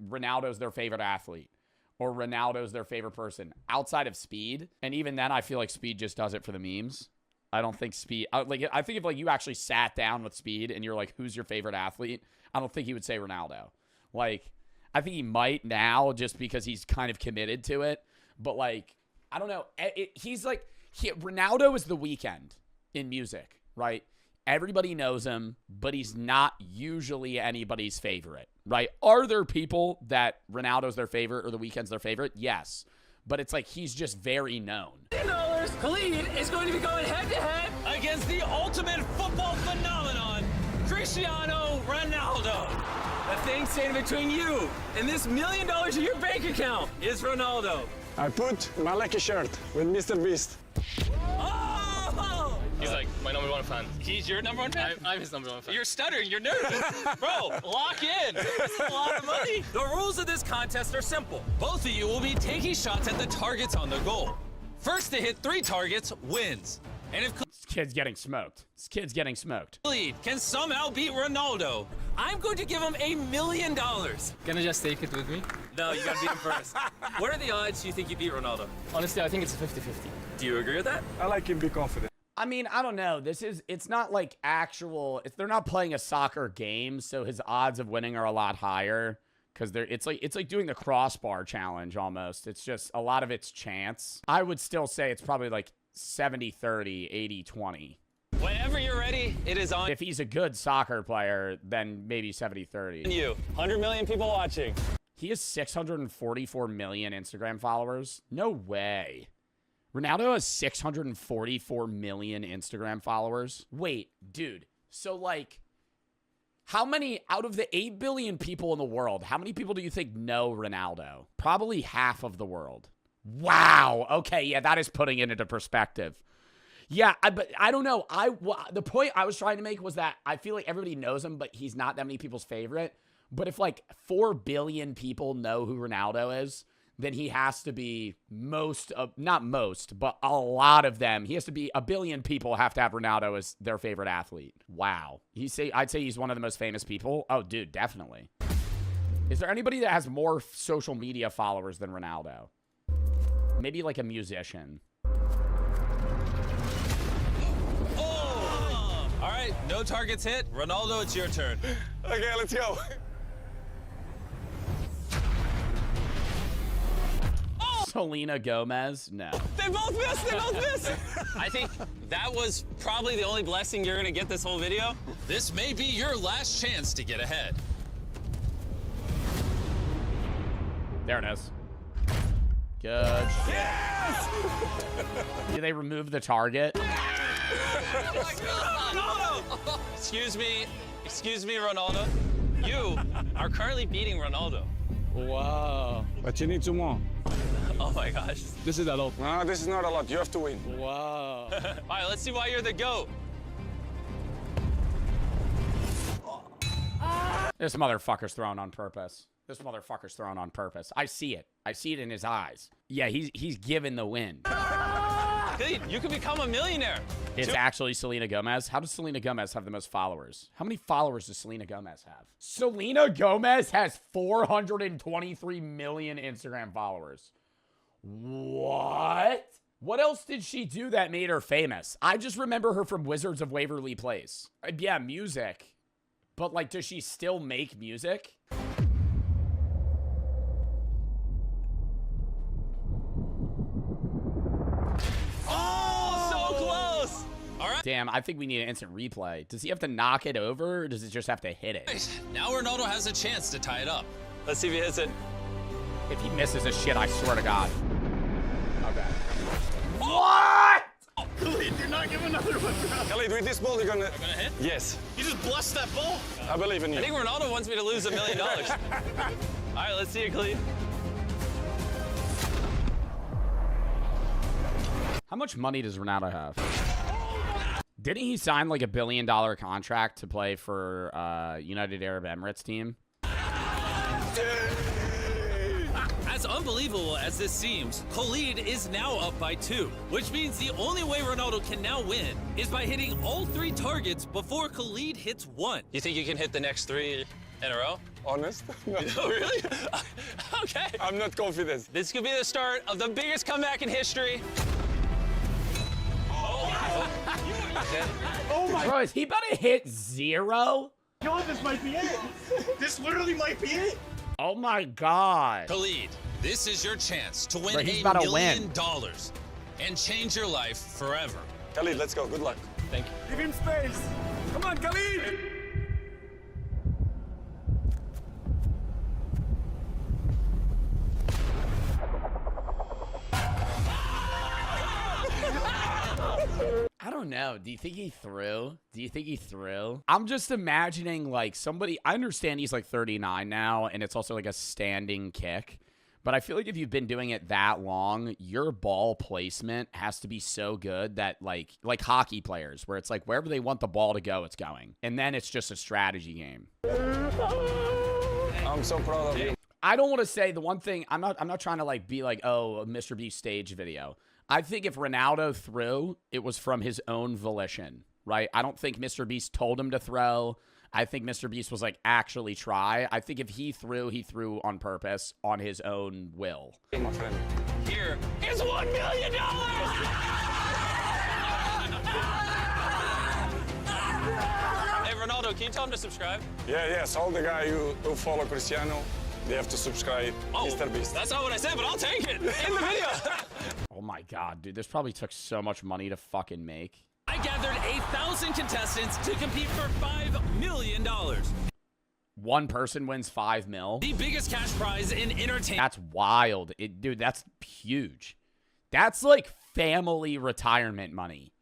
Ronaldo's their favorite athlete or Ronaldo's their favorite person outside of Speed. And even then, I feel like Speed just does it for the memes. I don't think Speed, I think if like you actually sat down with Speed and you're like, who's your favorite athlete? I don't think he would say Ronaldo. Like, I think he might now just because he's kind of committed to it. But, like, I don't know. Ronaldo is The Weeknd in music, right? Everybody knows him, but he's not usually anybody's favorite, right? Are there people that Ronaldo's their favorite or The Weeknd's their favorite? Yes. But it's like he's just very known. Khalid is going to be going head-to-head against the ultimate football phenomenon, Cristiano Ronaldo. The thing standing between you and this $1 million in your bank account is Ronaldo. I put my lucky shirt with Mr. Beast. Oh! He's like my #1 fan. He's your #1 fan? I'm his #1 fan. You're stuttering, you're nervous. Bro, lock in. This is a lot of money. The rules of this contest are simple. Both of you will be taking shots at the targets on the goal. First to hit 3 targets wins. And if This kid's getting smoked. Khalid can somehow beat Ronaldo, I'm going to give him $1 million. Can I just take it with me? No, you gotta beat him first. What are the odds you think you beat Ronaldo? Honestly, I think it's a 50-50. Do you agree with that? I like him, be confident. I mean, I don't know. It's not like they're not playing a soccer game, so his odds of winning are a lot higher. Because it's like doing the crossbar challenge almost. It's just a lot of it's chance. I would still say it's probably like 70-30, 80-20. Whenever you're ready, it is on. If he's a good soccer player, then maybe 70-30. You. 100 million people watching. He has 644 million Instagram followers. No way. Ronaldo has 644 million Instagram followers. Wait, dude. So like, how many out of the 8 billion people in the world, how many people do you think know Ronaldo? Probably half of the world. Wow. Okay, yeah, that is putting it into perspective. Yeah, but I don't know. The point I was trying to make was that I feel like everybody knows him, but he's not that many people's favorite. But if like 4 billion people know who Ronaldo is, then he has to be not most, but a lot of them. He has to be 1 billion people have to have Ronaldo as their favorite athlete. Wow. I'd say he's one of the most famous people. Oh, dude, definitely. Is there anybody that has more social media followers than Ronaldo? Maybe like a musician. Oh! All right, no targets hit. Ronaldo, it's your turn. Okay, let's go. Selena Gomez? No. They both missed! They both missed! I think that was probably the only blessing you're gonna get this whole video. This may be your last chance to get ahead. There it is. Good. Yes! Did they remove the target? Excuse me, Ronaldo. You are currently beating Ronaldo. Wow. But you need two more. Oh my gosh. This is a lot. No, this is not a lot. You have to win. All Wow. right, let's see why you're the GOAT. This motherfucker's thrown on purpose. This motherfucker's thrown on purpose. I see it. I see it in his eyes. Yeah, he's given the win. Hey, you can become a millionaire. It's actually Selena Gomez. How does Selena Gomez have the most followers? How many followers does Selena Gomez have? Selena Gomez has 423 million Instagram followers. What? What else did she do that made her famous? I just remember her from Wizards of Waverly Place. Yeah, music. But, like, does she still make music? Oh, so close. All right. Damn, I think we need an instant replay. Does he have to knock it over, or does it just have to hit it? Now Ronaldo has a chance to tie it up. Let's see if he hits it. If he misses a shit, I swear to God. Okay. What? Khalid, you're not giving another one, bro. Khalid, with this ball, you're gonna hit? Yes. You just blessed that ball? I believe in you. I think Ronaldo wants me to lose $1 million. All right, let's see it, Khalid. How much money does Ronaldo have? Didn't he sign like $1 billion contract to play for United Arab Emirates team? As unbelievable as this seems, Khalid is now up by 2, which means the only way Ronaldo can now win is by hitting all 3 targets before Khalid hits 1. You think you can hit the next 3 in a row? Honest? No. Oh, really? Okay. I'm not confident. This could be the start of the biggest comeback in history. Oh my! Bro, is he about to hit 0? Yo, this might be it. This literally might be it. Oh my God. Khalid, this is your chance to win Bro, he's $1 about to million win. and change your life forever. Khalid, let's go. Good luck. Thank you. Give him space. Come on, Khalid. I don't know. Do you think he threw? Do you think he threw? I'm just imagining like somebody. I understand he's like 39 now, and it's also like a standing kick. But I feel like if you've been doing it that long, your ball placement has to be so good that like hockey players, where it's like wherever they want the ball to go, it's going. And then it's just a strategy game. I'm so proud of you. I don't want to say the one thing. I'm not trying to like be like, oh, a Mr. Beast stage video. I think if Ronaldo threw, it was from his own volition, right? I don't think Mr. Beast told him to throw. I think Mr. Beast was like, actually try. I think if he threw on purpose, on his own will. Hey, my friend. Here is $1 million! Hey, Ronaldo, can you tell him to subscribe? Yes. All the guys who follow Cristiano, they have to subscribe. Mr. Beast. That's not what I said, but I'll take it in the video. Oh my God, dude. This probably took so much money to fucking make. I gathered 1,000 contestants to compete for $5 million. One person wins $5 million. The biggest cash prize in entertainment. That's wild. Dude, that's huge. That's like family retirement money.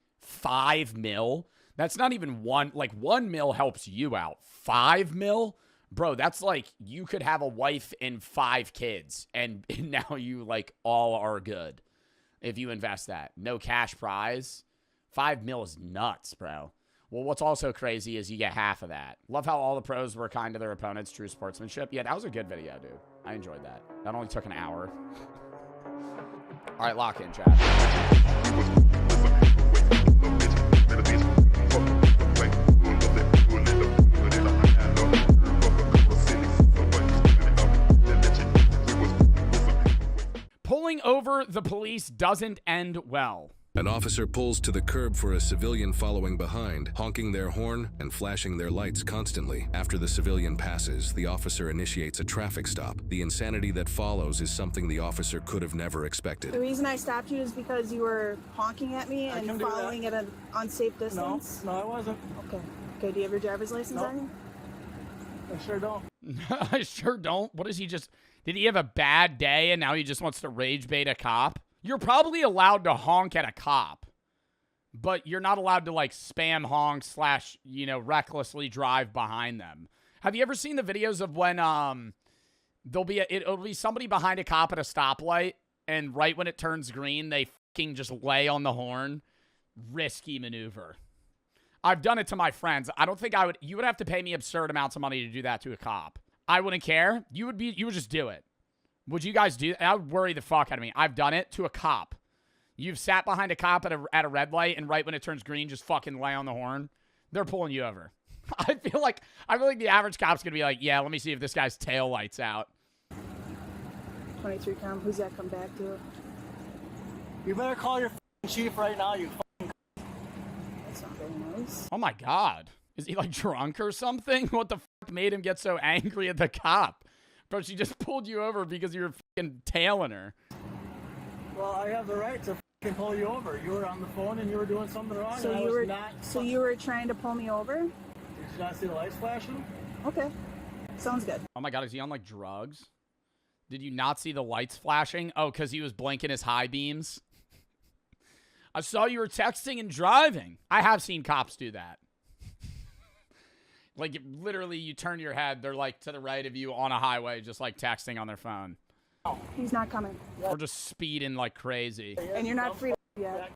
$5 million? That's not even one. Like $1 million helps you out. $5 million? Bro, that's like you could have a wife and 5 kids, and now you like all are good if you invest that. No cash prize. $5 million is nuts, bro. Well, what's also crazy is you get half of that. Love how all the pros were kind to their opponents. True sportsmanship. Yeah, that was a good video, dude. I enjoyed that. That only took an hour. All right, lock in, chat. Pulling over the police doesn't end well. An officer pulls to the curb for a civilian following behind, honking their horn and flashing their lights constantly. After the civilian passes, the officer initiates a traffic stop. The insanity that follows is something the officer could have never expected. The reason I stopped you is because you were honking at me and following at an unsafe distance? No, I wasn't. Okay. Okay, do you have your driver's license on you? I sure don't. I sure don't. What is he just... Did he have a bad day and now he just wants to rage bait a cop? You're probably allowed to honk at a cop, but you're not allowed to, like, spam honk / recklessly drive behind them. Have you ever seen the videos of when it'll be somebody behind a cop at a stoplight, and right when it turns green, they fucking just lay on the horn? Risky maneuver. I've done it to my friends. I don't think I would. You would have to pay me absurd amounts of money to do that to a cop. I wouldn't care. You would just do it. Would you guys do that? That would worry the fuck out of me. I've done it to a cop. You've sat behind a cop at a red light, and right when it turns green, just fucking lay on the horn. They're pulling you over. I feel like the average cop's gonna be like, yeah, let me see if this guy's tail light's out. 23 com. Who's that come back to? You better call your chief right now, you That's not very nice. Oh my god. Is he like drunk or something? What the fuck made him get so angry at the cop? Bro, she just pulled you over because you were fucking tailing her. Well, I have the right to fucking pull you over. You were on the phone and you were doing something wrong. So you were trying to pull me over? Did you not see the lights flashing? Okay. Sounds good. Oh my god, is he on like drugs? Did you not see the lights flashing? Oh, because he was blinking his high beams? I saw you were texting and driving. I have seen cops do that. Like, literally, you turn your head, they're, like, to the right of you on a highway, just, like, texting on their phone. He's not coming. Or just speeding like crazy. And you're not free yet.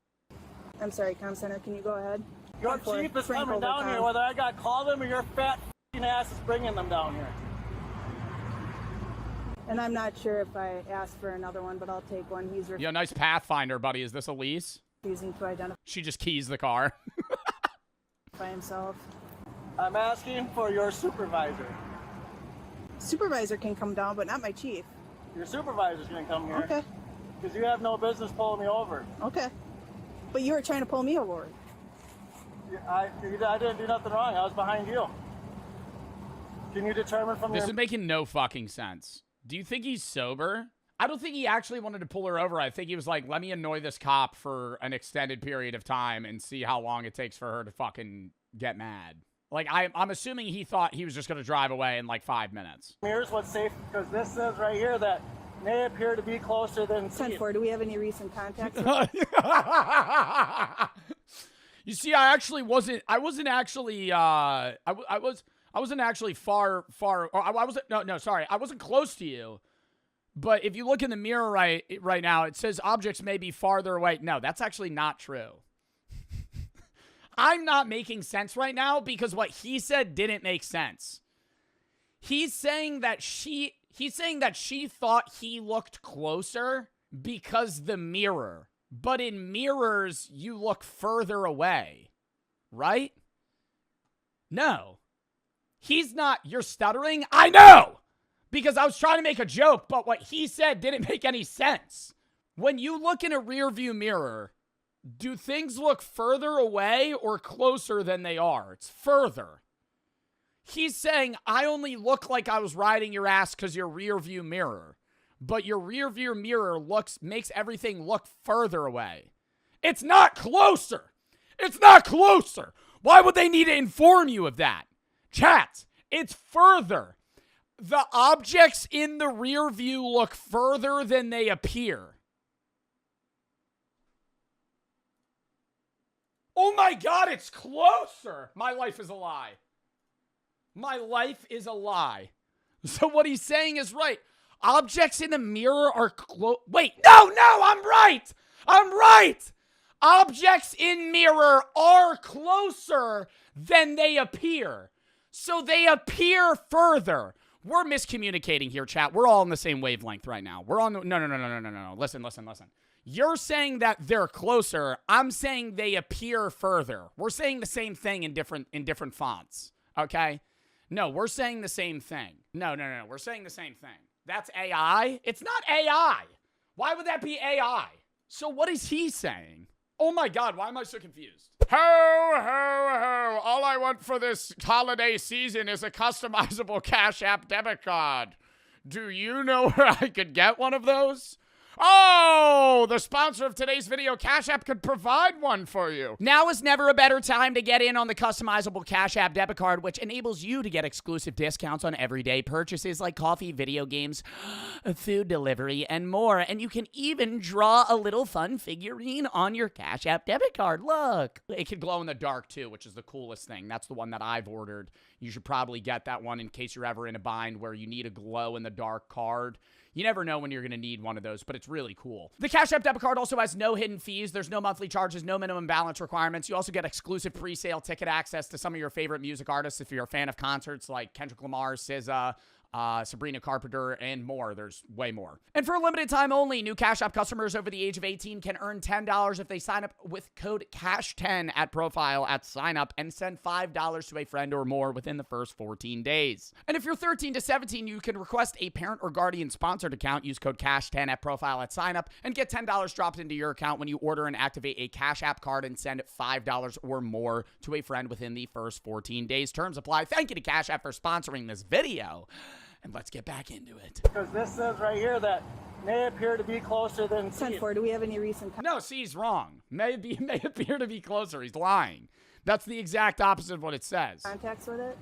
I'm sorry, comm center, can you go ahead? Your chief is coming down here, whether I got called him or your fat ass is bringing them down here. And I'm not sure if I asked for another one, but I'll take one. He's Yo, nice Pathfinder, buddy. Is this Elise? refusing to identify She just keys the car. himself. I'm asking for your supervisor. Supervisor can come down, but not my chief. Your supervisor's gonna come here. Okay. Because you have no business pulling me over. Okay. But you were trying to pull me over. I didn't do nothing wrong. I was behind you. Can you determine from This your... is making no fucking sense. Do you think he's sober? I don't think he actually wanted to pull her over. I think he was like, let me annoy this cop for an extended period of time and see how long it takes for her to fucking get mad. Like, I'm assuming he thought he was just going to drive away in like 5 minutes. Here's what's safe, because this says right here that may appear to be closer than... 10-4, do we have any recent contacts? You see, I wasn't close to you. But if you look in the mirror right now, it says objects may be farther away. No, that's actually not true. I'm not making sense right now because what he said didn't make sense. He's saying that she thought he looked closer because the mirror. But in mirrors, you look further away, right? No. He's not. You're stuttering? I know! Because I was trying to make a joke, but what he said didn't make any sense. When you look in a rearview mirror, do things look further away or closer than they are? It's further. He's saying, I only look like I was riding your ass because your rearview mirror. But your rearview mirror makes everything look further away. It's not closer. It's not closer. Why would they need to inform you of that? Chat, it's further. The objects in the rear view look further than they appear. Oh my God, it's closer. My life is a lie. My life is a lie. So what he's saying is right. Objects in the mirror are wait, no, I'm right. I'm right. Objects in mirror are closer than they appear. So they appear further. We're miscommunicating here, chat. We're all on the same wavelength right now. We're on no. Listen. You're saying that they're closer. I'm saying they appear further. We're saying the same thing in different fonts. Okay? No, we're saying the same thing. No. We're saying the same thing. That's AI? It's not AI. Why would that be AI? So what is he saying? Oh my God, why am I so confused? Ho, ho, ho. All I want for this holiday season is a customizable Cash App debit card. Do you know where I could get one of those? Oh, the sponsor of today's video, Cash App, could provide one for you. Now is never a better time to get in on the customizable Cash App debit card, which enables you to get exclusive discounts on everyday purchases like coffee, video games, food delivery, and more. And you can even draw a little fun figurine on your Cash App debit card. Look. It can glow in the dark, too, which is the coolest thing. That's the one that I've ordered. You should probably get that one in case you're ever in a bind where you need a glow-in-the-dark card. You never know when you're going to need one of those, but it's really cool. The Cash App debit card also has no hidden fees. There's no monthly charges, no minimum balance requirements. You also get exclusive pre-sale ticket access to some of your favorite music artists if you're a fan of concerts like Kendrick Lamar, SZA, Sabrina Carpenter, and more. There's way more. And for a limited time only, new Cash App customers over the age of 18 can earn $10 if they sign up with code CASH10 at profile at sign up and send $5 to a friend or more within the first 14 days. And if you're 13 to 17, you can request a parent or guardian sponsored account, use code CASH10 at profile at sign up, and get $10 dropped into your account when you order and activate a Cash App card and send $5 or more to a friend within the first 14 days. Terms apply. Thank you to Cash App for sponsoring this video. And let's get back into it. Because this says right here that may appear to be closer than C. 10-4, do we have any recent... No, C's wrong. May appear to be closer. He's lying. That's the exact opposite of what it says. Contacts with it?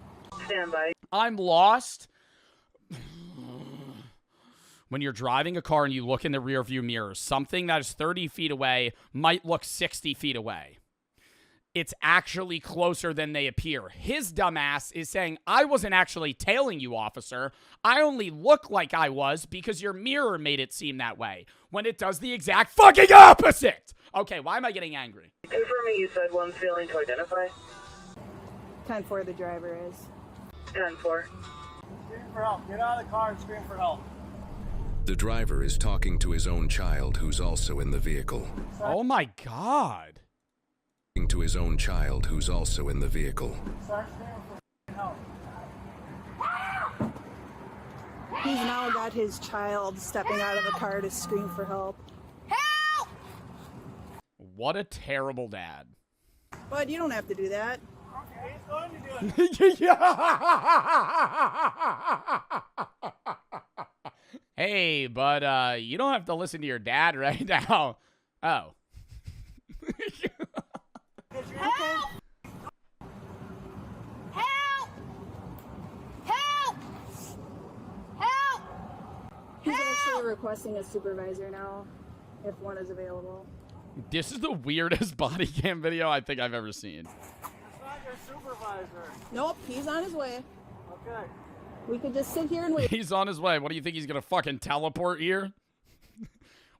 Stand by. I'm lost. When you're driving a car and you look in the rearview mirror, something that is 30 feet away might look 60 feet away. It's actually closer than they appear. His dumbass is saying, I wasn't actually tailing you, officer. I only look like I was because your mirror made it seem that way, when it does the exact fucking opposite. Okay, why am I getting angry? Confirming you said one failing to identify. 10-4, the driver is. 10-4. Scream for help. Get out of the car and scream for help. The driver is talking to his own child who's also in the vehicle. Oh my God. To his own child who's also in the vehicle. He's now got his child stepping out of the car to scream for help. Help! What a terrible dad. Bud, you don't have to do that. Okay, he's going to do it. Hey, but you don't have to listen to your dad right now. Oh. Help! Help! Help! Help! He's actually requesting a supervisor now, if one is available. This is the weirdest body cam video I think I've ever seen. It's not your supervisor. Nope, he's on his way. Okay. We could just sit here and wait. He's on his way. What do you think, he's gonna fucking teleport here?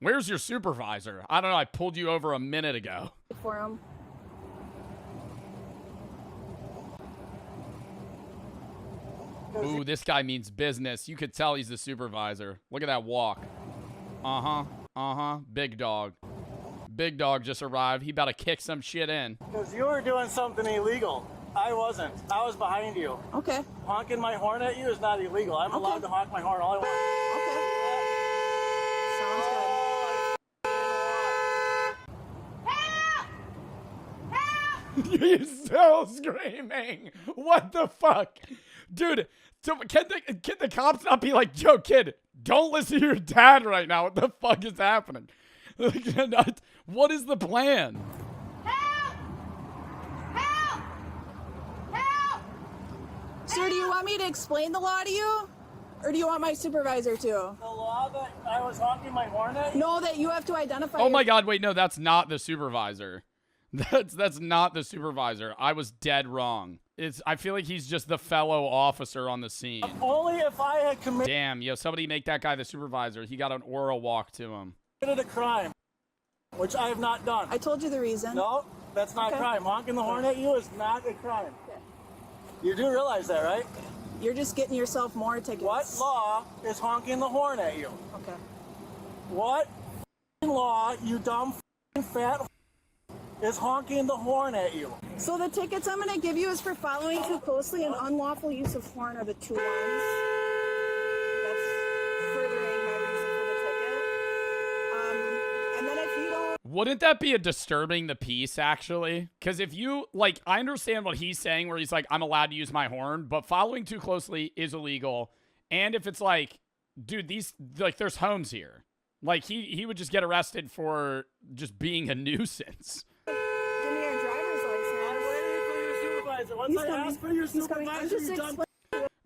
Where's your supervisor? I don't know, I pulled you over a minute ago. For him. Ooh, this guy means business. You could tell he's the supervisor. Look at that walk. Big dog. Big dog just arrived. He about to kick some shit in. Because you were doing something illegal. I wasn't. I was behind you. Okay. Honking my horn at you is not illegal. I'm allowed to honk my horn all I want. Okay. Sounds good. He's still screaming. What the fuck? Dude, can the cops not be like, yo, kid, don't listen to your dad right now. What the fuck is happening? What is the plan? Help! Help! Help! Sir, do you want me to explain the law to you? Or do you want my supervisor to? The law that I was honking my horn at you? No, that you have to identify. Oh my God, wait, no, that's not the supervisor. That's not the supervisor. I was dead wrong. I feel like he's just the fellow officer on the scene. Only if I had committed Damn, yo, somebody make that guy the supervisor. He got an oral walk to him. a crime, which I have not done. I told you the reason. No, that's not a crime. Honking the horn at you is not a crime. Okay. You do realize that, right? You're just getting yourself more tickets. What law is honking the horn at you? Okay. What law, you dumb fat is honking the horn at you? So the tickets I'm going to give you is for following too closely and unlawful use of horn are the two ones. That's furthering my reason for the ticket. And then if you don't... Wouldn't that be a disturbing the peace, actually? Because if you, like, I understand what he's saying where he's like, I'm allowed to use my horn, but following too closely is illegal. And if it's like, dude, these, like, there's homes here. Like, he would just get arrested for just being a nuisance. Give me your driver's license. I'm waiting for your supervisor. Once I ask for your supervisor, you're done.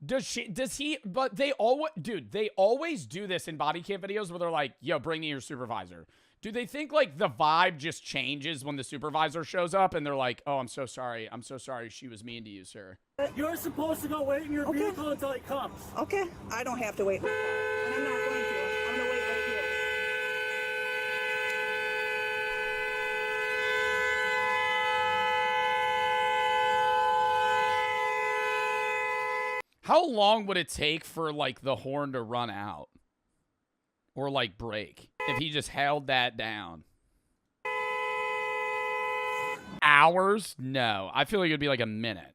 Does he, but they always, dude, they always do this in body cam videos where they're like, yo, bring me your supervisor. Do they think, like, the vibe just changes when the supervisor shows up and they're like, oh, I'm so sorry. I'm so sorry she was mean to you, sir. You're supposed to go wait in your vehicle until he comes. Okay, I don't have to wait. And I'm not going to. I'm going to wait right here. How long would it take for, like, the horn to run out? Or, like, break? If he just held that down. Hours? No. I feel like it'd be like a minute.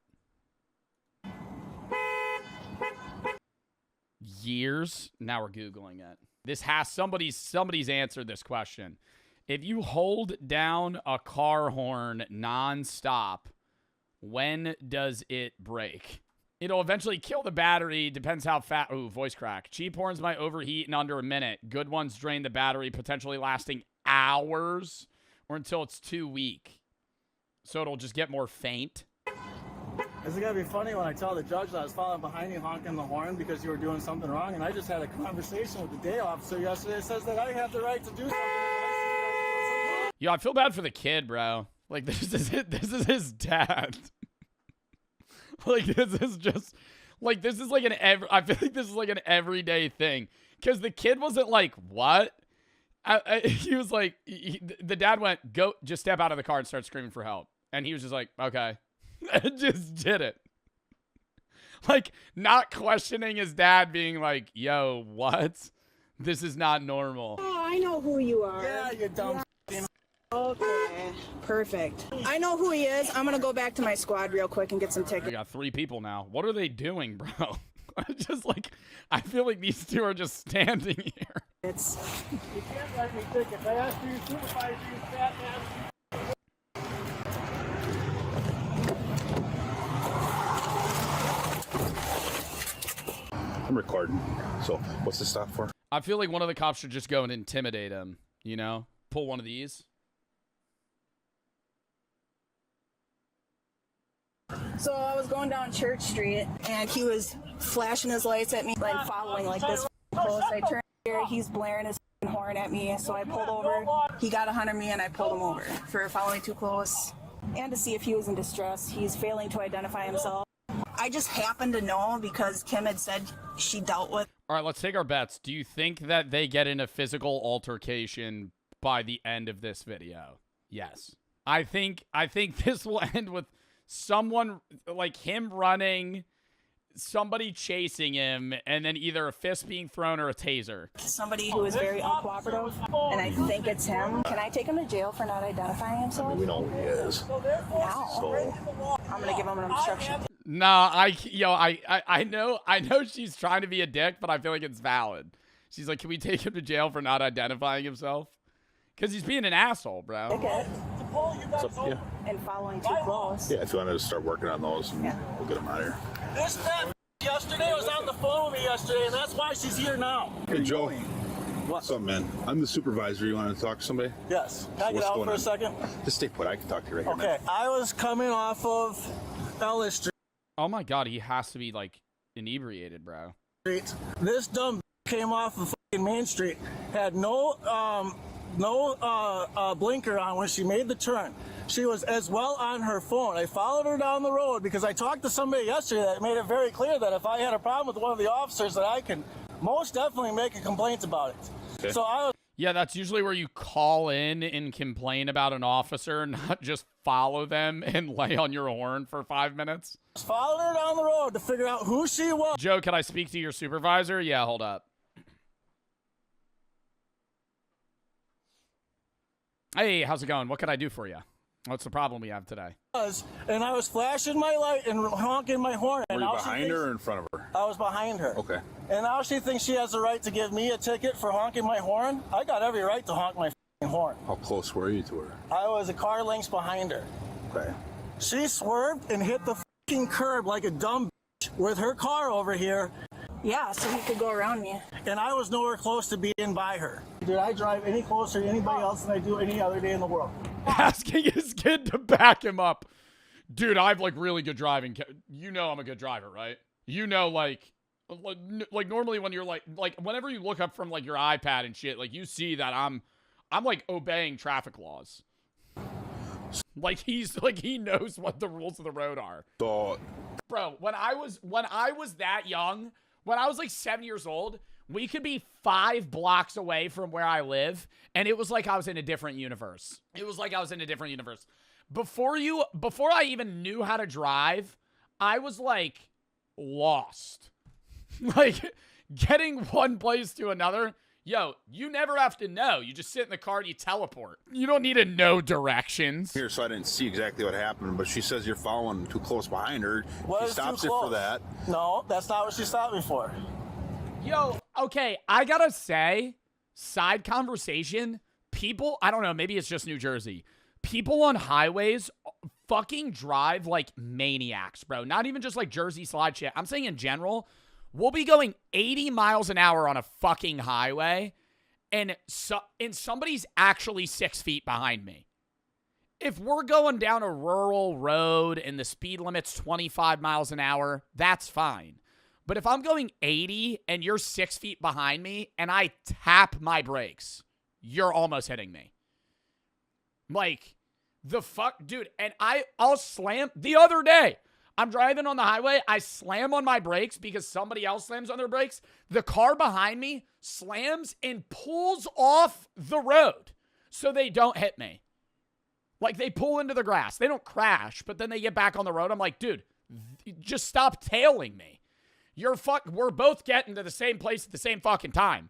Years? Now we're Googling it. This has, somebody's answered this question. If you hold down a car horn nonstop, when does it break? It'll eventually kill the battery. Depends how fast. Ooh, voice crack. Cheap horns might overheat in under a minute. Good ones drain the battery, potentially lasting hours or until it's too weak. So it'll just get more faint. Is it gonna be funny when I tell the judge that I was following behind you honking the horn because you were doing something wrong? And I just had a conversation with the day officer yesterday. It says that I have the right to do something. Yo, I feel bad for the kid, bro. Like, this is his dad. Like, this is just, like, this is like I feel like this is like an everyday thing. Because the kid wasn't like, what? He was like, the dad went, go, just step out of the car and start screaming for help. And he was just like, okay. And just did it. Like, not questioning his dad, being like, yo, what? This is not normal. Oh, I know who you are. Yeah, you dumb. Okay, perfect. I know who he is. I'm gonna go back to my squad real quick and get some tickets. We got 3 people now. What are they doing, bro? Just like, I feel like these 2 are just standing here. You can't write me tickets. I asked for your supervisor, you fat man. I'm recording. So, what's this stop for? I feel like one of the cops should just go and intimidate him, you know? Pull one of these. So I was going down Church Street, and he was flashing his lights at me and following like this close. I turned here, he's blaring his horn at me, so I pulled over. He got 100 me, and I pulled him over for following too close and to see if he was in distress. He's failing to identify himself. I just happened to know because Kim had said she dealt with. All right, let's take our bets. Do you think that they get in a physical altercation by the end of this video? Yes. I think this will end with someone, like him running, somebody chasing him, and then either a fist being thrown or a taser. Somebody who is very uncooperative, and I think it's him. Can I take him to jail for not identifying himself? We know who he is. Now. So, I'm gonna give him an instruction. Nah, I know she's trying to be a dick, but I feel like it's valid. She's like, can we take him to jail for not identifying himself? Because he's being an asshole, bro. Okay. what's up? Yeah. And following too close. Yeah, if you wanted to start working on those, and we'll get them out of here. This fat yesterday was on the phone with me yesterday, and that's why she's here now. Hey, Joe. What's up, man? I'm the supervisor. You want to talk to somebody? Yes. Can I get out for a second? Just stay put. I can talk to you right here. Okay. I was coming off of Ellis Street. Oh my God, he has to be like inebriated, bro. This dumb came off of fucking Main Street, had no blinker on when she made the turn. She was as well on her phone. I followed her down the road because I talked to somebody yesterday that made it very clear that if I had a problem with one of the officers, that I can most definitely make a complaint about it. Okay. So I was. Yeah, that's usually where you call in and complain about an officer, not just follow them and lay on your horn for 5 minutes. Followed her down the road to figure out who she was. Joe, can I speak to your supervisor? Yeah, hold up. Hey, how's it going? What can I do for you? What's the problem we have today? And I was flashing my light and honking my horn. Were and you now behind her or in front of her? I was behind her. Okay. And now she thinks she has the right to give me a ticket for honking my horn. I got every right to honk my horn. How close were you to her? I was a car length behind her. Okay. She swerved and hit the fucking curb like a dumb bitch with her car over here. Yeah, so he could go around me. And I was nowhere close to being by her. Did I drive any closer to anybody else than I do any other day in the world? Asking his kid to back him up. Dude, I have like really good driving. You know I'm a good driver, right? You know, like normally when you're like whenever you look up from like your iPad and shit, like you see that I'm like obeying traffic laws. Like he knows what the rules of the road are. So, bro, when I was that young, when I was like 7 years old, we could be 5 blocks away from where I live, and it was like I was in a different universe. It was like I was in a different universe. Before I even knew how to drive, I was like lost. Like getting one place to another. Yo, you never have to know. You just sit in the car and you teleport. You don't need to know directions. here, so I didn't see exactly what happened, but she says you're following too close behind her. What She stops you for that. No, that's not what she stopped me for. Yo, okay, I gotta say, side conversation, people, I don't know, maybe it's just New Jersey. People on highways fucking drive like maniacs, bro. Not even just like Jersey slide shit. I'm saying in general, we'll be going 80 miles an hour on a fucking highway, and somebody's actually 6 feet behind me. If we're going down a rural road and the speed limit's 25 miles an hour, that's fine. But if I'm going 80 and you're 6 feet behind me and I tap my brakes, you're almost hitting me. Like, the fuck, dude. And I'll slam. The other day, I'm driving on the highway. I slam on my brakes because somebody else slams on their brakes. The car behind me slams and pulls off the road so they don't hit me. Like, they pull into the grass. They don't crash, but then they get back on the road. I'm like, dude, just stop tailing me. We're both getting to the same place at the same fucking time.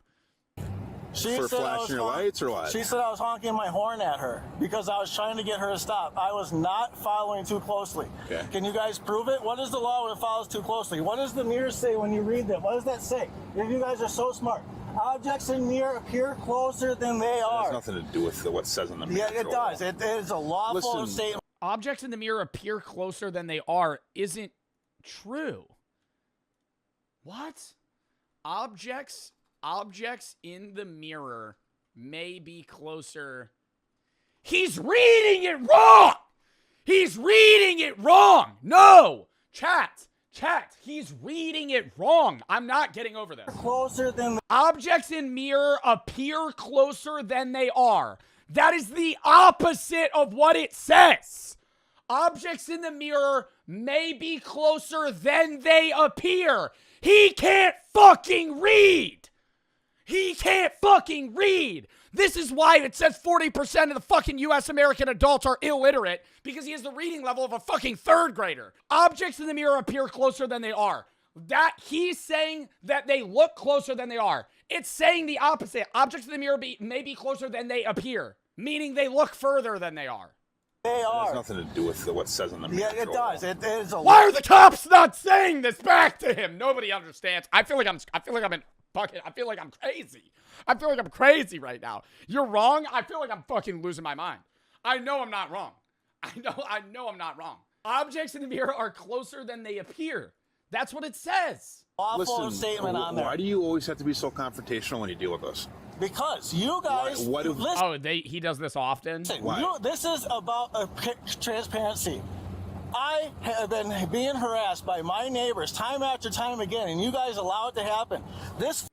For flashing your lights or what? She said I was honking my horn at her because I was trying to get her to stop. I was not following too closely. Okay. Can you guys prove it? What is the law when it follows too closely? What does the mirror say when you read them? What does that say? If you guys are so smart. Objects in mirror appear closer than they are. It has nothing to do with what it says in the mirror. Yeah, it does. It is a lawful statement. Objects in the mirror appear closer than they are isn't true. What? Objects in the mirror may be closer. He's reading it wrong! He's reading it wrong! No! Chat, he's reading it wrong. I'm not getting over this. Closer than Objects in mirror appear closer than they are. That is the opposite of what it says. Objects in the mirror may be closer than they appear. He can't fucking read. He can't fucking read. This is why it says 40% of the fucking U.S. American adults are illiterate, because he has the reading level of a fucking 3rd grader. Objects in the mirror appear closer than they are. That he's saying that they look closer than they are. It's saying the opposite. Objects in the mirror may be closer than they appear, meaning they look further than they are. They are. It has nothing to do with what it says in the mirror. Yeah, it does. It is a. Why are the cops not saying this back to him? Nobody understands. I feel like I'm crazy. I feel like I'm crazy right now. You're wrong. I feel like I'm fucking losing my mind. I know I'm not wrong. I know I'm not wrong. Objects in the mirror are closer than they appear. That's what it says. Lawful statement on there. Why do you always have to be so confrontational when you deal with us? Because you guys. He does this often? This is about transparency. I have been being harassed by my neighbors time after time again, and you guys allow it to happen. This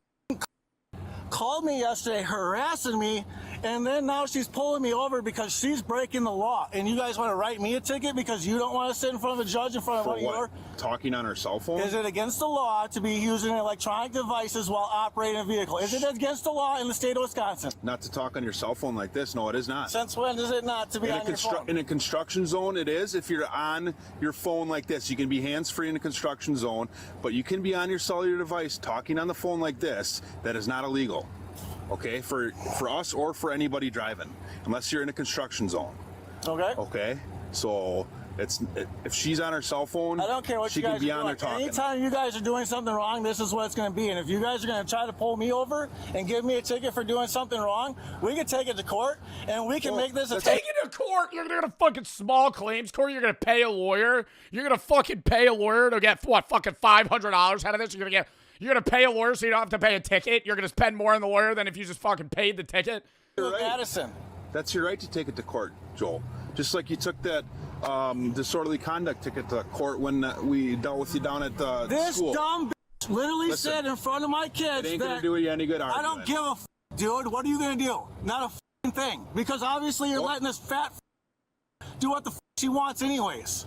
called me yesterday harassing me, and then now she's pulling me over because she's breaking the law. And you guys want to write me a ticket because you don't want to sit in front of a judge in front of one of your... Talking on her cell phone? Is it against the law to be using electronic devices while operating a vehicle? Is it against the law in the state of Wisconsin? Not to talk on your cell phone like this. No, it is not. Since when is it not to be on your phone? In a construction zone, it is. If you're on your phone like this, you can be hands-free in a construction zone, but you can be on your cellular device talking on the phone like this. That is not illegal. Okay, for us or for anybody driving, unless you're in a construction zone. Okay. Okay, so If she's on her cell phone, I don't care what she you guys can be are on there doing. talking. Anytime you guys are doing something wrong, this is what it's going to be. And if you guys are going to try to pull me over and give me a ticket for doing something wrong, we can take it to court and we can make this a Take it to court. You're going to fucking small claims court. You're going to pay a lawyer. You're going to fucking pay a lawyer to get, what, fucking $500 out of this? You're going to pay a lawyer so you don't have to pay a ticket. You're going to spend more on the lawyer than if you just fucking paid the ticket. You're right. Addison. That's your right to take it to court, Joel. Just like you took that disorderly conduct ticket to court when we dealt with you down at the school. This dumb bitch literally said in front of my kids it ain't that gonna do you any good I don't give a dude. What are you going to do? Not a thing. Because obviously you're letting this fat do what the she wants anyways.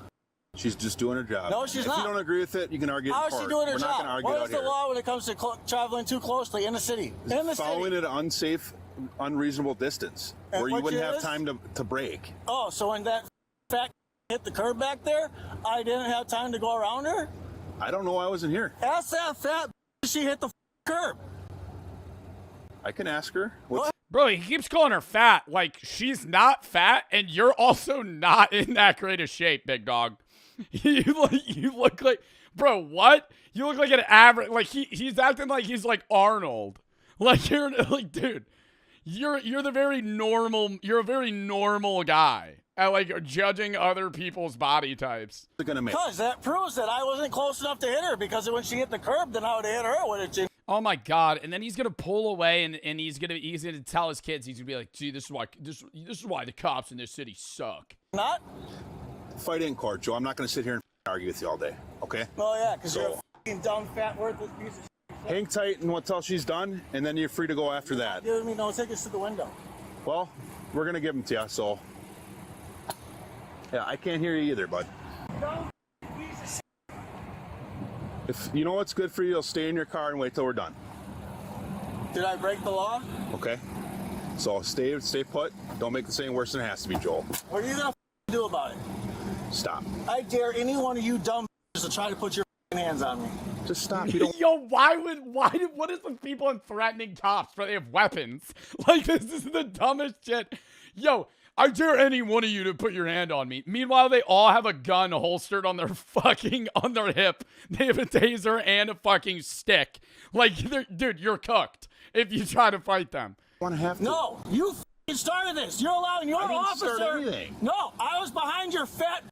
She's just doing her job. No, she's not. If you don't agree with it, you can argue in How court. is she doing her We're job? not going to argue What out is the here. law when it comes to traveling too closely in the city? In the Following city. at an unsafe, unreasonable distance And where you what wouldn't year have is? time to brake. Oh, so when that fat hit the curb back there, I didn't have time to go around her? I don't know. I wasn't here. Ask that fat she hit the curb. I can ask her. What's Bro, he keeps calling her fat. Like, she's not fat, and you're also not in that great of shape, big dog. You look like, bro, what? You look like an average, like, he's acting like he's like Arnold. Like, you're, like, dude, you're a very normal guy at, like, judging other people's body types. Because that proves that I wasn't close enough to hit her, because when she hit the curb, then I would have hit her, wouldn't you? Oh my God! And then he's gonna pull away, and he's gonna tell his kids, he's gonna be like, "Gee, this is why the cops in this city suck." Not. Fight in court, Joe. I'm not going to sit here and argue with you all day. Okay? Oh yeah, because you're a fucking dumb, fat, worthless piece of shit. Hang tight until she's done, and then you're free to go after that. Give me no tickets to the window. Well, we're going to give them to you, so. Yeah, I can't hear you either, bud. If you know what's good for you, you'll stay in your car and wait till we're done. Did I break the law? Okay? So stay put. Don't make this any worse than it has to be, Joel. What are you going to do about it? Stop. I dare any one of you dumb to try to put your hands on me. Just stop. You don't. Yo, what is with people and threatening cops for they have weapons? Like, this is the dumbest shit. Yo, I dare any one of you to put your hand on me. Meanwhile, they all have a gun holstered on their hip. They have a taser and a fucking stick. Like, dude, you're cooked if you try to fight them. No, you started this. You're allowing your officer. Start anything. No, I was behind your fat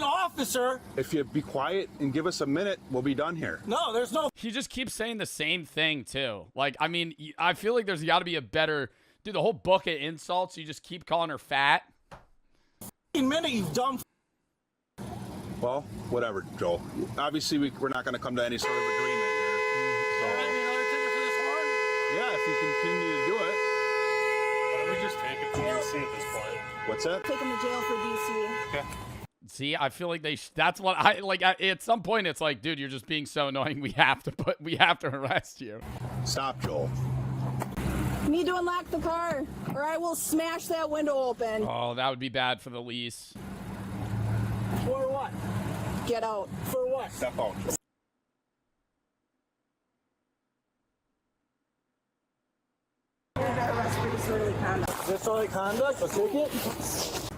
officer. If you be quiet and give us a minute, we'll be done here. No, there's no. He just keeps saying the same thing too. Like, I mean, I feel like there's got to be a better. Dude, the whole book of insults, you just keep calling her fat. Minute, you dumb. Well, whatever, Joel. Obviously, we're not going to come to any sort of agreement here. So. Yeah, if you continue to do it. Why don't we just take it to DC at this point? What's that? Take him to jail for DC. Okay. See, I feel like that's what I like. At some point, it's like, dude, you're just being so annoying. We have to arrest you. Stop, Joel. You need to unlock the car, or I will smash that window open. Oh, that would be bad for the lease. For what? Get out. For what? Step out. Disorderly conduct? A ticket?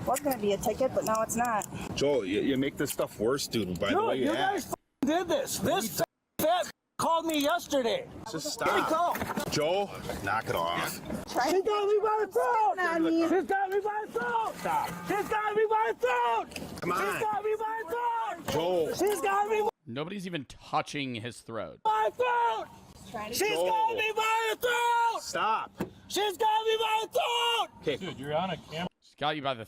Was gonna be a ticket, but now it's not. Joel, you make this stuff worse, dude, by the way you guys did this. This fat called me yesterday. Just stop. Joel, knock it off. She's got me by the throat! She's got me by the throat! Stop. She's got me by the throat! Come on. She's got me by the throat! Joel. She's got me Nobody's even touching his throat. by the throat! She's got me by the throat! Stop. She's got me by the throat! Okay. Dude, you're on a camera. She's got you by the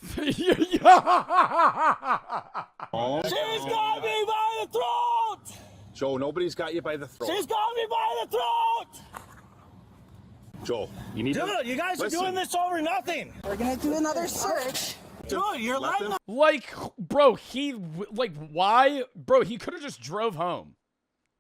Oh. She's got me by the throat! Joel, nobody's got you by the throat. She's got me by the throat! Joel, you need to... Dude, you guys are doing this over nothing! We're gonna do another search. Dude, you're letting them... Like, bro, why? Bro, he could have just drove home.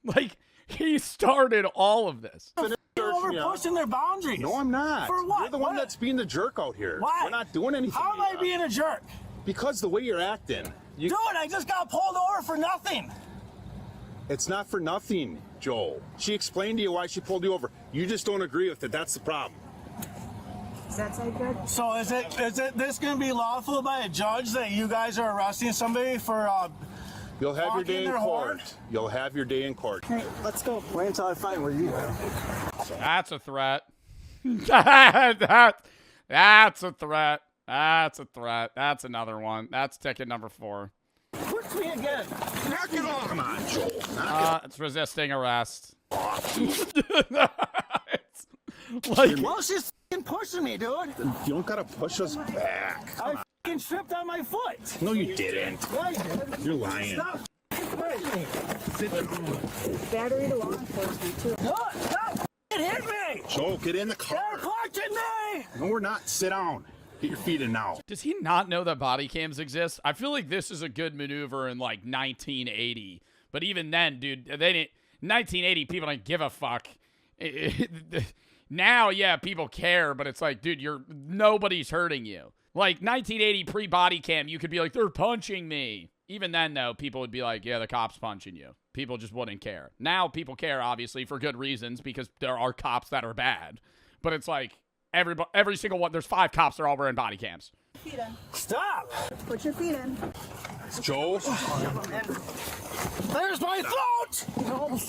Like, he started all of this. Over pushing their boundaries. No, I'm not. For what? You're the one that's being the jerk out here. Why? We're not doing anything. How am I being a jerk? Because the way you're acting. Dude, I just got pulled over for nothing. It's not for nothing, Joel. She explained to you why she pulled you over. You just don't agree with it. That's the problem. that side good? So is this going to be lawful by a judge that you guys are arresting somebody for You'll have your day in their court. horn? You'll have your day in court. Hey, let's go. Wait until I find where you are. That's a threat. That's a threat. That's a threat. That's another one. That's ticket number 4. Push me again. Knock it off. Come on, Joel. It's resisting arrest. Well, she's f***ing pushing me, dude. You don't gotta push us back. I f***ing tripped on my foot. No, you didn't. Yeah, you did. You're lying. Stop pushing me. Battery to law enforcement, too. No, stop f***ing hit me. Joel, get in the car. They're punching me. No, we're not. Sit down. Get your feet in now. Does he not know that body cams exist? I feel like this is a good maneuver in like 1980. But even then, dude, they didn't. 1980, people didn't give a fuck. Now, yeah, people care, but it's like, dude, nobody's hurting you. Like 1980 pre-body cam, you could be like, they're punching me. Even then, though, people would be like, yeah, the cop's punching you. People just wouldn't care. Now people care, obviously, for good reasons, because there are cops that are bad. But it's like, every single one, there's 5 cops, they're all wearing body cams. Feet in. Stop. Put your feet in. Joel. There's my throat. No,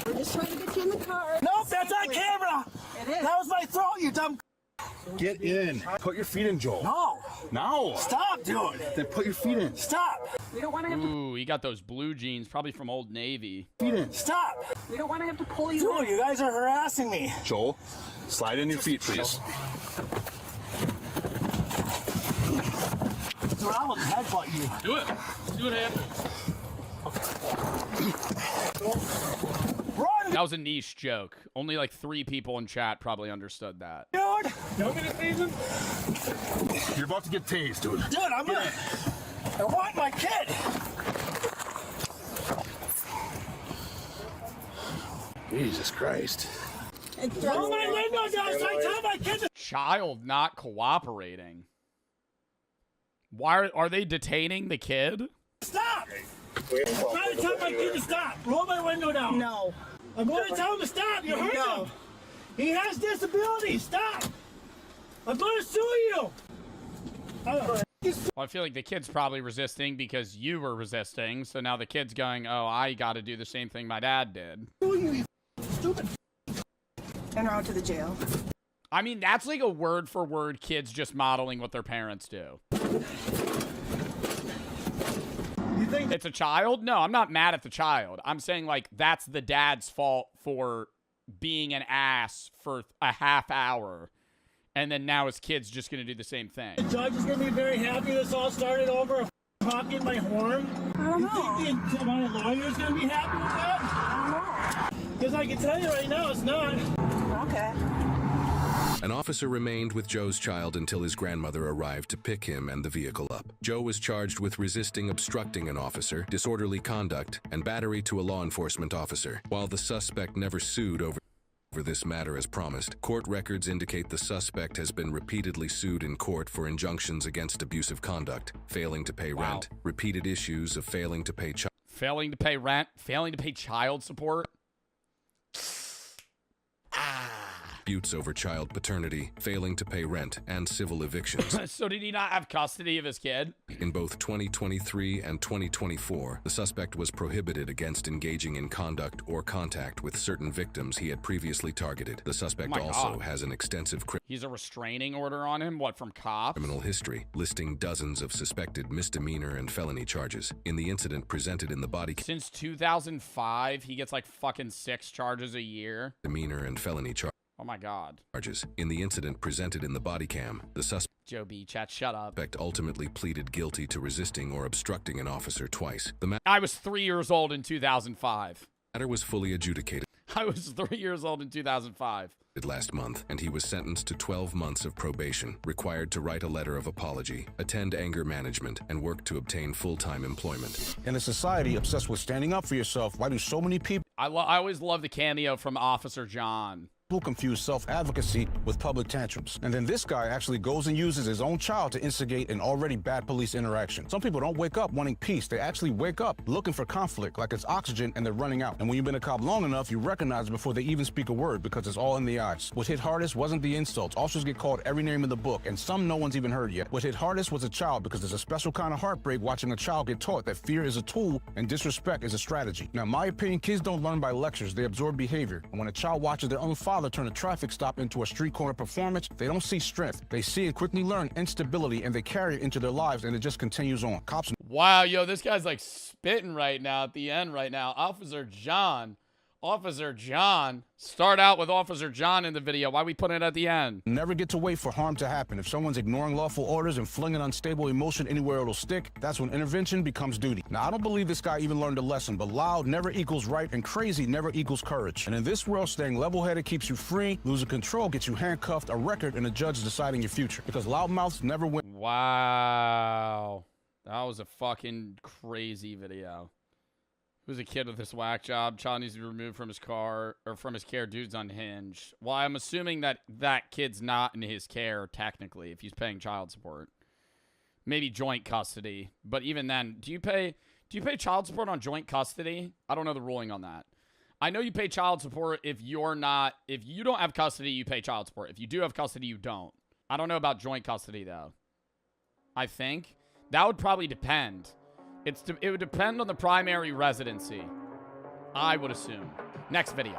we're just trying to get you in the car. Nope, that's on camera. It is. That was my throat, you dumb. Get in. Put your feet in, Joel. No. No. Stop, dude. Then put your feet in. Stop. We don't want to have to. Ooh, he got those blue jeans, probably from Old Navy. Feet in. Stop. We don't want to have to pull you Dude, you guys are harassing me. Joel, slide in your feet, please. Dude, I will headbutt you. Do it. See what happens. Run. That was a niche joke. Only like 3 people in chat probably understood that. Dude. You want me to tase him? You're about to get tased, dude. Dude, I'm gonna. I want my kid. Jesus Christ. Roll my window down so I tell my kid to. Child not cooperating. Why are they detaining the kid? Stop! I'm trying to tell my kid to stop. Roll my window down. No. I'm going to tell him to stop. You heard him. He has disabilities. Stop. I'm going to sue you. Well, I feel like the kid's probably resisting because you were resisting. So now the kid's going, oh, I got to do the same thing my dad did. You stupid. En route to the jail. I mean, that's like a word for word kids just modeling what their parents do. You think it's a child? No, I'm not mad at the child. I'm saying, like, that's the dad's fault for being an ass for a half hour. And then now his kid's just going to do the same thing. the judge is going to be very happy this all started over honking my horn? I don't know. You think my lawyer's going to be happy with that? I don't know. Because I can tell you right now, it's not. Okay. An officer remained with Joe's child until his grandmother arrived to pick him and the vehicle up. Joe was charged with resisting obstructing an officer, disorderly conduct, and battery to a law enforcement officer. While the suspect never sued over this matter as promised, court records indicate the suspect has been repeatedly sued in court for injunctions against abusive conduct, failing to pay rent, repeated issues of failing to pay failing to pay rent, failing to pay child support. disputes over child paternity, failing to pay rent, and civil evictions. So did he not have custody of his kid? In both 2023 and 2024, the suspect was prohibited against engaging in conduct or contact with certain victims he had previously targeted. The suspect also has an extensive He's a restraining order on him? What, from cops? criminal history, listing dozens of suspected misdemeanor and felony charges. In the incident presented in the body cam, Since 2005, he gets like fucking 6 charges a year. misdemeanor and felony Oh my God. charges. In the incident presented in the body cam, the Joe B. Chat, shut up. suspect ultimately pleaded guilty to resisting or obstructing an officer twice. The I was 3 years old in 2005. matter was fully adjudicated I was 3 years old in 2005. last month, and he was sentenced to 12 months of probation, required to write a letter of apology, attend anger management, and work to obtain full-time employment. In a society obsessed with standing up for yourself, why do so many people I always love the cameo from Officer John. People confuse self-advocacy with public tantrums. And then this guy actually goes and uses his own child to instigate an already bad police interaction. Some people don't wake up wanting peace. They actually wake up looking for conflict, like it's oxygen and they're running out. And when you've been a cop long enough, you recognize it before they even speak a word because it's all in the eyes. What hit hardest wasn't the insults. Officers get called every name in the book, and some no one's even heard yet. What hit hardest was a child, because there's a special kind of heartbreak watching a child get taught that fear is a tool and disrespect is a strategy. Now, in my opinion, kids don't learn by lectures. They absorb behavior. And when a child watches their own father turn a traffic stop into a street corner performance, they don't see strength. They see and quickly learn instability, and they carry it into their lives, and it just continues on. Cops. Wow, yo, this guy's like spitting right now at the end right now. Officer John. Start out with Officer John in the video. Why we put it at the end? Never get to wait for harm to happen. If someone's ignoring lawful orders and flinging unstable emotion anywhere it'll stick, that's when intervention becomes duty. Now, I don't believe this guy even learned a lesson, but loud never equals right, and crazy never equals courage. And in this world, staying level-headed keeps you free. Losing control gets you handcuffed, a record, and a judge deciding your future. Because loudmouths never win. Wow. That was a fucking crazy video. Who's a kid with this whack job? Child needs to be removed from his car or from his care. Dude's unhinged. Well, I'm assuming that that kid's not in his care technically if he's paying child support. Maybe joint custody, but even then, do you pay child support on joint custody? I don't know the ruling on that. I know you pay child support if you don't have custody, you pay child support. If you do have custody, you don't. I don't know about joint custody though. I think that would probably depend. It would depend on the primary residency, I would assume. Next video.